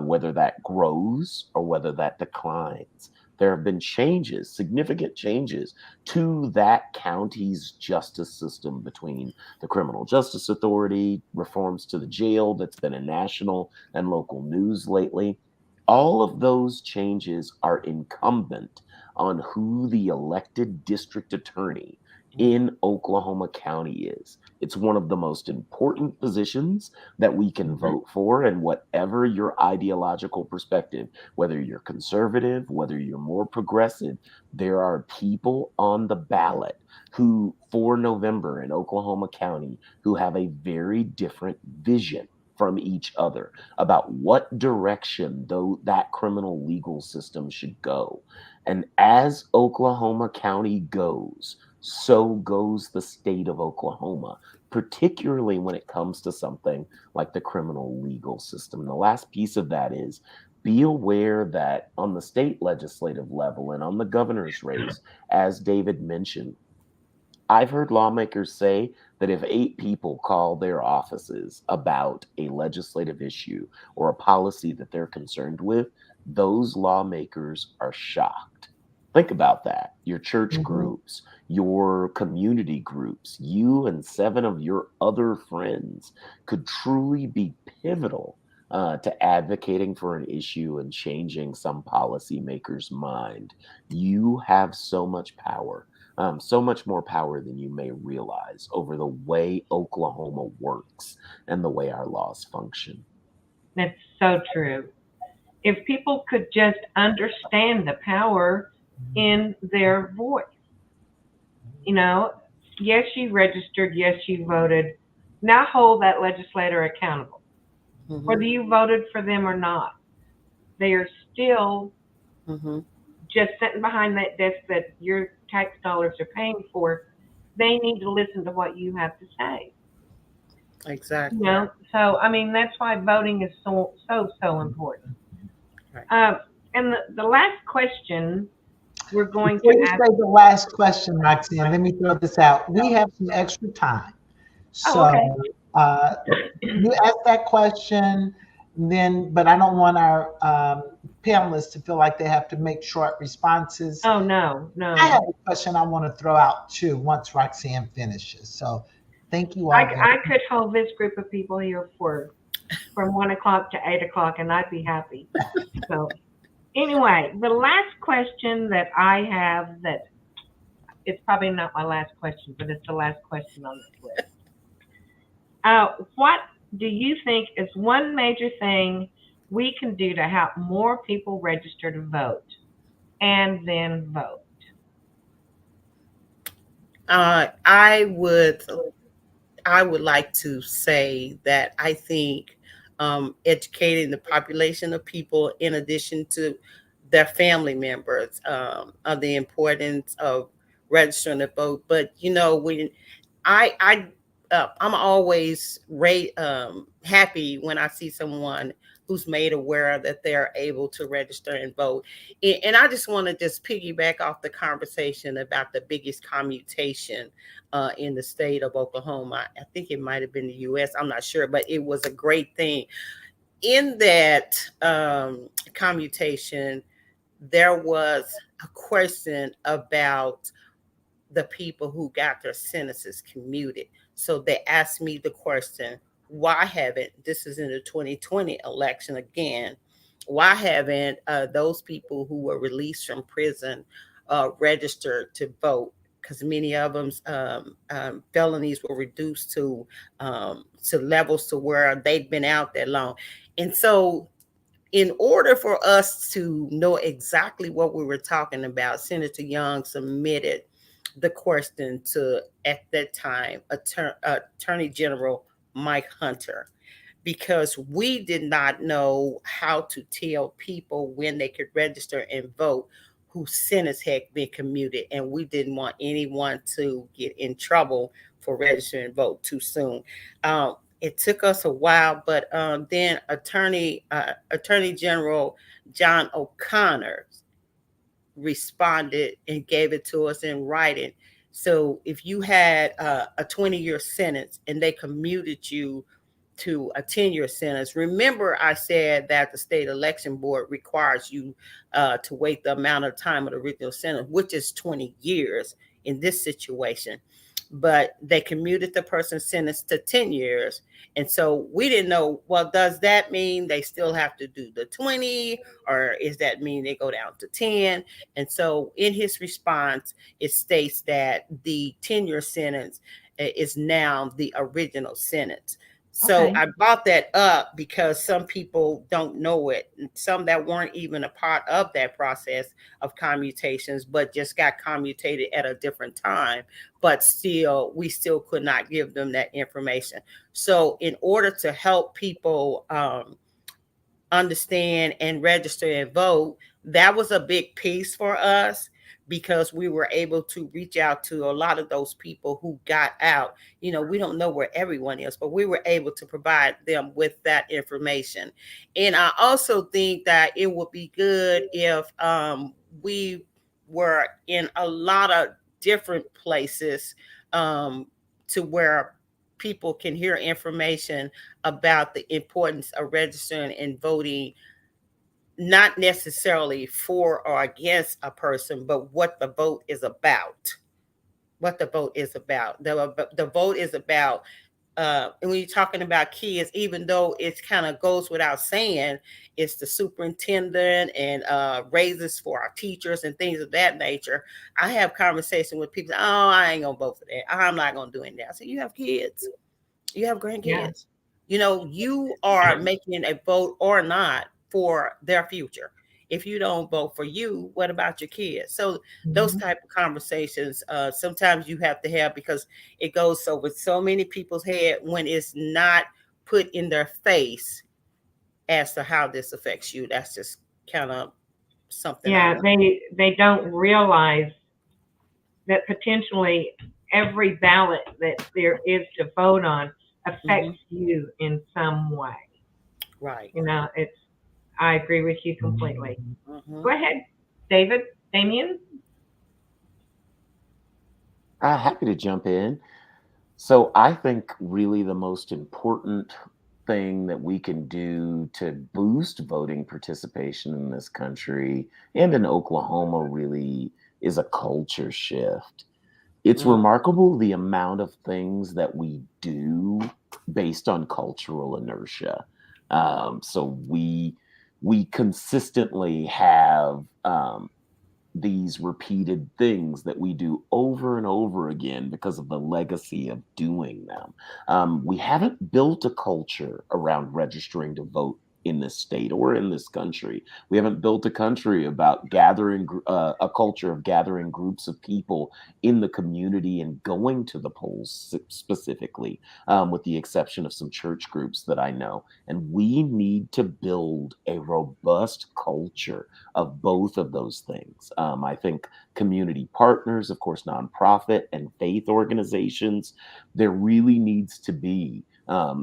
whether that grows or whether that declines. There have been changes, significant changes to that county's justice system between the Criminal Justice Authority, reforms to the jail that's been in national and local news lately. All of those changes are incumbent on who the elected district attorney in Oklahoma County is. It's one of the most important positions that we can vote for, and whatever your ideological perspective, whether you're conservative, whether you're more progressive, there are people on the ballot who, for November in Oklahoma County, who have a very different vision from each other about what direction though that criminal legal system should go. And as Oklahoma County goes, so goes the state of Oklahoma, particularly when it comes to something like the criminal legal system. The last piece of that is be aware that on the state legislative level and on the governor's race, as David mentioned, I've heard lawmakers say that if 8 people call their offices about a legislative issue or a policy that they're concerned with, those lawmakers are shocked. Think about that. Your church groups, your community groups, you and 7 of your other friends could truly be pivotal to advocating for an issue and changing some policymaker's mind. You have so much power. So much more power than you may realize over the way Oklahoma works and the way our laws function. That's so true. If people could just understand the power in their voice. You know, yes, you registered, yes, you voted. Now hold that legislator accountable. Whether you voted for them or not, they are still just sitting behind that desk that your tax dollars are paying for. They need to listen to what you have to say. Exactly. You know, so I mean that's why voting is so important. Right. And the last question we're going Before to you ask. say the last question, Roxanne, let me throw this out. We have some extra time. So you ask that question, then, but I don't want our panelists to feel like they have to make short responses. Oh, no. I have a question I want to throw out too once Roxanne finishes. So thank you all. I could hold this group of people here from 1 o'clock to 8 o'clock and I'd be happy. So anyway, the last question that I have, that it's probably not my last question, but it's the last question on this list. What do you think is one major thing we can do to help more people register to vote and then vote? I would like to say that I think educating the population of people, in addition to their family members, of the importance of registering to vote. But you know, when I'm always happy when I see someone who's made aware that they're able to register and vote. And I just want to just piggyback off the conversation about the biggest commutation in the state of Oklahoma. I think it might have been the U.S. I'm not sure, but it was a great thing. In that commutation, there was a question about the people who got their sentences commuted. So they asked me the question, why haven't, this is in the 2020 election again, why haven't those people who were released from prison registered to vote? Because many of them felonies were reduced to levels to where they'd been out that long. And so in order for us to know exactly what we were talking about, Senator Young submitted the question to, at that time, Attorney General Mike Hunter, because we did not know how to tell people when they could register and vote whose sentence had been commuted. And we didn't want anyone to get in trouble for registering and vote too soon. It took us a while, but then Attorney General John O'Connor responded and gave it to us in writing. So if you had a 20-year sentence and they commuted you to a 10-year sentence, remember I said that the state election board requires you to wait the amount of time of the original sentence, which is 20 years in this situation. But they commuted the person's sentence to 10 years. And so we didn't know, well, does that mean they still have to do the 20, or is that mean they go down to 10? And so in his response, it states that the 10-year sentence is now the original sentence. So Okay. I brought that up because some people don't know it. Some that weren't even a part of that process of commutations, but just got commutated at a different time. But still, we still could not give them that information. So in order to help people understand and register and vote, that was a big piece for us, because we were able to reach out to a lot of those people who got out. You know, we don't know where everyone is, but we were able to provide them with that information. And I also think that it would be good if we were in a lot of different places to where people can hear information about the importance of registering and voting, not necessarily for or against a person, but what the vote is about. What the vote is about. The vote is about, and when you're talking about kids, even though it kind of goes without saying, it's the superintendent and raises for our teachers and things of that nature. I have conversation with people, oh, I ain't gonna vote for that. I'm not gonna do it now. So you have kids, you have grandkids. Yeah. You know, you are making a vote or not for their future. If you don't vote for you, what about your kids? So those type of conversations sometimes you have to have, because it goes so with so many people's head when it's not put in their face as to how this affects you. That's just kind of something. Yeah, they don't realize that potentially every ballot that there is to vote on affects you in some way. Right. You know, I agree with you completely. Go ahead, Damien. Happy to jump in. So I think really the most important thing that we can do to boost voting participation in this country and in Oklahoma really is a culture shift. It's remarkable the amount of things that we do based on cultural inertia. So we consistently have these repeated things that we do over and over again because of the legacy of doing them. We haven't built a culture around registering to vote in this state or in this country. We haven't built a country about gathering a culture of gathering groups of people in the community and going to the polls specifically, with the exception of some church groups that I know. And we need to build a robust culture of both of those things. I think community partners, of course, nonprofit and faith organizations, there really needs to be,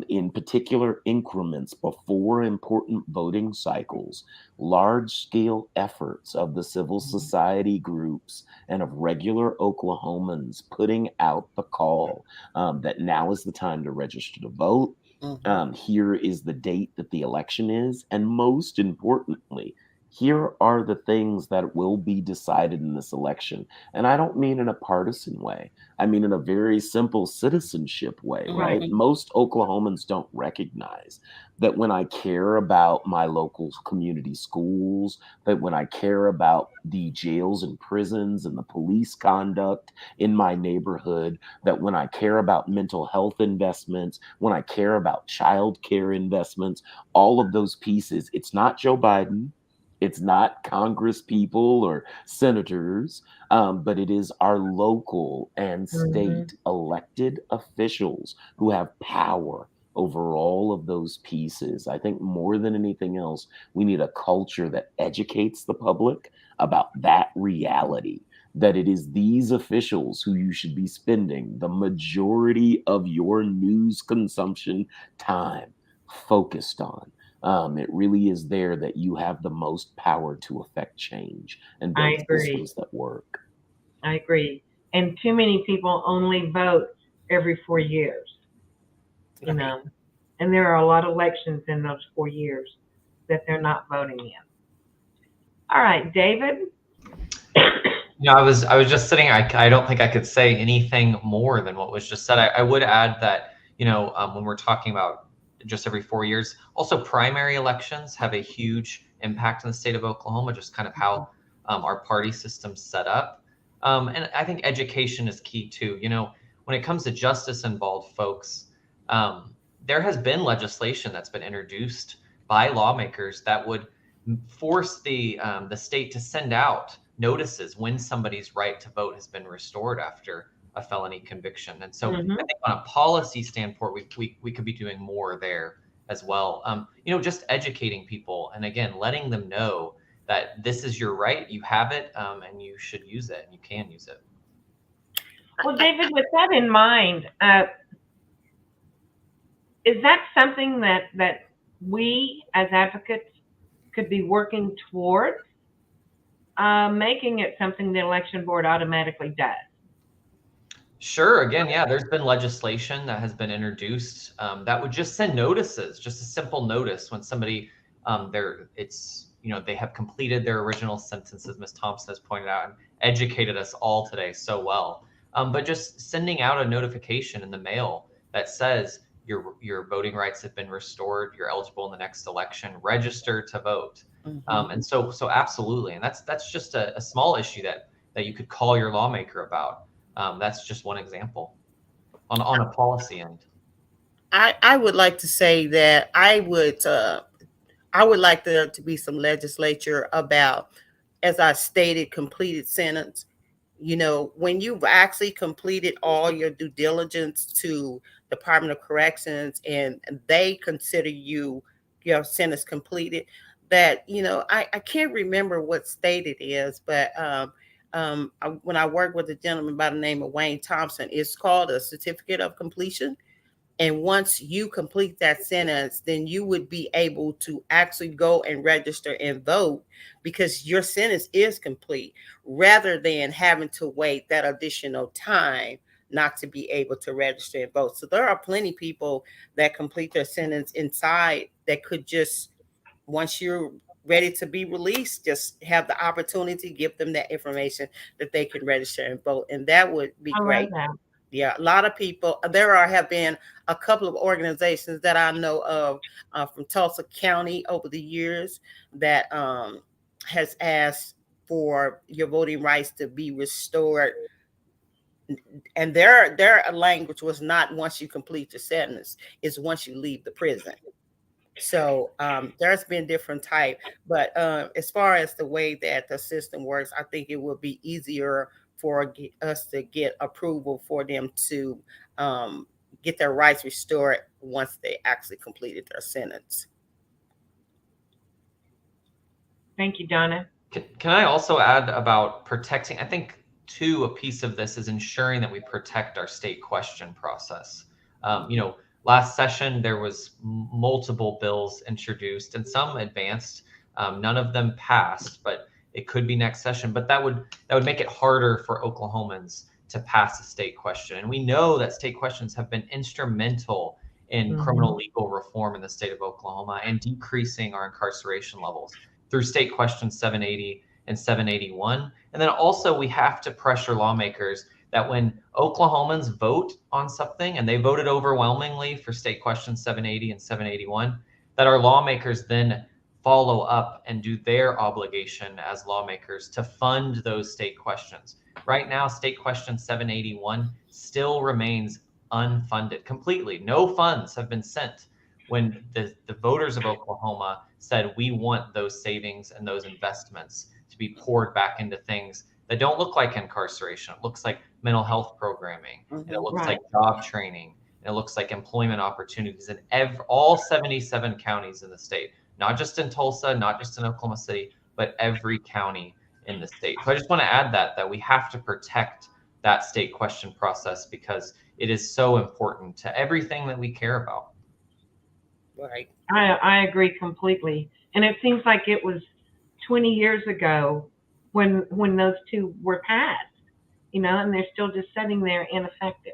in particular increments before important voting cycles, large scale efforts of the civil society groups and of regular Oklahomans putting out the call that now is the time to register to vote. Here is the date that the election is. And most importantly, here are the things that will be decided in this election. And I don't mean in a partisan way. I mean in a very simple citizenship way, right? Right. Most Oklahomans don't recognize that when I care about my local community schools, that when I care about the jails and prisons and the police conduct in my neighborhood, that when I care about mental health investments, when I care about child care investments, all of those pieces, it's not Joe Biden, it's not Congress people or senators, but it is our local and state elected officials who have power over all of those pieces. I think more than anything else, we need a culture that educates the public about that reality, that it is these officials who you should be spending the majority of your news consumption time focused on. It really is there that you have the most power to affect change and I build agree. systems that work. I agree. And too many people only vote every 4 years, you know, and there are a lot of elections in those 4 years that they're not voting in. All right, David. You know, I was just sitting. I don't think I could say anything more than what was just said. I would add that, you know, when we're talking about just every 4 years, also primary elections have a huge impact in the state of Oklahoma, just kind of how our party system's set up. And I think education is key too. You know, when it comes to justice-involved folks, there has been legislation that's been introduced by lawmakers that would force the state to send out notices when somebody's right to vote has been restored after a felony conviction. And so I think on a policy standpoint, we could be doing more there as well. You know, just educating people and again, letting them know that this is your right, you have it, and you should use it and you can use it. Well, David, with that in mind, is that something that we as advocates could be working towards, making it something the election board automatically does? Sure. Again, yeah, there's been legislation that has been introduced that would just send notices, just a simple notice when somebody you know, they have completed their original sentence, as Ms. Thompson has pointed out and educated us all today so well. But just sending out a notification in the mail that says your voting rights have been restored, you're eligible in the next election, register to vote. And so absolutely, and that's just a small issue that you could call your lawmaker about. That's just one example on a policy end. I would like to say that I would like there to be some legislature about, as I stated, completed sentence. You know, when you've actually completed all your due diligence to Department of Corrections and they consider your sentence completed, that, you know, I can't remember what state it is, but when I worked with a gentleman by the name of Wayne Thompson, it's called a certificate of completion. And once you complete that sentence, then you would be able to actually go and register and vote because your sentence is complete, rather than having to wait that additional time not to be able to register and vote. So there are plenty of people that complete their sentence inside that could just, once you're ready to be released, just have the opportunity, give them that information that they can register and vote. And that would be great. Yeah, a lot of people. Have been a couple of organizations that I know of from Tulsa County over the years that has asked for your voting rights to be restored. And their language was not once you complete your sentence; it's once you leave the prison. So there's been different type, but as far as the way that the system works, I think it would be easier for us to get approval for them to get their rights restored once they actually completed their sentence. Thank you, Donna. Can I also add about protecting? I think too, a piece of this is ensuring that we protect our state question process. You know, last session, there was multiple bills introduced and some advanced. None of them passed, but it could be next session. But that would make it harder for Oklahomans to pass a state question. And we know that state questions have been instrumental in criminal legal reform in the state of Oklahoma and decreasing our incarceration levels. through State Question 780 and 781. And then also we have to pressure lawmakers that when Oklahomans vote on something, and they voted overwhelmingly for State Question 780 and 781, that our lawmakers then follow up and do their obligation as lawmakers to fund those state questions. Right now, State Question 781 still remains unfunded completely. No funds have been sent when the voters of Oklahoma said we want those savings and those investments to be poured back into things that don't look like incarceration. It looks like mental health programming, and it looks like job training, and it looks like employment opportunities in all 77 counties in the state, not just in Tulsa, not just in Oklahoma City, but every county in the state. So I just want to add that we have to protect that state question process because it is so important to everything that we care about. Right. I agree completely. And it seems like it was 20 years ago when those two were passed, you know, and they're still just sitting there ineffective.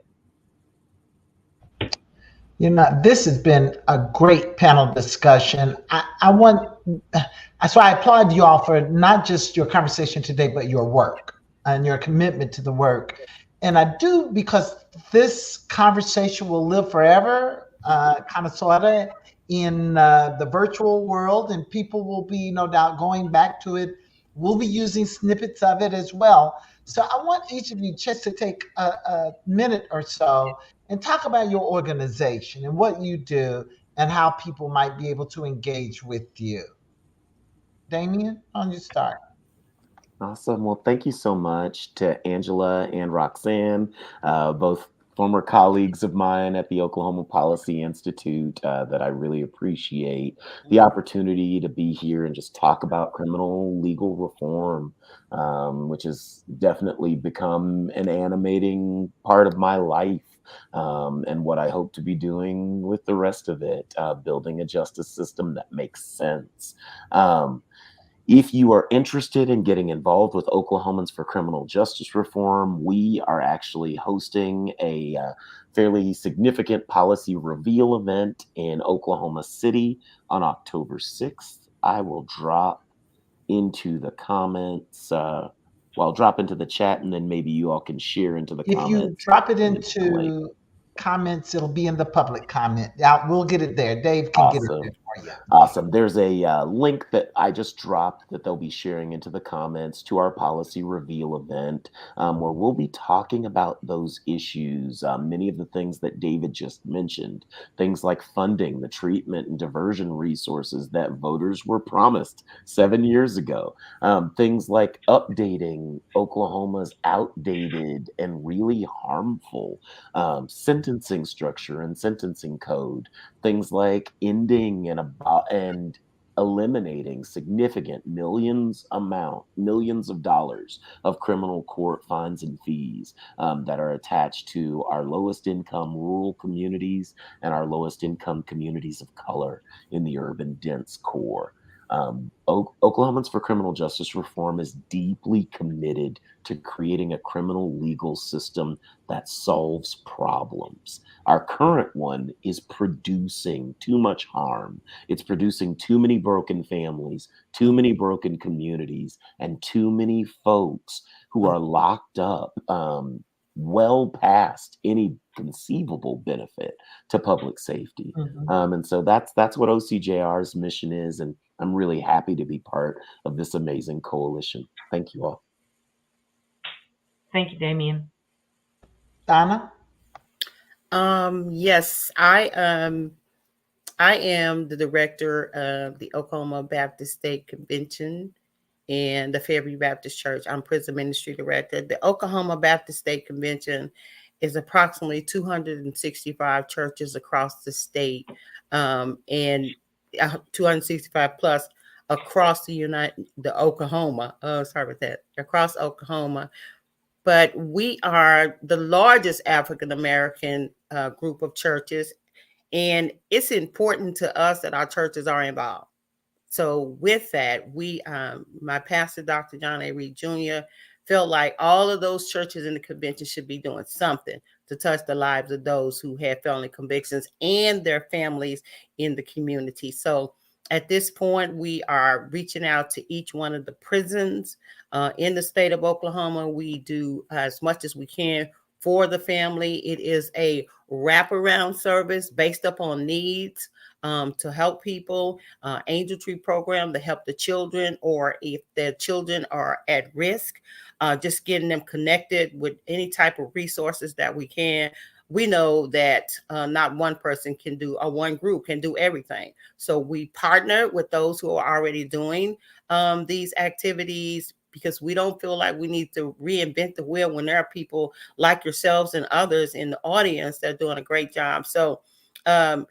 You know, this has been a great panel discussion. So I applaud you all for not just your conversation today, but your work and your commitment to the work. And I do, because this conversation will live forever, kind of sort of in the virtual world, and people will be no doubt going back to it. We'll be using snippets of it as well. So I want each of you just to take a minute or so and talk about your organization and what you do and how people might be able to engage with you. Damien, why don't you start? Awesome. Well, thank you so much to Angela and Roxanne, both former colleagues of mine at the Oklahoma Policy Institute, that I really appreciate the opportunity to be here and just talk about criminal legal reform, which has definitely become an animating part of my life. And what I hope to be doing with the rest of it, building a justice system that makes sense. If you are interested in getting involved with Oklahomans for Criminal Justice Reform, we are actually hosting a fairly significant policy reveal event in Oklahoma City on October 6th. I will drop into the comments. I'll drop into the chat, and then maybe you all can share into the comments. If you drop it into comments, it'll be in the public comment. We'll get it there. Dave can get it there for you. Awesome. There's a link that I just dropped that they'll be sharing into the comments to our policy reveal event, where we'll be talking about those issues, many of the things that David just mentioned, things like funding the treatment and diversion resources that voters were promised 7 years ago, things like updating Oklahoma's outdated and really harmful sentencing structure and sentencing code, things like ending and eliminating significant millions of dollars of criminal court fines and fees that are attached to our lowest income rural communities and our lowest income communities of color in the urban dense core. Oklahomans for Criminal Justice Reform is deeply committed to creating a criminal legal system that solves problems. Our current one is producing too much harm. It's producing too many broken families, too many broken communities, and too many folks who are locked up well past any conceivable benefit to public safety. And so that's what OCJR's mission is, and I'm really happy to be part of this amazing coalition. Thank you all. Thank you, Damien. Donna? Yes, I am the director of the Oklahoma Baptist State Convention and the Fairview Baptist Church. I'm prison ministry director. The Oklahoma Baptist State Convention is approximately 265 churches across the state, and 265 plus across Oklahoma. Sorry about that. Across Oklahoma. But we are the largest African American group of churches, and it's important to us that our churches are involved. So with that, my pastor, Dr. John A. Reed Jr., felt like all of those churches in the convention should be doing something to touch the lives of those who had felony convictions and their families in the community. So At this point, we are reaching out to each one of the prisons in the state of Oklahoma. We do as much as we can for the family. It is a wraparound service based upon needs to help people. Angel Tree program to help the children, or if their children are at risk, just getting them connected with any type of resources that we can. We know that not one person can do, or one group can do everything. So we partner with those who are already doing these activities, because we don't feel like we need to reinvent the wheel when there are people like yourselves and others in the audience that are doing a great job. So I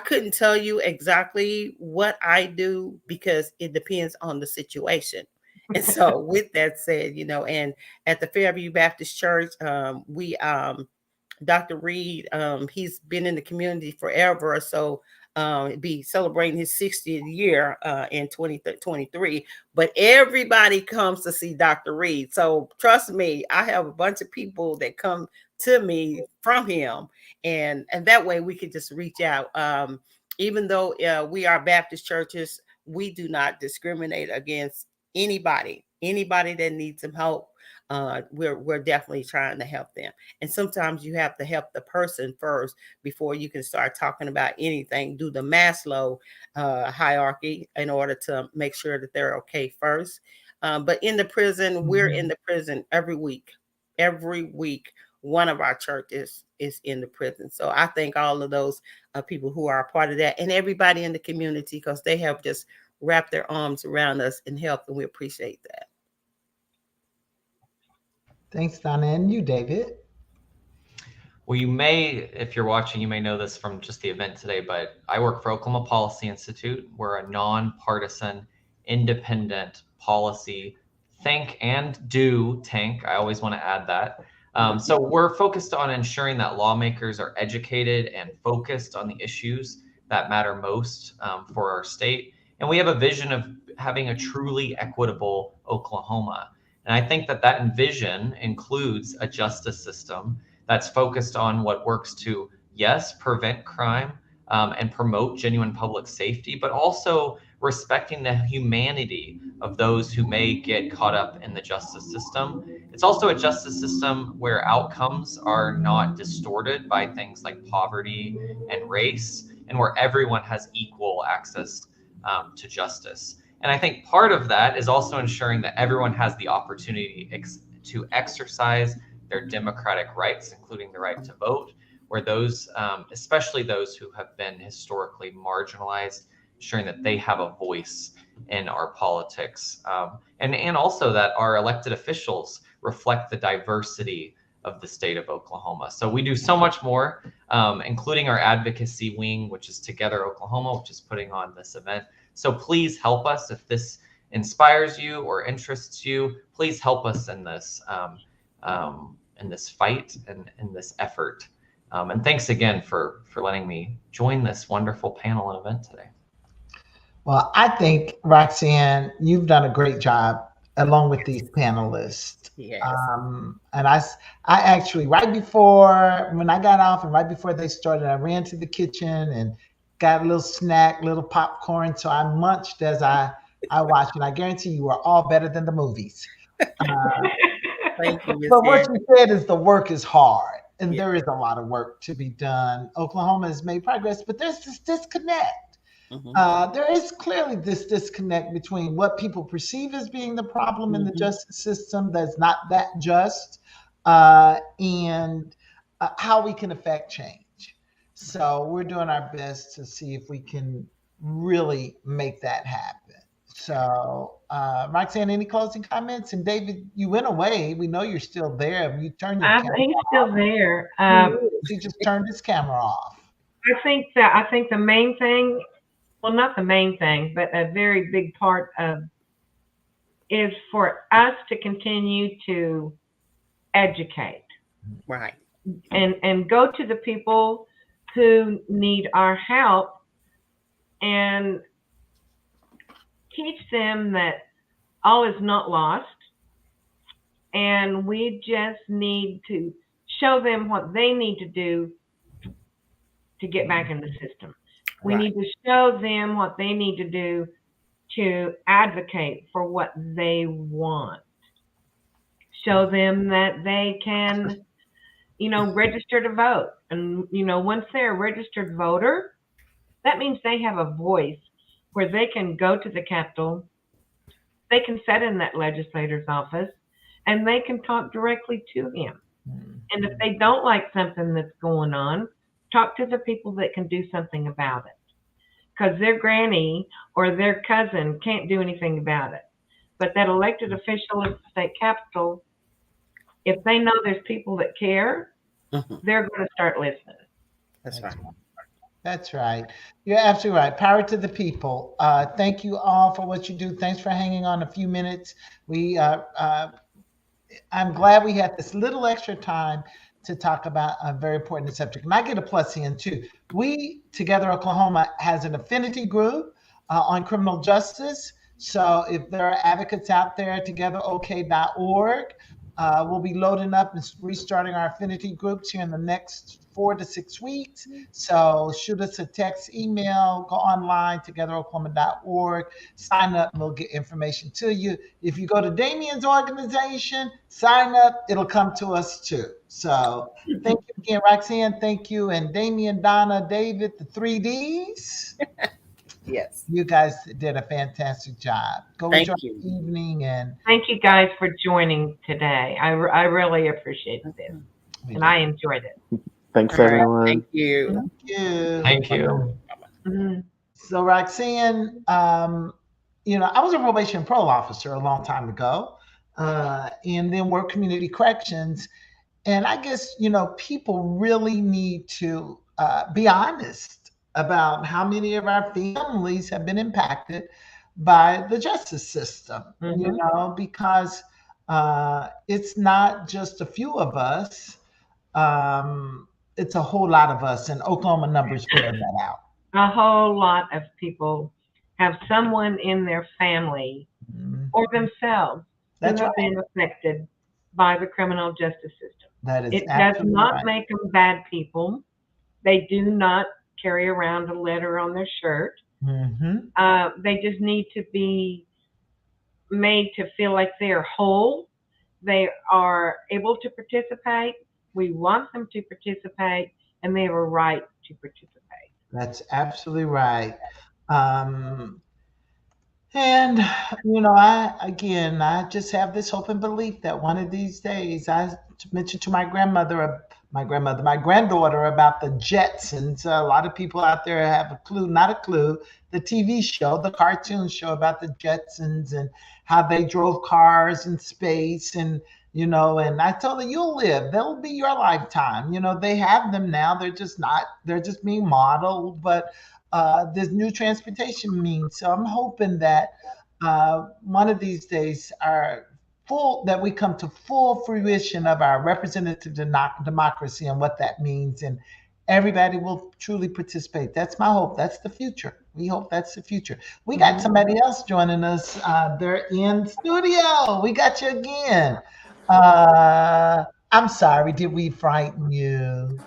couldn't tell you exactly what I do, because it depends on the situation. And so with that said, and at the Fairview Baptist Church, we Dr. Reed, he's been in the community forever. So be celebrating his 60th year in 2023. But everybody comes to see Dr. Reed. So trust me, I have a bunch of people that come to me from him. And that way we could just reach out. Even though we are Baptist churches, we do not discriminate against anybody that needs some help. We're definitely trying to help them. And sometimes you have to help the person first before you can start talking about anything. Do the Maslow hierarchy in order to make sure that they're okay first. But in the prison, we're in the prison every week. Every week, one of our churches is in the prison. So I thank all of those people who are a part of that, and everybody in the community, because they have just wrapped their arms around us and helped, and we appreciate that. Thanks, Donna. And you, David? Well, you may, if you're watching, you may know this from just the event today, but I work for Oklahoma Policy Institute. We're a nonpartisan, independent policy think and do tank. I always want to add that. So we're focused on ensuring that lawmakers are educated and focused on the issues that matter most for our state. And we have a vision of having a truly equitable Oklahoma. And I think that vision includes a justice system that's focused on what works to, yes, prevent crime and promote genuine public safety, but also respecting the humanity of those who may get caught up in the justice system. It's also a justice system where outcomes are not distorted by things like poverty and race, and where everyone has equal access to justice. And I think part of that is also ensuring that everyone has the opportunity to exercise their democratic rights, including the right to vote, where those, especially those who have been historically marginalized, ensuring that they have a voice in our politics. And also that our elected officials reflect the diversity of the state of Oklahoma. So we do so much more, including our advocacy wing, which is Together Oklahoma, which is putting on this event. So please help us if this inspires you or interests you. Please help us in this fight and in this effort. And thanks again for letting me join this wonderful panel and event today. Well, I think, Roxanne, you've done a great job along with these panelists. Yes. And I actually, right before, when I got off and right before they started, I ran to the kitchen and got a little snack, little popcorn. So I munched as I watched, and I guarantee you are all better than the movies. Thank you, Ms. But what Gary. you said is the work is hard, and Yeah. there is a lot of work to be done. Oklahoma has made progress, but there's this disconnect. There is clearly this disconnect between what people perceive as being the problem in the justice system that's not that just, and how we can affect change. So we're doing our best to see if we can really make that happen. So, Roxanne, any closing comments? And David, you went away. We know you're still there. You turned your camera He's still there. He just turned his camera off. I think the main thing, well, not the main thing, but a very big part of is for us to continue to educate. Right. And go to the people who need our help and teach them that all is not lost. And we just need to show them what they need to do to get back in the system. We need to show them what they need to do to advocate for what they want. Show them that they can, register to vote. And, once they're a registered voter, that means they have a voice where they can go to the Capitol, they can sit in that legislator's office, and they can talk directly to him. And if they don't like something that's going on, talk to the people that can do something about it. Because their granny or their cousin can't do anything about it. But that elected official at the state capitol, if they know there's people that care, they're going to start listening. That's right. That's right. You're absolutely right. Power to the people. Thank you all for what you do. Thanks for hanging on a few minutes. I'm glad we had this little extra time to talk about a very important subject. And I get a plus in too. We, Together Oklahoma, has an affinity group on criminal justice. So if there are advocates out there, togetherok.org, we'll be loading up and restarting our affinity groups here in the next 4 to 6 weeks. So shoot us a text, email, go online, togetheroklahoma.org, sign up, and we'll get information to you. If you go to Damien's organization, sign up, it'll come to us too. So thank you again, Roxanne. Thank you. And Damien, Donna, David, the 3Ds. Yes. You guys did a fantastic job. Go Thank enjoy you. the evening. And thank you guys for joining today. I really appreciate this. And I enjoyed it. Thanks, everyone. Thank you. Thank you. Thank you. So Roxanne, I was a probation and parole officer a long time ago, and then worked community corrections. And I guess, people really need to be honest about how many of our families have been impacted by the justice system, because it's not just a few of us. It's a whole lot of us, and Oklahoma numbers bear that out. A whole lot of people have someone in their family or themselves who have been affected by the criminal justice system. That is it does not make them bad people. They do not carry around a letter on their shirt. They just need to be made to feel like they're whole. They are able to participate. We want them to participate, and they have a right to participate. That's absolutely right. And, I just have this hope and belief that one of these days, I mentioned to my granddaughter about the Jetsons. A lot of people out there have not a clue, the TV show, the cartoon show about the Jetsons and how they drove cars in space. And I told her, you'll live. They'll be your lifetime. They have them now. They're just being modeled, but there's new transportation means. So I'm hoping that one of these days that we come to full fruition of our representative democracy and what that means, and everybody will truly participate. That's my hope. That's the future. We hope that's the future. We got somebody else joining us. They're in studio. We got you again. I'm sorry. Did we frighten you?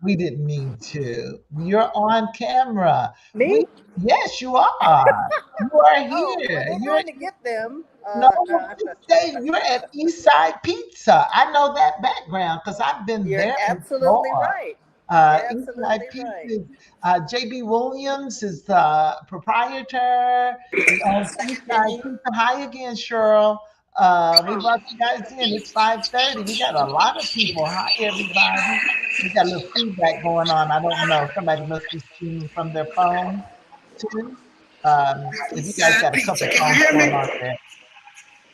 We didn't mean to. You're on camera. Me? Yes, you are. You are here. We're going to get them. You're at Eastside Pizza. I know that background because I've been there. You're absolutely right. Eastside Pizza. JB Williams is the proprietor. He owns Eastside Pizza. Hi again, Cheryl. We brought you guys in. It's 5:30. We got a lot of people. Hi, everybody. We got a little feedback going on. I don't know. Somebody must be streaming from their phone too. If you guys got a couple of phones going on there.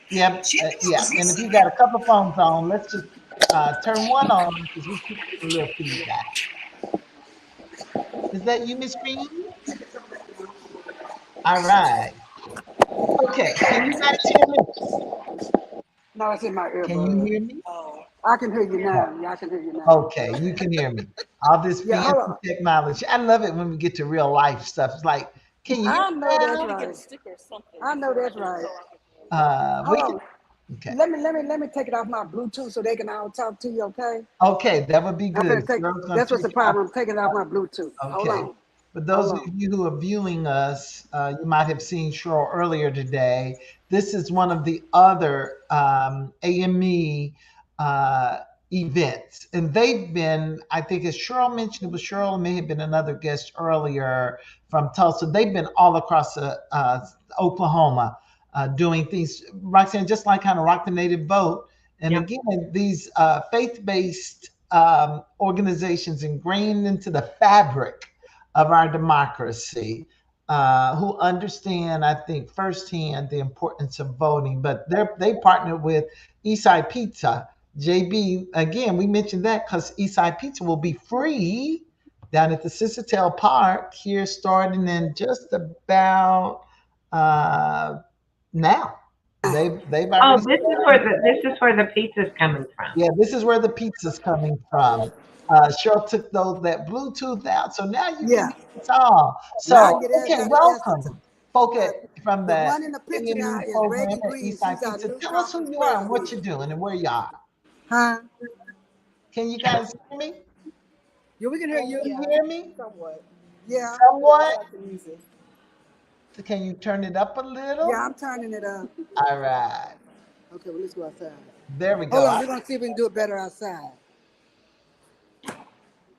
Yeah. And if you got a couple of phones on, let's just turn one on because we keep getting a little feedback. Is that you, Miss Green? All right. Okay. Can you guys hear me? No, it's in my earbud. Can you hear me? I can hear you now. Yeah, I can hear you now. Okay, you can hear me. All this fancy technology. I love it when we get to real life stuff. It's like, can you hear me? I know that's right. Okay. Let me take it off my Bluetooth so they can all talk to you, okay? Okay, that would be good. That's what's the problem. I'm taking it off my Bluetooth. Okay. Hold on. For those of you who are viewing us, you might have seen Cheryl earlier today. This is one of the other AME events. And they've been, I think as Cheryl mentioned, it was Cheryl, may have been another guest earlier from Tulsa. They've been all across Oklahoma doing things, Roxanne, just like kind of Rock the Native Vote. And again, these faith-based organizations ingrained into the fabric of our democracy, who understand, I think, firsthand the importance of voting. But they partnered with Eastside Pizza. JB, again, we mentioned that because Eastside Pizza will be free down at the Sissetel Park here starting in just about now. They've already. Oh, this is where the pizza's coming from. Yeah, this is where the pizza's coming from. Cheryl took that Bluetooth out, so now you can hear us all. So, okay, welcome, folk from the one in the picture now is program Reagan at Green. Eastside She's our Pizza. new Tell us who you are and what you're doing and where you are. Huh? Can you guys hear me? Yeah, we can hear you. Can you hear me? Somewhat. Yeah. Somewhat? So can you turn it up a little? Yeah, I'm turning it up. All right. Okay, well, let's go outside. There we go. Hold on, we're going to see if we can do it better outside.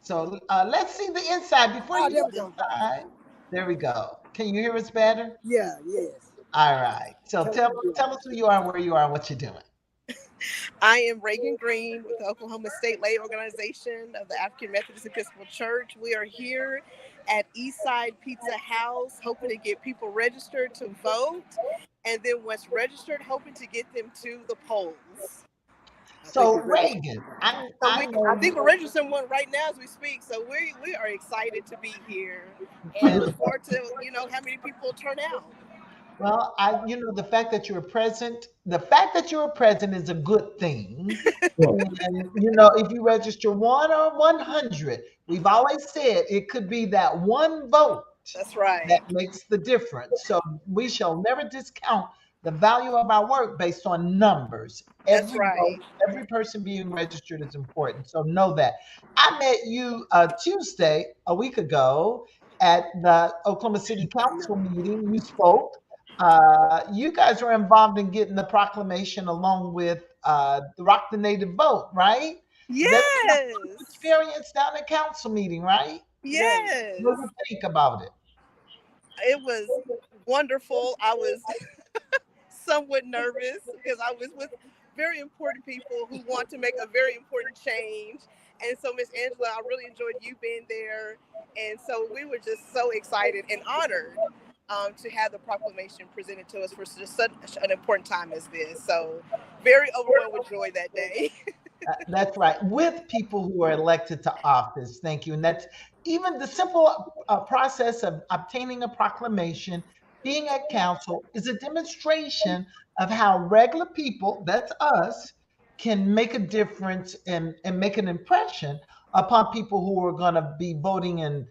So let's see the inside before you there go inside. There we go. Can you hear us better? Yeah, yes. All right. So tell us who you are, where you are, and what you're doing. I am Reagan Green with the Oklahoma State Lay Organization of the African Methodist Episcopal Church. We are here at Eastside Pizza House, hoping to get people registered to vote, and then once registered, hoping to get them to the polls. So Reagan, I think we're registering one right now as we speak. So we are excited to be here and look forward to how many people turn out. Well, the fact that you're present is a good thing. And if you register 1 or 100, we've always said it could be that one vote. That's right. That makes the difference. So we shall never discount the value of our work based on numbers. Every vote, every person being registered is important. So know that. I met you Tuesday, a week ago, at the Oklahoma City Council meeting. You spoke. You guys were involved in getting the proclamation along with the Rock the Native Vote, right? Yes. Experience down at council meeting, right? Yes. What do you think about it? It was wonderful. I was somewhat nervous because I was with very important people who want to make a very important change. And so, Miss Angela, I really enjoyed you being there. And so we were just so excited and honored to have the proclamation presented to us for just such an important time as this. So very overwhelmed with joy that day. That's right. With people who are elected to office. Thank you. And that's even the simple process of obtaining a proclamation, being at council, is a demonstration of how regular people, that's us, can make a difference and make an impression upon people who are going to be voting in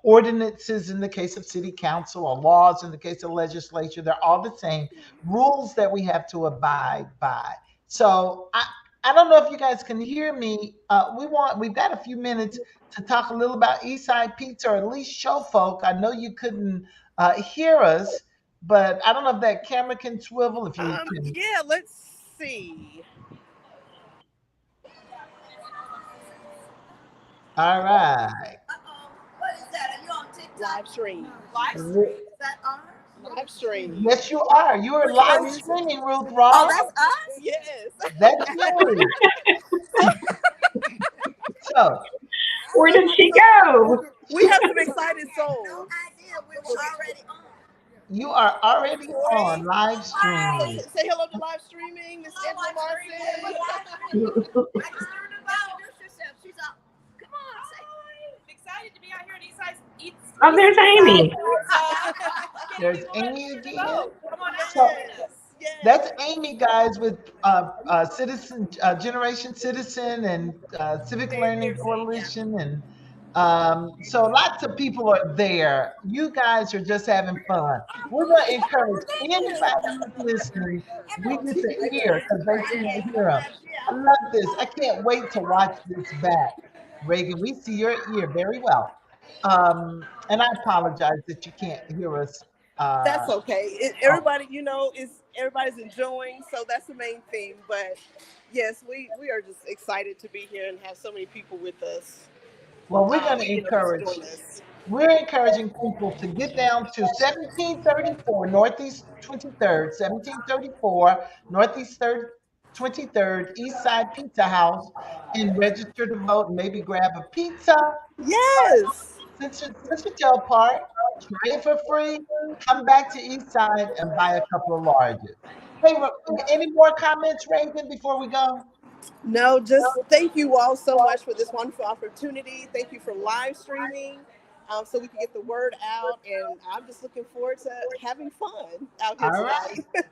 ordinances in the case of city council or laws in the case of legislature. They're all the same rules that we have to abide by. So I don't know if you guys can hear me. We've got a few minutes to talk a little about Eastside Pizza, or at least show folk. I know you couldn't hear us, but I don't know if that camera can swivel. If you can. Yeah, let's see. All right. What is that? Are you on TikTok? Live stream. Live stream? Is that ours? Live stream. Yes, you are. You are live streaming, Ruth Ross. Oh, that's us? Yes. That's you. So, where did she go? We have some excited souls. No idea. We're already on. You are already on live streaming. Say hello to live streaming, Miss Angela Martin. Oh, there's Amy. There's Amy again. So, that's Amy, guys, with Citizen Generation Citizen and Civic Learning Coalition, and so lots of people are there. You guys are just having fun. We're going to encourage anybody who's listening. We get to hear because they can't hear them. I love this. I can't wait to watch this back. Reagan, we see your ear very well. And I apologize that you can't hear us. That's Uh, okay. oh, Everybody, is everybody's enjoying, so that's the main thing. But yes, we are just excited to be here and have so many people with us. well, we're going to Just encourage. join us. We're encouraging people to get down to 1734 Northeast 23rd, 1734 Northeast 23rd East Side Pizza House, and register to vote. And maybe grab a pizza. Yes. Since you tell part, try it for free. Come back to East Side and buy a couple of larges. Hey, any more comments, Reagan, before we go? No, just thank you all so much for this wonderful opportunity. Thank you for live streaming, so we can get the word out. And I'm just looking forward to having fun out here All tonight. right.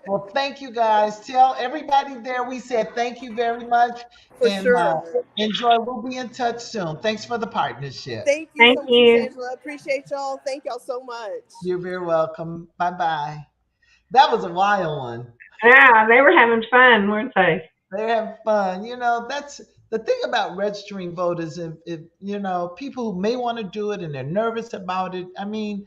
Well, thank you guys. Tell everybody there we said thank you very much For and sure. enjoy. We'll be in touch soon. Thanks for the partnership. Thank you Thank so much, Miss you. Angela. Appreciate y'all. Thank y'all so much. You're very welcome. Bye bye. That was a wild one. Yeah, they were having fun, weren't they? They're having fun. That's the thing about registering voters. If people who may want to do it and they're nervous about it. I mean,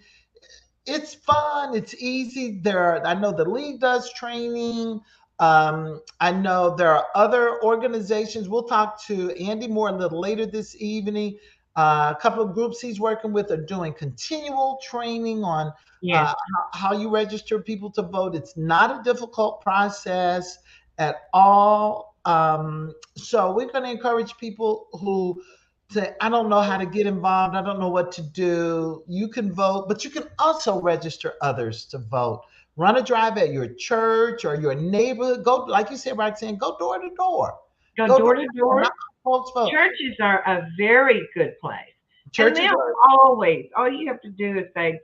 it's fun. It's easy. I know the league does training. I know there are other organizations. We'll talk to Andy Moore a little later this evening. A couple of groups he's working with are doing continual training on Yes. how you register people to vote. It's not a difficult process at all. So we're going to encourage people who say, I don't know how to get involved. I don't know what to do. You can vote, but you can also register others to vote. Run a drive at your church or your neighborhood. Go, like you said, Roxanne, go door to door. Go Go door door to to door. door. Knock on folks' vote. Churches are a very good place. And Churches they'll are. always, all you have to do is say,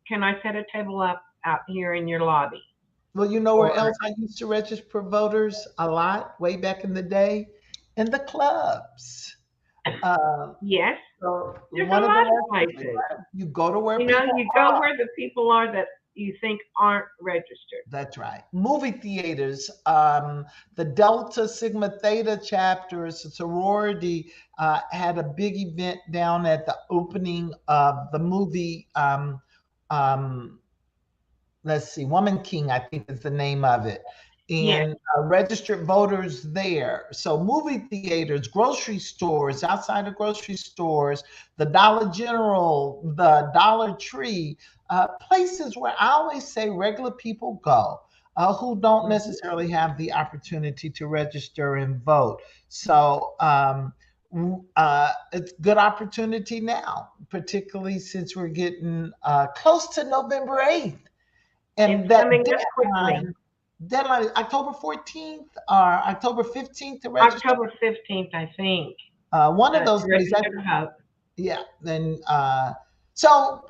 can I set a table up out here in your lobby? Well, you know where Or, else I used to register voters a lot way back in the day? In the clubs. Uh, yes, so there's one a of the lot of lessons we places. learned, you go to where people You go are. where the people are that you think aren't registered. That's right. Movie theaters, the Delta Sigma Theta chapters, sorority, had a big event down at the opening of the movie. Um, let's see, Woman King, I think is the name of it. Yes. And registered voters there. So movie theaters, grocery stores, outside of grocery stores, the Dollar General, the Dollar Tree, places where I always say regular people go who don't necessarily have the opportunity to register and vote. So it's good opportunity now, particularly since we're getting close to November 8th. And It's that coming up quickly. deadline is October 14th or October 15th to register. October 15th, I think. One of To those days. register to vote. Yeah. And so,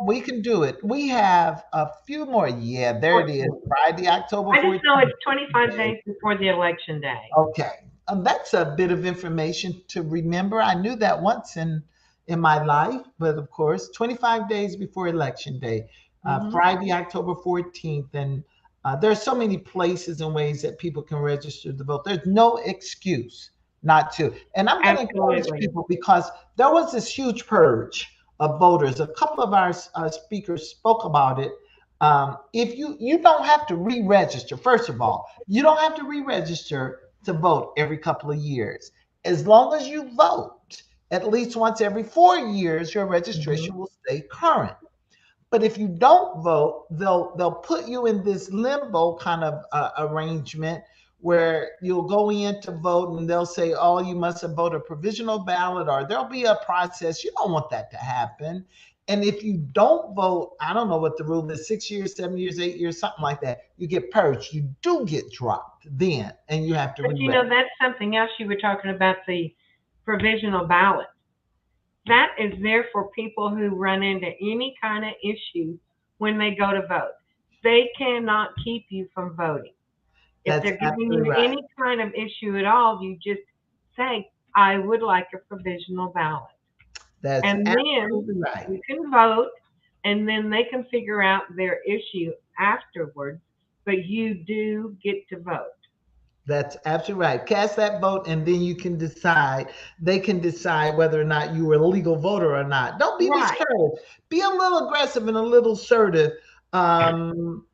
we can do it. We have a few more. Yeah, there it is. 14th. Friday, October I just know 14th. it's 25 days before the election day. Okay. That's a bit of information to remember. I knew that once in my life, but of course, 25 days before election day, Friday, October 14th. And there's so many places and ways that people can register to vote. There's no excuse not to. And I'm going to encourage people because there was this huge purge of voters. A couple of our speakers spoke about it. If you don't have to re-register, first of all, you don't have to re-register to vote every couple of years. As long as you vote at least once every 4 years, your registration will stay current. But if you don't vote, they'll put you in this limbo kind of arrangement where you'll go in to vote and they'll say, oh, you must have voted a provisional ballot, or there'll be a process. You don't want that to happen. And if you don't vote, I don't know what the rule is, 6 years, 7 years, 8 years, something like that, you get purged. You do get dropped then, and you have to But that's something else you were talking about, the provisional ballot. That is there for people who run into any kind of issue when they go to vote. They cannot keep you from voting. If they're giving you any kind of issue at all, you just say, I would like a provisional ballot. And then you can vote, and then they can figure out their issue afterwards, but you do get to vote. That's absolutely right. Cast that vote, and then you can decide. They can decide whether or not you were a legal voter or not. Don't be Right. discouraged. Be a little aggressive and a little assertive. Um,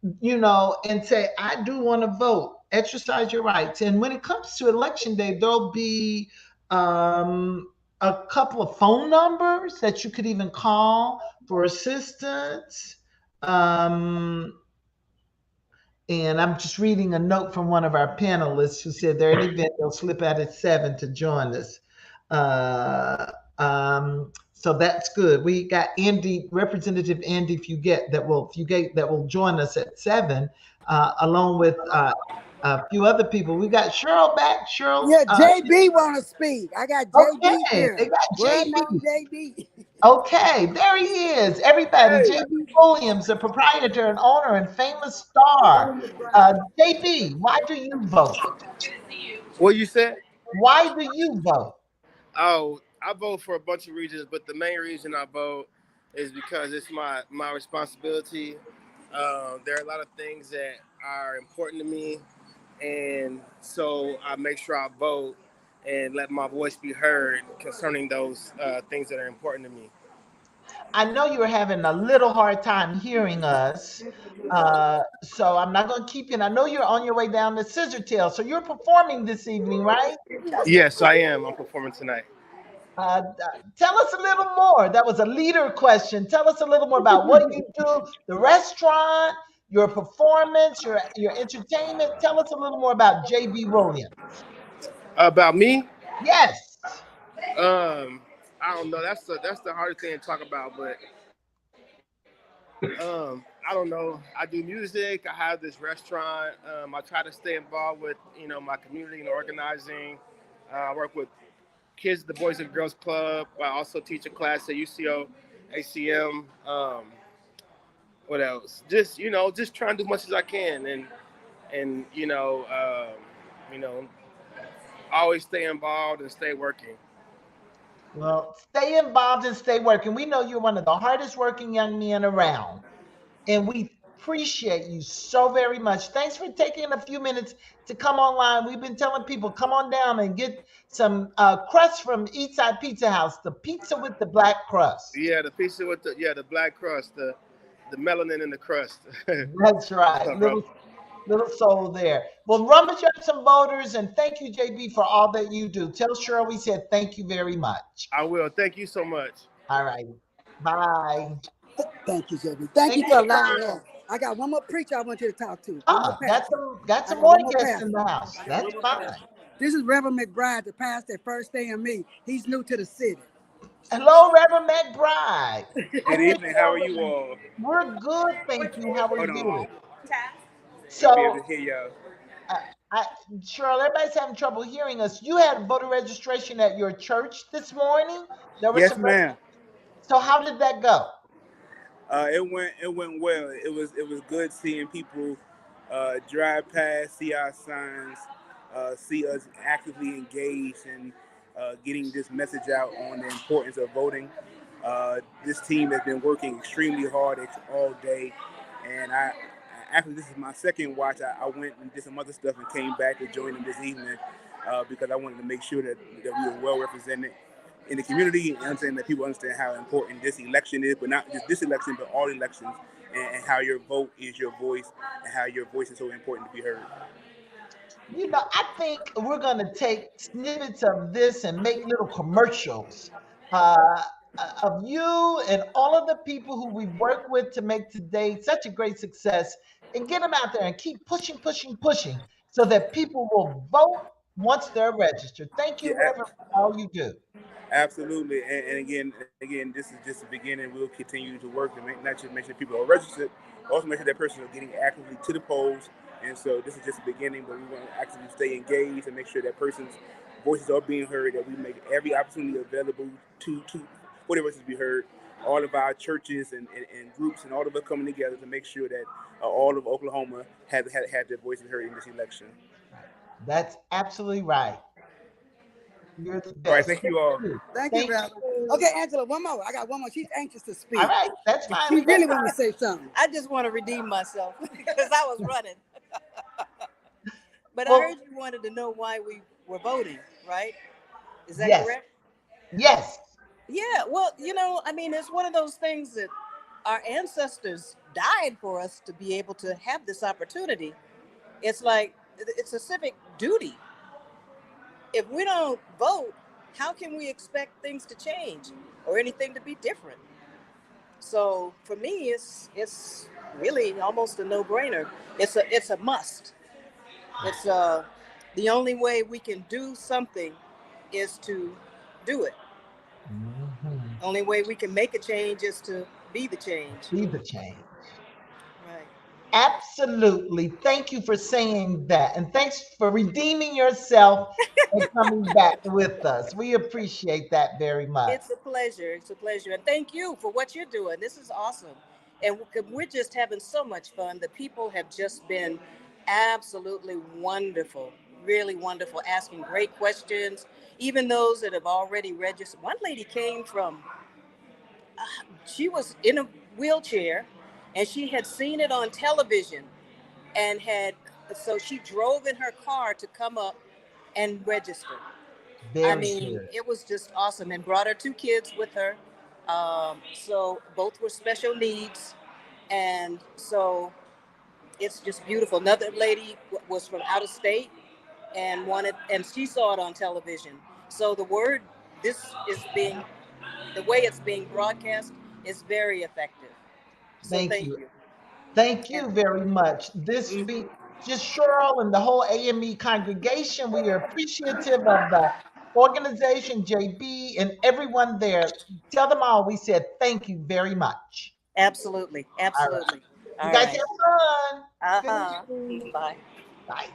and say, I do want to vote. Exercise your rights. And when it comes to election day, there'll be a couple of phone numbers that you could even call for assistance. Um, and I'm just reading a note from one of our panelists who said they're at an event, they'll slip out at 7 to join us. So that's good. We got Andy, Representative Andy Fugate that will join us at 7, along with a few other people. We got Cheryl back. Cheryl. Yeah, JB want to speak. I got JB Okay, here. they got Well JB. known JB. Okay, there he is. Everybody, Hey. JB Williams, the proprietor and owner and famous star. JB, why do you vote? What you said? Why do you vote? Oh, I vote for a bunch of reasons, but the main reason I vote is because it's my responsibility. There are a lot of things that are important to me, and so I make sure I vote and let my voice be heard concerning those things that are important to me. I know you were having a little hard time hearing us, so I'm not going to keep you. And I know you're on your way down to Scissortail, so you're performing this evening, right? Yes, I am. I'm performing tonight. Tell us a little more. That was a leader question. Tell us a little more about what you do, the restaurant, your performance, your entertainment. Tell us a little more about JB Williams. About me? Yes. I don't know. That's the hardest thing to talk about, but I don't know. I do music. I have this restaurant. I try to stay involved with my community and organizing. I work with kids, the Boys and Girls Club. I also teach a class at UCO, ACM. What else? Just trying to do as much as I can, and always stay involved and stay working. Well, stay involved and stay working. We know you're one of the hardest working young men around, and we appreciate you so very much. Thanks for taking a few minutes to come online. We've been telling people, come on down and get some crust from Eastside Pizza House, the pizza with the black crust. Yeah, the pizza with the black crust, the melanin in the crust. That's right. Little soul there. Well, rummage up some voters, and thank you, JB, for all that you do. Tell Cheryl we said thank you very much. I will. Thank you so much. All right. Bye. Thank you, JB. Thank you for allowing us. I got one more preacher I want you to talk to. Got some more guests in the house. That's fine. This is Reverend McBride, the pastor at First AME. He's new to the city. Hello, Reverend McBride. Good evening. How are you all? We're good, thank you. How are you? So, be able to hear y'all. Cheryl, everybody's having trouble hearing us. You had voter registration at your church this morning. Yes, ma'am. So how did that go? It went well. It was good seeing people drive past, see our signs, see us actively engaged and getting this message out on the importance of voting. This team has been working extremely hard all day, and actually this is my second watch. I went and did some other stuff and came back to join them this evening because I wanted to make sure that we were well represented in the community and understand that people understand how important this election is, but not just this election, but all elections, and how your vote is your voice and how your voice is so important to be heard. I think we're going to take snippets of this and make little commercials of you and all of the people who we've worked with to make today such a great success, and get them out there and keep pushing so that people will vote once they're registered. Thank you, Reverend, for all you do. Absolutely, and again, this is just the beginning. We'll continue to work to not just make sure people are registered, also make sure that person is getting actively to the polls. And so this is just the beginning, but we want to actively stay engaged and make sure that person's voices are being heard, that we make every opportunity available to for their voices to be heard. All of our churches and groups and all of us coming together to make sure that all of Oklahoma have their voices heard in this election. That's absolutely right. You're the best. All right, thank you all. Thank you, Reverend. Okay, Angela, one more. I got one more. She's anxious to speak. All right, that's fine. She really wants to say something. I just want to redeem myself because I was running. But I Well, heard you wanted to know why we were voting, right? Is that yes, correct? yes. Yeah, well, I mean, it's one of those things that our ancestors died for us to be able to have this opportunity. It's like it's a civic duty. If we don't vote, how can we expect things to change or anything to be different? So for me, it's really almost a no-brainer. It's a must. It's the only way we can do something is to do it. Mhm. Only way we can make a change is to be the change. Be the change. Right. Absolutely. Thank you for saying that. And thanks for redeeming yourself and coming back with us. We appreciate that very much. It's a pleasure. It's a pleasure. And thank you for what you're doing. This is awesome. And we're just having so much fun. The people have just been absolutely wonderful, really wonderful, asking great questions. Even those that have already registered. One lady came from, she was in a wheelchair and she had seen it on television and so she drove in her car to come up and register. I Very mean, good. it was just awesome, and brought her two kids with her. So both were special needs, and so it's just beautiful. Another lady was from out of state and she saw it on television. So this is being, the way it's being broadcast is very effective. So Thank thank you. you. Thank And you very much. This mhm. speak just Cheryl and the whole AME congregation. We are appreciative of the organization, JB, and everyone there. Tell them all we said thank you very much. Absolutely, All right. absolutely. You All guys right. have fun. Uh Good huh. evening. Bye. Bye.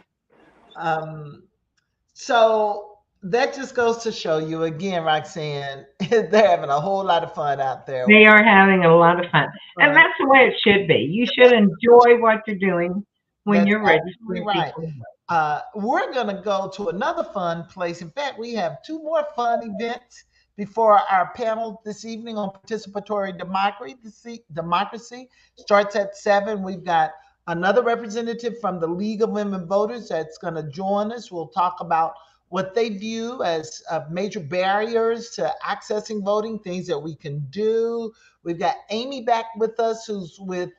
So that just goes to show you again, Roxanne, they're having a whole lot of fun out there. They are having a lot of fun. And Fun. that's the way it should be. You should enjoy what you're doing when That's you're absolutely registering right. people. We're going to go to another fun place. In fact, we have two more fun events before our panel this evening on participatory democracy. Democracy starts at 7. We've got another representative from the League of Women Voters that's going to join us. We'll talk about what they view as major barriers to accessing voting, things that we can do. We've got Amy back with us, who's with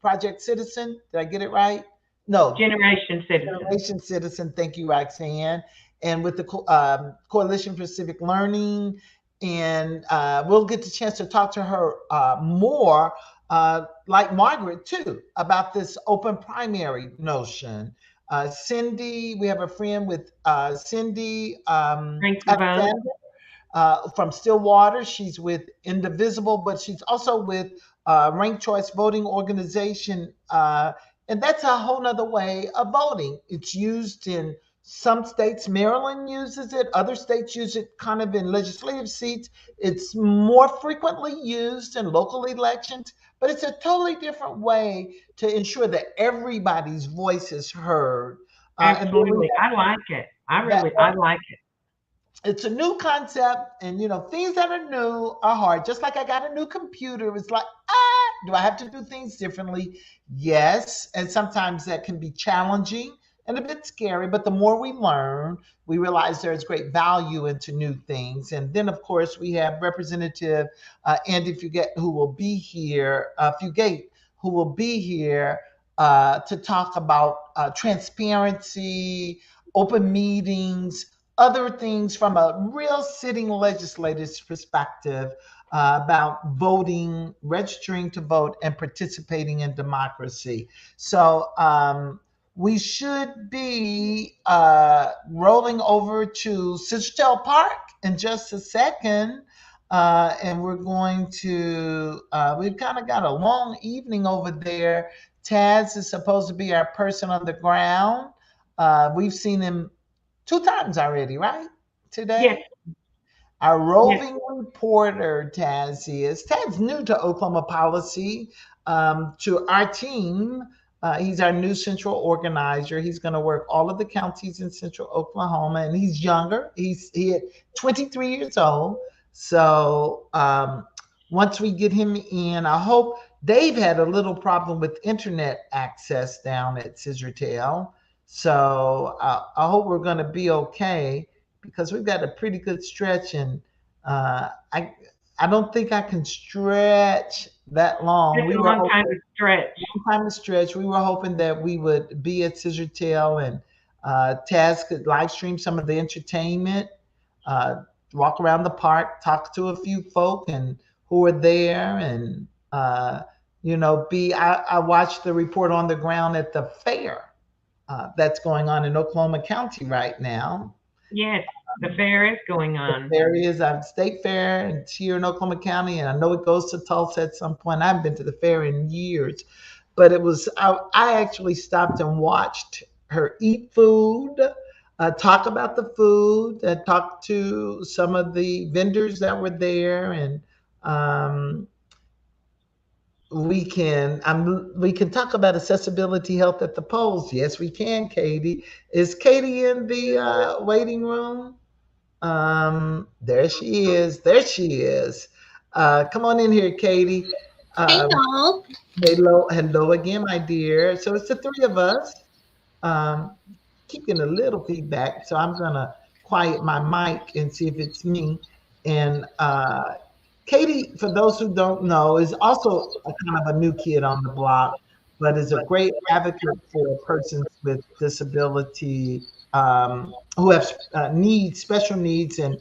Project Citizen. Did I get it right? No, Generation Citizen. Generation Citizen. Thank you, Roxanne. And with the Coalition for Civic Learning. And we'll get the chance to talk to her more, like Margaret, too, about this open primary notion. Cindy, we have a friend with Cindy Drink the vote. Alexander from Stillwater. She's with Indivisible, but she's also with Ranked Choice Voting Organization. And that's a whole nother way of voting. It's used in some states. Maryland uses it. Other states use it kind of in legislative seats. It's more frequently used in local elections, but it's a totally different way to ensure that everybody's voice is heard. And really Absolutely. I like it. that I like it. it's a new concept, and things that are new are hard. Just like I got a new computer, it's like, do I have to do things differently? Yes, and sometimes that can be challenging and a bit scary, but the more we learn, we realize there's great value into new things. And then, of course, we have Representative Andy Fugate, who will be here, to talk about transparency, open meetings, other things from a real sitting legislator's perspective about voting, registering to vote, and participating in democracy. So we should be rolling over to Citrusdale Park in just a second. And we're going to, we've kind of got a long evening over there. Taz is supposed to be our person on the ground. We've seen him 2 times already, right? Yes. Today? Our Yes. roving reporter, Taz is. Taz new to Oklahoma policy, to our team. He's our new central organizer. He's going to work all of the counties in central Oklahoma, and he's younger. He at 23 years old. So once we get him in, I hope Dave had a little problem with internet access down at Scissortail. So I hope we're going to be okay because we've got a pretty good stretch, and I don't think I can stretch that long. It's We a were long time hoping to stretch. long time to stretch. We were hoping that we would be at Scissor Tail and Taz could live stream some of the entertainment, uh, walk around the park, talk to a few folk and who are there, and be. I watched the report on the ground at the fair that's going on in Oklahoma County right now. Yes, the fair is going The on. fair is a state fair, and it's here in Oklahoma County, and I know it goes to Tulsa at some point. I haven't been to the fair in years, but it was. I actually stopped and watched her eat food, talk about the food, talk to some of the vendors that were there, and um, we can talk about accessibility health at the polls. Yes, we can. Katie, is Katie in the waiting room? There she is. There she is. Come on in here, Katie. Um, Hello. hello again, my dear. So it's the three of us. Um, keep getting a little feedback, so I'm gonna quiet my mic and see if it's me. And Katie, for those who don't know, is also a kind of a new kid on the block, but is a great advocate for persons with disability who have needs, special needs, and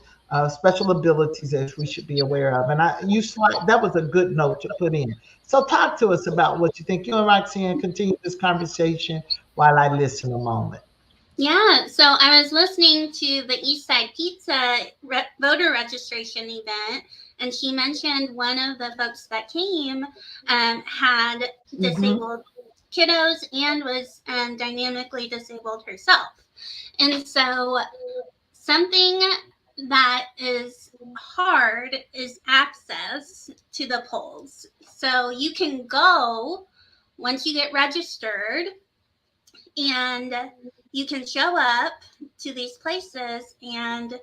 special abilities that we should be aware of. And that was a good note to put in. So talk to us about what you think. You and Roxanne continue this conversation while I listen a moment. Yeah, so I was listening to the Eastside Pizza voter registration event, and she mentioned one of the folks that came had disabled kiddos and was dynamically disabled herself. And so something that is hard is access to the polls. So you can go once you get registered, and you can show up to these places, and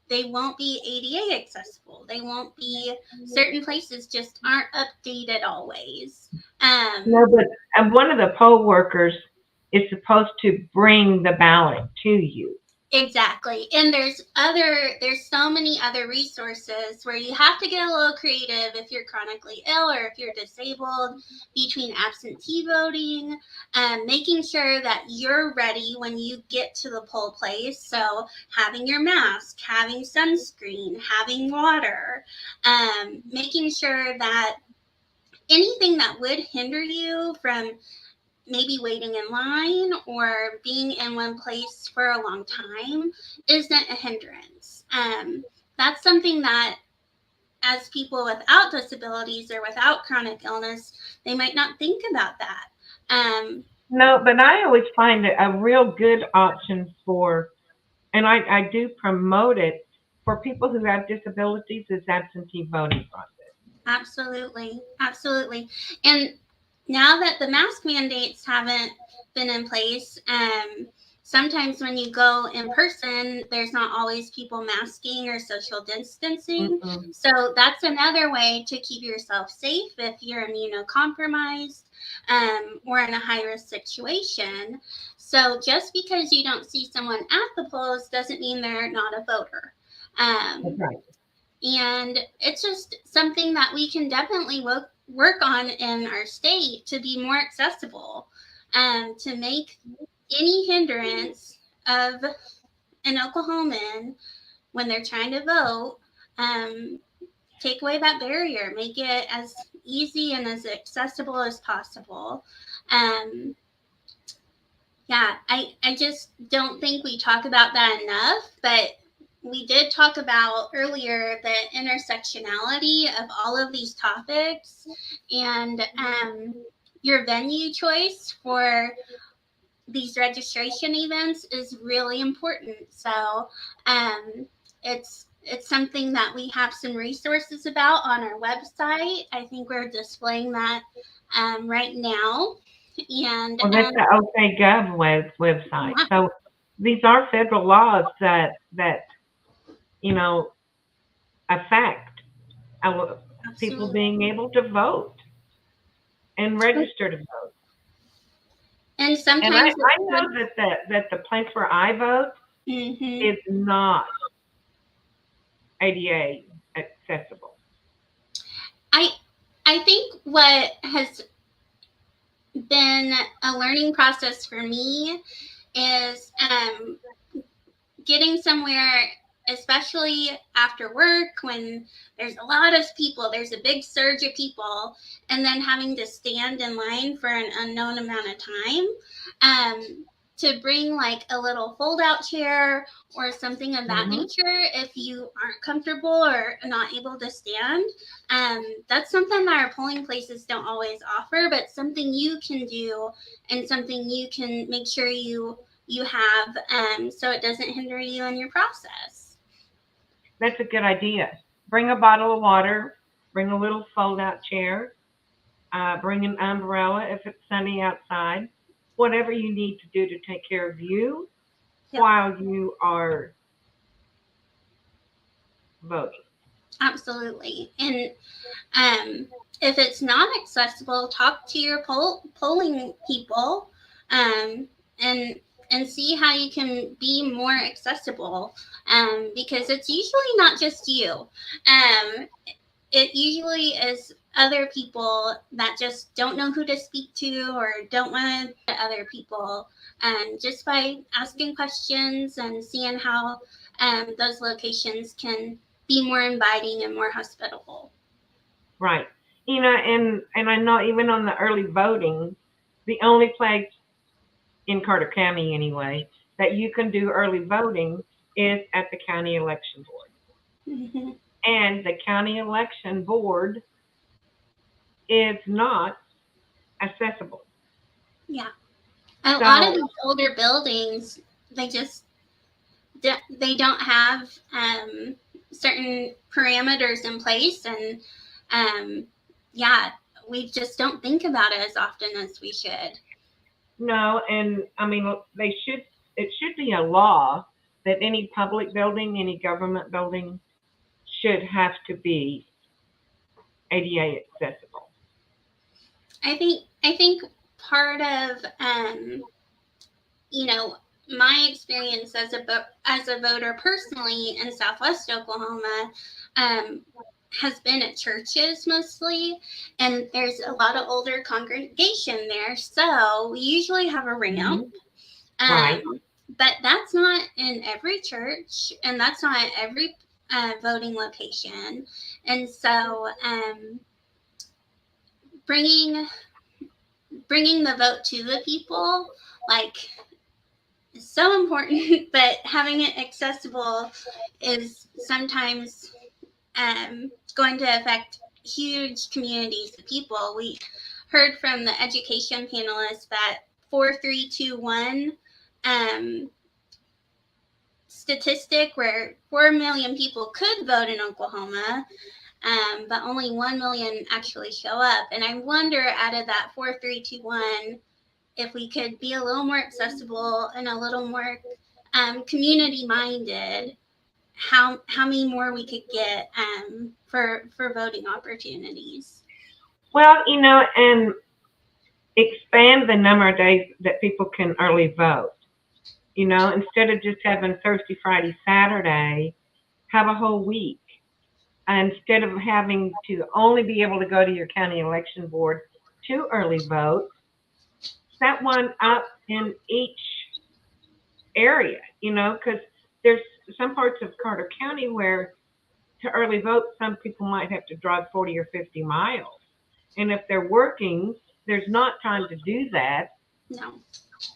they won't be ADA accessible. They won't be, certain places just aren't updated always. No, but one of the poll workers is supposed to bring the ballot to you. Exactly. And there's so many other resources where you have to get a little creative if you're chronically ill or if you're disabled, between absentee voting, making sure that you're ready when you get to the poll place. So having your mask, having sunscreen, having water, making sure that anything that would hinder you from maybe waiting in line or being in one place for a long time isn't a hindrance. That's something that, as people without disabilities or without chronic illness, they might not think about that. No, but I always find it a real good option for, and I do promote it for people who have disabilities, is absentee voting process. Absolutely. Absolutely. And now that the mask mandates haven't been in place, sometimes when you go in person, there's not always people masking or social distancing. So that's another way to keep yourself safe if you're immunocompromised or in a high-risk situation. So just because you don't see someone at the polls doesn't mean they're not a voter. That's right. And it's just something that we can definitely work on in our state to be more accessible, to make any hindrance of an Oklahoman when they're trying to vote, take away that barrier, make it as easy and as accessible as possible. Yeah, I just don't think we talk about that enough, but we did talk about earlier the intersectionality of all of these topics, and your venue choice for these registration events is really important. So it's something that we have some resources about on our website. I think we're displaying that right now. And well, that's the OKGov website. So these are federal laws that affect people being able to vote and register to vote. And And sometimes I know that the place where I vote is not ADA accessible. I think what has been a learning process for me is getting somewhere, especially after work when there's a lot of people, there's a big surge of people, and then having to stand in line for an unknown amount of time, to bring like a little fold out chair or something of that nature if you aren't comfortable or not able to stand. That's something that our polling places don't always offer, but something you can do and something you can make sure you have, so it doesn't hinder you in your process. That's a good idea. Bring a bottle of water, bring a little fold-out chair, bring an umbrella if it's sunny outside, whatever you need to do to take care of you while you are voting. Absolutely. And if it's not accessible, talk to your polling people, and see how you can be more accessible, because it's usually not just you. It usually is other people that just don't know who to speak to or don't want to other people, just by asking questions and seeing how those locations can be more inviting and more hospitable. Right. You know, and I know even on the early voting, the only place in Carter County anyway that you can do early voting is at the county election board. And the county election board is not accessible. Yeah. A lot of these older buildings, they don't have certain parameters in place, and yeah, we just don't think about it as often as we should. No, and I mean it should be a law that any public building, any government building should have to be ADA accessible. I think part of my experience as a voter personally in Southwest Oklahoma has been at churches mostly, and there's a lot of older congregation there, so we usually have a ramp. Right. But that's not in every church, and that's not at every voting location, and so bringing the vote to the people, like, is so important. But having it accessible is sometimes going to affect huge communities of people. We heard from the education panelists that 4-3-2-1 statistic where 4 million people could vote in Oklahoma, but only 1 million actually show up. And I wonder, out of that 4-3-2-1, if we could be a little more accessible and a little more community minded, how many more we could get for voting opportunities. Well, and expand the number of days that people can early vote. Instead of just having Thursday, Friday, Saturday, have a whole week. Instead of having to only be able to go to your county election board to early vote, set one up in each area, because there's some parts of Carter County where to early vote, some people might have to drive 40 or 50 miles. And if they're working, there's not time to do that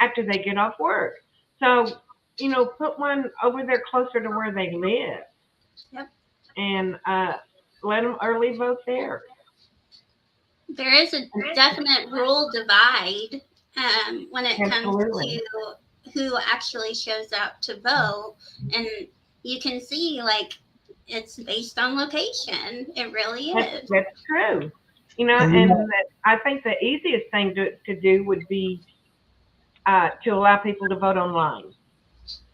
after they get off work. So, put one over there closer to where they live. Yep. And let them early vote there. There is a definite rural divide when it comes to who actually shows up to vote. And you can see, like, it's based on location. It really is. That's true. And I think the easiest thing to do would be to allow people to vote online.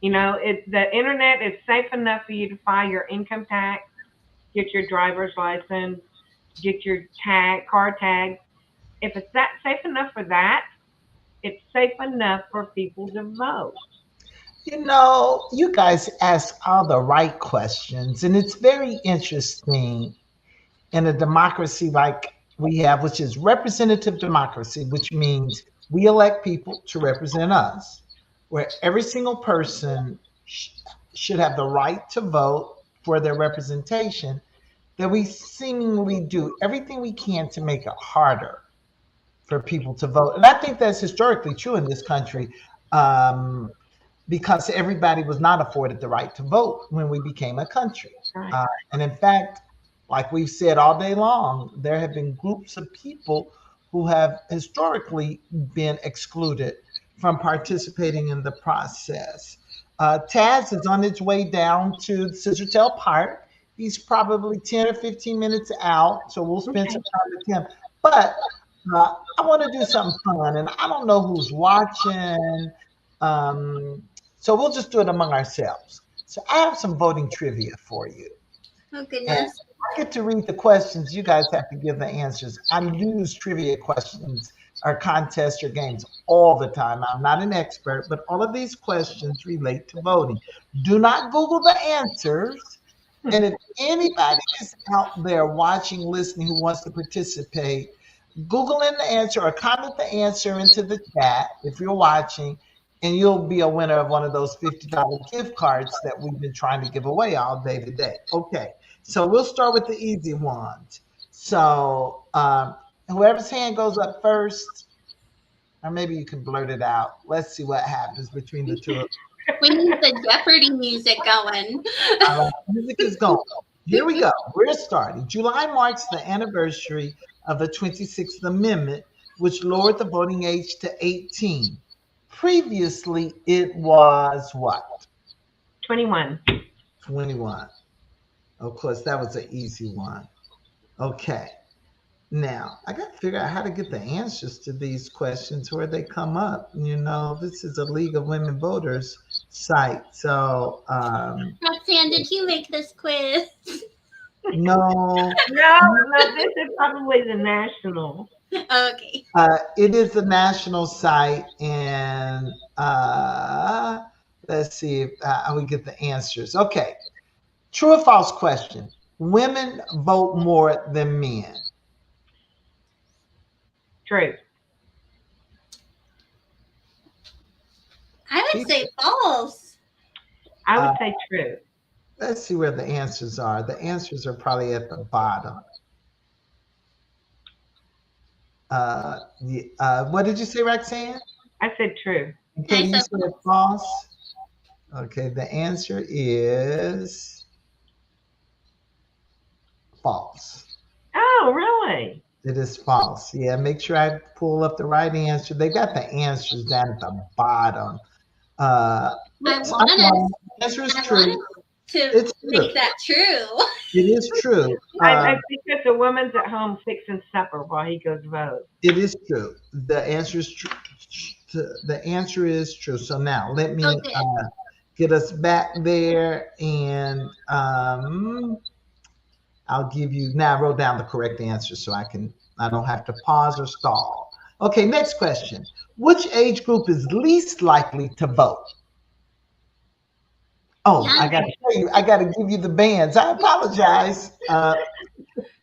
The internet is safe enough for you to file your income tax, get your driver's license, get your car tag. If it's that safe enough for that, it's safe enough for people to vote? You know, you guys ask all the right questions, and it's very interesting in a democracy like we have, which is representative democracy, which means we elect people to represent us, where every single person should have the right to vote for their representation, that we seemingly do everything we can to make it harder for people to vote. And I think that's historically true in this country. Because everybody was not afforded the right to vote when we became a country. Right. And in fact, like we've said all day long, there have been groups of people who have historically been excluded from participating in the process. Taz is on his way down to Scissortail Park. He's probably 10 or 15 minutes out, so we'll spend some time with him. But I want to do something fun, and I don't know who's watching. So we'll just do it among ourselves. So I have some voting trivia for you. Oh, And goodness. I get to read the questions. You guys have to give the answers. I use trivia questions or contests or games all the time. I'm not an expert, but all of these questions relate to voting. Do not Google the answers. And if anybody is out there watching, listening, who wants to participate, Google in the answer or comment the answer into the chat if you're watching, and you'll be a winner of one of those $50 gift cards that we've been trying to give away all day today. Okay, so we'll start with the easy ones. So whoever's hand goes up first, or maybe you can blurt it out. Let's see what happens between the two of them. We need the Jeopardy music going. All right, music is going. Here we go. We're starting. July marks the anniversary of the 26th Amendment, which lowered the voting age to 18. Previously, it was what? 21. 21. Of course, that was an easy one. Okay. Now, I got to figure out how to get the answers to these questions where they come up. You know, this is a League of Women Voters site. So, Roxanne, did you make this quiz? no. No, this is probably the national. Okay. It is a national site, and let's see if we get the answers. Okay. True or false question. Women vote more than men. True. I would say false. I would say true. Let's see where the answers are. The answers are probably at the bottom. What did you say, Roxanne? I said true. Okay, you said false. Okay, the answer is false. Oh, really? It is false. Yeah, make sure I pull up the right answer. They got the answers down at the bottom. I The answer is true. To make that true. It is true. I think that the woman's at home fixing supper while he goes vote. It is true. The answer is true. The answer is true. So now let me get us back there, and I'll give you. Now I wrote down the correct answer, so I don't have to pause or stall. Okay, next question. Which age group is least likely to vote? Oh, I got to tell you, I got to give you the bands. I apologize.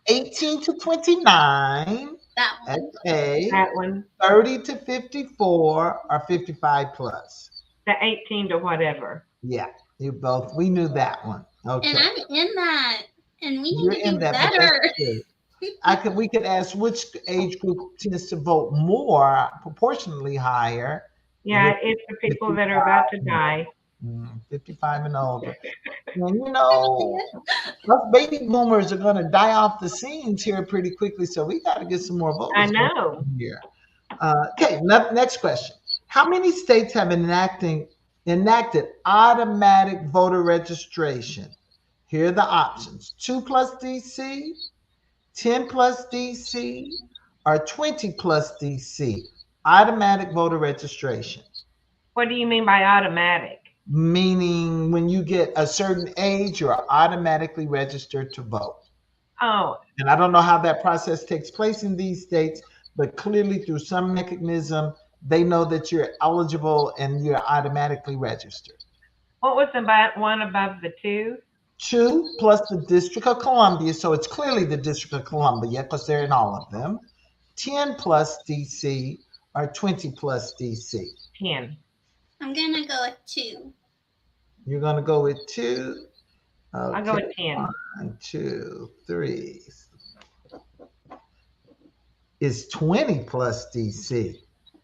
18 to 29. That one. Okay. That one. 30 to 54 or 55 plus. The 18 to whatever. Yeah, you both. We knew that one. Okay. And I'm in that, and we You're need to in do that, but better. that's good. We could ask which age group tends to vote more, proportionally higher. Yeah, it's the people that are about to die. 55 and older. And you know, us baby boomers are going to die off the scenes here pretty quickly, so we got to get some more voters. I know. Here. Okay, next question. How many states have enacted automatic voter registration? Here are the options. 2 plus DC, 10 plus DC, or 20 plus DC. Automatic voter registration. What do you mean by automatic? Meaning when you get a certain age, you're automatically registered to vote. Oh. And I don't know how that process takes place in these states, but clearly through some mechanism, they know that you're eligible and you're automatically registered. What was the one above the 2? 2 plus the District of Columbia, so it's clearly the District of Columbia because they're in all of them. 10 plus DC or 20 plus DC. 10. I'm gonna go with 2. You're gonna go with 2. Okay. I'll go with 10. 1, 2, 3. It's 20 plus DC.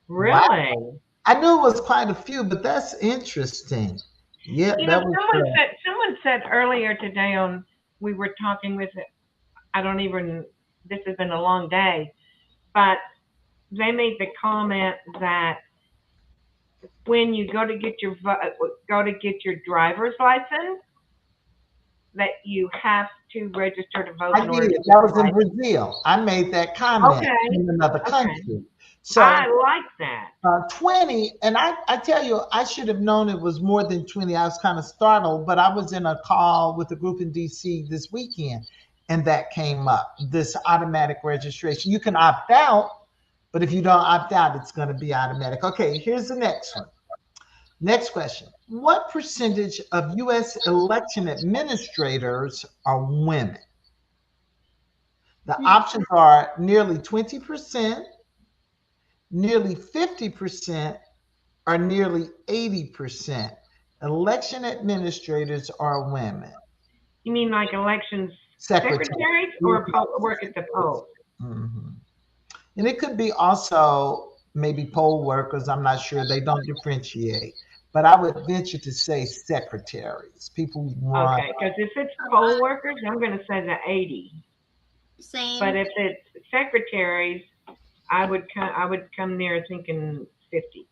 Really? Wow. I knew it was quite a few, but that's interesting. Yeah, You that know, was someone said earlier today we were talking with this has been a long day, but they made the comment that when you go to get your driver's license, that you have to register to vote. I did. That was in Brazil. I made that comment in another country. So I like that. 20, and I tell you, I should have known it was more than 20. I was kind of startled, but I was in a call with a group in DC this weekend, and that came up, this automatic registration. You can opt out, but if you don't opt out, it's going to be automatic. Okay, here's the next one. Next question. What percentage of U.S. election administrators are women? The options are nearly 20%, nearly 50%, or nearly 80%. Election administrators are women. You mean like elections secretaries or work at the polls? Mm-hmm. And it could be also maybe poll workers. I'm not sure. They don't differentiate. But I would venture to say secretaries, people who run. Okay, because if it's poll workers, I'm going to say the 80. Same. But if it's secretaries, I would come near thinking 50.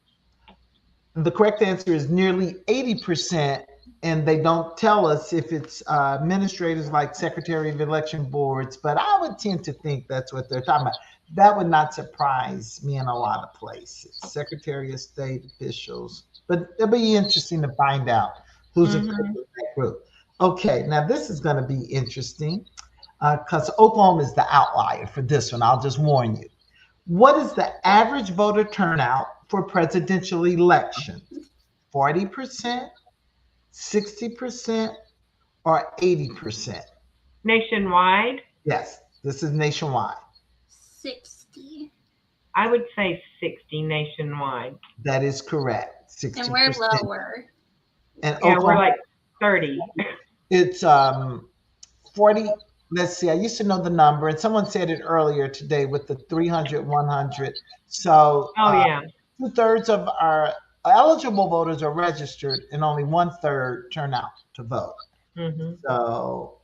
The correct answer is nearly 80%, and they don't tell us if it's administrators like Secretary of Election Boards, but I would tend to think that's what they're talking about. That would not surprise me in a lot of places. Secretary of State officials, but it'll be interesting to find out who's a part of that group. Okay, now this is going to be interesting because Oklahoma is the outlier for this one. I'll just warn you. What is the average voter turnout for presidential elections? 40%, 60%, or 80%? Nationwide? Yes, this is nationwide. 60. I would say 60 nationwide. That is correct. 60%. And we're lower. And yeah, Oklahoma, we're like 30. It's 40. Let's see. I used to know the number, and someone said it earlier today with the 300, 100. So, yeah. 2/3 of our eligible voters are registered, and only 1/3 turn out to vote. Mm-hmm. So,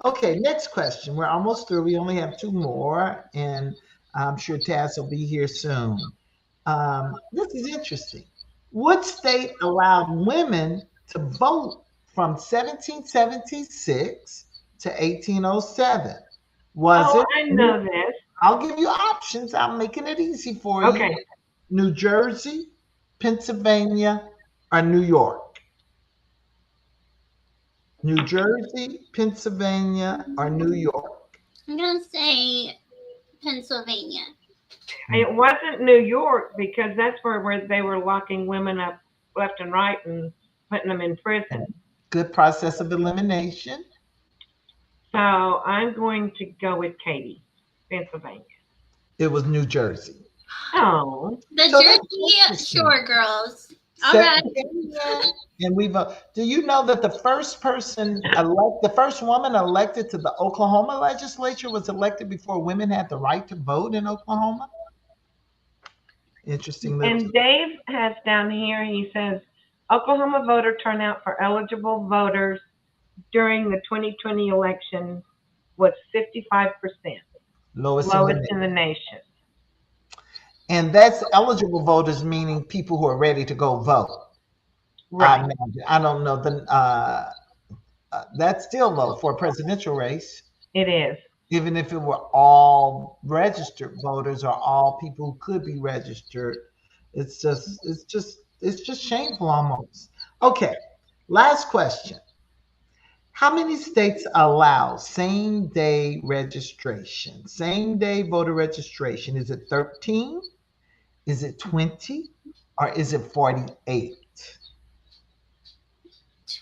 okay, next question. We're almost through. We only have 2 more, and I'm sure Taz will be here soon. This is interesting. What state allowed women to vote from 1776 to 1807? Was it? I know this. I'll give you options. I'm making it easy for you. Okay. New Jersey, Pennsylvania, or New York? New Jersey, Pennsylvania, or New York? I'm gonna say Pennsylvania. It wasn't New York because that's where they were locking women up left and right and putting them in prison. Good process of elimination. So I'm going to go with Katie, Pennsylvania. It was New Jersey. Oh. The Jersey Shore girls. All right. And do you know that the first woman elected to the Oklahoma legislature was elected before women had the right to vote in Oklahoma? Interesting. And Dave has down here, he says, Oklahoma voter turnout for eligible voters during the 2020 election was 55%. Lowest in the nation. And that's eligible voters, meaning people who are ready to go vote. Right. I don't know. That's still low for a presidential race. It is. Even if it were all registered voters or all people who could be registered, it's just shameful almost. Okay, last question. How many states allow same-day registration, same-day voter registration? Is it 13? Is it 20 or is it 48?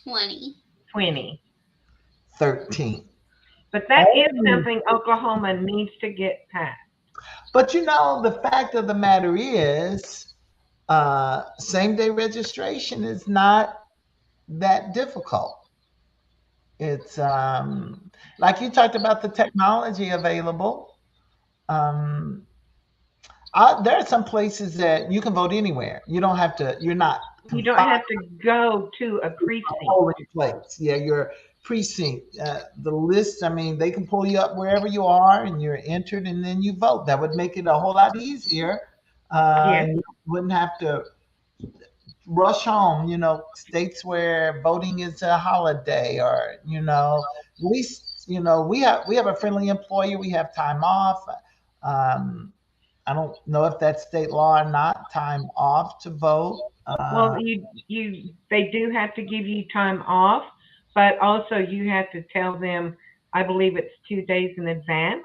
20. 20. 13. But that is Only- something Oklahoma needs to get past. But you know, the fact of the matter is, same day registration is not that difficult. It's like you talked about the technology available. Um, there are some places that you can vote anywhere. You don't have to. You're not You don't confined have to go to a to a precinct. polling place. Yeah, your precinct. The list. I mean, they can pull you up wherever you are, and you're entered, and then you vote. That would make it a whole lot easier. Yes. You wouldn't have to rush home. You know, states where voting is a holiday, or at least we have a friendly employer. We have time off. Um, I don't know if that's state law or not. Time off to vote. Well, they do have to give you time off, but also you have to tell them, I believe it's 2 days in advance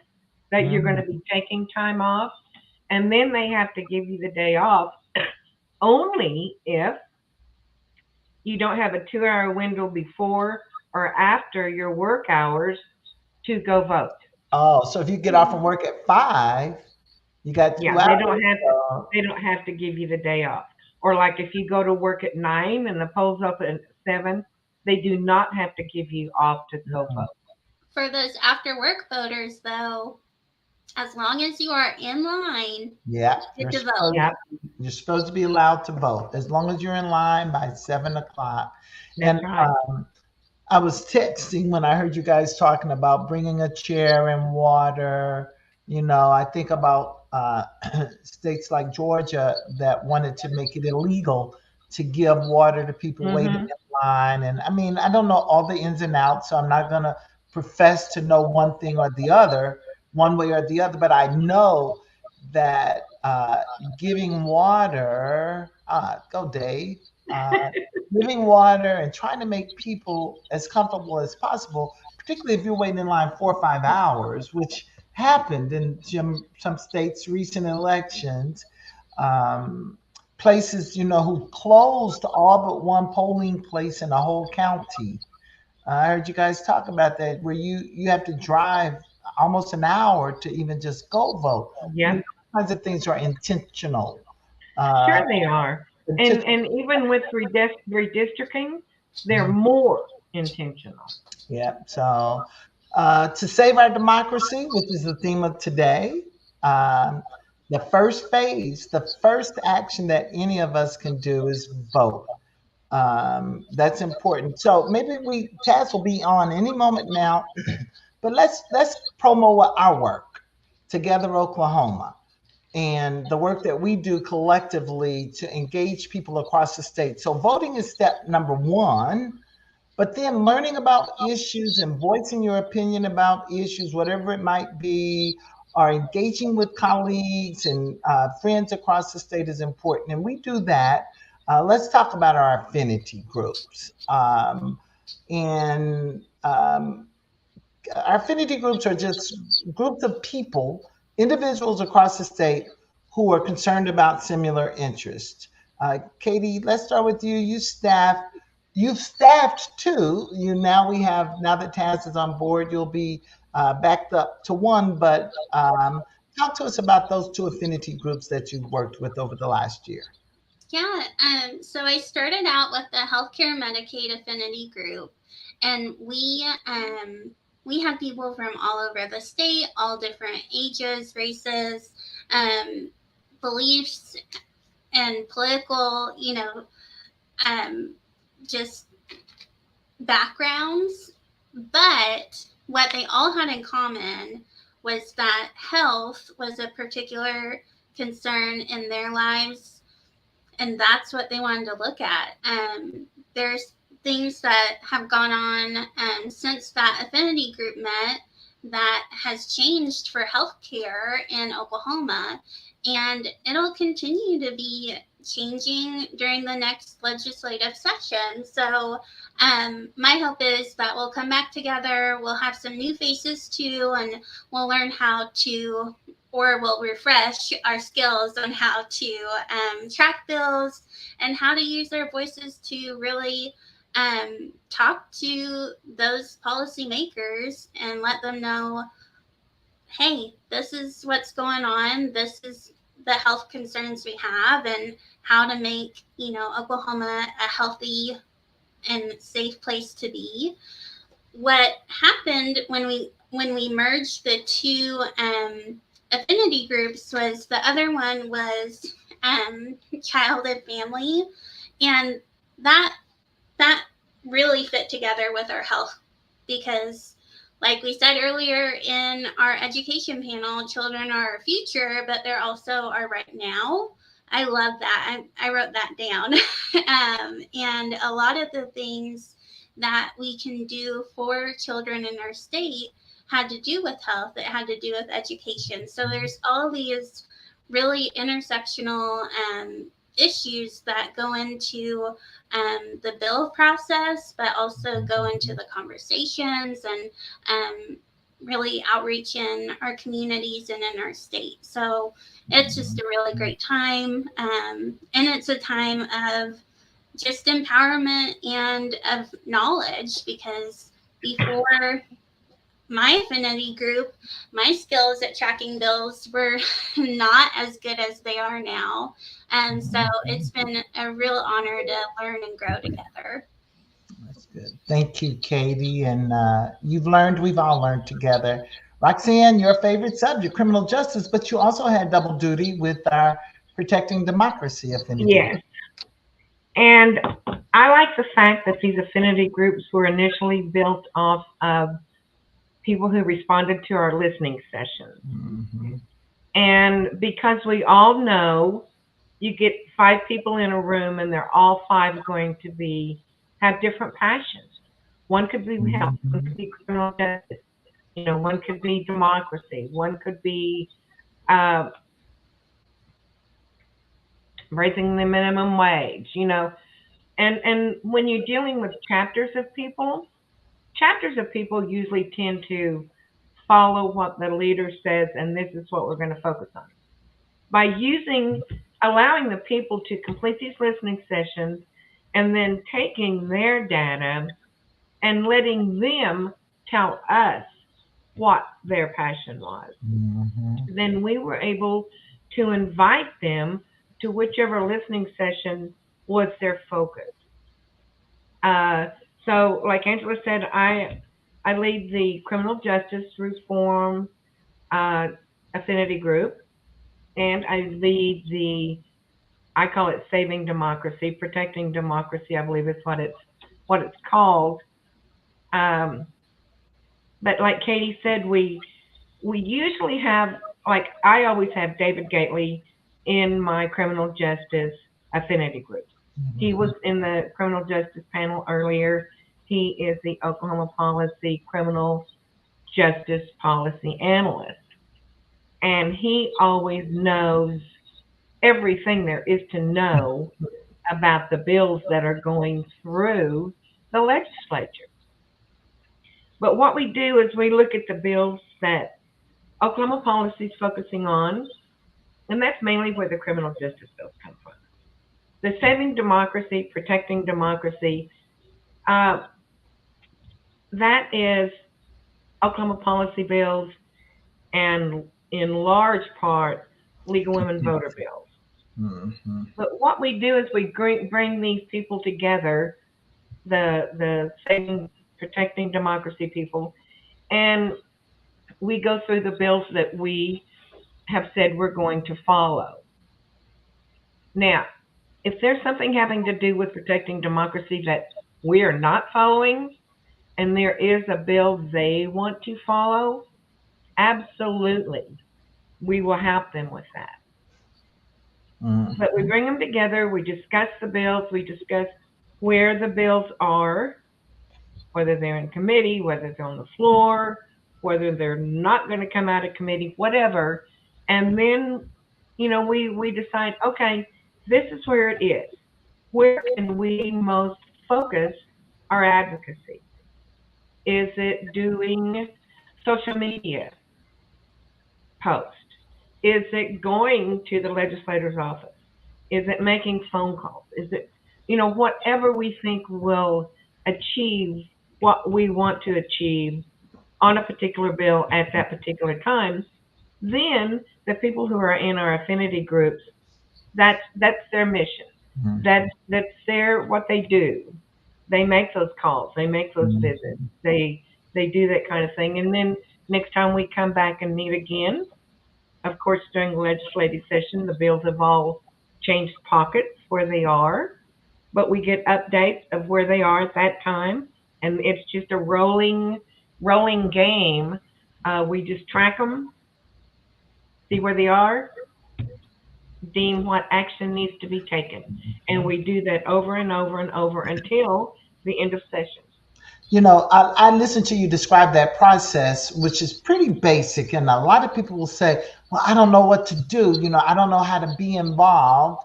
that you're going to be taking time off, and then they have to give you the day off only if you don't have a 2-hour window before or after your work hours to go vote. Oh, so if you get off from work at 5, you got 2 Yeah, hours. they don't have to give you the day off. Or like if you go to work at 9 and the polls open at 7, they do not have to give you off to go vote. For those after work voters, though, as long as you are in line, Yeah, you get to vote. you're supposed to be allowed to vote as long as you're in line by 7 o'clock. That's And right. I was texting when I heard you guys talking about bringing a chair and water. I think about states like Georgia that wanted to make it illegal to give water to people waiting in line. And I mean, I don't know all the ins and outs, so I'm not going to profess to know one thing or the other, one way or the other, but I know that giving water, go Dave, giving water and trying to make people as comfortable as possible, particularly if you're waiting in line 4 or 5 hours, which happened in some states' recent elections. Places, who closed all but one polling place in the whole county. I heard you guys talk about that, where you have to drive almost an hour to even just go vote. Yeah. Kinds of things are intentional. Sure they are. And even with redistricting, they're more intentional. Yeah. So to save our democracy, which is the theme of today, um, the first phase, the first action that any of us can do is vote. That's important. So maybe Taz will be on any moment now, but let's promo our work, Together Oklahoma, and the work that we do collectively to engage people across the state. So voting is step number one. But then learning about issues and voicing your opinion about issues, whatever it might be, or engaging with colleagues and friends across the state is important. And we do that. Let's talk about our affinity groups. And Our affinity groups are just groups of people, individuals across the state who are concerned about similar interests. Katie, let's start with you. You've staffed too. Now that Taz is on board, you'll be backed up to one. But talk to us about those two affinity groups that you've worked with over the last year. Yeah, so I started out with the Healthcare Medicaid Affinity Group, and we have people from all over the state, all different ages, races, beliefs, and political, just backgrounds. But what they all had in common was that health was a particular concern in their lives, and that's what they wanted to look at. There's things that have gone on since that affinity group met that has changed for healthcare in Oklahoma, and it'll continue to be changing during the next legislative session. So my hope is that we'll come back together, we'll have some new faces too, and we'll learn how to or will refresh our skills on how to track bills and how to use their voices to really talk to those policymakers and let them know, hey, this is what's going on. This is the health concerns we have, and how to make, Oklahoma a healthy and safe place to be. What happened when we merged the two affinity groups was the other one was child and family, and that really fit together with our health, because like we said earlier in our education panel, children are our future, but they're also our right now. I love that. I wrote that down. And a lot of the things that we can do for children in our state had to do with health. It had to do with education. So there's all these really intersectional issues that go into the bill process, but also go into the conversations and really outreach in our communities and in our state. So it's just a really great time. And it's a time of just empowerment and of knowledge, because before my affinity group, my skills at tracking bills were not as good as they are now. And so it's been a real honor to learn and grow together. That's good. Thank you, Katie. And we've all learned together. Roxanne, your favorite subject, criminal justice, but you also had double duty with our protecting democracy affinity. Yes. And I like the fact that these affinity groups were initially built off of people who responded to our listening sessions. Mm-hmm. And because we all know you get 5 people in a room and they're all 5 going to have different passions. One could be health, one could be criminal justice, one could be democracy, one could be raising the minimum wage, and when you're dealing with chapters of people usually tend to follow what the leader says, and this is what we're going to focus on. By allowing the people to complete these listening sessions and then taking their data and letting them tell us what their passion was, then we were able to invite them to whichever listening session was their focus. So like Angela said, I lead the criminal justice reform affinity group, and I lead I call it saving democracy, protecting democracy, I believe is what it's called. But like Katie said, we usually have, like I always have David Gately in my criminal justice affinity group. He was in the criminal justice panel earlier. He is the Oklahoma Policy Criminal Justice Policy Analyst. And he always knows everything there is to know about the bills that are going through the legislature. But what we do is we look at the bills that Oklahoma Policy is focusing on, and that's mainly where the criminal justice bills come from. The saving democracy, protecting democracy, that is Oklahoma policy bills, and in large part, legal women voter bills. Mm-hmm. But what we do is we bring these people together, the saving, protecting democracy people, and we go through the bills that we have said we're going to follow. Now, if there's something having to do with protecting democracy that we are not following, and there is a bill they want to follow, absolutely, we will help them with that. Mm-hmm. But we bring them together, we discuss the bills, we discuss where the bills are, whether they're in committee, whether they're on the floor, whether they're not going to come out of committee, whatever. And then, we decide, okay, this is where it is. Where can we most focus our advocacy? Is it doing social media posts? Is it going to the legislator's office? Is it making phone calls? Is it, whatever we think will achieve what we want to achieve on a particular bill at that particular time? Then the people who are in our affinity groups, that's their mission. That's their what they do. They make those calls. They make those visits. They do that kind of thing. And then next time we come back and meet again, of course, during the legislative session, the bills have all changed pockets where they are, but we get updates of where they are at that time, and it's just a rolling game. We just track them, see where they are, deem what action needs to be taken, and we do that over and over and over until the end of session. I listened to you describe that process, which is pretty basic. And a lot of people will say, well, I don't know what to do. I don't know how to be involved.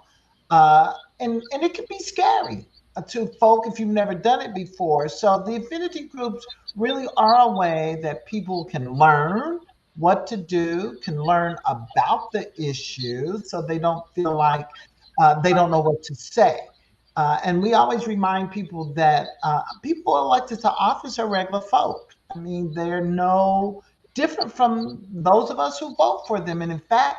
And it can be scary to folk if you've never done it before. So the affinity groups really are a way that people can learn what to do, can learn about the issue so they don't feel like they don't know what to say. And we always remind people that people elected to office are regular folk. I mean, they're no different from those of us who vote for them. And in fact,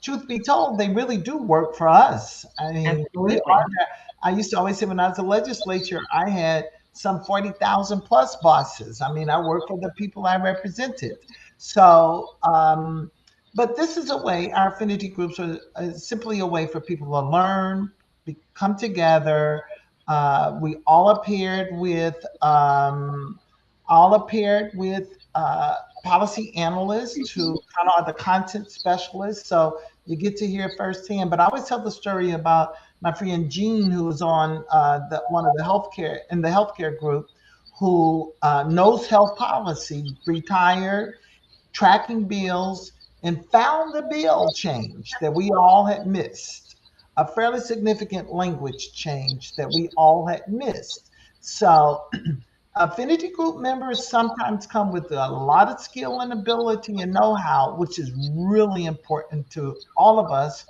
truth be told, they really do work for us. I mean, we Absolutely. are there. I used to always say when I was a legislature, I had some 40,000 plus bosses. I mean, I worked for the people I represented. So, but this is a way, our affinity groups are simply a way for people to learn, come together. We all appeared with policy analysts who kind of are the content specialists. So you get to hear firsthand. But I always tell the story about my friend Jean, who was on one of the healthcare group, who knows health policy, retired, tracking bills, and found the bill change that we all had missed, a fairly significant language change that we all had missed. So affinity group members sometimes come with a lot of skill and ability and know-how, which is really important to all of us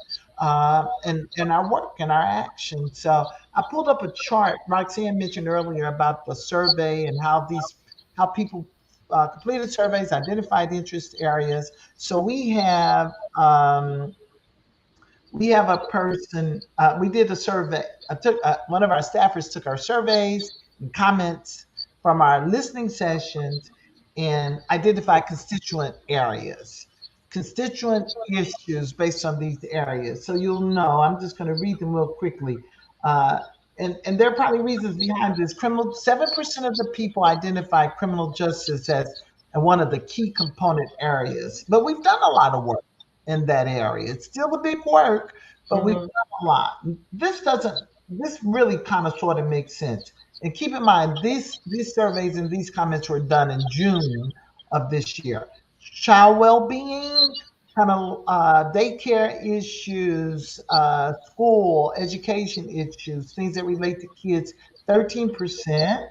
in our work and our action. So I pulled up a chart Roxanne mentioned earlier about the survey and how people completed surveys, identified interest areas. So we have a person, we did a survey. One of our staffers took our surveys and comments from our listening sessions and identified constituent issues based on these areas. So you'll know, I'm just going to read them real quickly. Uh, and there are probably reasons behind this. 7% of the people identify criminal justice as one of the key component areas. But we've done a lot of work in that area. It's still a big work, but we've done a lot. This really kind of sort of makes sense. And keep in mind, these surveys and these comments were done in June of this year. Child well-being, kind of daycare issues, school, education issues, things that relate to kids, 13%.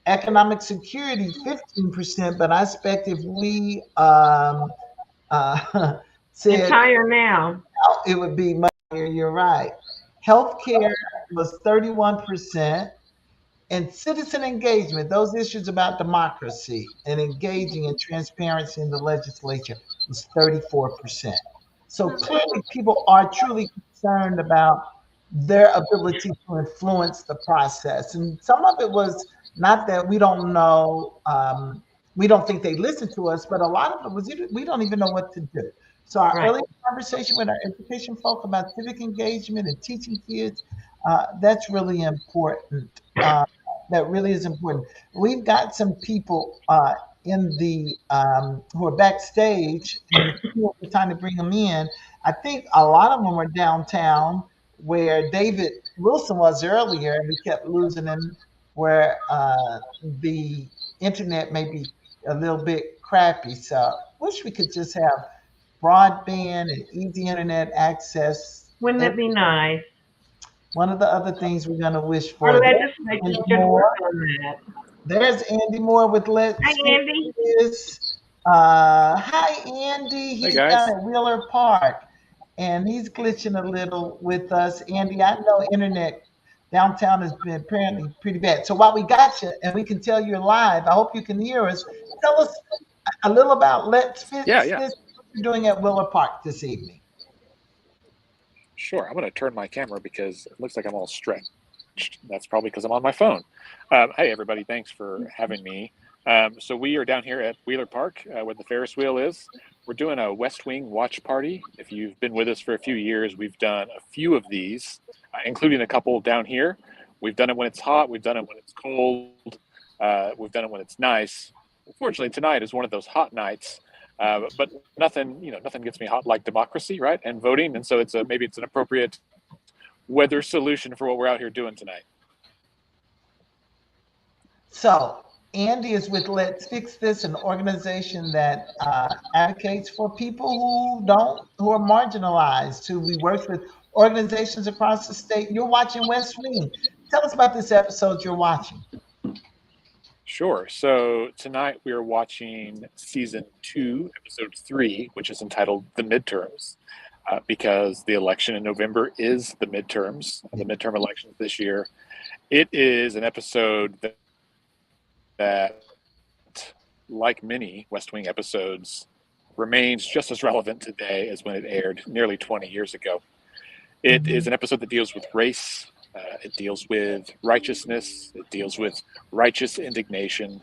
Economic security, 15%. But I expect if we said it's higher now, it would be much higher. You're right. Healthcare was 31%. And citizen engagement, those issues about democracy and engaging in transparency in the legislature, was 34%. So clearly, people are truly concerned about their ability to influence the process. And some of it was not that we don't know, we don't think they listen to us, but a lot of it was we don't even know what to do. So our early conversation with our education folk about civic engagement and teaching kids, that's really important. That really is important. We've got some people in the who are backstage, and we're trying to bring them in. I think a lot of them are downtown, where David Wilson was earlier, and we kept losing him. Where the internet may be a little bit crappy, so wish we could just have broadband and easy internet access. Wouldn't that be nice? One of the other things we're going to wish Our for. legislature should work on that. There's Andy Moore with Let's Hi, Andy. Hi, Andy. Hey He's down guys. at Wheeler Park, and he's glitching a little with us. Andy, I know internet downtown has been apparently pretty bad. So while we got you, and we can tell you're live, I hope you can hear us. Tell us a little about Let's Yeah, Fix yeah. This. What you're doing at Wheeler Park this evening. Sure. I'm going to turn my camera because it looks like I'm all stretched. That's probably because I'm on my phone. Hey, everybody. Thanks for having me. So we are down here at Wheeler Park where the Ferris wheel is. We're doing a West Wing watch party. If you've been with us for a few years, we've done a few of these, including a couple down here. We've done it when it's hot. We've done it when it's cold. We've done it when it's nice. Unfortunately, tonight is one of those hot nights. But nothing, nothing gets me hot like democracy, right? And voting. And so maybe it's an appropriate weather solution for what we're out here doing tonight. So Andy is with Let's Fix This, an organization that advocates for people who are marginalized. Who we work with organizations across the state. You're watching West Wing. Tell us about this episode you're watching. Sure. So tonight we are watching season 2, episode 3, which is entitled "The Midterms," because the election in November is the midterms, the midterm elections this year. It is an episode that, like many West Wing episodes, remains just as relevant today as when it aired nearly 20 years ago. It is an episode that deals with race. It deals with righteousness. It deals with righteous indignation.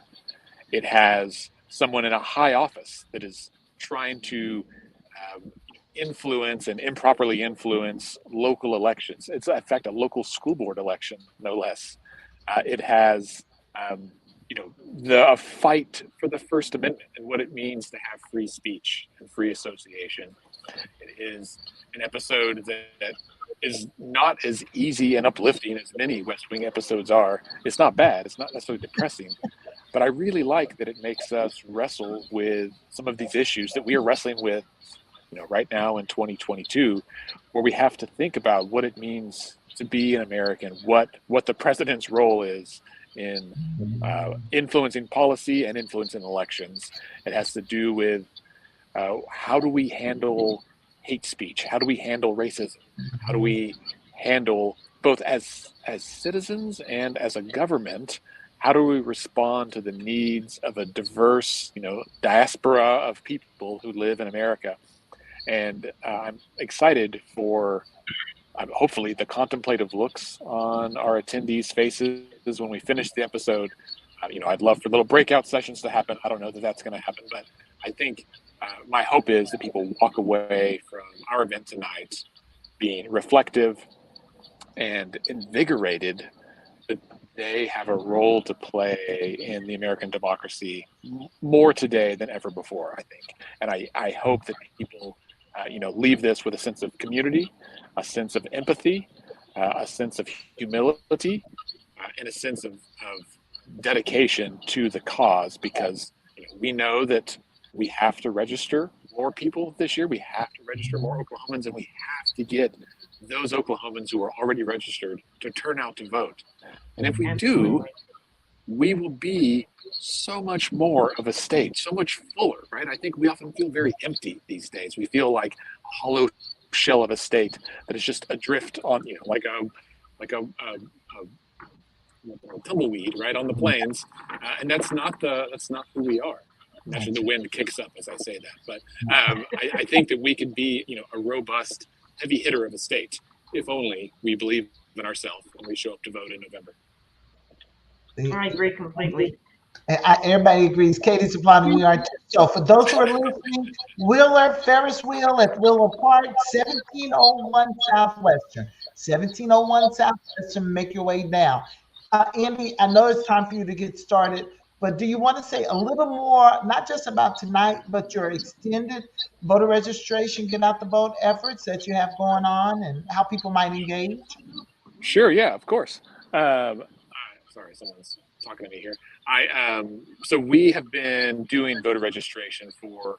It has someone in a high office that is trying to influence and improperly influence local elections. It's, in fact, a local school board election, no less. It has a fight for the First Amendment and what it means to have free speech and free association. It is an episode that is not as easy and uplifting as many West Wing episodes are. It's not bad. It's not necessarily depressing. But I really like that it makes us wrestle with some of these issues that we are wrestling with, right now in 2022, where we have to think about what it means to be an American, what the president's role is in influencing policy and influencing elections. It has to do with how do we handle hate speech? How do we handle racism? How do we handle, both as citizens and as a government, how do we respond to the needs of a diverse, diaspora of people who live in America? And I'm excited for hopefully the contemplative looks on our attendees' faces when we finish the episode. I'd love for little breakout sessions to happen. I don't know that that's going to happen, but I think my hope is that people walk away from our event tonight being reflective and invigorated that they have a role to play in the American democracy more today than ever before, I think. And I hope that people, leave this with a sense of community, a sense of empathy, a sense of humility, and a sense of dedication to the cause, because we know that we have to register more people this year. We have to register more Oklahomans, and we have to get those Oklahomans who are already registered to turn out to vote. And if we do, we will be so much more of a state, so much fuller, right? I think we often feel very empty these days. We feel like a hollow shell of a state that is just adrift on, like a tumbleweed, right, on the plains, and that's not who we are. Imagine the wind kicks up as I say that, but I think that we can be, a robust, heavy hitter of a state if only we believe in ourselves when we show up to vote in November. I agree completely. Everybody agrees. Katie's applauding. We are too. So for those who are listening, Wheeler Ferris wheel at Wheeler Park, 1701 Southwestern. 1701 Southwestern. Make your way down. Andy, I know it's time for you to get started, but do you want to say a little more, not just about tonight, but your extended voter registration, get out the vote efforts that you have going on and how people might engage? Sure. Yeah, of course. Sorry, someone's talking to me here. So we have been doing voter registration for,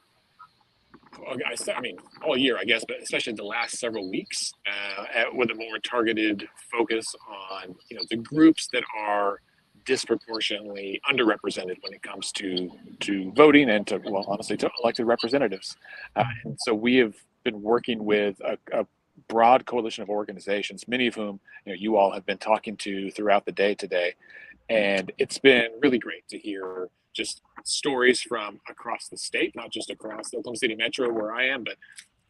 all year, I guess, but especially the last several weeks, with a more targeted focus on, the groups that are disproportionately underrepresented when it comes to voting and to, well, honestly, to elected representatives. And so we have been working with a broad coalition of organizations, many of whom you all have been talking to throughout the day today. And it's been really great to hear just stories from across the state, not just across the Oklahoma City Metro where I am, but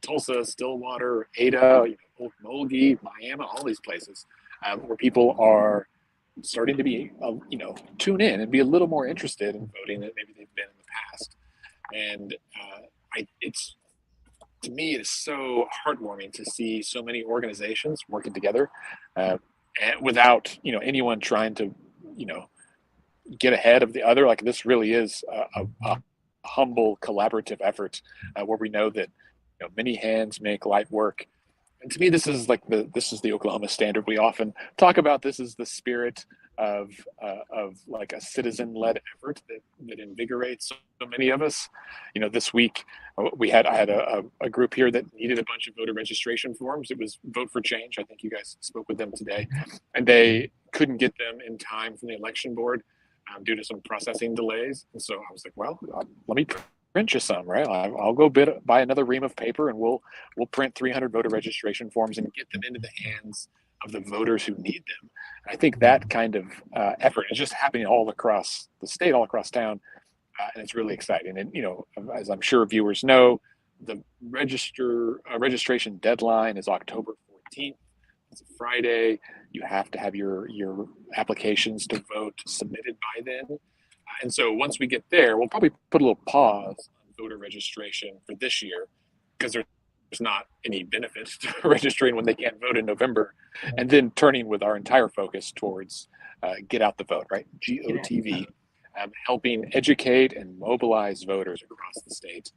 Tulsa, Stillwater, Ada, Mulgee, Miami, all these places where people are starting to be, tune in and be a little more interested in voting than maybe they've been in the past. And it's, to me, it is so heartwarming to see so many organizations working together without, anyone trying to, get ahead of the other. Like, this really is a humble collaborative effort where we know that many hands make light work. And to me, this is the Oklahoma standard. We often talk about this as the spirit of like a citizen-led effort that invigorates so many of us. This week I had a group here that needed a bunch of voter registration forms. It was Vote for Change. I think you guys spoke with them today, and they couldn't get them in time from the election board due to some processing delays. And so I was like, well, let me print you some, right? I'll go buy another ream of paper, and we'll print 300 voter registration forms and get them into the hands of the voters who need them. And I think that kind of effort is just happening all across the state, all across town, and it's really exciting. And as I'm sure viewers know, the registration deadline is October 14th. It's a Friday. You have to have your applications to vote submitted by then. And so once we get there, we'll probably put a little pause on voter registration for this year, because there's not any benefit to registering when they can't vote in November, and then turning with our entire focus towards Get Out the Vote, right? GOTV, helping educate and mobilize voters across the state.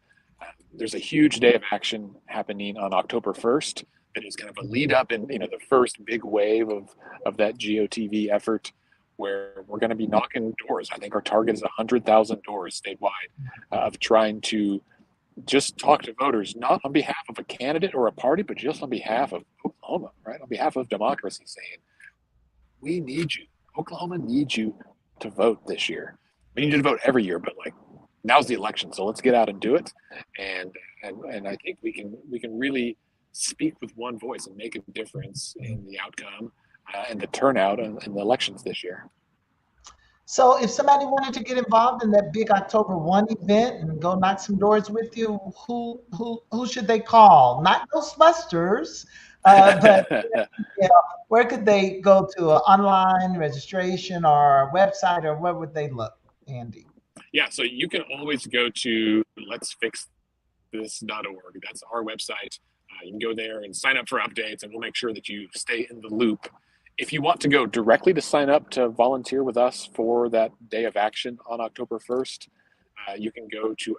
There's a huge day of action happening on October 1st that is kind of a lead up in the first big wave of that GOTV effort, where we're going to be knocking doors. I think our target is 100,000 doors statewide of trying to just talk to voters, not on behalf of a candidate or a party, but just on behalf of Oklahoma, right? On behalf of democracy, saying, we need you. Oklahoma needs you to vote this year. We need you to vote every year, but now's the election, so let's get out and do it. And I think we can really speak with one voice and make a difference in the outcome and the turnout in the elections this year. So if somebody wanted to get involved in that big October 1 event and go knock some doors with you, who should they call? Not Ghostbusters, but where could they go to? An online registration or a website, or where would they look, Andy? Yeah, so you can always go to letsfixthis.org. That's our website. You can go there and sign up for updates, and we'll make sure that you stay in the loop. If you want to go directly to sign up to volunteer with us for that day of action on October 1st, you can go to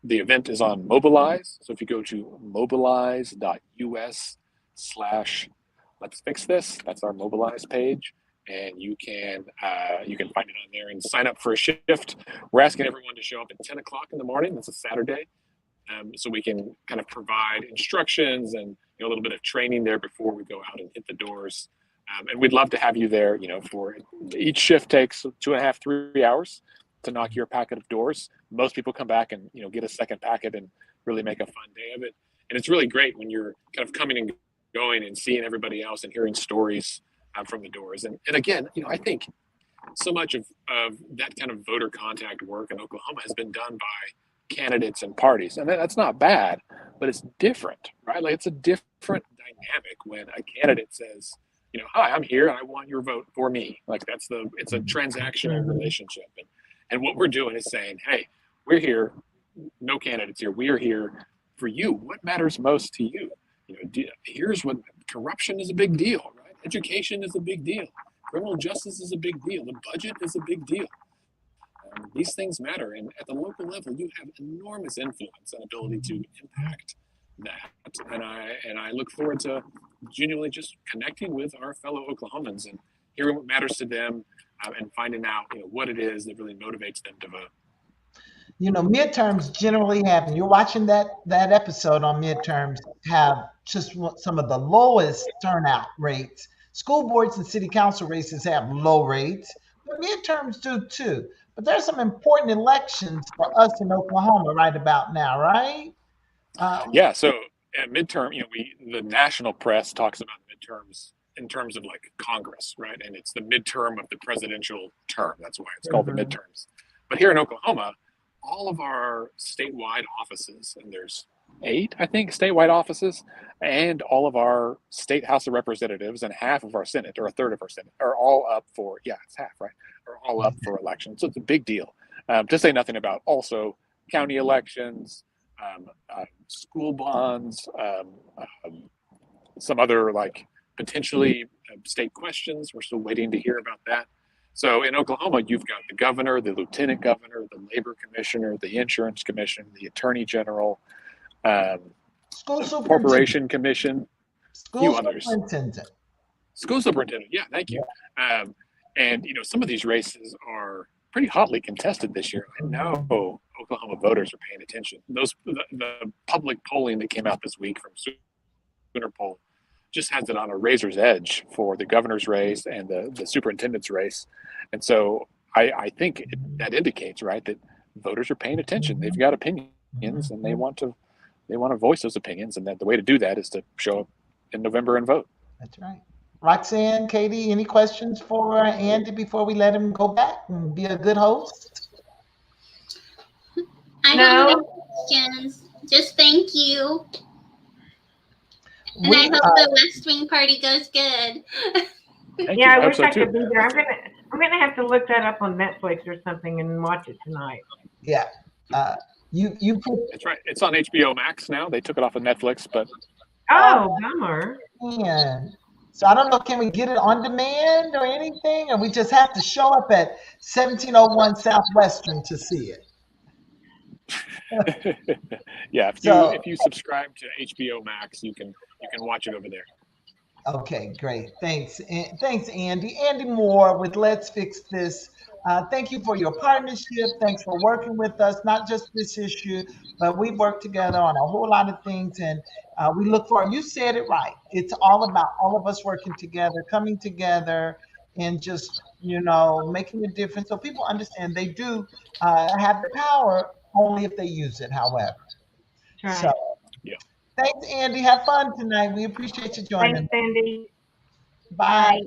the event is on Mobilize. So if you go to mobilize.us/letsfixthis, that's our Mobilize page, and you can find it on there and sign up for a shift. We're asking everyone to show up at 10 o'clock in the morning. That's a Saturday. So we can kind of provide instructions and a little bit of training there before we go out and hit the doors. And we'd love to have you there, for each shift takes 2.5, 3 hours to knock your packet of doors. Most people come back and, get a second packet and really make a fun day of it. And it's really great when you're kind of coming and going and seeing everybody else and hearing stories from the doors. And again, I think so much of that kind of voter contact work in Oklahoma has been done by candidates and parties, and that's not bad, but it's different, right? Like, it's a different dynamic when a candidate says, hi, I'm here and I want your vote for me. Like, it's a transactional relationship, and what we're doing is saying, hey, we're here, no candidates here, we are here for you. What matters most to you? Here's what corruption is a big deal, right? Education is a big deal. Criminal justice is a big deal. The budget is a big deal. These things matter, and at the local level, you have enormous influence and ability to impact that. And I look forward to genuinely just connecting with our fellow Oklahomans and hearing what matters to them, and finding out what it is that really motivates them to vote. Midterms generally have, and you're watching that episode on midterms, have just some of the lowest turnout rates. School boards and city council races have low rates. midterms do too. But there's some important elections for us in Oklahoma right about now, right? Yeah. So at midterm, the national press talks about midterms in terms of like Congress, right? And it's the midterm of the presidential term. That's why it's called the midterms. But here in Oklahoma, all of our statewide offices, and there's 8, I think, statewide offices, and all of our state House of Representatives and half of our Senate, or a third of our Senate, are all up for, it's half, right? Are all up for election. So it's a big deal. To say nothing about also county elections, school bonds, some other like potentially state questions. We're still waiting to hear about that. So in Oklahoma, you've got the governor, the lieutenant governor, the labor commissioner, the insurance commission, the attorney general, School the corporation commission, School others. superintendent. School superintendent, yeah, thank you. And some of these races are pretty hotly contested this year. I know Oklahoma voters are paying attention. The public polling that came out this week from Sooner Poll just has it on a razor's edge for the governor's race and the superintendent's race. And so I think that indicates, right, that voters are paying attention. They've got opinions and they want to voice those opinions. And that the way to do that is to show up in November and vote. That's right. Roxanne, Katie, any questions for Andy before we let him go back and be a good host? I have no questions. Just thank you. And I hope the West Wing party goes good. Yeah, I wish I could be there. I'm gonna have to look that up on Netflix or something and watch it tonight. Yeah. That's right. It's on HBO Max now. They took it off of Netflix, but bummer. Yeah. So I don't know, can we get it on demand or anything? Or we just have to show up at 1701 Southwestern to see it? Yeah, if you subscribe to HBO Max, you can watch it over there. Okay, great. Thanks. Thanks, Andy. Andy Moore with Let's Fix This. Thank you for your partnership. Thanks for working with us, not just this issue, but we work together on a whole lot of things. And we look forward. You said it right. It's all about all of us working together, coming together, and just, making a difference. So people understand they do have the power only if they use it, however. Right. So, thanks, Andy. Have fun tonight. We appreciate you joining us. Thanks, Andy. Bye.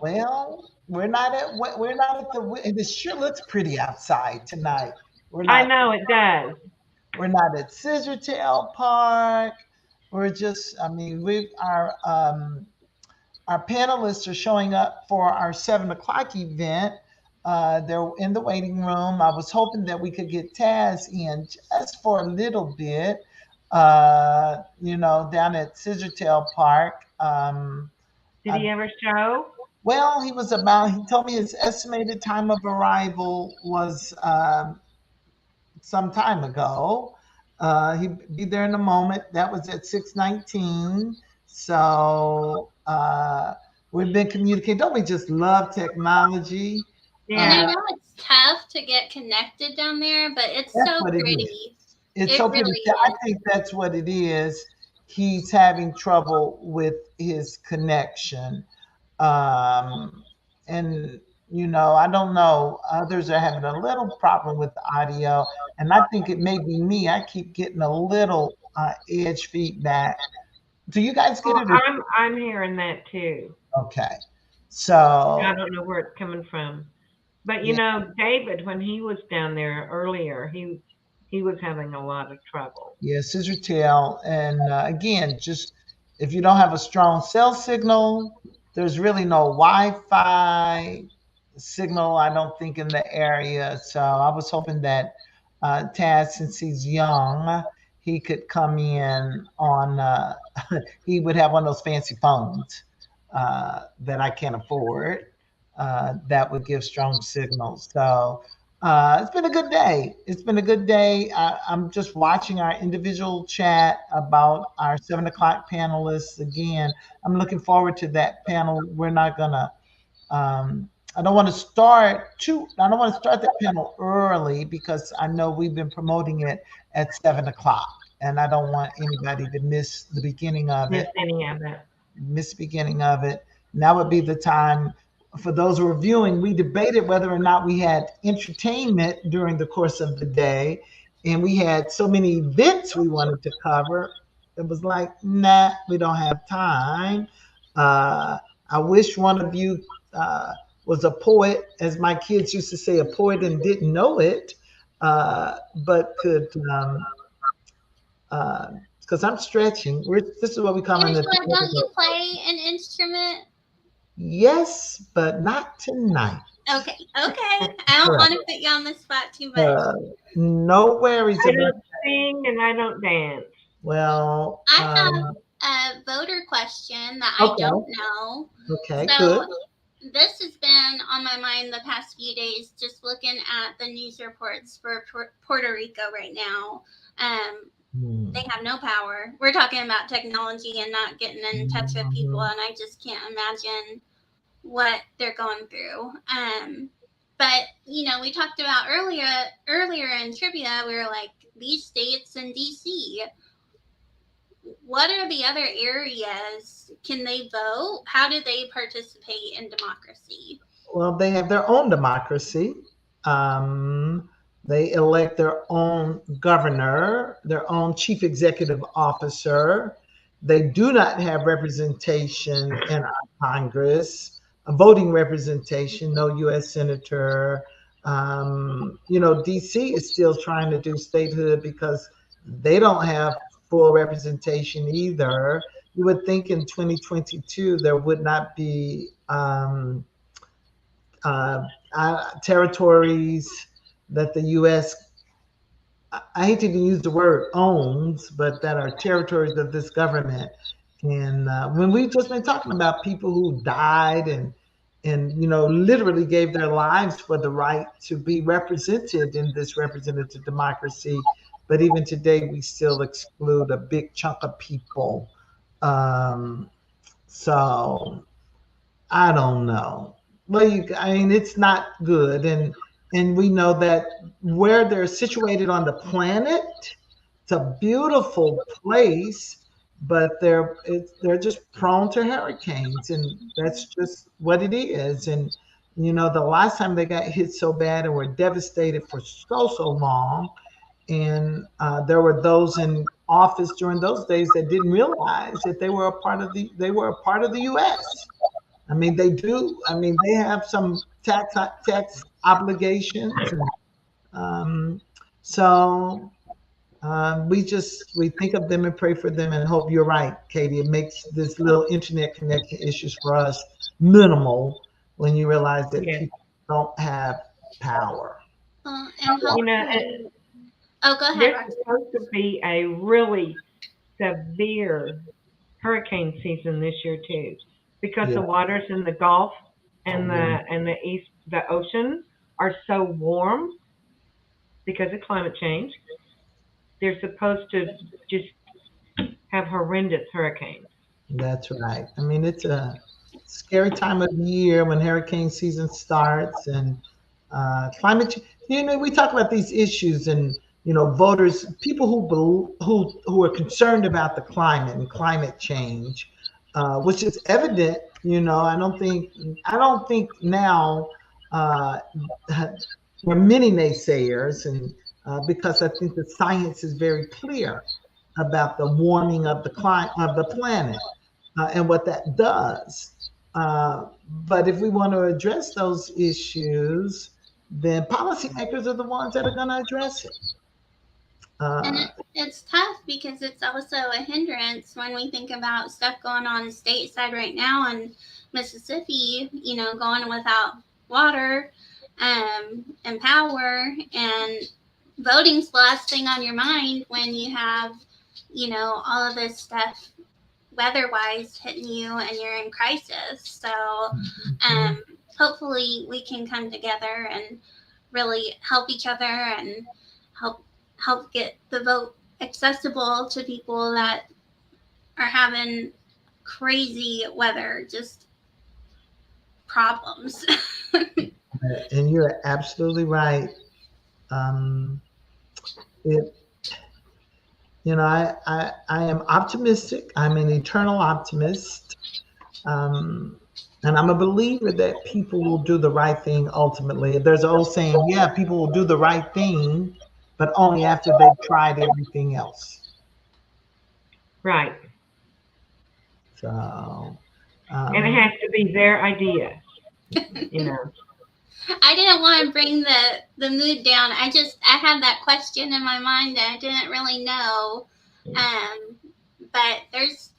Well, we're not at the. It sure looks pretty outside tonight. I know it does. We're not at Scissortail Park. We're just. Our panelists are showing up for our 7 o'clock event. They're in the waiting room. I was hoping that we could get Taz in just for a little bit, down at Scissortail Park. Did he ever show? Well, he told me his estimated time of arrival was some time ago. He'd be there in a moment. That was at 6:19. So we've been communicating. Don't we just love technology? Yeah. And I know it's tough to get connected down there, but it's so pretty. It's so pretty. I think that's what it is. He's having trouble with his connection. And I don't know. Others are having a little problem with the audio, and I think it may be me. I keep getting a little edge feedback. Do you guys get it? I'm hearing that too. Okay, so I don't know where it's coming from, but David, when he was down there earlier, he was having a lot of trouble. Yeah, Scissortail, and again, just if you don't have a strong cell signal, there's really no Wi-Fi signal, I don't think, in the area. So I was hoping that Taz, since he's young, he could come in on, he would have one of those fancy phones that I can't afford that would give strong signals. So it's been a good day. It's been a good day. I'm just watching our individual chat about our 7 o'clock panelists. Again, I'm looking forward to that panel. We're not gonna, I don't want to start that panel early because I know we've been promoting it at 7 o'clock, and I don't want anybody to miss the beginning of it. Miss any of it. Miss the beginning of it. And that would be the time for those who are viewing, we debated whether or not we had entertainment during the course of the day. And we had so many events we wanted to cover. It was like, nah, we don't have time. Uh, I wish one of you was a poet, as my kids used to say, a poet and didn't know it, but could, because I'm stretching. This is what we call in the Angela, don't you play an instrument? yes, but not tonight. Okay, okay. I don't want to put you on the spot too much. No worries I about don't sing and I don't dance. Well, I have a voter question that I don't know. Okay, So good. this has been on my mind the past few days, just looking at the news reports for Puerto Rico right now. They have no power. We're talking about technology and not getting in touch with people, and I just can't imagine what they're going through. But you know, we talked about earlier in trivia, we were like, these states in DC, what are the other areas? Can they vote? How do they participate in democracy? Well, they have their own democracy. They elect their own governor, their own chief executive officer. They do not have representation in our Congress, a voting representation, no U.S. senator. DC is still trying to do statehood because they don't have full representation either. You would think in 2022 there would not be territories that the U.S. I hate to even use the word owns, but that are territories of this government. And when we've just been talking about people who died and literally gave their lives for the right to be represented in this representative democracy, but even today we still exclude a big chunk of people. So I don't know. Well, I mean, it's not good, and we know that where they're situated on the planet, it's a beautiful place, but they're just prone to hurricanes, and that's just what it is. And the last time they got hit so bad and were devastated for so long, and there were those in office during those days that didn't realize that they were a part of the U.S. I mean, they do. I mean, they have some tax obligations, and so we think of them and pray for them and hope you're right, Katie. It makes this little internet connection issues for us minimal when you realize that people don't have power. And Oh, go ahead. There's supposed to be a really severe hurricane season this year too, because the waters in the Gulf and the east, the ocean are so warm because of climate change. They're supposed to just have horrendous hurricanes. That's right. I mean, it's a scary time of year when hurricane season starts and climate change. We talk about these issues and voters, people who are concerned about the climate and climate change, which is evident. I don't think now there are many naysayers, and because I think the science is very clear about the warming of the planet and what that does. But if we want to address those issues, then policymakers are the ones that are going to address it. And it's tough because it's also a hindrance when we think about stuff going on stateside right now in Mississippi, going without water and power, and voting's the last thing on your mind when you have, all of this stuff weather-wise hitting you and you're in crisis. So hopefully we can come together and really help each other and help get the vote accessible to people that are having crazy weather, just problems. And you're absolutely right. I am optimistic. I'm an eternal optimist. And I'm a believer that people will do the right thing ultimately. There's an old saying, yeah, people will do the right thing, but only after they've tried everything else. Right. So, and it has to be their idea, you know. I didn't want to bring the mood down. I had that question in my mind that I didn't really know. But there's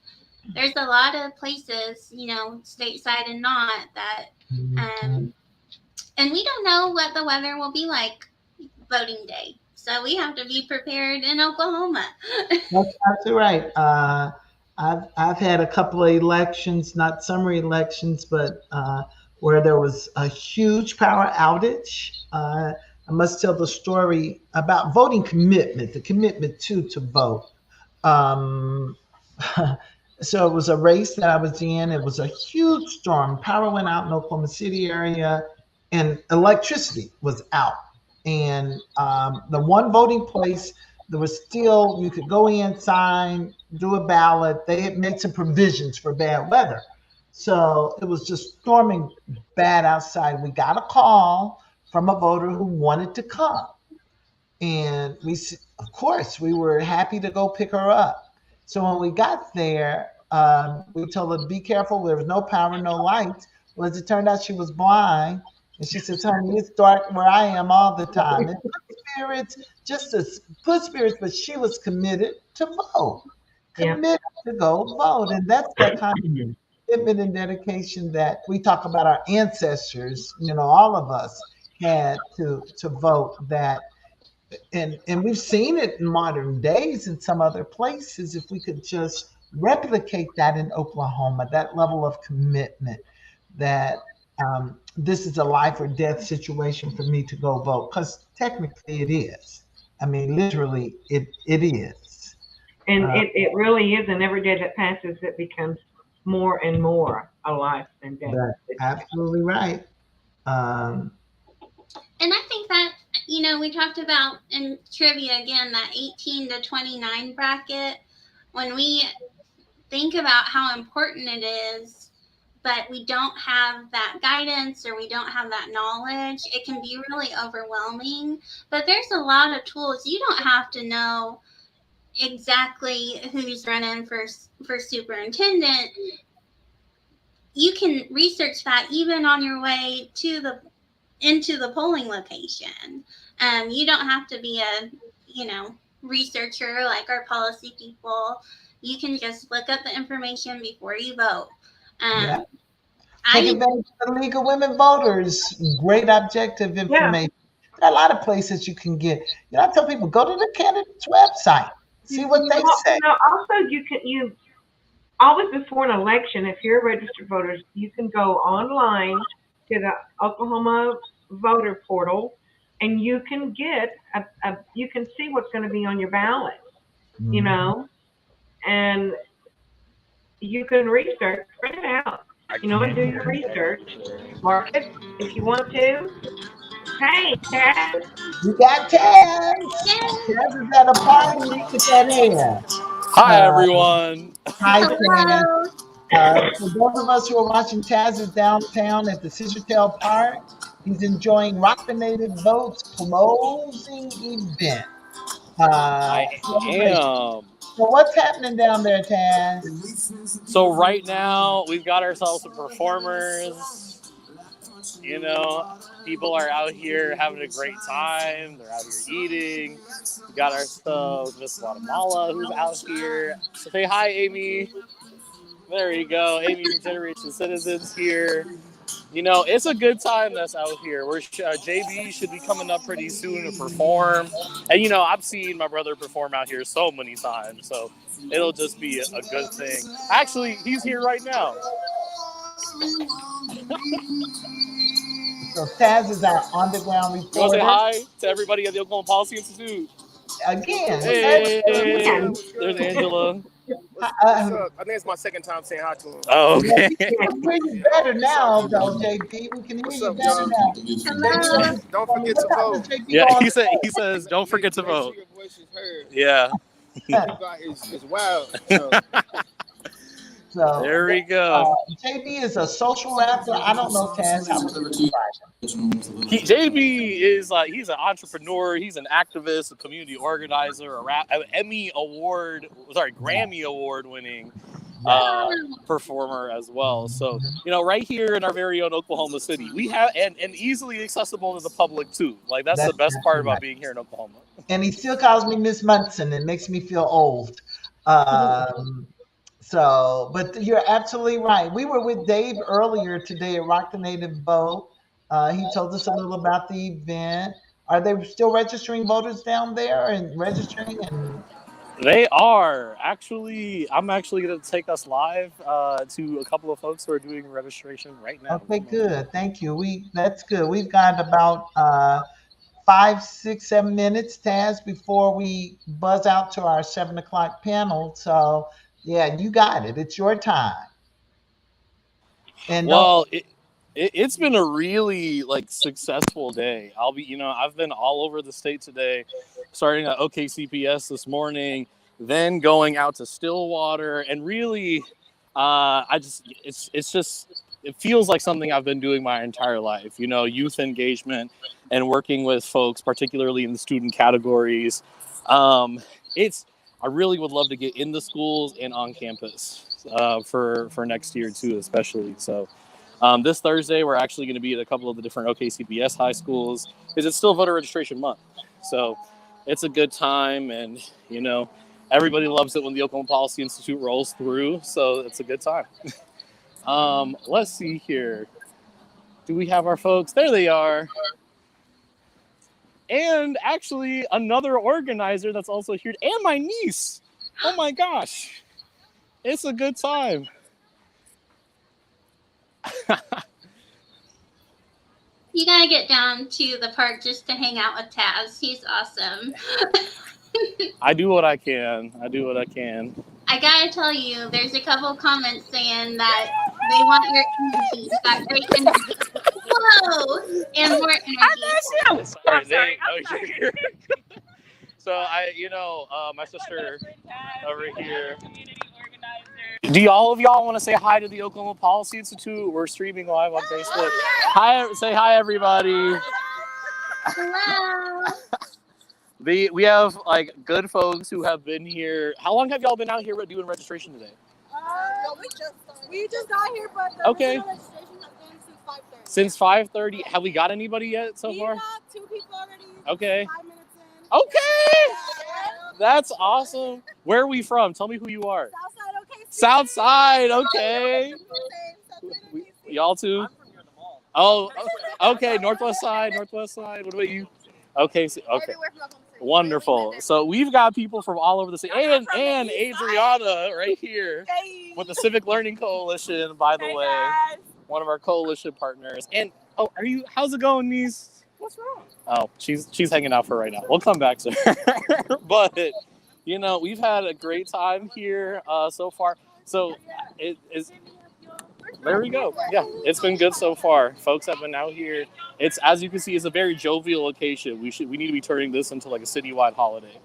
a lot of places, you know, stateside and not, that and we don't know what the weather will be like voting day. So we have to be prepared in Oklahoma. That's absolutely right. I've had a couple of elections, not summary elections, but where there was a huge power outage. I must tell the story about voting commitment, the commitment to vote. Um, so it was a race that I was in. It was a huge storm. Power went out in Oklahoma City area, and electricity was out. And the one voting place, there was still, you could go in, sign, do a ballot. They had made some provisions for bad weather. So it was just storming bad outside. We got a call from a voter who wanted to come. And of course, we were happy to go pick her up. So when we got there, we told her to be careful. There was no power, no lights. Well, as it turned out, she was blind. And she says, honey, it's dark where I am all the time. And good spirits, just as good spirits, but she was committed to vote, committed to go vote. And that's that kind of commitment and dedication that we talk about our ancestors, you know, all of us had to vote that. And we've seen it in modern days in some other places. If we could just replicate that in Oklahoma, that level of commitment, that this is a life or death situation for me to go vote, because technically it is. I mean, literally, it is. And it really is, and every day that passes, it becomes more and more a life than death. That's absolutely right. And I think that, you know, we talked about in trivia again, that 18 to 29 bracket. When we think about how important it is, but we don't have that guidance or we don't have that knowledge, it can be really overwhelming. But there's a lot of tools. You don't have to know exactly who's running for superintendent. You can research that even on your way into the polling location. You don't have to be a, you know, researcher like our policy people. You can just look up the information before you vote. Yeah. Take advantage of the League of Women Voters. Great objective information. There are a lot of places you can get. You know, I tell people, go to the candidate's website, see what they say. Also, you always before an election, if you're a registered voter, you can go online to the Oklahoma voter portal, and you can get you can see what's going to be on your ballot, you know, and you can research, print it out, you know, and do your research, mark it if you want to. Hey, Taz. You got Taz. Taz is at a party. Look at that hair. Hi, everyone. Hi, Taz. For those of us who are watching, Taz is downtown at the Scissortail Park. He's enjoying Rock the Native Votes closing event. I am. So what's happening down there, Taz? So right now, we've got ourselves some performers. You know, people are out here having a great time. They're out here eating. We got ourselves Miss Guatemala who's out here. So say hi, Amy. There you go. Amy from Generation Citizens here. You know, it's a good time that's out here. JB should be coming up pretty soon to perform. And, you know, I've seen my brother perform out here so many times. So it'll just be a good thing. Actually, he's here right now. So Taz is our underground reporter. You want to say hi to everybody at the Oklahoma Policy Institute? Again. Hey, there's Angela. What's up? I think it's my second time saying hi to him. Oh, okay. We can hear you better now, though, JB. We can hear you better now. Hello. Don't forget to vote. Yeah, he says, don't forget to vote. Your voice is heard. Yeah. You guys is wild. So. So There we go. JB is a social rapper. I don't know, Taz, how would you describe him? JB is he's an entrepreneur. He's an activist, a community organizer, Grammy Award winning performer as well. So, right here in our very own Oklahoma City, we have and easily accessible to the public too. Like that's the best part about being here in Oklahoma. And he still calls me Miss Munson. It makes me feel old. But you're absolutely right. We were with Dave earlier today at Rock the Native Vote. He told us a little about the event. Are they still registering voters down there and registering? And they are actually. I'm actually going to take us live to a couple of folks who are doing registration right now. Okay, good. Thank you. That's good. We've got about 5, 6, 7 minutes, Taz, before we buzz out to our 7 o'clock panel. So yeah, you got it. It's your time. And it's been a really successful day. I've been all over the state today, starting at OKCPS this morning, then going out to Stillwater, and really, it feels like something I've been doing my entire life. Youth engagement and working with folks, particularly in the student categories. I really would love to get in the schools and on campus for next year too, especially. So this Thursday, we're actually going to be at a couple of the different OKCPS high schools because it's still voter registration month. So it's a good time, and everybody loves it when the Oklahoma Policy Institute rolls through. So it's a good time. Let's see here. Do we have our folks? There they are. And actually another organizer that's also here, and my niece. Oh my gosh. It's a good time. You gotta get down to the park just to hang out with Taz. He's awesome. I do what I can. I gotta tell you, there's a couple comments saying that they want your energy. You got great energy. Whoa! And more energy. Sorry. So my sister over here. Do all of y'all want to say hi to the Oklahoma Policy Institute? We're streaming live on Facebook. Hi, say hi, everybody. Hello. We have good folks who have been here. How long have y'all been out here doing registration today? We just got here, but okay. Registration has been since 5:30. Have we got anybody yet so far? We got 2 people already. Okay. 5 minutes in. Okay. That's awesome. Where are we from? Tell me who you are. Southside. Okay. Y'all too? Oh, okay. Northwest side. What about you? Okay. Okay. Wonderful. So we've got people from all over the state, and Adriana right here with the Civic Learning Coalition, by the way, one of our coalition partners. And how's it going, niece? What's wrong? Oh, she's hanging out for right now. We'll come back to her. But we've had a great time here so far. So it is. There we go. Yeah, it's been good so far. Folks have been out here. It's, as you can see, it's a very jovial occasion. We need to be turning this into a citywide holiday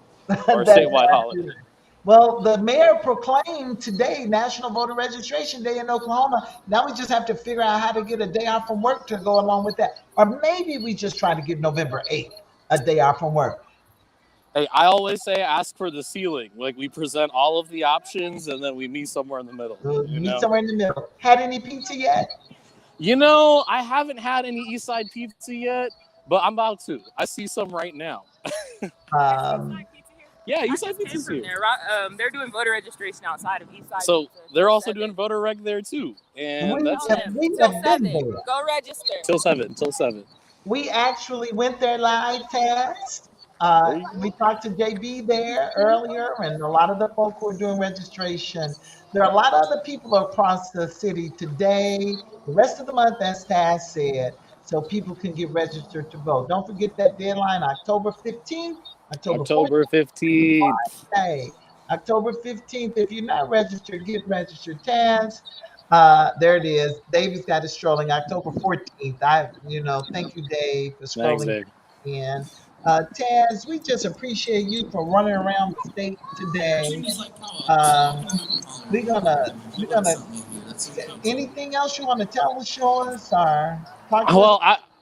or a statewide holiday. Well, the mayor proclaimed today National Voter Registration Day in Oklahoma. Now we just have to figure out how to get a day off from work to go along with that. Or maybe we just try to get November 8th a day off from work. Hey, I always say ask for the ceiling. We present all of the options and then we meet somewhere in the middle. Somewhere in the middle. Had any pizza yet? I haven't had any East Side pizza yet, but I'm about to. I see some right now. Yeah, East Side Pizza's here. They're doing voter registration outside of East Side. So they're also doing voter reg there too. And we have been there. Go register. Till 7. We actually went there live, Taz. We talked to JB there earlier, and a lot of the folk who are doing registration. There are a lot of other people across the city today, the rest of the month, as Taz said, so people can get registered to vote. Don't forget that deadline, October 15th. October 15th. Hey, October 15th. If you're not registered, get registered. Taz, there it is. David's got it strolling October 14th. Thank you, Dave, for scrolling in. Taz, we just appreciate you for running around the state today. Um, we're gonna. Anything else you want to tell us, show us, or talk to us? Well,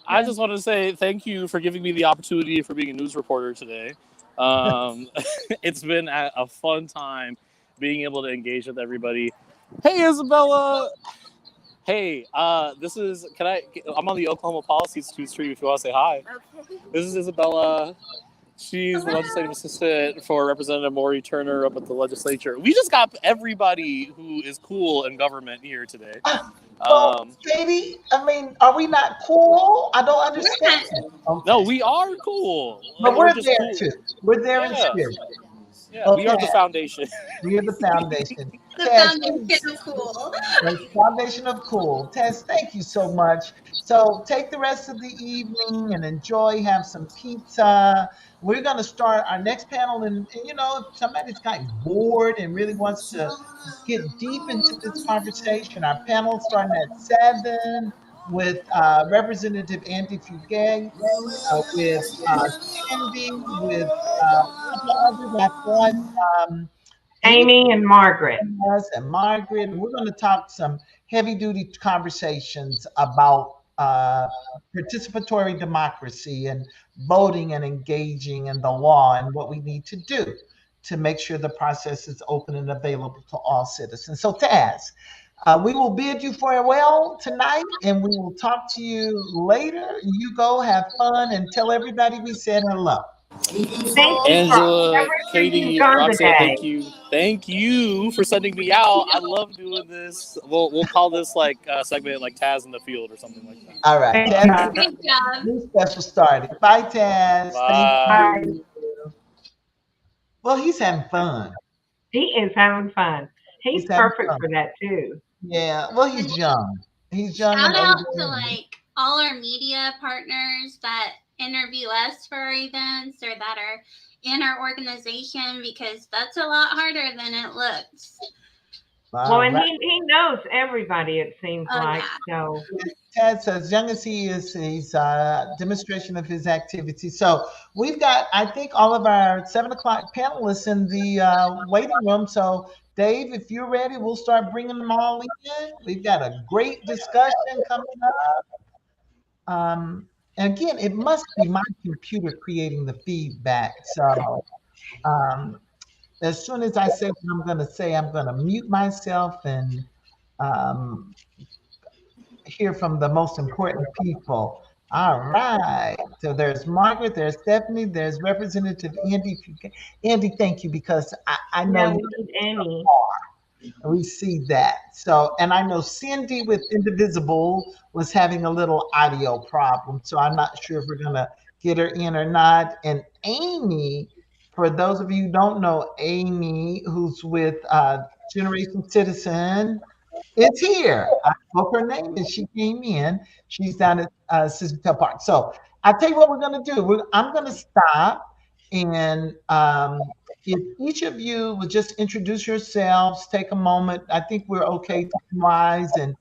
I just want to say thank you for giving me the opportunity for being a news reporter today. It's been a fun time being able to engage with everybody. Hey, Isabella. Hey, this is, I'm on the Oklahoma Policy Institute stream if you want to say hi. Okay. This is Isabella. She's the legislative assistant for Representative Maury Turner up at the legislature. We just got everybody who is cool in government here today. Well, Sadie, I mean, are we not cool? I don't understand. Okay. No, we are cool. But We're we're just there cool. too. We're there in Yeah. spirit. Yeah, we are the foundation. We are the foundation. The Tess, foundation of cool. the foundation of cool. Tess, thank you so much. So take the rest of the evening and enjoy, have some pizza. We're going to start our next panel. And, you know, if somebody's gotten bored and really wants to get deep into this conversation, our panel starting at 7 with Representative Andy Fugate, with Cindy, with a couple of others. I thought Amy and Margaret. And Margaret. We're going to talk some heavy-duty conversations about participatory democracy and voting and engaging in the law and what we need to do to make sure the process is open and available to all citizens. So Taz, we will bid you farewell tonight, and we will talk to you later. You go have fun and tell everybody we said hello. Thank you Angela, for Katie, you've done Roxanne, today. thank you for sending me out. I love doing this. We'll call this like a segment like Taz in the field or something like that. All right, Taz, Good job. new special started. Bye, Taz. Bye. Thank you. Well, he's having fun. He is having fun. He's perfect for that too. Yeah. Well, he's young. He's young Shout and out able. to like all our media partners that interview us for our events or that are in our organization, because that's a lot harder than it looks. Well, and he knows everybody, it seems like. Yeah. So Taz, as young as he is, he's a demonstration of his activity. So we've got, I think, all of our 7 o'clock panelists in the waiting room. So Dave, if you're ready, we'll start bringing them all in. We've got a great discussion coming up. And again, it must be my computer creating the feedback. So as soon as I say what I'm going to say, I'm going to mute myself and hear from the most important people. All right. So there's Margaret, there's Stephanie, there's Representative Andy. Andy, thank you, because I know we need Amy. We see that. So, and I know Cindy with Indivisible was having a little audio problem. So I'm not sure if we're going to get her in or not. And Amy, for those of you who don't know, Amy, who's with Generation Citizen, is here. I spoke her name and she came in. She's down at Sismitel Park. So I'll tell you what we're going to do. I'm going to stop. And if each of you would just introduce yourselves, take a moment. I think we're okay time-wise, and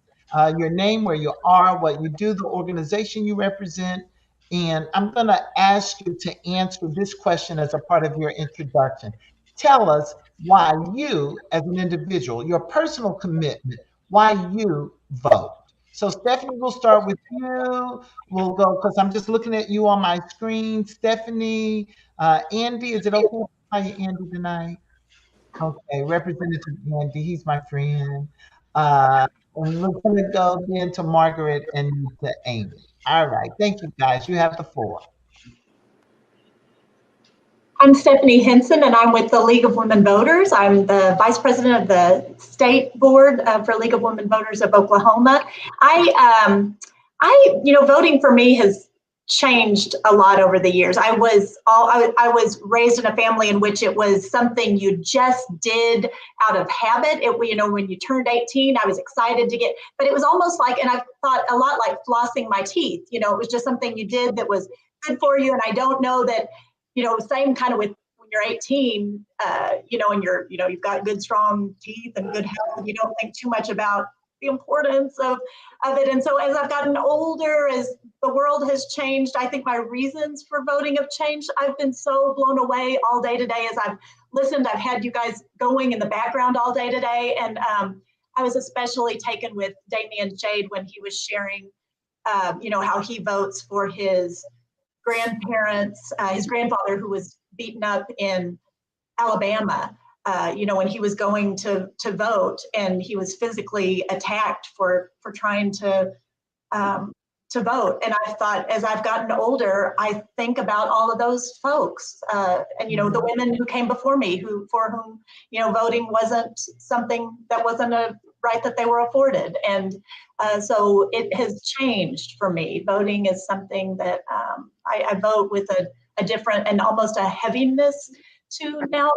your name, where you are, what you do, the organization you represent. And I'm going to ask you to answer this question as a part of your introduction. Tell us why you, as an individual, your personal commitment, why you vote. So Stephanie, we'll start with you. We'll go, because I'm just looking at you on my screen. Stephanie, Andy, is it okay to call you Andy tonight? Okay, Representative Andy, he's my friend. And we're going to go then to Margaret and to Amy. All right, thank you guys. You have the floor. I'm Stephanie Henson, and I'm with the League of Women Voters. I'm the Vice President of the State Board for League of Women Voters of Oklahoma. Voting for me has changed a lot over the years. I was raised in a family in which it was something you just did out of habit. When you turned 18, I was excited to get, but it was almost like, and I thought a lot like flossing my teeth. It was just something you did that was good for you. And I don't know that, same kind of with when you're 18, and you've got good, strong teeth and good health. You don't think too much about the importance of it. And so as I've gotten older, as the world has changed, I think my reasons for voting have changed. I've been so blown away all day today as I've listened. I've had you guys going in the background all day today. And I was especially taken with Damian Shade when he was sharing, how he votes for his grandparents, his grandfather who was beaten up in Alabama, when he was going to vote, and he was physically attacked for trying to vote. And I thought, as I've gotten older, I think about all of those folks, and the women who came before me, for whom voting wasn't something that wasn't a right that they were afforded. And so it has changed for me. Voting is something that I vote with a different and almost a heaviness to now.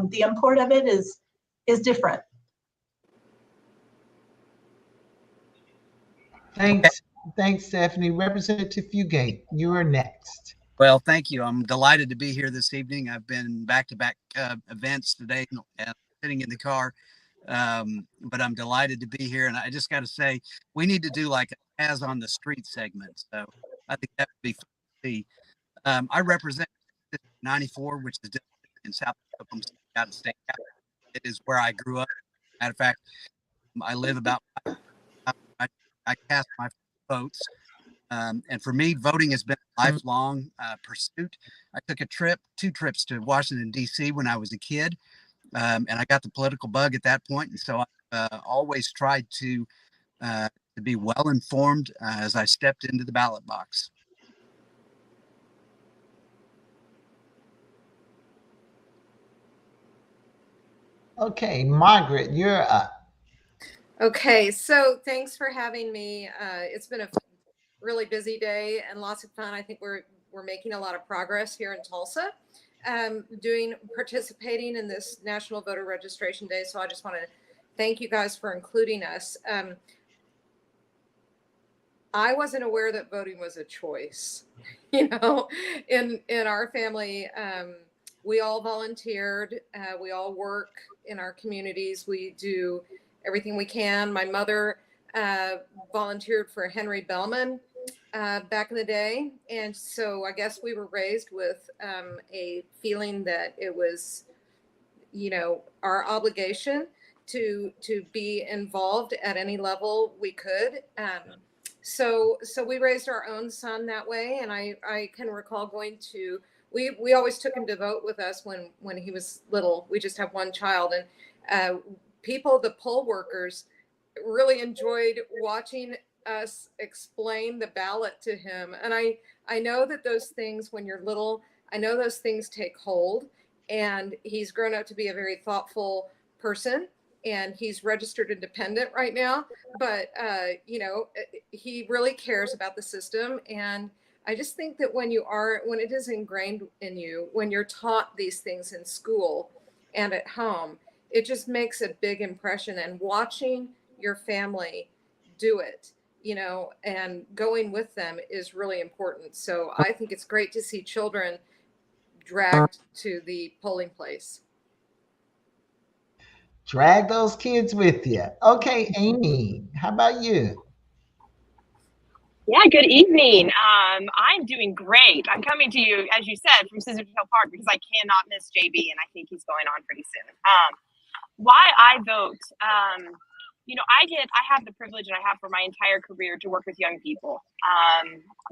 The import of it is different. Thanks, Stephanie. Representative Fugate, you are next. Well, thank you. I'm delighted to be here this evening. I've been back-to-back events today, and sitting in the car, but I'm delighted to be here. And I just got to say, we need to do like a As on the Street segment. So I think that would be fun to see. I represent 94, which is in South Oklahoma City, out of state capital. It is where I grew up. Matter of fact, I live about. I cast my votes, and for me, voting has been a lifelong pursuit. I took two trips to Washington D.C. when I was a kid, and I got the political bug at that point, and so I always tried to be well informed as I stepped into the ballot box. Okay, Margaret, you're up. Okay, so thanks for having me. It's been a really busy day and lots of fun. I think we're making a lot of progress here in Tulsa, participating in this National Voter Registration Day. So I just want to thank you guys for including us. I wasn't aware that voting was a choice. In our family, we all volunteered. We all work in our communities. We do everything we can. My mother volunteered for Henry Bellman back in the day. And so I guess we were raised with a feeling that it was, our obligation to be involved at any level we could. So we raised our own son that way. And I can recall going to, we always took him to vote with us when he was little. We just have one child. And the poll workers really enjoyed watching us explain the ballot to him. And I know that those things, when you're little, I know those things take hold, and he's grown up to be a very thoughtful person, and he's registered independent right now, but he really cares about the system. And I just think that when it is ingrained in you, when you're taught these things in school and at home, it just makes a big impression. And watching your family do it, and going with them is really important. So I think it's great to see children dragged to the polling place. Drag those kids with you. Okay, Amy, how about you? Yeah, good evening. I'm doing great. I'm coming to you, as you said, from Scissor Tail Park because I cannot miss JB, and I think he's going on pretty soon. Why I vote, I have the privilege, and I have for my entire career, to work with young people.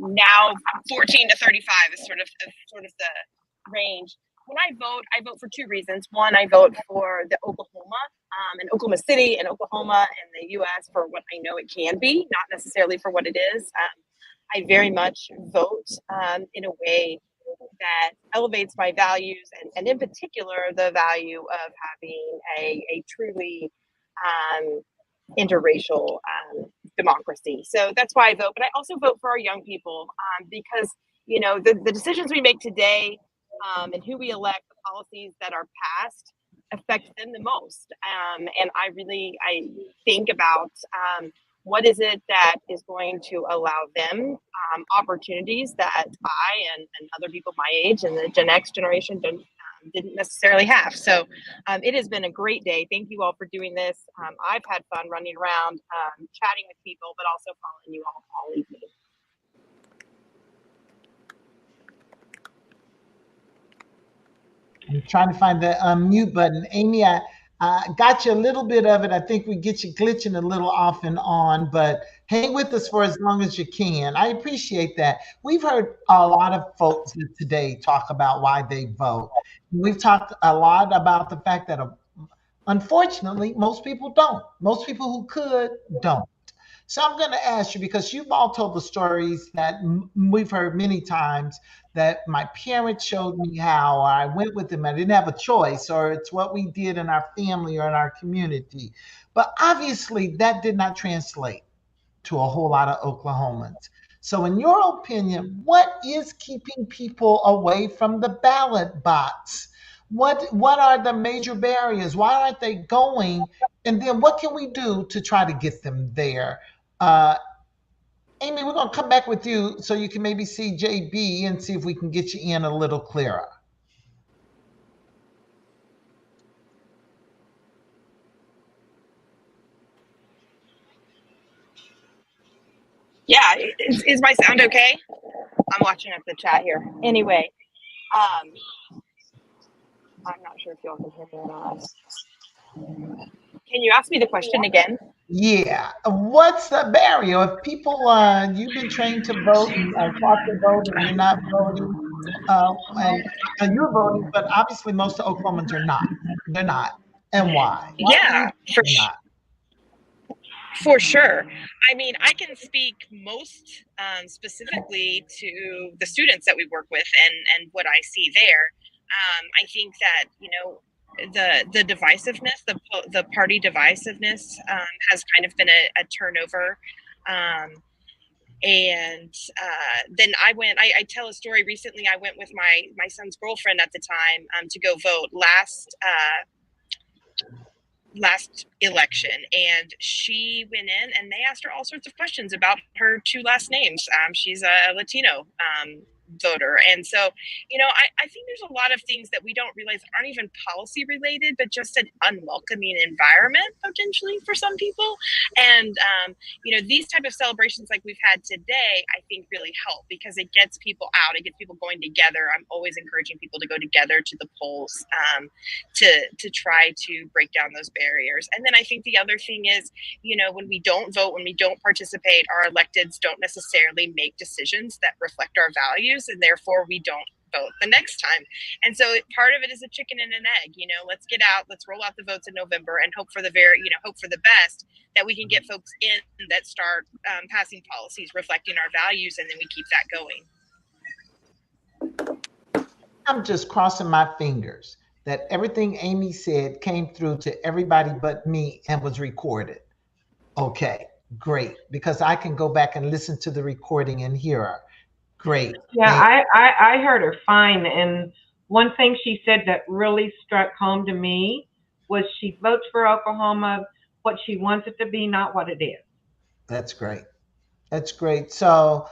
Now 14 to 35 is sort of the range. When I vote for two reasons. One, I vote for the Oklahoma and Oklahoma City and Oklahoma and the U.S. for what I know it can be, not necessarily for what it is. I very much vote in a way that elevates my values, and in particular, the value of having a truly interracial democracy. So that's why I vote. But I also vote for our young people because, the decisions we make today and who we elect, the policies that are passed, affect them the most. And I think about what is it that is going to allow them opportunities that I and other people my age and the Gen X generation didn't necessarily have. So it has been a great day. Thank you all for doing this. I've had fun running around, chatting with people, but also following you all evening. I'm trying to find the mute button. Amy, I got you a little bit of it. I think we get you glitching a little off and on, but hang with us for as long as you can. I appreciate that. We've heard a lot of folks today talk about why they vote. We've talked a lot about the fact that unfortunately, most people don't. Most people who could don't. So I'm going to ask you, because you've all told the stories that we've heard many times, that my parents showed me how, or I went with them, I didn't have a choice, or it's what we did in our family or in our community. But obviously that did not translate to a whole lot of Oklahomans. So in your opinion, what is keeping people away from the ballot box? What are the major barriers? Why aren't they going? And then what can we do to try to get them there? Amy, we're going to come back with you so you can maybe see JB and see if we can get you in a little clearer. Yeah, is my sound okay? I'm watching up the chat here. Anyway, I'm not sure if y'all can hear me or not. Can you ask me the question again? Yeah. What's the barrier? If people, you've been trained to vote and are taught to vote and you're not voting, and you're voting, but obviously most of Oklahomans are not. They're not. And why? Why do you Yeah, think they're not? for sure. I mean, I can speak most specifically to the students that we work with and what I see there. I think that, you know, the divisiveness, the party divisiveness has kind of been a turnover. And then I tell a story recently. I went with my son's girlfriend at the time to go vote last election, and she went in and they asked her all sorts of questions about her two last names. She's a Latino voter, and so, you know, I think there's a lot of things that we don't realize aren't even policy related, but just an unwelcoming environment potentially for some people. And you know, these type of celebrations like we've had today, I think really help because it gets people out, it gets people going together. I'm always encouraging people to go together to the polls to try to break down those barriers. And then I think the other thing is, you know, when we don't vote, when we don't participate, our electeds don't necessarily make decisions that reflect our values, and therefore we don't vote the next time. And so part of it is a chicken and an egg. You know, let's get out, let's roll out the votes in November and hope for the hope for the best, that we can get folks in that start passing policies reflecting our values, and then we keep that going. I'm just crossing my fingers that everything Amy said came through to everybody but me and was recorded. Okay, great, because I can go back and listen to the recording and hear her. Great. Yeah, I heard her fine. And one thing she said that really struck home to me was she votes for Oklahoma what she wants it to be, not what it is. That's great. That's great. So,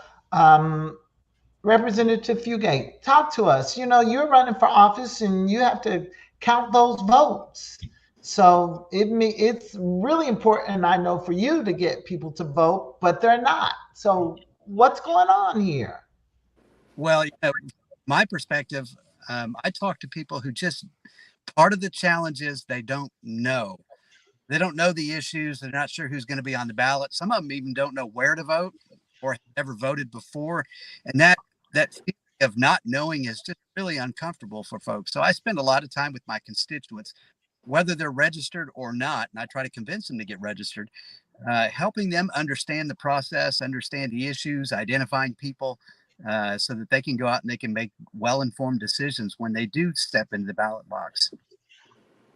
Representative Fugate, talk to us. You know, you're running for office and you have to count those votes. So it's really important, I know, for you to get people to vote, but they're not. So what's going on here? Well, you know, my perspective, I talk to people who just, part of the challenge is they don't know. They don't know the issues. They're not sure who's going to be on the ballot. Some of them even don't know where to vote or have never voted before. And that feeling of not knowing is just really uncomfortable for folks. So I spend a lot of time with my constituents, whether they're registered or not, and I try to convince them to get registered, helping them understand the process, understand the issues, identifying people, so that they can go out and they can make well-informed decisions when they do step into the ballot box.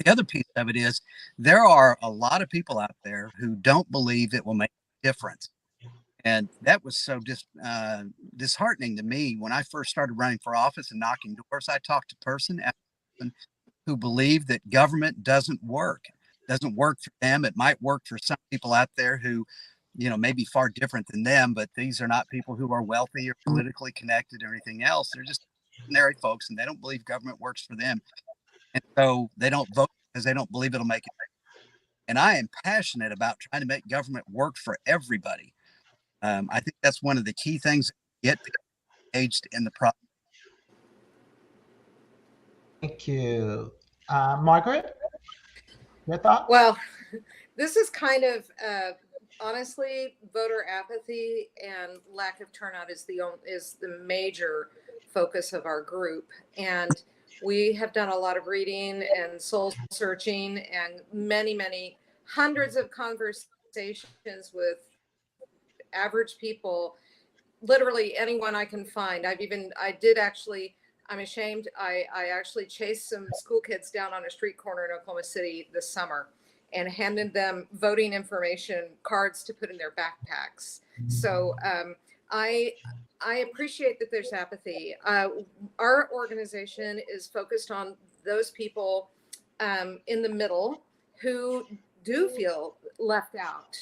The other piece of it is there are a lot of people out there who don't believe it will make a difference. And that was so disheartening to me when I first started running for office and knocking doors. I talked to person after person who believed that government doesn't work for them. It might work for some people out there who, you know, may be far different than them, but these are not people who are wealthy or politically connected or anything else. They're just ordinary folks, and they don't believe government works for them. And so they don't vote because they don't believe it'll make it. And I am passionate about trying to make government work for everybody. I think that's one of the key things that get people engaged in the process. Thank you. Margaret, your thoughts? Well, this is kind of honestly, voter apathy and lack of turnout is the major focus of our group, and we have done a lot of reading and soul searching and many hundreds of conversations with average people, literally anyone I can find. I'm ashamed. I actually chased some school kids down on a street corner in Oklahoma City this summer and handed them voting information cards to put in their backpacks. So I appreciate that there's apathy. Our organization is focused on those people in the middle who do feel left out.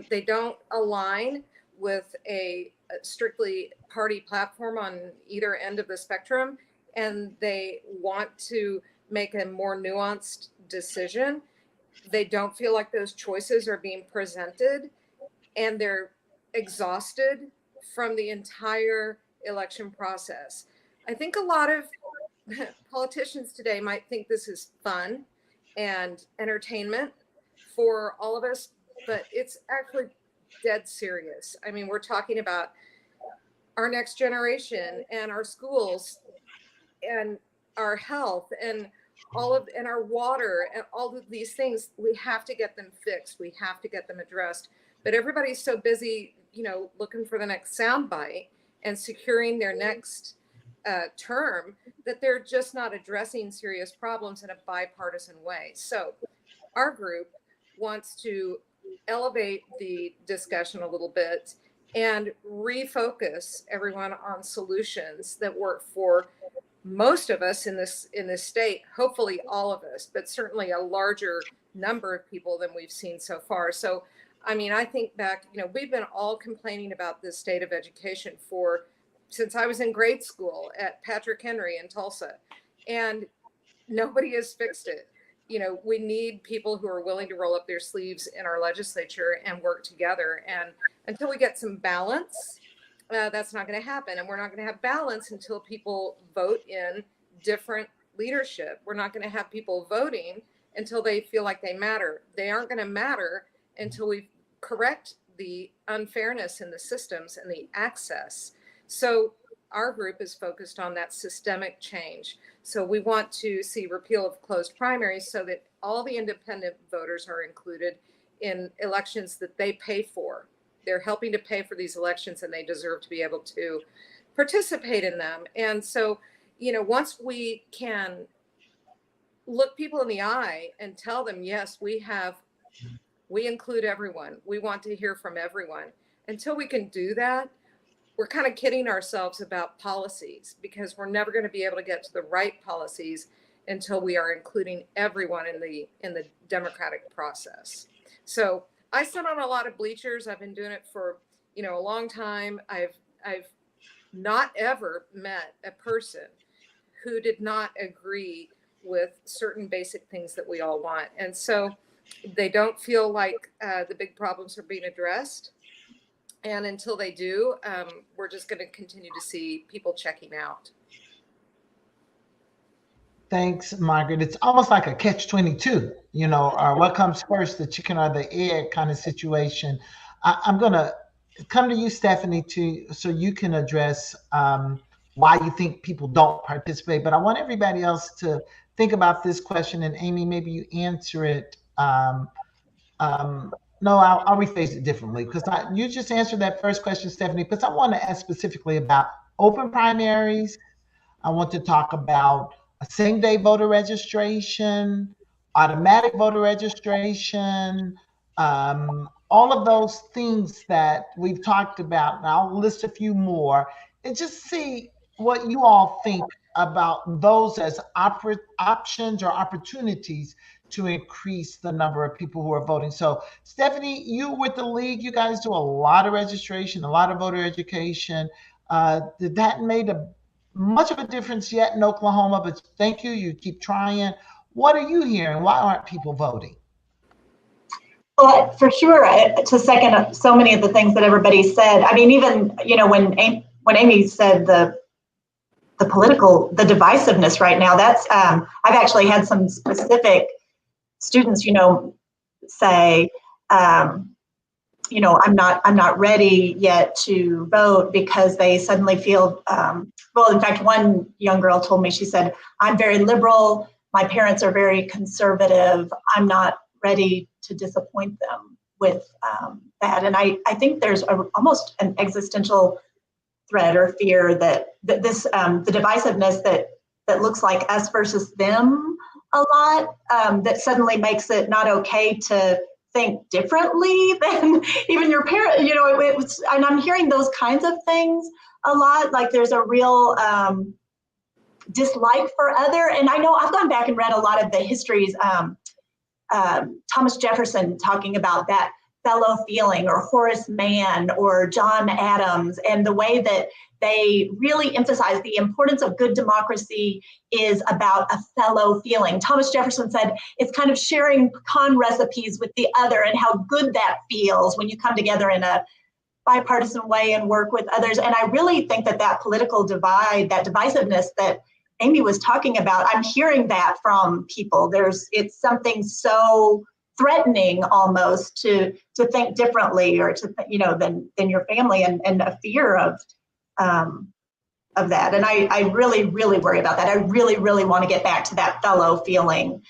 They don't align with a strictly party platform on either end of the spectrum, and they want to make a more nuanced decision. They don't feel like those choices are being presented, and they're exhausted from the entire election process. I think a lot of politicians today might think this is fun and entertainment for all of us, but it's actually dead serious. I mean, we're talking about our next generation and our schools and our health and and our water and all of these things. We have to get them fixed. We have to get them addressed. But everybody's so busy, looking for the next soundbite and securing their next term that they're just not addressing serious problems in a bipartisan way. So our group wants to elevate the discussion a little bit and refocus everyone on solutions that work for most of us in this state, hopefully all of us, but certainly a larger number of people than we've seen so far. So I mean, I think back, we've been all complaining about the state of education since I was in grade school at Patrick Henry in Tulsa, and nobody has fixed it. We need people who are willing to roll up their sleeves in our legislature and work together. And until we get some balance, that's not going to happen. And we're not going to have balance until people vote in different leadership. We're not going to have people voting until they feel like they matter. They aren't going to matter until we correct the unfairness in the systems and the access. So our group is focused on that systemic change. So we want to see repeal of closed primaries so that all the independent voters are included in elections that they pay for. They're helping to pay for these elections, and they deserve to be able to participate in them. And so, once we can look people in the eye and tell them, yes, we include everyone. We want to hear from everyone. Until we can do that, we're kind of kidding ourselves about policies, because we're never going to be able to get to the right policies until we are including everyone in the democratic process. So I sit on a lot of bleachers. I've been doing it for a long time. I've not ever met a person who did not agree with certain basic things that we all want, and so they don't feel like the big problems are being addressed. And until they do, we're just going to continue to see people checking out. Thanks, Margaret. It's almost like a catch-22, or what comes first, the chicken or the egg kind of situation. I'm going to come to you, Stephanie, so you can address why you think people don't participate. But I want everybody else to think about this question. And Amy, maybe you answer it. No, I'll rephrase it differently, because you just answered that first question, Stephanie, because I want to ask specifically about open primaries. I want to talk about a same-day voter registration, automatic voter registration, all of those things that we've talked about. And I'll list a few more and just see what you all think about those as options or opportunities to increase the number of people who are voting. So Stephanie, you with the league, you guys do a lot of registration, a lot of voter education. Did that much of a difference yet in Oklahoma, but thank you. You keep trying. What are you hearing? Why aren't people voting? Well, for sure, to second up so many of the things that everybody said. I mean, even, you know, when Amy said the divisiveness right now, that's, I've actually had some specific students, you know, say, you know, I'm not ready yet to vote because they suddenly feel, well, in fact, one young girl told me, she said, I'm very liberal, my parents are very conservative, I'm not ready to disappoint them with that. And I think there's almost an existential threat or fear that this, the divisiveness that looks like us versus them a lot, that suddenly makes it not okay to think differently than even your parent, you know, and I'm hearing those kinds of things a lot, like there's a real dislike for other, and I know I've gone back and read a lot of the histories, Thomas Jefferson talking about that fellow feeling, or Horace Mann or John Adams, and the way that they really emphasize the importance of good democracy is about a fellow feeling. Thomas Jefferson said it's kind of sharing pecan recipes with the other, and how good that feels when you come together in a bipartisan way and work with others. And I really think that that political divide, that divisiveness that Amy was talking about, I'm hearing that from people. It's something so threatening almost to think differently, or to, you know, than your family, and a fear of that. And I really, really worry about that. I really, really want to get back to that fellow feeling,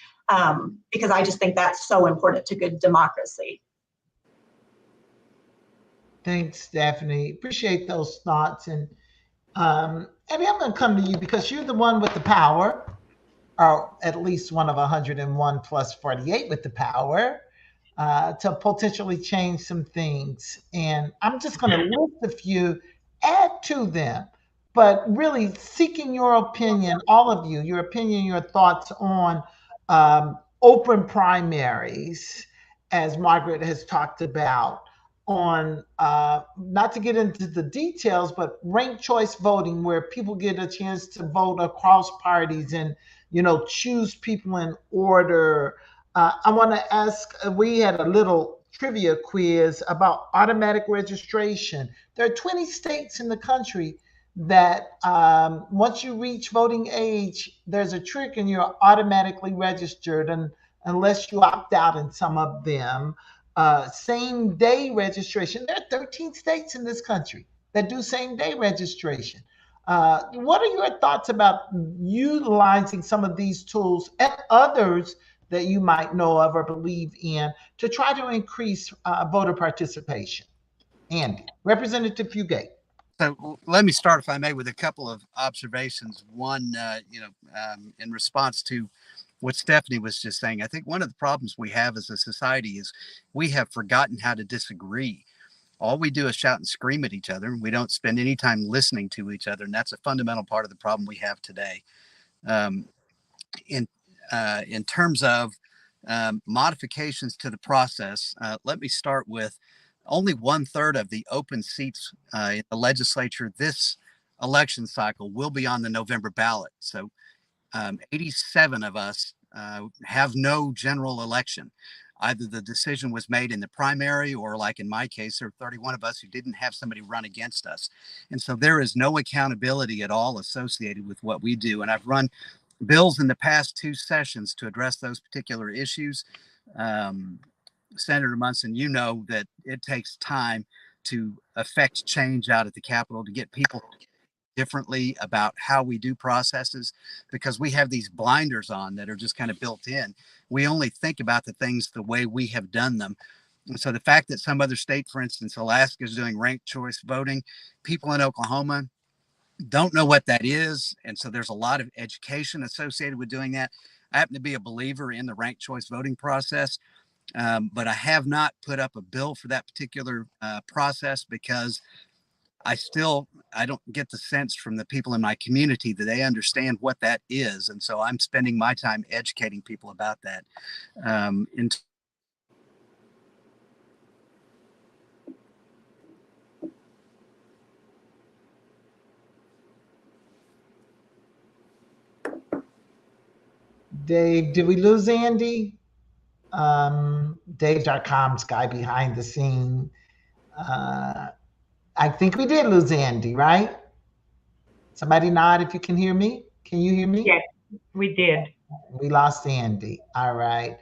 because I just think that's so important to good democracy. Thanks, Stephanie. Appreciate those thoughts. And Abby, I'm going to come to you because you're the one with the power, or at least one of 101 plus 48 with the power to potentially change some things. And I'm just going to list a few, add to them, but really seeking your opinion, all of you, your opinion, your thoughts on open primaries, as Margaret has talked about, on not to get into the details, but ranked choice voting, where people get a chance to vote across parties and, you know, choose people in order. I want to ask, we had a little trivia quiz about automatic registration. There are 20 states in the country that once you reach voting age, there's a trick and you're automatically registered, and unless you opt out in some of them. Same day registration. There are 13 states in this country that do same day registration. What are your thoughts about utilizing some of these tools and others that you might know of or believe in to try to increase voter participation? Andy, Representative Fugate. So let me start, if I may, with a couple of observations. One, in response to what Stephanie was just saying, I think one of the problems we have as a society is we have forgotten how to disagree. All we do is shout and scream at each other. We don't spend any time listening to each other, and that's a fundamental part of the problem we have today. In terms of modifications to the process, let me start with only 1/3 of the open seats in the legislature this election cycle will be on the November ballot. So 87 of us have no general election. Either the decision was made in the primary, or like in my case, there are 31 of us who didn't have somebody run against us. And so there is no accountability at all associated with what we do. And I've run bills in the past 2 sessions to address those particular issues. Senator Munson, you know that it takes time to affect change out at the Capitol, to get people differently about how we do processes, because we have these blinders on that are just kind of built in. We only think about the things the way we have done them. And so the fact that some other state, for instance, Alaska, is doing ranked choice voting, people in Oklahoma don't know what that is. And so there's a lot of education associated with doing that. I happen to be a believer in the ranked choice voting process, but I have not put up a bill for that particular process, because I don't get the sense from the people in my community that they understand what that is. And so I'm spending my time educating people about that. Dave, did we lose Andy? Dave's our comms guy behind the scene. I think we did lose Andy, right? Somebody nod if you can hear me. Can you hear me? Yes, we did. We lost Andy. All right.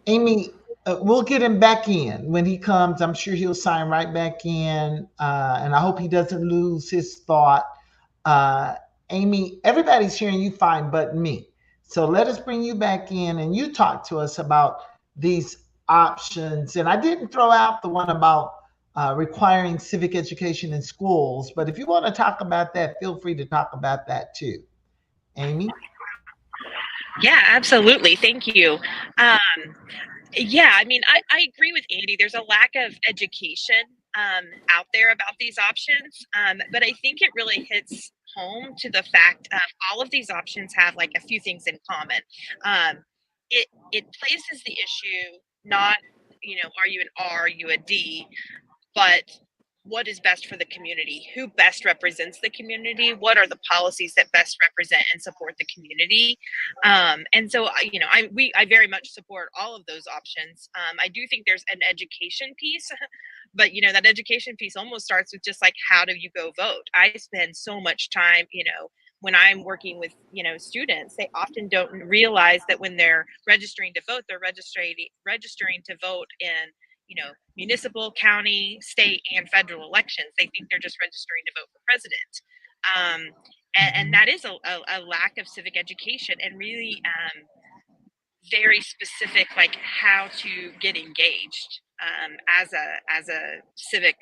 Amy, we'll get him back in when he comes. I'm sure he'll sign right back in. And I hope he doesn't lose his thought. Amy, everybody's hearing you fine but me. So let us bring you back in and you talk to us about these options. And I didn't throw out the one about requiring civic education in schools, but if you want to talk about that, feel free to talk about that too. Amy? Yeah, absolutely. Thank you. Yeah, I mean, I agree with Andy. There's a lack of education out there about these options, but I think it really hits home to the fact of all of these options have like a few things in common. It places the issue not, are you an R, are you a D, but what is best for the community? Who best represents the community? What are the policies that best represent and support the community? And so, I very much support all of those options. I do think there's an education piece, but that education piece almost starts with just like, how do you go vote? I spend so much time, when I'm working with, students, they often don't realize that when they're registering to vote, they're registering to vote in, municipal, county, state, and federal elections. They think they're just registering to vote for president. And that is a lack of civic education and really very specific, like how to get engaged as a civic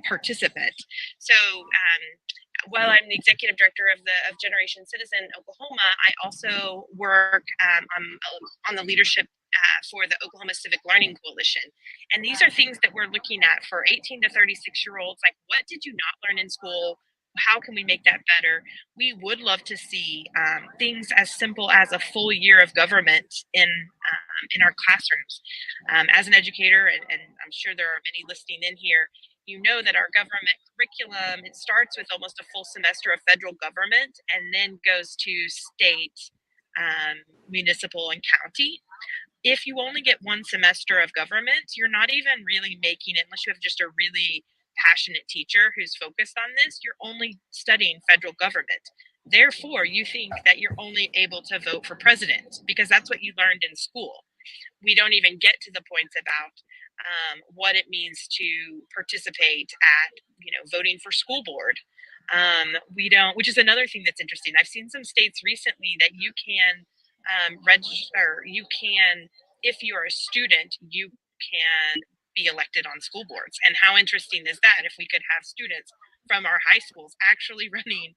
participant. So while I'm the executive director of Generation Citizen Oklahoma, I also work on the leadership for the Oklahoma Civic Learning Coalition. And these are things that we're looking at for 18 to 36-year-olds. Like, what did you not learn in school? How can we make that better? We would love to see things as simple as a full year of government in our classrooms. As an educator, and I'm sure there are many listening in here, you know that our government curriculum, it starts with almost a full semester of federal government and then goes to state, municipal, and county. If you only get one semester of government, you're not even really making it, unless you have just a really passionate teacher who's focused on this, you're only studying federal government. Therefore, you think that you're only able to vote for president because that's what you learned in school. We don't even get to the points about what it means to participate at, voting for school board. We don't, which is another thing that's interesting. I've seen some states recently that you can register, if you're a student, you can be elected on school boards. And how interesting is that if we could have students from our high schools actually running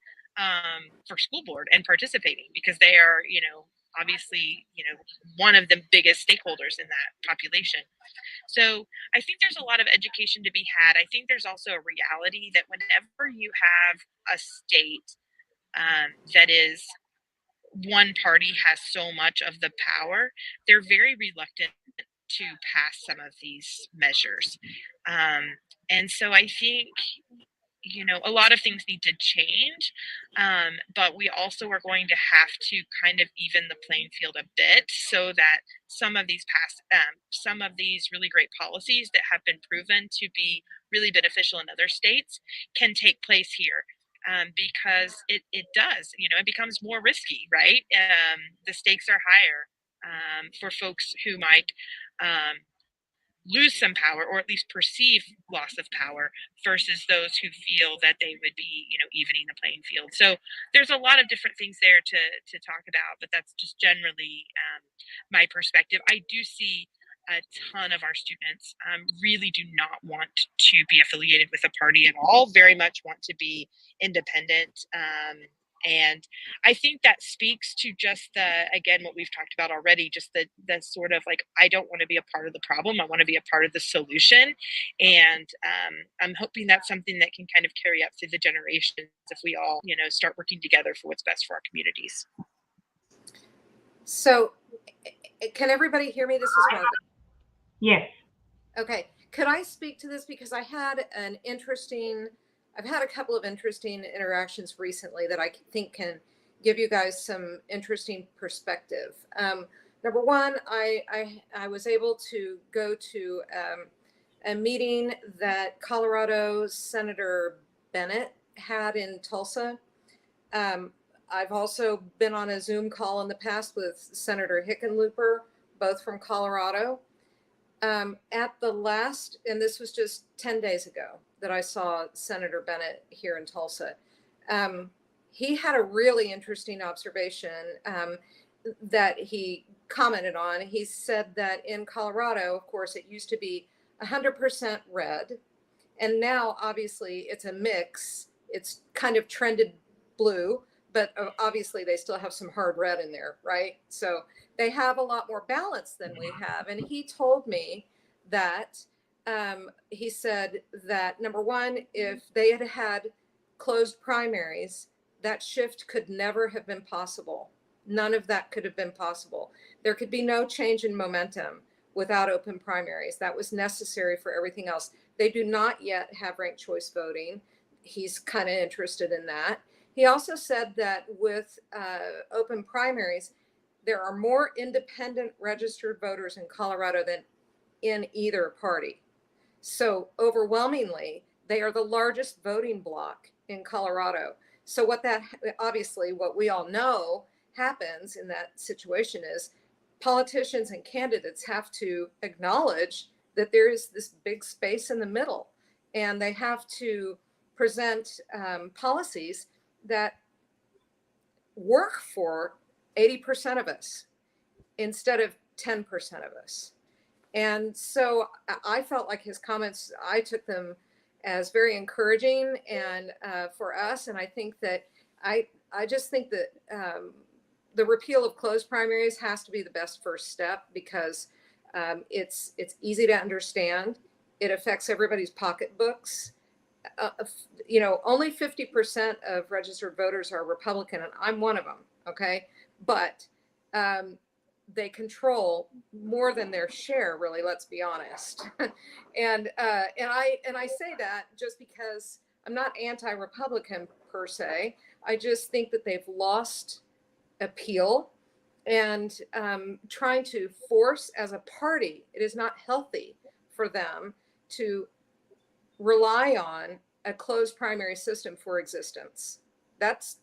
for school board and participating, because they are, obviously, one of the biggest stakeholders in that population. So I think there's a lot of education to be had. I think there's also a reality that whenever you have a state that is, one party has so much of the power, they're very reluctant to pass some of these measures. And so I think, a lot of things need to change, but we also are going to have to kind of even the playing field a bit so that some of these really great policies that have been proven to be really beneficial in other states can take place here. Because it does, it becomes more risky, right? The stakes are higher for folks who might lose some power or at least perceive loss of power versus those who feel that they would be, evening the playing field. So there's a lot of different things there to talk about, but that's just generally my perspective. I do see a ton of our students really do not want to be affiliated with a party at all, very much want to be independent. And I think that speaks to just again, what we've talked about already, just the sort of like, I don't want to be a part of the problem. I want to be a part of the solution. And I'm hoping that's something that can kind of carry up through the generations if we all, start working together for what's best for our communities. So can everybody hear me? This is Margaret. Yes. Okay. Could I speak to this? Because I've had a couple of interesting interactions recently that I think can give you guys some interesting perspective. Number one, I was able to go to a meeting that Colorado Senator Bennett had in Tulsa. I've also been on a Zoom call in the past with Senator Hickenlooper, both from Colorado. At the last, and this was just 10 days ago that I saw Senator Bennett here in Tulsa. He had a really interesting observation that he commented on. He said that in Colorado, of course, it used to be 100% red, and now obviously it's a mix. It's kind of trended blue, but obviously they still have some hard red in there, right? So they have a lot more balance than we have. And he told me that he said that, number one, if they had had closed primaries, that shift could never have been possible. None of that could have been possible. There could be no change in momentum without open primaries. That was necessary for everything else. They do not yet have ranked choice voting. He's kind of interested in that. He also said that with open primaries, there are more independent registered voters in Colorado than in either party. So overwhelmingly, they are the largest voting bloc in Colorado. So what we all know happens in that situation is politicians and candidates have to acknowledge that there is this big space in the middle, and they have to present policies that work for 80% of us instead of 10% of us. And so I felt like his comments, I took them as very encouraging and for us. And I think that I just think that the repeal of closed primaries has to be the best first step, because it's easy to understand. It affects everybody's pocketbooks. Only 50% of registered voters are Republican, and I'm one of them. Okay, but they control more than their share, really. Let's be honest. and I say that just because I'm not anti-Republican per se. I just think that they've lost appeal, and trying to force as a party, it is not healthy for them to rely on a closed primary system for existence. That's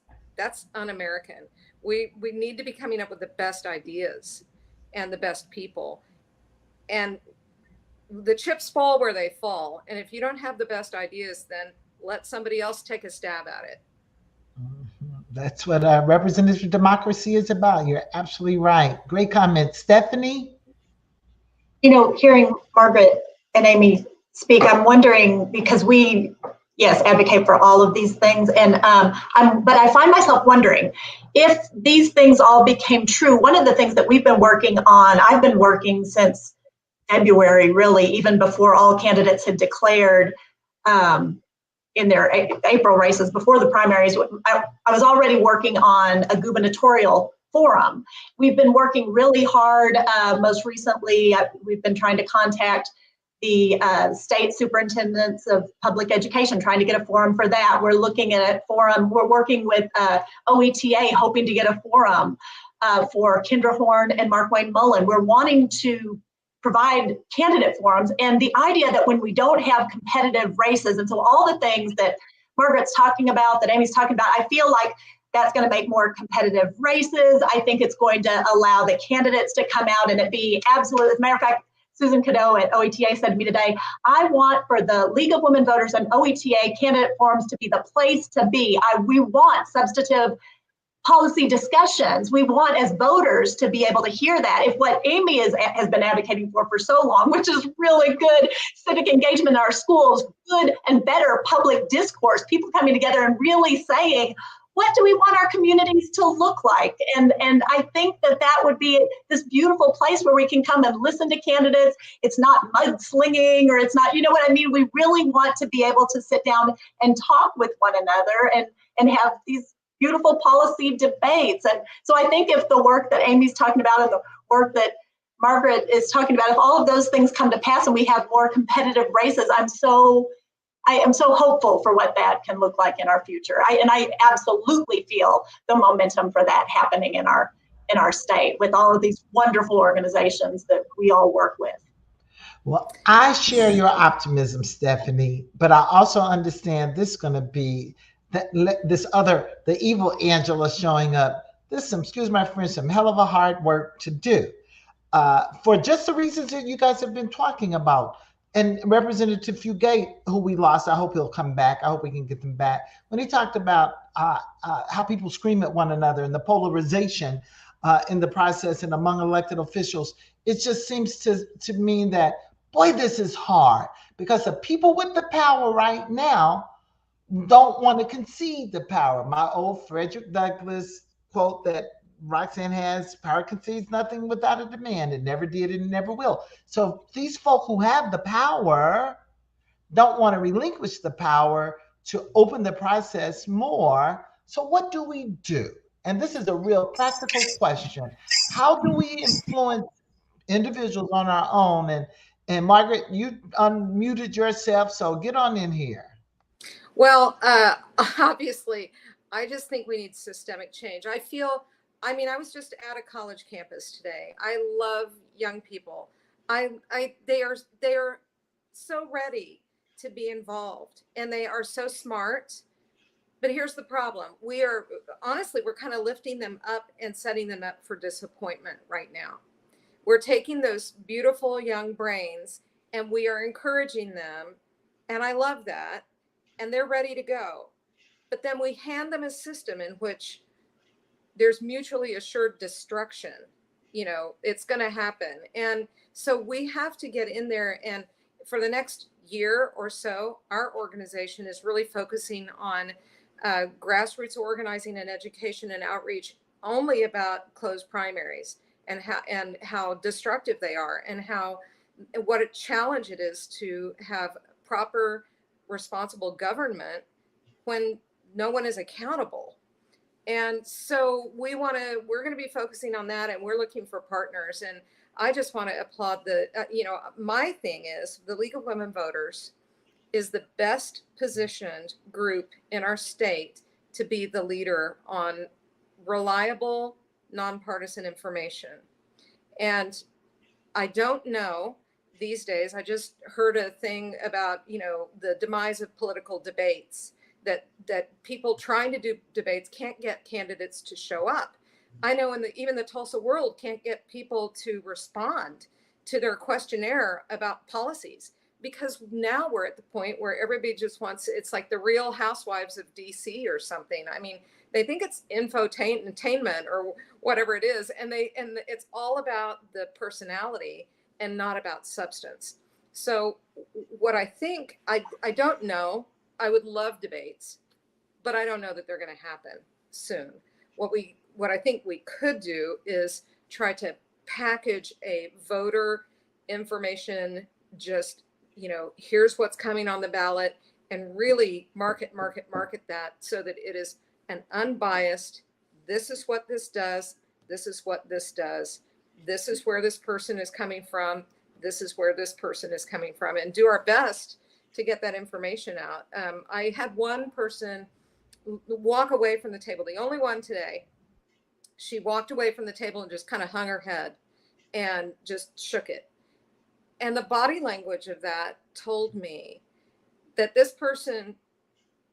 un-American. We need to be coming up with the best ideas and the best people. And the chips fall where they fall. And if you don't have the best ideas, then let somebody else take a stab at it. That's what representative democracy is about. You're absolutely right. Great comment. Stephanie? Hearing Margaret and Amy speak, I'm wondering, because we, yes, advocate for all of these things. And but I find myself wondering if these things all became true. One of the things that we've been working on, I've been working since February, really, even before all candidates had declared in their April races, before the primaries. I was already working on a gubernatorial forum. We've been working really hard. Most recently, we've been trying to contact the state superintendents of public education, trying to get a forum for that. We're looking at a forum. We're working with OETA, hoping to get a forum for Kendra Horn and Mark Wayne Mullen. We're wanting to provide candidate forums, and the idea that when we don't have competitive races, and so all the things that Margaret's talking about, that Amy's talking about, I feel like that's going to make more competitive races. I think it's going to allow the candidates to come out and it be absolute. As a matter of fact, Susan Cadeau at OETA said to me today, I want for the League of Women Voters and OETA candidate forums to be the place to be. We want substantive policy discussions. We want, as voters, to be able to hear that. If what Amy has been advocating for so long, which is really good civic engagement in our schools, good and better public discourse, people coming together and really saying, what do we want our communities to look like? And I think that would be this beautiful place where we can come and listen to candidates. It's not mudslinging, or it's not, you know what I mean? We really want to be able to sit down and talk with one another and have these beautiful policy debates. And so I think if the work that Amy's talking about and the work that Margaret is talking about, if all of those things come to pass and we have more competitive races, I am so hopeful for what that can look like in our future. I absolutely feel the momentum for that happening in our state with all of these wonderful organizations that we all work with. Well, I share your optimism, Stephanie, but I also understand this is going to be the evil Angela showing up. This is excuse my French, some hell of a hard work to do for just the reasons that you guys have been talking about. And Representative Fugate, who we lost, I hope he'll come back. I hope we can get them back. When he talked about how people scream at one another and the polarization in the process and among elected officials, it just seems to mean that, boy, this is hard because the people with the power right now don't want to concede the power. My old Frederick Douglass quote that Roxanne has, power concedes nothing without a demand. It never did and it never will. So these folk who have the power don't want to relinquish the power to open the process more. So what do we do? And this is a real practical question. How do we influence individuals on our own? And Margaret, you unmuted yourself, so get on in here. Well, obviously, I just think we need systemic change. I was just at a college campus today. I love young people. They are so ready to be involved, and they are so smart. But here's the problem. We're kind of lifting them up and setting them up for disappointment right now. We're taking those beautiful young brains and we are encouraging them. And I love that. And they're ready to go. But then we hand them a system in which there's mutually assured destruction. It's going to happen. And so we have to get in there. And for the next year or so, our organization is really focusing on grassroots organizing and education and outreach only about closed primaries and how destructive they are and what a challenge it is to have proper responsible government when no one is accountable. And so we're going to be focusing on that, and we're looking for partners. And I just want to applaud my thing is the League of Women Voters is the best positioned group in our state to be the leader on reliable, nonpartisan information. And I don't know these days, I just heard a thing about, the demise of political debates, that people trying to do debates can't get candidates to show up. I know even the Tulsa World can't get people to respond to their questionnaire about policies, because now we're at the point where everybody just wants, it's like the Real Housewives of DC or something. I mean, they think it's infotainment or whatever it is. And it's all about the personality and not about substance. So what I think, I don't know, I would love debates, but I don't know that they're going to happen soon. What I think we could do is try to package a voter information, just, here's what's coming on the ballot, and really market that so that it is an unbiased, this is what this does, this is what this does, this is where this person is coming from, this is where this person is coming from, and do our best to get that information out. I had one person walk away from the table, the only one today. She walked away from the table and just kind of hung her head and just shook it. And the body language of that told me that this person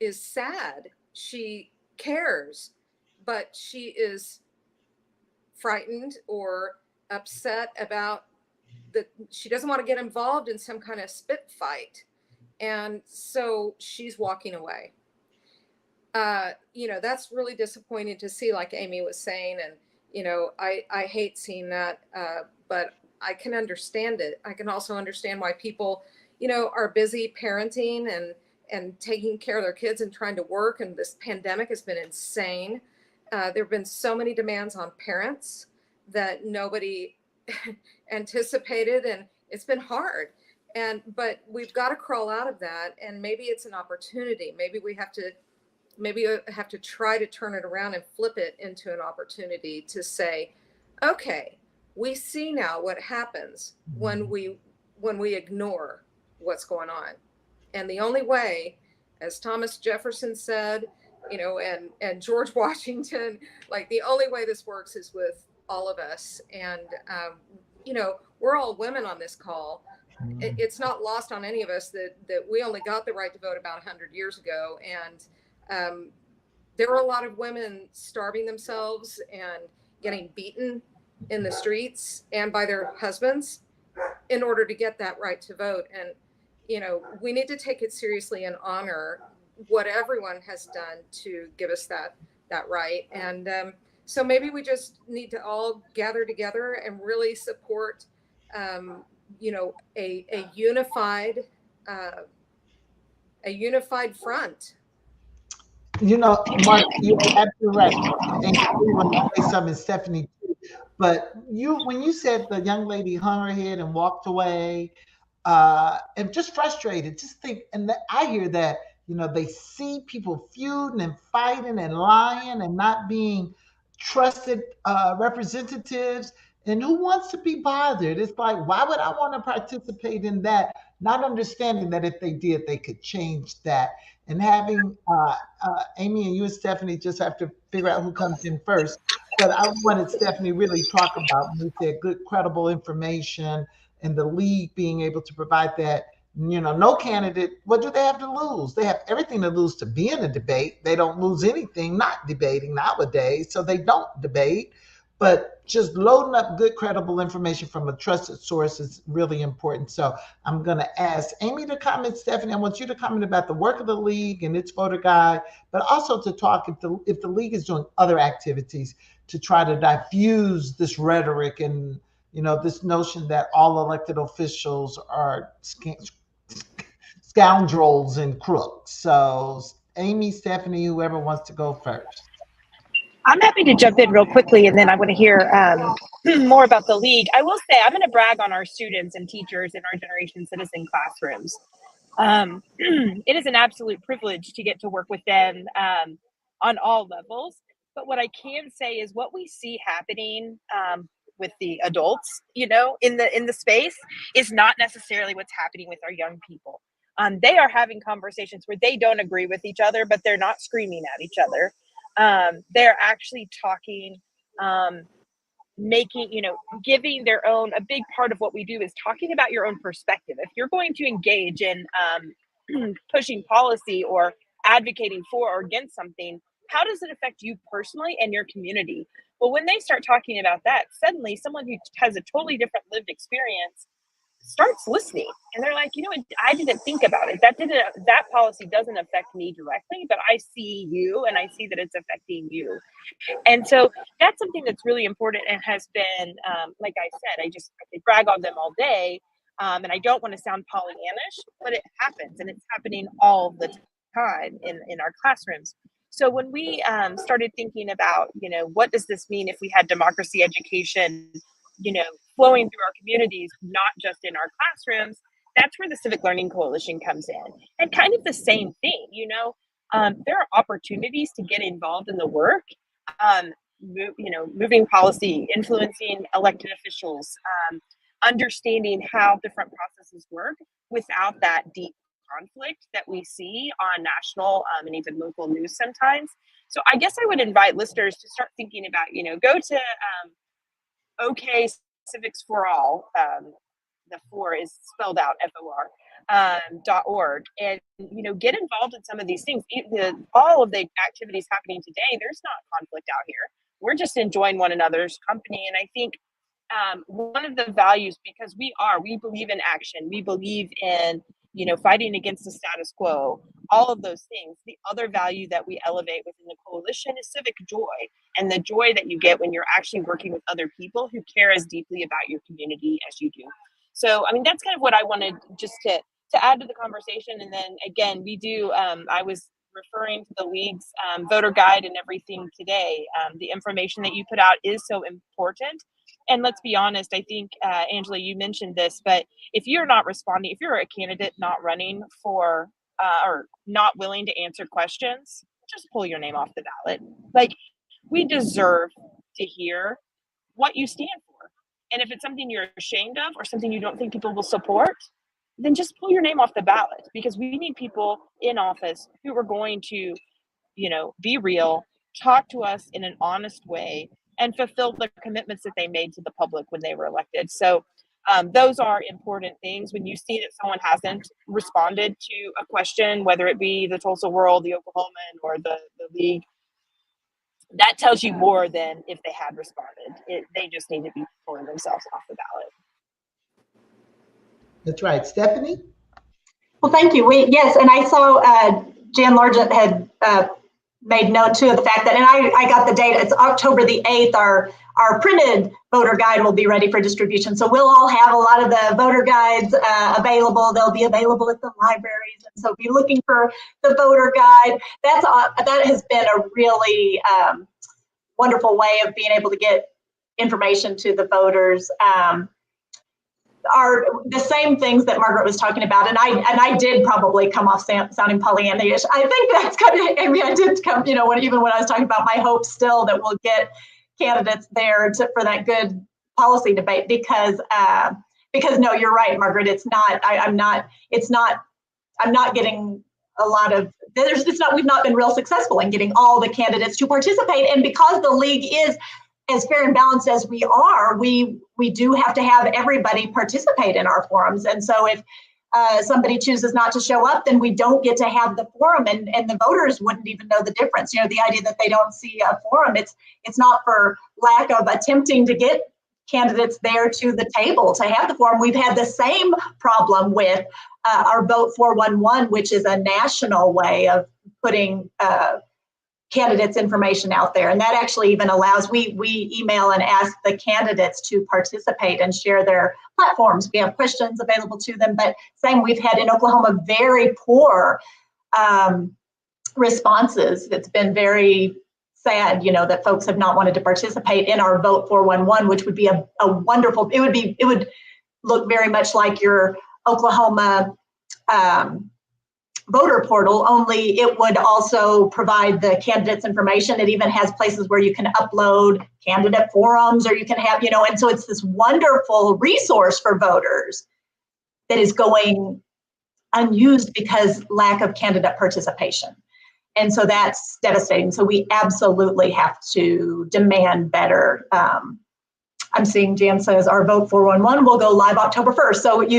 is sad. She cares, but she is frightened or upset about that. She doesn't want to get involved in some kind of spit fight. And so she's walking away. That's really disappointing to see, like Amy was saying. And, I hate seeing that, but I can understand it. I can also understand why people, are busy parenting and taking care of their kids and trying to work. And this pandemic has been insane. There have been so many demands on parents that nobody anticipated, and it's been hard. But we've got to crawl out of that, and maybe it's an opportunity. Maybe we have to try to turn it around and flip it into an opportunity to say, okay, we see now what happens when we ignore what's going on. And the only way, as Thomas Jefferson said, you know, and George Washington, like the only way this works is with all of us. And, you know, we're all women on this call. It's not lost on any of us that we only got the right to vote about 100 years ago. And there were a lot of women starving themselves and getting beaten in the streets and by their husbands in order to get that right to vote. And, you know, we need to take it seriously and honor what everyone has done to give us that right. And so maybe we just need to all gather together and really support, you know, a unified front. You know, Mark, you're absolutely right. And I really want to say something, Stephanie, too. But when you said the young lady hung her head and walked away, and just frustrated, just think, and I hear that, you know, they see people feuding and fighting and lying and not being trusted representatives. And who wants to be bothered? It's like, why would I want to participate in that? Not understanding that if they did, they could change that. And having Amy and you and Stephanie just have to figure out who comes in first. But I wanted Stephanie really talk about when you said good, credible information and the league being able to provide that. You know, no candidate, what do they have to lose? They have everything to lose to be in a debate. They don't lose anything not debating nowadays, so they don't debate. But just loading up good, credible information from a trusted source is really important. So I'm going to ask Amy to comment. Stephanie, I want you to comment about the work of the league and its voter guide, but also to talk if the league is doing other activities to try to diffuse this rhetoric and, you know, this notion that all elected officials are scoundrels and crooks. So Amy, Stephanie, whoever wants to go first. I'm happy to jump in real quickly, and then I want to hear more about the league. I will say I'm going to brag on our students and teachers in our Generation Citizen classrooms. It is an absolute privilege to get to work with them on all levels. But what I can say is what we see happening with the adults, you know, in the space is not necessarily what's happening with our young people. They are having conversations where they don't agree with each other, but they're not screaming at each other. They're actually talking, making, you know, giving their own, a big part of what we do is talking about your own perspective. If you're going to engage in pushing policy or advocating for or against something, how does it affect you personally and your community? Well, when they start talking about that, suddenly someone who has a totally different lived experience starts listening, and they're like, you know, I didn't think about it. That policy doesn't affect me directly, but I see you and I see that it's affecting you. And so that's something that's really important and has been, like I said, I could brag on them all day. And I don't want to sound Pollyannish, but it happens, and it's happening all the time in our classrooms. So when we started thinking about, you know, what does this mean if we had democracy education, you know, flowing through our communities, not just in our classrooms, that's where the Civic Learning Coalition comes in. And kind of the same thing, you know, there are opportunities to get involved in the work, you know, moving policy, influencing elected officials, understanding how different processes work without that deep conflict that we see on national and even local news sometimes. So I guess I would invite listeners to start thinking about, you know, go to OK Civics for All. The 4 is spelled out FOR, .org, and, you know, get involved in some of these things. All of the activities happening today, there's not conflict out here. We're just enjoying one another's company. And I think one of the values, because we believe in action, we believe in, you know, fighting against the status quo, all of those things. The other value that we elevate within the coalition is civic joy, and the joy that you get when you're actually working with other people who care as deeply about your community as you do. So, I mean, that's kind of what I wanted just to add to the conversation. And then again, we do, I was referring to the league's voter guide and everything today. The information that you put out is so important. And let's be honest, I think, Angela, you mentioned this, but if you're not responding, if you're a candidate not running for or not willing to answer questions, just pull your name off the ballot. Like, we deserve to hear what you stand for. And if it's something you're ashamed of or something you don't think people will support, then just pull your name off the ballot, because we need people in office who are going to, be real, talk to us in an honest way, and fulfill the commitments that they made to the public when they were elected. So those are important things. When you see that someone hasn't responded to a question, whether it be the Tulsa World, the Oklahoman, or the League, that tells you more than if they had responded. They just need to be pulling themselves off the ballot. That's right. Stephanie? Well, thank you. Yes, and I saw Jan Largent had made note too of the fact that, and I got the date, it's October the 8th, our printed voter guide will be ready for distribution. So we'll all have a lot of the voter guides available. They'll be available at the libraries. And so be looking for the voter guide. That has been a really wonderful way of being able to get information to the voters. Are the same things that Margaret was talking about, and I did probably come off sounding Pollyanna-ish. I think that's kind of, I mean, I did come, even when I was talking about my hope still that we'll get candidates there for that good policy debate, because no, you're right, Margaret. It's not. I'm not getting a lot of. We've not been real successful in getting all the candidates to participate, and because the league is as fair and balanced as we are, we do have to have everybody participate in our forums. And so if somebody chooses not to show up, then we don't get to have the forum, and the voters wouldn't even know the difference. The idea that they don't see a forum, it's not for lack of attempting to get candidates there to the table to have the forum. We've had the same problem with our Vote 411, which is a national way of putting candidates' information out there. And that actually even allows, we email and ask the candidates to participate and share their platforms. We have questions available to them, but same, we've had in Oklahoma very poor responses. It's been very sad, that folks have not wanted to participate in our Vote 411, which would be a wonderful, it would look very much like your Oklahoma voter portal, only it would also provide the candidates information. It even has places where you can upload candidate forums, or you can have, and so it's this wonderful resource for voters that is going unused because lack of candidate participation. And so that's devastating. So we absolutely have to demand better. I'm seeing Jan says our Vote 411 will go live October 1st.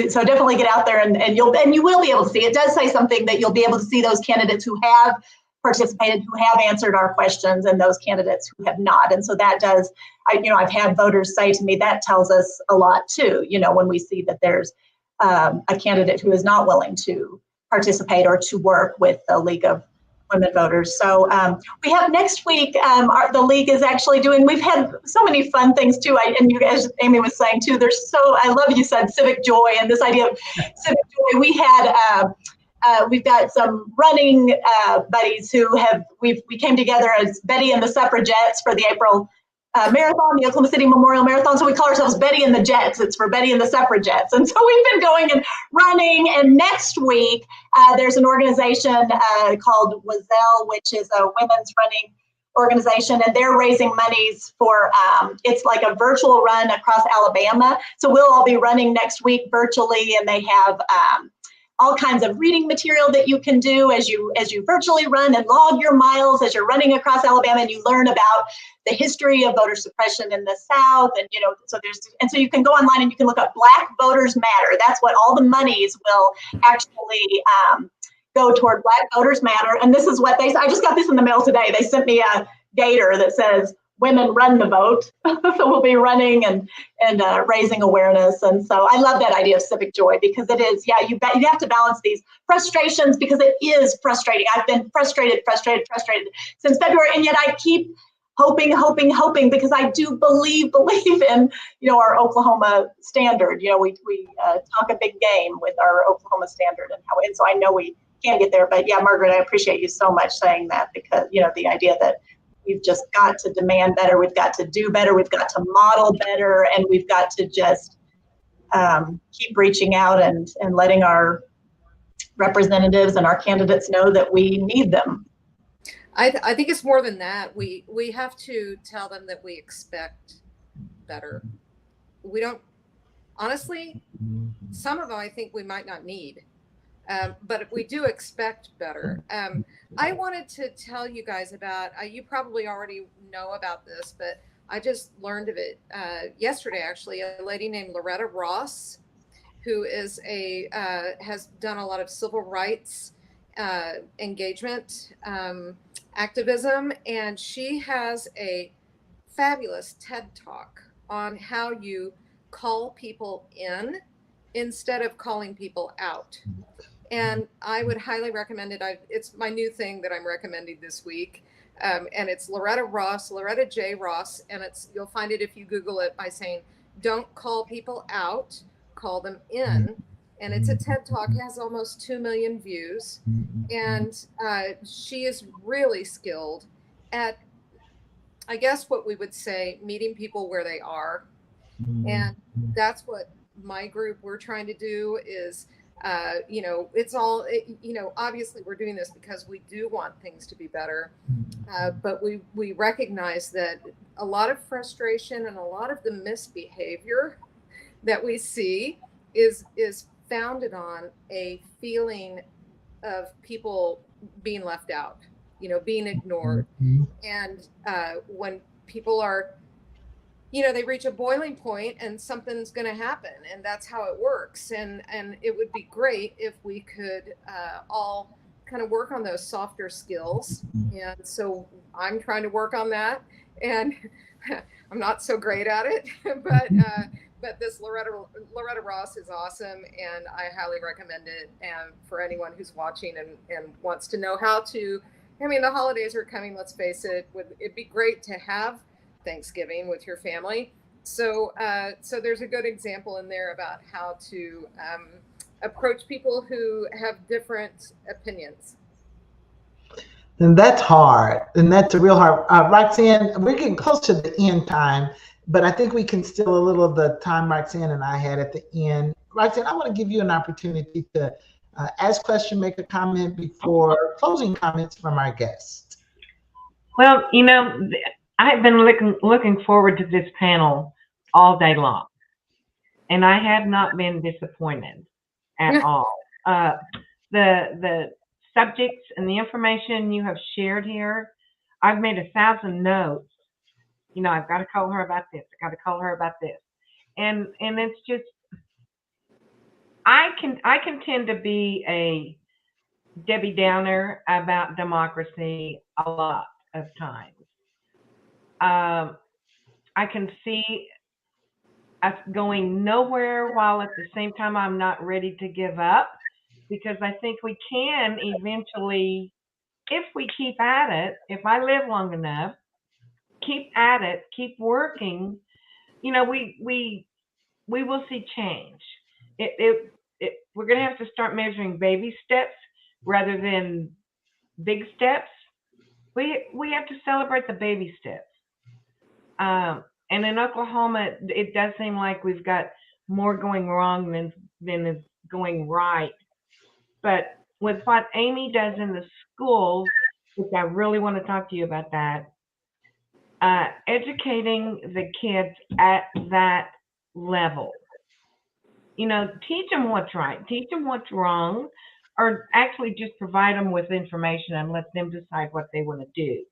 So definitely get out there and you will be able to see. It does say something that you'll be able to see those candidates who have participated, who have answered our questions, and those candidates who have not. And so that does, I've had voters say to me, that tells us a lot too, when we see that there's a candidate who is not willing to participate or to work with the League of Women Voters. So we have next week, the League is actually doing, we've had so many fun things too. And you guys, Amy was saying too, I love you said civic joy, and this idea of civic joy. We had, we've got some running buddies who we came together as Betty and the Suffragettes for the April marathon, the Oklahoma City Memorial Marathon. So we call ourselves Betty and the Jets. It's for Betty and the Suffragettes. And so we've been going and running. And next week, there's an organization called Wazelle, which is a women's running organization. And they're raising monies for, it's like a virtual run across Alabama. So we'll all be running next week virtually. And they have all kinds of reading material that you can do as you virtually run and log your miles as you're running across Alabama, and you learn about the history of voter suppression in the South. And so you can go online and you can look up Black Voters Matter. That's what all the monies will actually go toward. Black Voters Matter. And this is what I just got this in the mail today. They sent me a gator that says women run the vote. So we'll be running and raising awareness. And so I love that idea of civic joy, because it is, you have to balance these frustrations, because it is frustrating. I've been frustrated since February. And yet I keep hoping, because I do believe in, our Oklahoma standard. We talk a big game with our Oklahoma standard and so I know we can't get there, but yeah, Margaret, I appreciate you so much saying that, because, the idea that we've just got to demand better. We've got to do better. We've got to model better. And we've got to just keep reaching out and letting our representatives and our candidates know that we need them. I think it's more than that. We have to tell them that we expect better. honestly, some of them I think we might not need. But we do expect better. I wanted to tell you guys about, you probably already know about this, but I just learned of it yesterday, actually. A lady named Loretta Ross, who is has done a lot of civil rights engagement, activism, and she has a fabulous TED Talk on how you call people in instead of calling people out. And I would highly recommend it. It's my new thing that I'm recommending this week. And it's Loretta Ross, Loretta J. Ross. And you'll find it if you Google it by saying, don't call people out, call them in. And it's a TED Talk, has almost 2 million views. And she is really skilled at, I guess what we would say, meeting people where they are. And that's what my group, we're trying to do is, it's all, obviously we're doing this because we do want things to be better. But we recognize that a lot of frustration and a lot of the misbehavior that we see is founded on a feeling of people being left out, being ignored. And when people are, they reach a boiling point and something's going to happen, and that's how it works. And it would be great if we could all kind of work on those softer skills. And so I'm trying to work on that, and I'm not so great at it, but this Loretta Ross is awesome, and I highly recommend it. And for anyone who's watching and wants to know how to, the holidays are coming, let's face it, it'd be great to have Thanksgiving with your family. So there's a good example in there about how to approach people who have different opinions. And that's hard. And that's a real hard. Roxanne, we're getting close to the end time, but I think we can steal a little of the time Roxanne and I had at the end. Roxanne, I want to give you an opportunity to ask question, make a comment before closing comments from our guests. Well, I've been looking forward to this panel all day long, and I have not been disappointed at all. The subjects and the information you have shared here, I've made 1,000 notes. I've got to call her about this. I got to call her about this, and it's just I can tend to be a Debbie Downer about democracy a lot of times. I can see us going nowhere while at the same time I'm not ready to give up, because I think we can eventually, if we keep at it, if I live long enough, keep at it, keep working, we will see change. We're going to have to start measuring baby steps rather than big steps. We have to celebrate the baby steps. And in Oklahoma, it does seem like we've got more going wrong than is going right. But with what Amy does in the schools, which I really want to talk to you about that, educating the kids at that level. Teach them what's right, teach them what's wrong, or actually just provide them with information and let them decide what they want to do.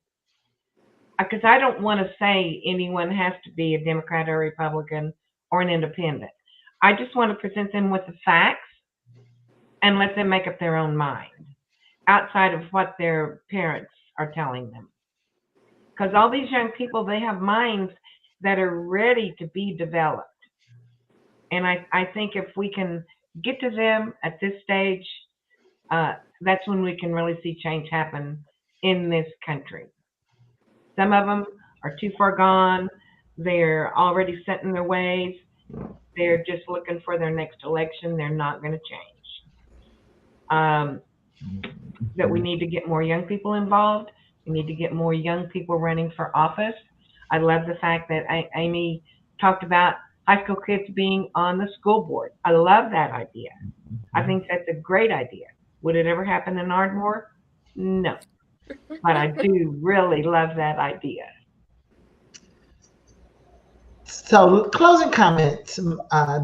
Because I don't want to say anyone has to be a Democrat or a Republican or an independent. I just want to present them with the facts and let them make up their own mind outside of what their parents are telling them. Because all these young people, they have minds that are ready to be developed. And I think if we can get to them at this stage, that's when we can really see change happen in this country. Some of them are too far gone. They're already set in their ways. They're just looking for their next election. They're not going to change. That we need to get more young people involved. We need to get more young people running for office. I love the fact that Amy talked about high school kids being on the school board. I love that idea. I think that's a great idea. Would it ever happen in Ardmore? No. But I do really love that idea. So, closing comments.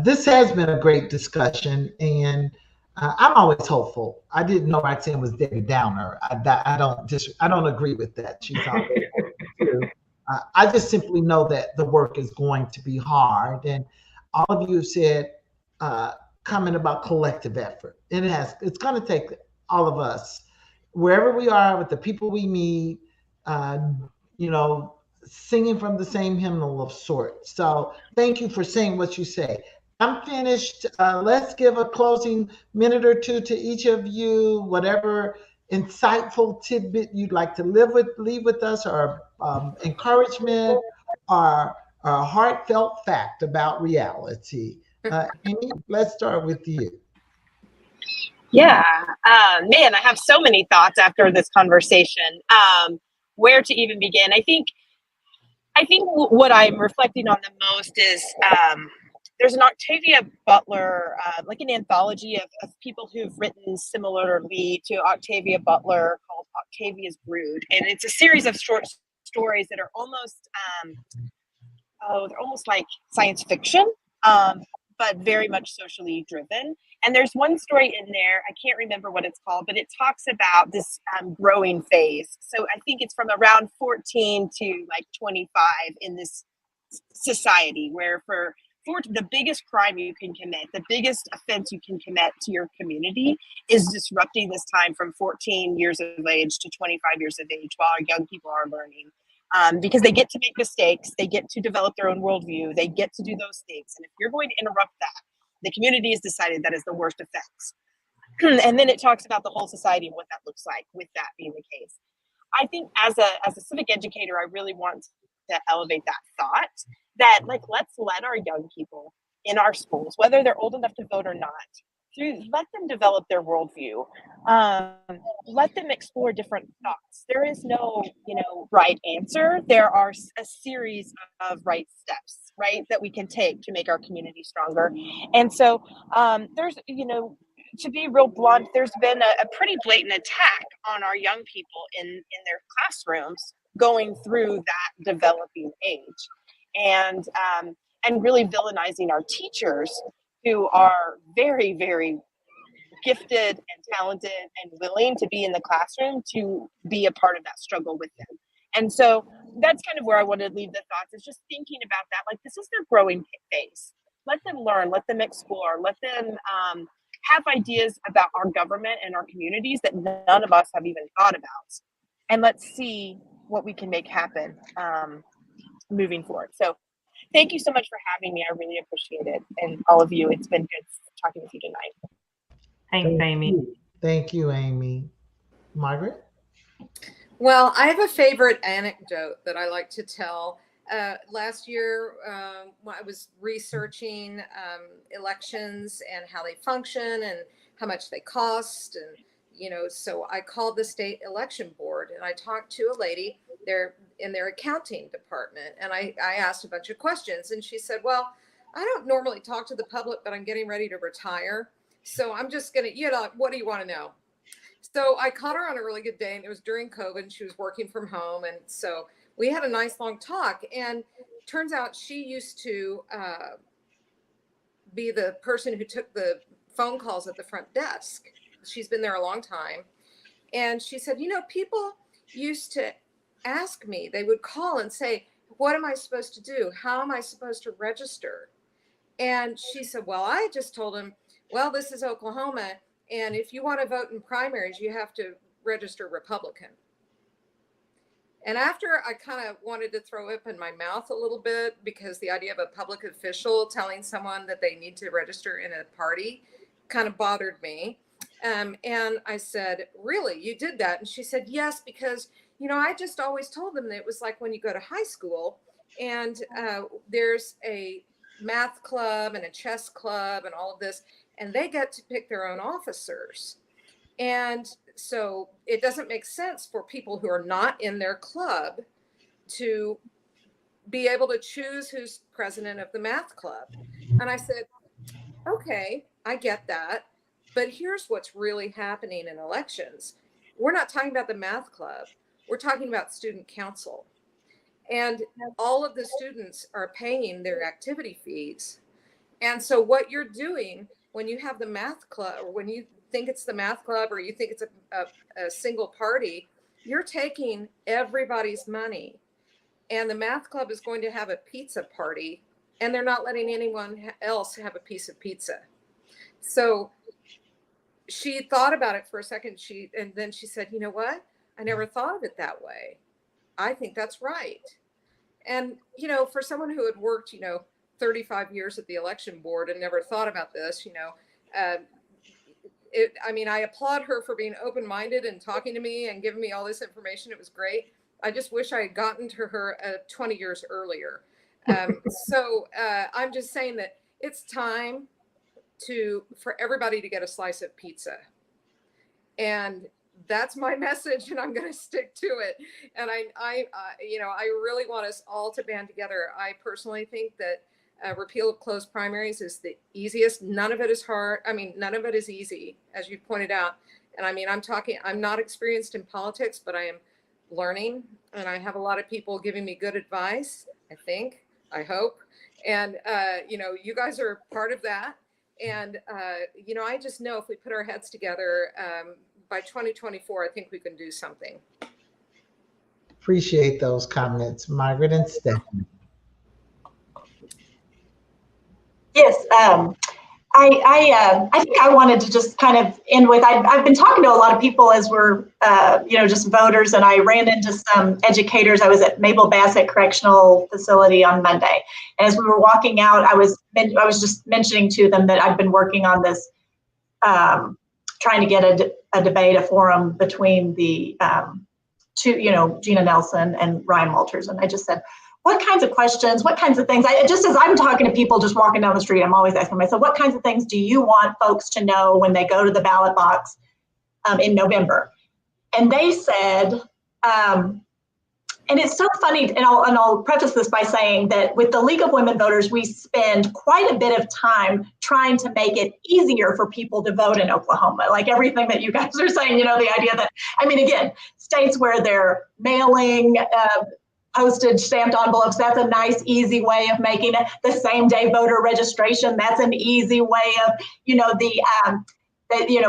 This has been a great discussion, and I'm always hopeful. I didn't know Roxanne was Debbie Downer. I don't agree with that. She's always hopeful too. I just simply know that the work is going to be hard, and all of you have said uh, comment about collective effort. It's going to take all of us, wherever we are, with the people we meet. Uh, you know, singing from the same hymnal of sorts. So thank you for saying what you say. I'm finished. Let's give a closing minute or two to each of you, whatever insightful tidbit you'd like to leave with us, or encouragement, or a heartfelt fact about reality. Amy, let's start with you. Yeah, man, I have so many thoughts after this conversation. Where to even begin? I think what I'm reflecting on the most is there's an Octavia Butler, like an anthology of people who've written similarly to Octavia Butler called Octavia's Brood, and it's a series of short stories that are almost they're almost like science fiction, but very much socially driven. And there's one story in there, I can't remember what it's called, but it talks about this growing phase. So I think it's from around 14 to like 25 in this society where for the biggest crime you can commit, the biggest offense you can commit to your community is disrupting this time from 14 years of age to 25 years of age while our young people are learning. Because they get to make mistakes, they get to develop their own worldview, they get to do those things. And if you're going to interrupt that, the community has decided that is the worst offense. And then it talks about the whole society and what that looks like with that being the case. I think as a civic educator, I really want to elevate that thought that let's let our young people in our schools, whether they're old enough to vote or not, let them develop their worldview. Let them explore different thoughts. There is no, right answer. There are a series of right steps, right, that we can take to make our community stronger. And so there's, to be real blunt, there's been a pretty blatant attack on our young people in their classrooms going through that developing age, and really villainizing our teachers who are very, very gifted and talented and willing to be in the classroom to be a part of that struggle with them. And so that's kind of where I wanted to leave the thoughts, is just thinking about that. Like, this is their growing phase. Let them learn, let them explore, let them have ideas about our government and our communities that none of us have even thought about. And let's see what we can make happen moving forward. So thank you so much for having me. I really appreciate it. And all of you, it's been good talking with you tonight. Thanks, Amy. Thank you, Amy. Margaret? Well, I have a favorite anecdote that I like to tell. Last year, when I was researching elections and how they function and how much they cost. And, so I called the state election board and I talked to a lady there in their accounting department. And I asked a bunch of questions, and she said, well, I don't normally talk to the public, but I'm getting ready to retire. So I'm just going to, what do you want to know? So I caught her on a really good day, and it was during COVID, and she was working from home. And so we had a nice long talk, and turns out she used to be the person who took the phone calls at the front desk. She's been there a long time. And she said, people used to ask me, they would call and say, what am I supposed to do? How am I supposed to register? And she said, well, I just told them, well, this is Oklahoma, and if you want to vote in primaries, you have to register Republican. And after I kind of wanted to throw up in my mouth a little bit, because the idea of a public official telling someone that they need to register in a party kind of bothered me. And I said, really, you did that? And she said, yes, because, I just always told them that it was like when you go to high school and there's a math club and a chess club and all of this, and they get to pick their own officers. And so it doesn't make sense for people who are not in their club to be able to choose who's president of the math club. And I said, okay, I get that. But here's what's really happening in elections. We're not talking about the math club. We're talking about student council. And all of the students are paying their activity fees. And so what you're doing when you have the math club, or when you think it's the math club, or you think it's a single party, you're taking everybody's money. And the math club is going to have a pizza party, and they're not letting anyone else have a piece of pizza. So she thought about it for a second. And then she said, you know what? I never thought of it that way. I think that's right. And, you know, for someone who had worked, 35 years at the election board and never thought about this, I applaud her for being open-minded and talking to me and giving me all this information. It was great. I just wish I had gotten to her 20 years earlier. So I'm just saying that it's time for everybody to get a slice of pizza. And that's my message, and I'm going to stick to it. And I really want us all to band together. I personally think that repeal of closed primaries is the easiest. None of it is hard. None of it is easy, as you pointed out. And I'm not experienced in politics, but I am learning, and I have a lot of people giving me good advice, I hope. And, you guys are part of that. And, I just know if we put our heads together, by 2024, I think we can do something. Appreciate those comments, Margaret and Stephanie. Yes, I think I wanted to just kind of end with, I've been talking to a lot of people as we're, just voters, and I ran into some educators. I was at Mabel Bassett Correctional Facility on Monday. And as we were walking out, I was just mentioning to them that I've been working on this, trying to get a debate, a forum between the two, Gina Nelson and Ryan Walters. And I just said, what kinds of questions, what kinds of things, just as I'm talking to people just walking down the street, I'm always asking myself, what kinds of things do you want folks to know when they go to the ballot box in November? And they said, and it's so funny, and I'll preface this by saying that with the League of Women Voters, we spend quite a bit of time trying to make it easier for people to vote in Oklahoma. Like everything that you guys are saying, the idea that, again, states where they're mailing postage stamped envelopes, that's a nice, easy way of making it. The same day voter registration, that's an easy way of,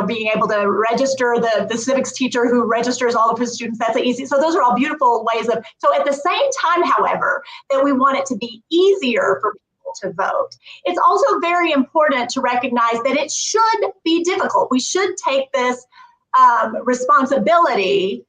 being able to register the civics teacher who registers all of his students, that's easy. So those are all beautiful ways of, so at the same time, however, that we want it to be easier for people to vote, it's also very important to recognize that it should be difficult. We should take this responsibility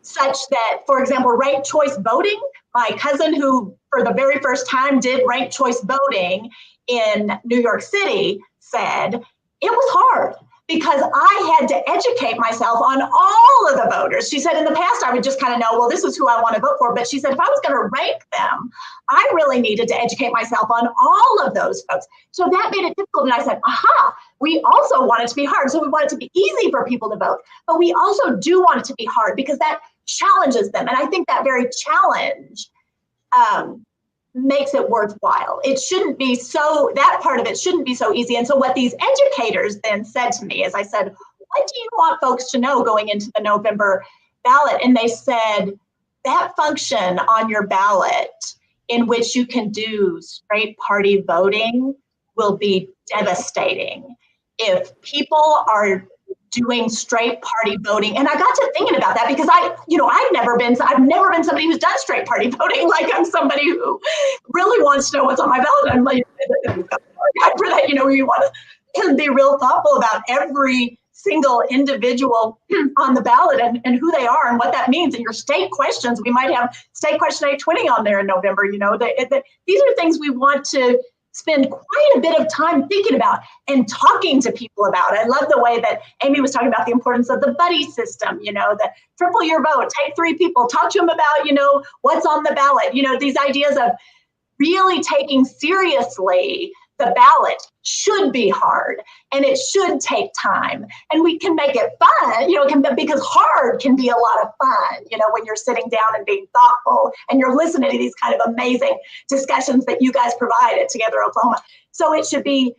such that, for example, ranked choice voting, my cousin who for the very first time did ranked choice voting in New York City said, it was hard because I had to educate myself on all of the voters. She said in the past, I would just kind of know, well, this is who I want to vote for. But she said, if I was going to rank them, I really needed to educate myself on all of those folks. So that made it difficult. And I said, aha, we also want it to be hard. So we want it to be easy for people to vote, but we also do want it to be hard because that challenges them. And I think that very challenge makes it worthwhile. It shouldn't be so, that part of it shouldn't be so easy. And so what these educators then said to me is I said, what do you want folks to know going into the November ballot? And they said, that function on your ballot in which you can do straight party voting will be devastating. If people are doing straight party voting. And I got to thinking about that because I've never been somebody who's done straight party voting. Like I'm somebody who really wants to know what's on my ballot. I'm like, for that, you want to be real thoughtful about every single individual on the ballot and who they are and what that means. And your state questions, we might have state question 820 on there in November. These are things we want to spend quite a bit of time thinking about and talking to people about. I love the way that Amy was talking about the importance of the buddy system, the triple your vote, take 3 people, talk to them about, what's on the ballot, these ideas of really taking seriously the ballot should be hard and it should take time and we can make it fun, because hard can be a lot of fun, when you're sitting down and being thoughtful and you're listening to these kind of amazing discussions that you guys provide at Together Oklahoma. So it should be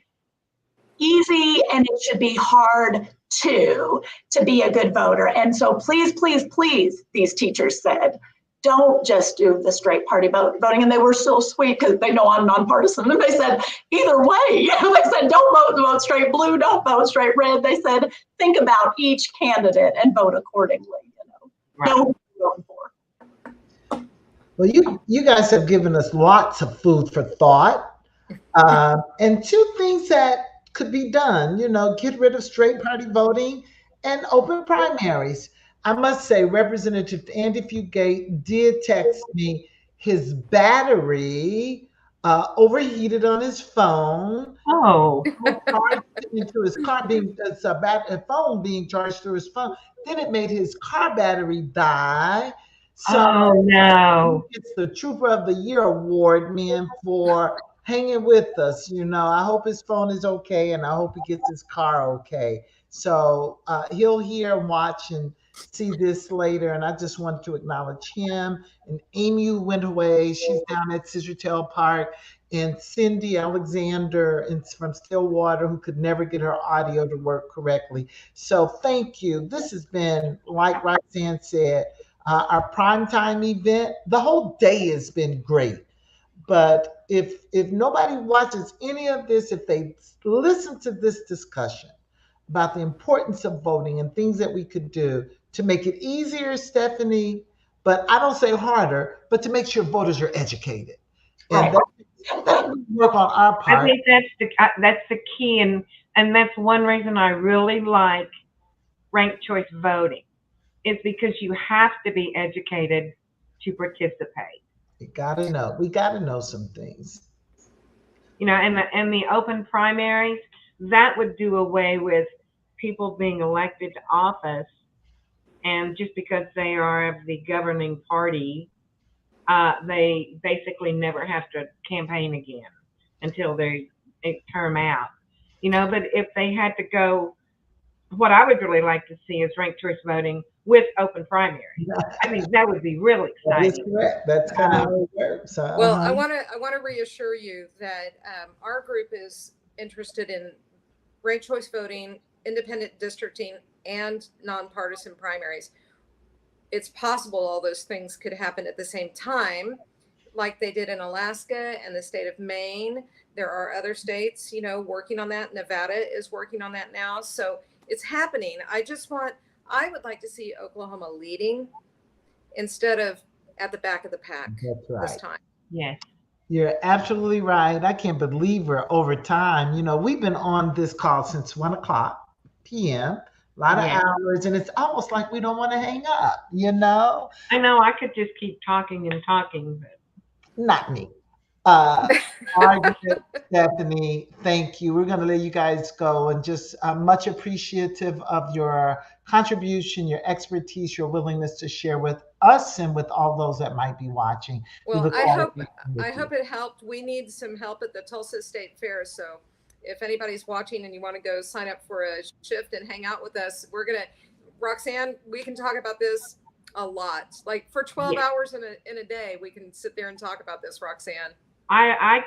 easy and it should be hard too, to be a good voter. And so please, please, please, these teachers said, don't just do the straight party voting. And they were so sweet because they know I'm nonpartisan. And they said, either way, they said, don't vote straight blue, don't vote straight red. They said, think about each candidate and vote accordingly. Know who you're voting for. Well, you guys have given us lots of food for thought, and two things that could be done. Get rid of straight party voting and open primaries. I must say, Representative Andy Fugate did text me his battery overheated on his phone. Oh. Charged into his car, a phone being charged through his phone. Then it made his car battery die. So Oh no. it's the Trooper of the Year award, man, for hanging with us. I hope his phone is okay, and I hope he gets his car okay. So he'll hear and watch and see this later. And I just wanted to acknowledge him and Amy, who went away. She's down at Citrusdale Park, and Cindy Alexander from Stillwater, who could never get her audio to work correctly. So thank you. This has been, like Roxanne said, our primetime event. The whole day has been great. But if nobody watches any of this, if they listen to this discussion about the importance of voting and things that we could do to make it easier, Stephanie, but I don't say harder, but to make sure voters are educated. And that we work on our part. I think that's the key, and that's one reason I really like ranked choice voting. It's because you have to be educated to participate. We gotta know some things. And the open primaries, that would do away with people being elected to office, and just because they are of the governing party, they basically never have to campaign again until they term out. But if they had to go, what I would really like to see is ranked choice voting with open primaries. I mean, that would be really exciting. That is correct. That's kind of how it works. Well, I want to reassure you that our group is interested in ranked choice voting, independent districting, and nonpartisan primaries. It's possible all those things could happen at the same time, like they did in Alaska and the state of Maine. There are other states, working on that. Nevada is working on that now. So it's happening. I would like to see Oklahoma leading instead of at the back of the pack this time. Yes. You're absolutely right. I can't believe we're over time. We've been on this call since 1:00 p.m. A lot of hours, and it's almost like we don't want to hang up, I know I could just keep talking and talking, but not me. Margaret, Stephanie, thank you. We're going to let you guys go, and just much appreciative of your contribution, your expertise, your willingness to share with us and with all those that might be watching. Well, I hope it helped. We need some help at the Tulsa State Fair. So if anybody's watching and you want to go sign up for a shift and hang out with us, Roxanne, we can talk about this a lot. Like for 12 hours in a day, we can sit there and talk about this, Roxanne. I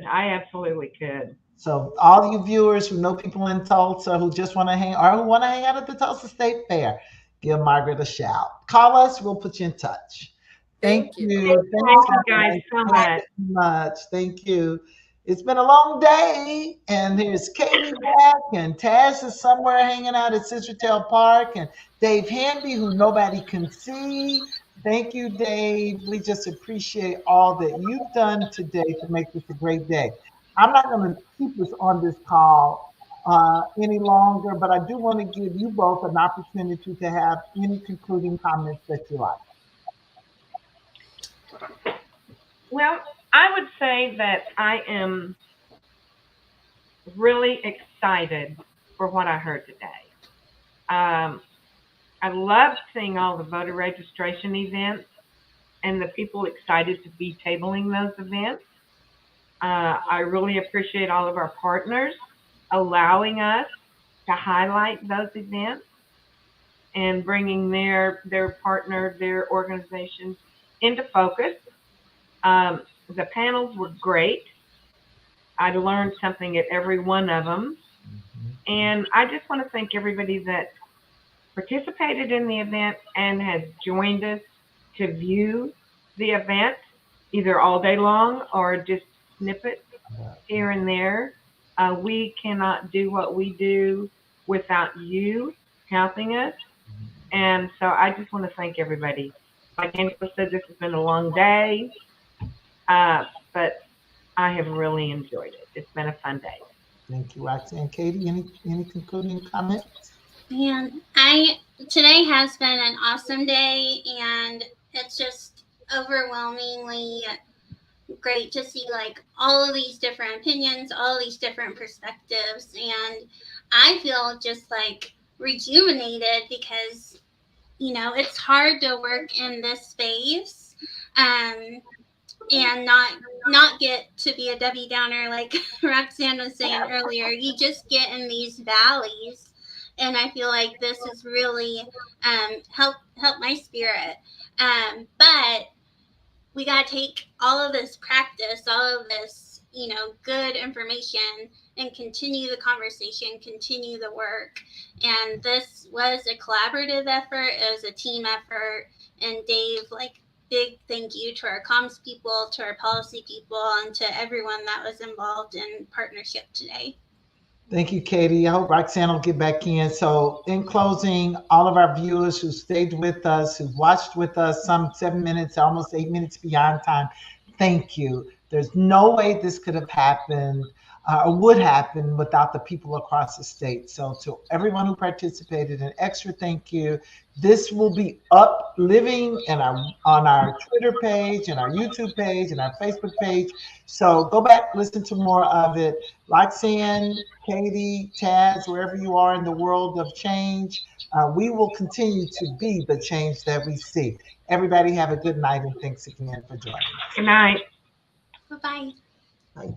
absolutely could. So all you viewers who know people in Tulsa who just want to hang out at the Tulsa State Fair, give Margaret a shout. Call us, we'll put you in touch. Thank you. Thank you guys so much. Thank you. It's been a long day, and here's Katie back, and Taz is somewhere hanging out at Citrusdale Park, and Dave Hamby, who nobody can see. Thank you, Dave. We just appreciate all that you've done today to make this a great day. I'm not going to keep us on this call any longer, but I do want to give you both an opportunity to have any concluding comments that you like. Well, I would say that I am really excited for what I heard today. I loved seeing all the voter registration events and the people excited to be tabling those events. I really appreciate all of our partners allowing us to highlight those events and bringing their partner, their organizations into focus. The panels were great. I learned something at every one of them. And I just want to thank everybody that participated in the event and has joined us to view the event, either all day long or just snippets here and there. We cannot do what we do without you helping us. And so I just want to thank everybody. Like Angela said, this has been a long day, but I have really enjoyed it. It's been a fun day. Thank you, Roxanne. Katie, any concluding comments? Man, today has been an awesome day, and it's just overwhelmingly great to see like all of these different opinions, all of these different perspectives, and I feel just like rejuvenated because it's hard to work in this space, and not get to be a Debbie Downer like Roxanne was saying earlier. You just get in these valleys, and I feel like this is really help my spirit. But we got to take all of this practice, all of this, good information, and continue the conversation, continue the work. And this was a collaborative effort. It was a team effort. And Dave, like, big thank you to our comms people, to our policy people, and to everyone that was involved in partnership today. Thank you, Katie. I hope Roxanne will get back in. So in closing, all of our viewers who stayed with us, who watched with us some 7 minutes, almost 8 minutes beyond time, thank you. There's no way this could have happened or would happen without the people across the state. So to everyone who participated, an extra thank you. This will be up living on our Twitter page and our YouTube page and our Facebook page. So go back, listen to more of it. Roxanne, Katie, Taz, wherever you are in the world of change, we will continue to be the change that we see. Everybody have a good night, and thanks again for joining us. Good night. Bye-bye. Bye.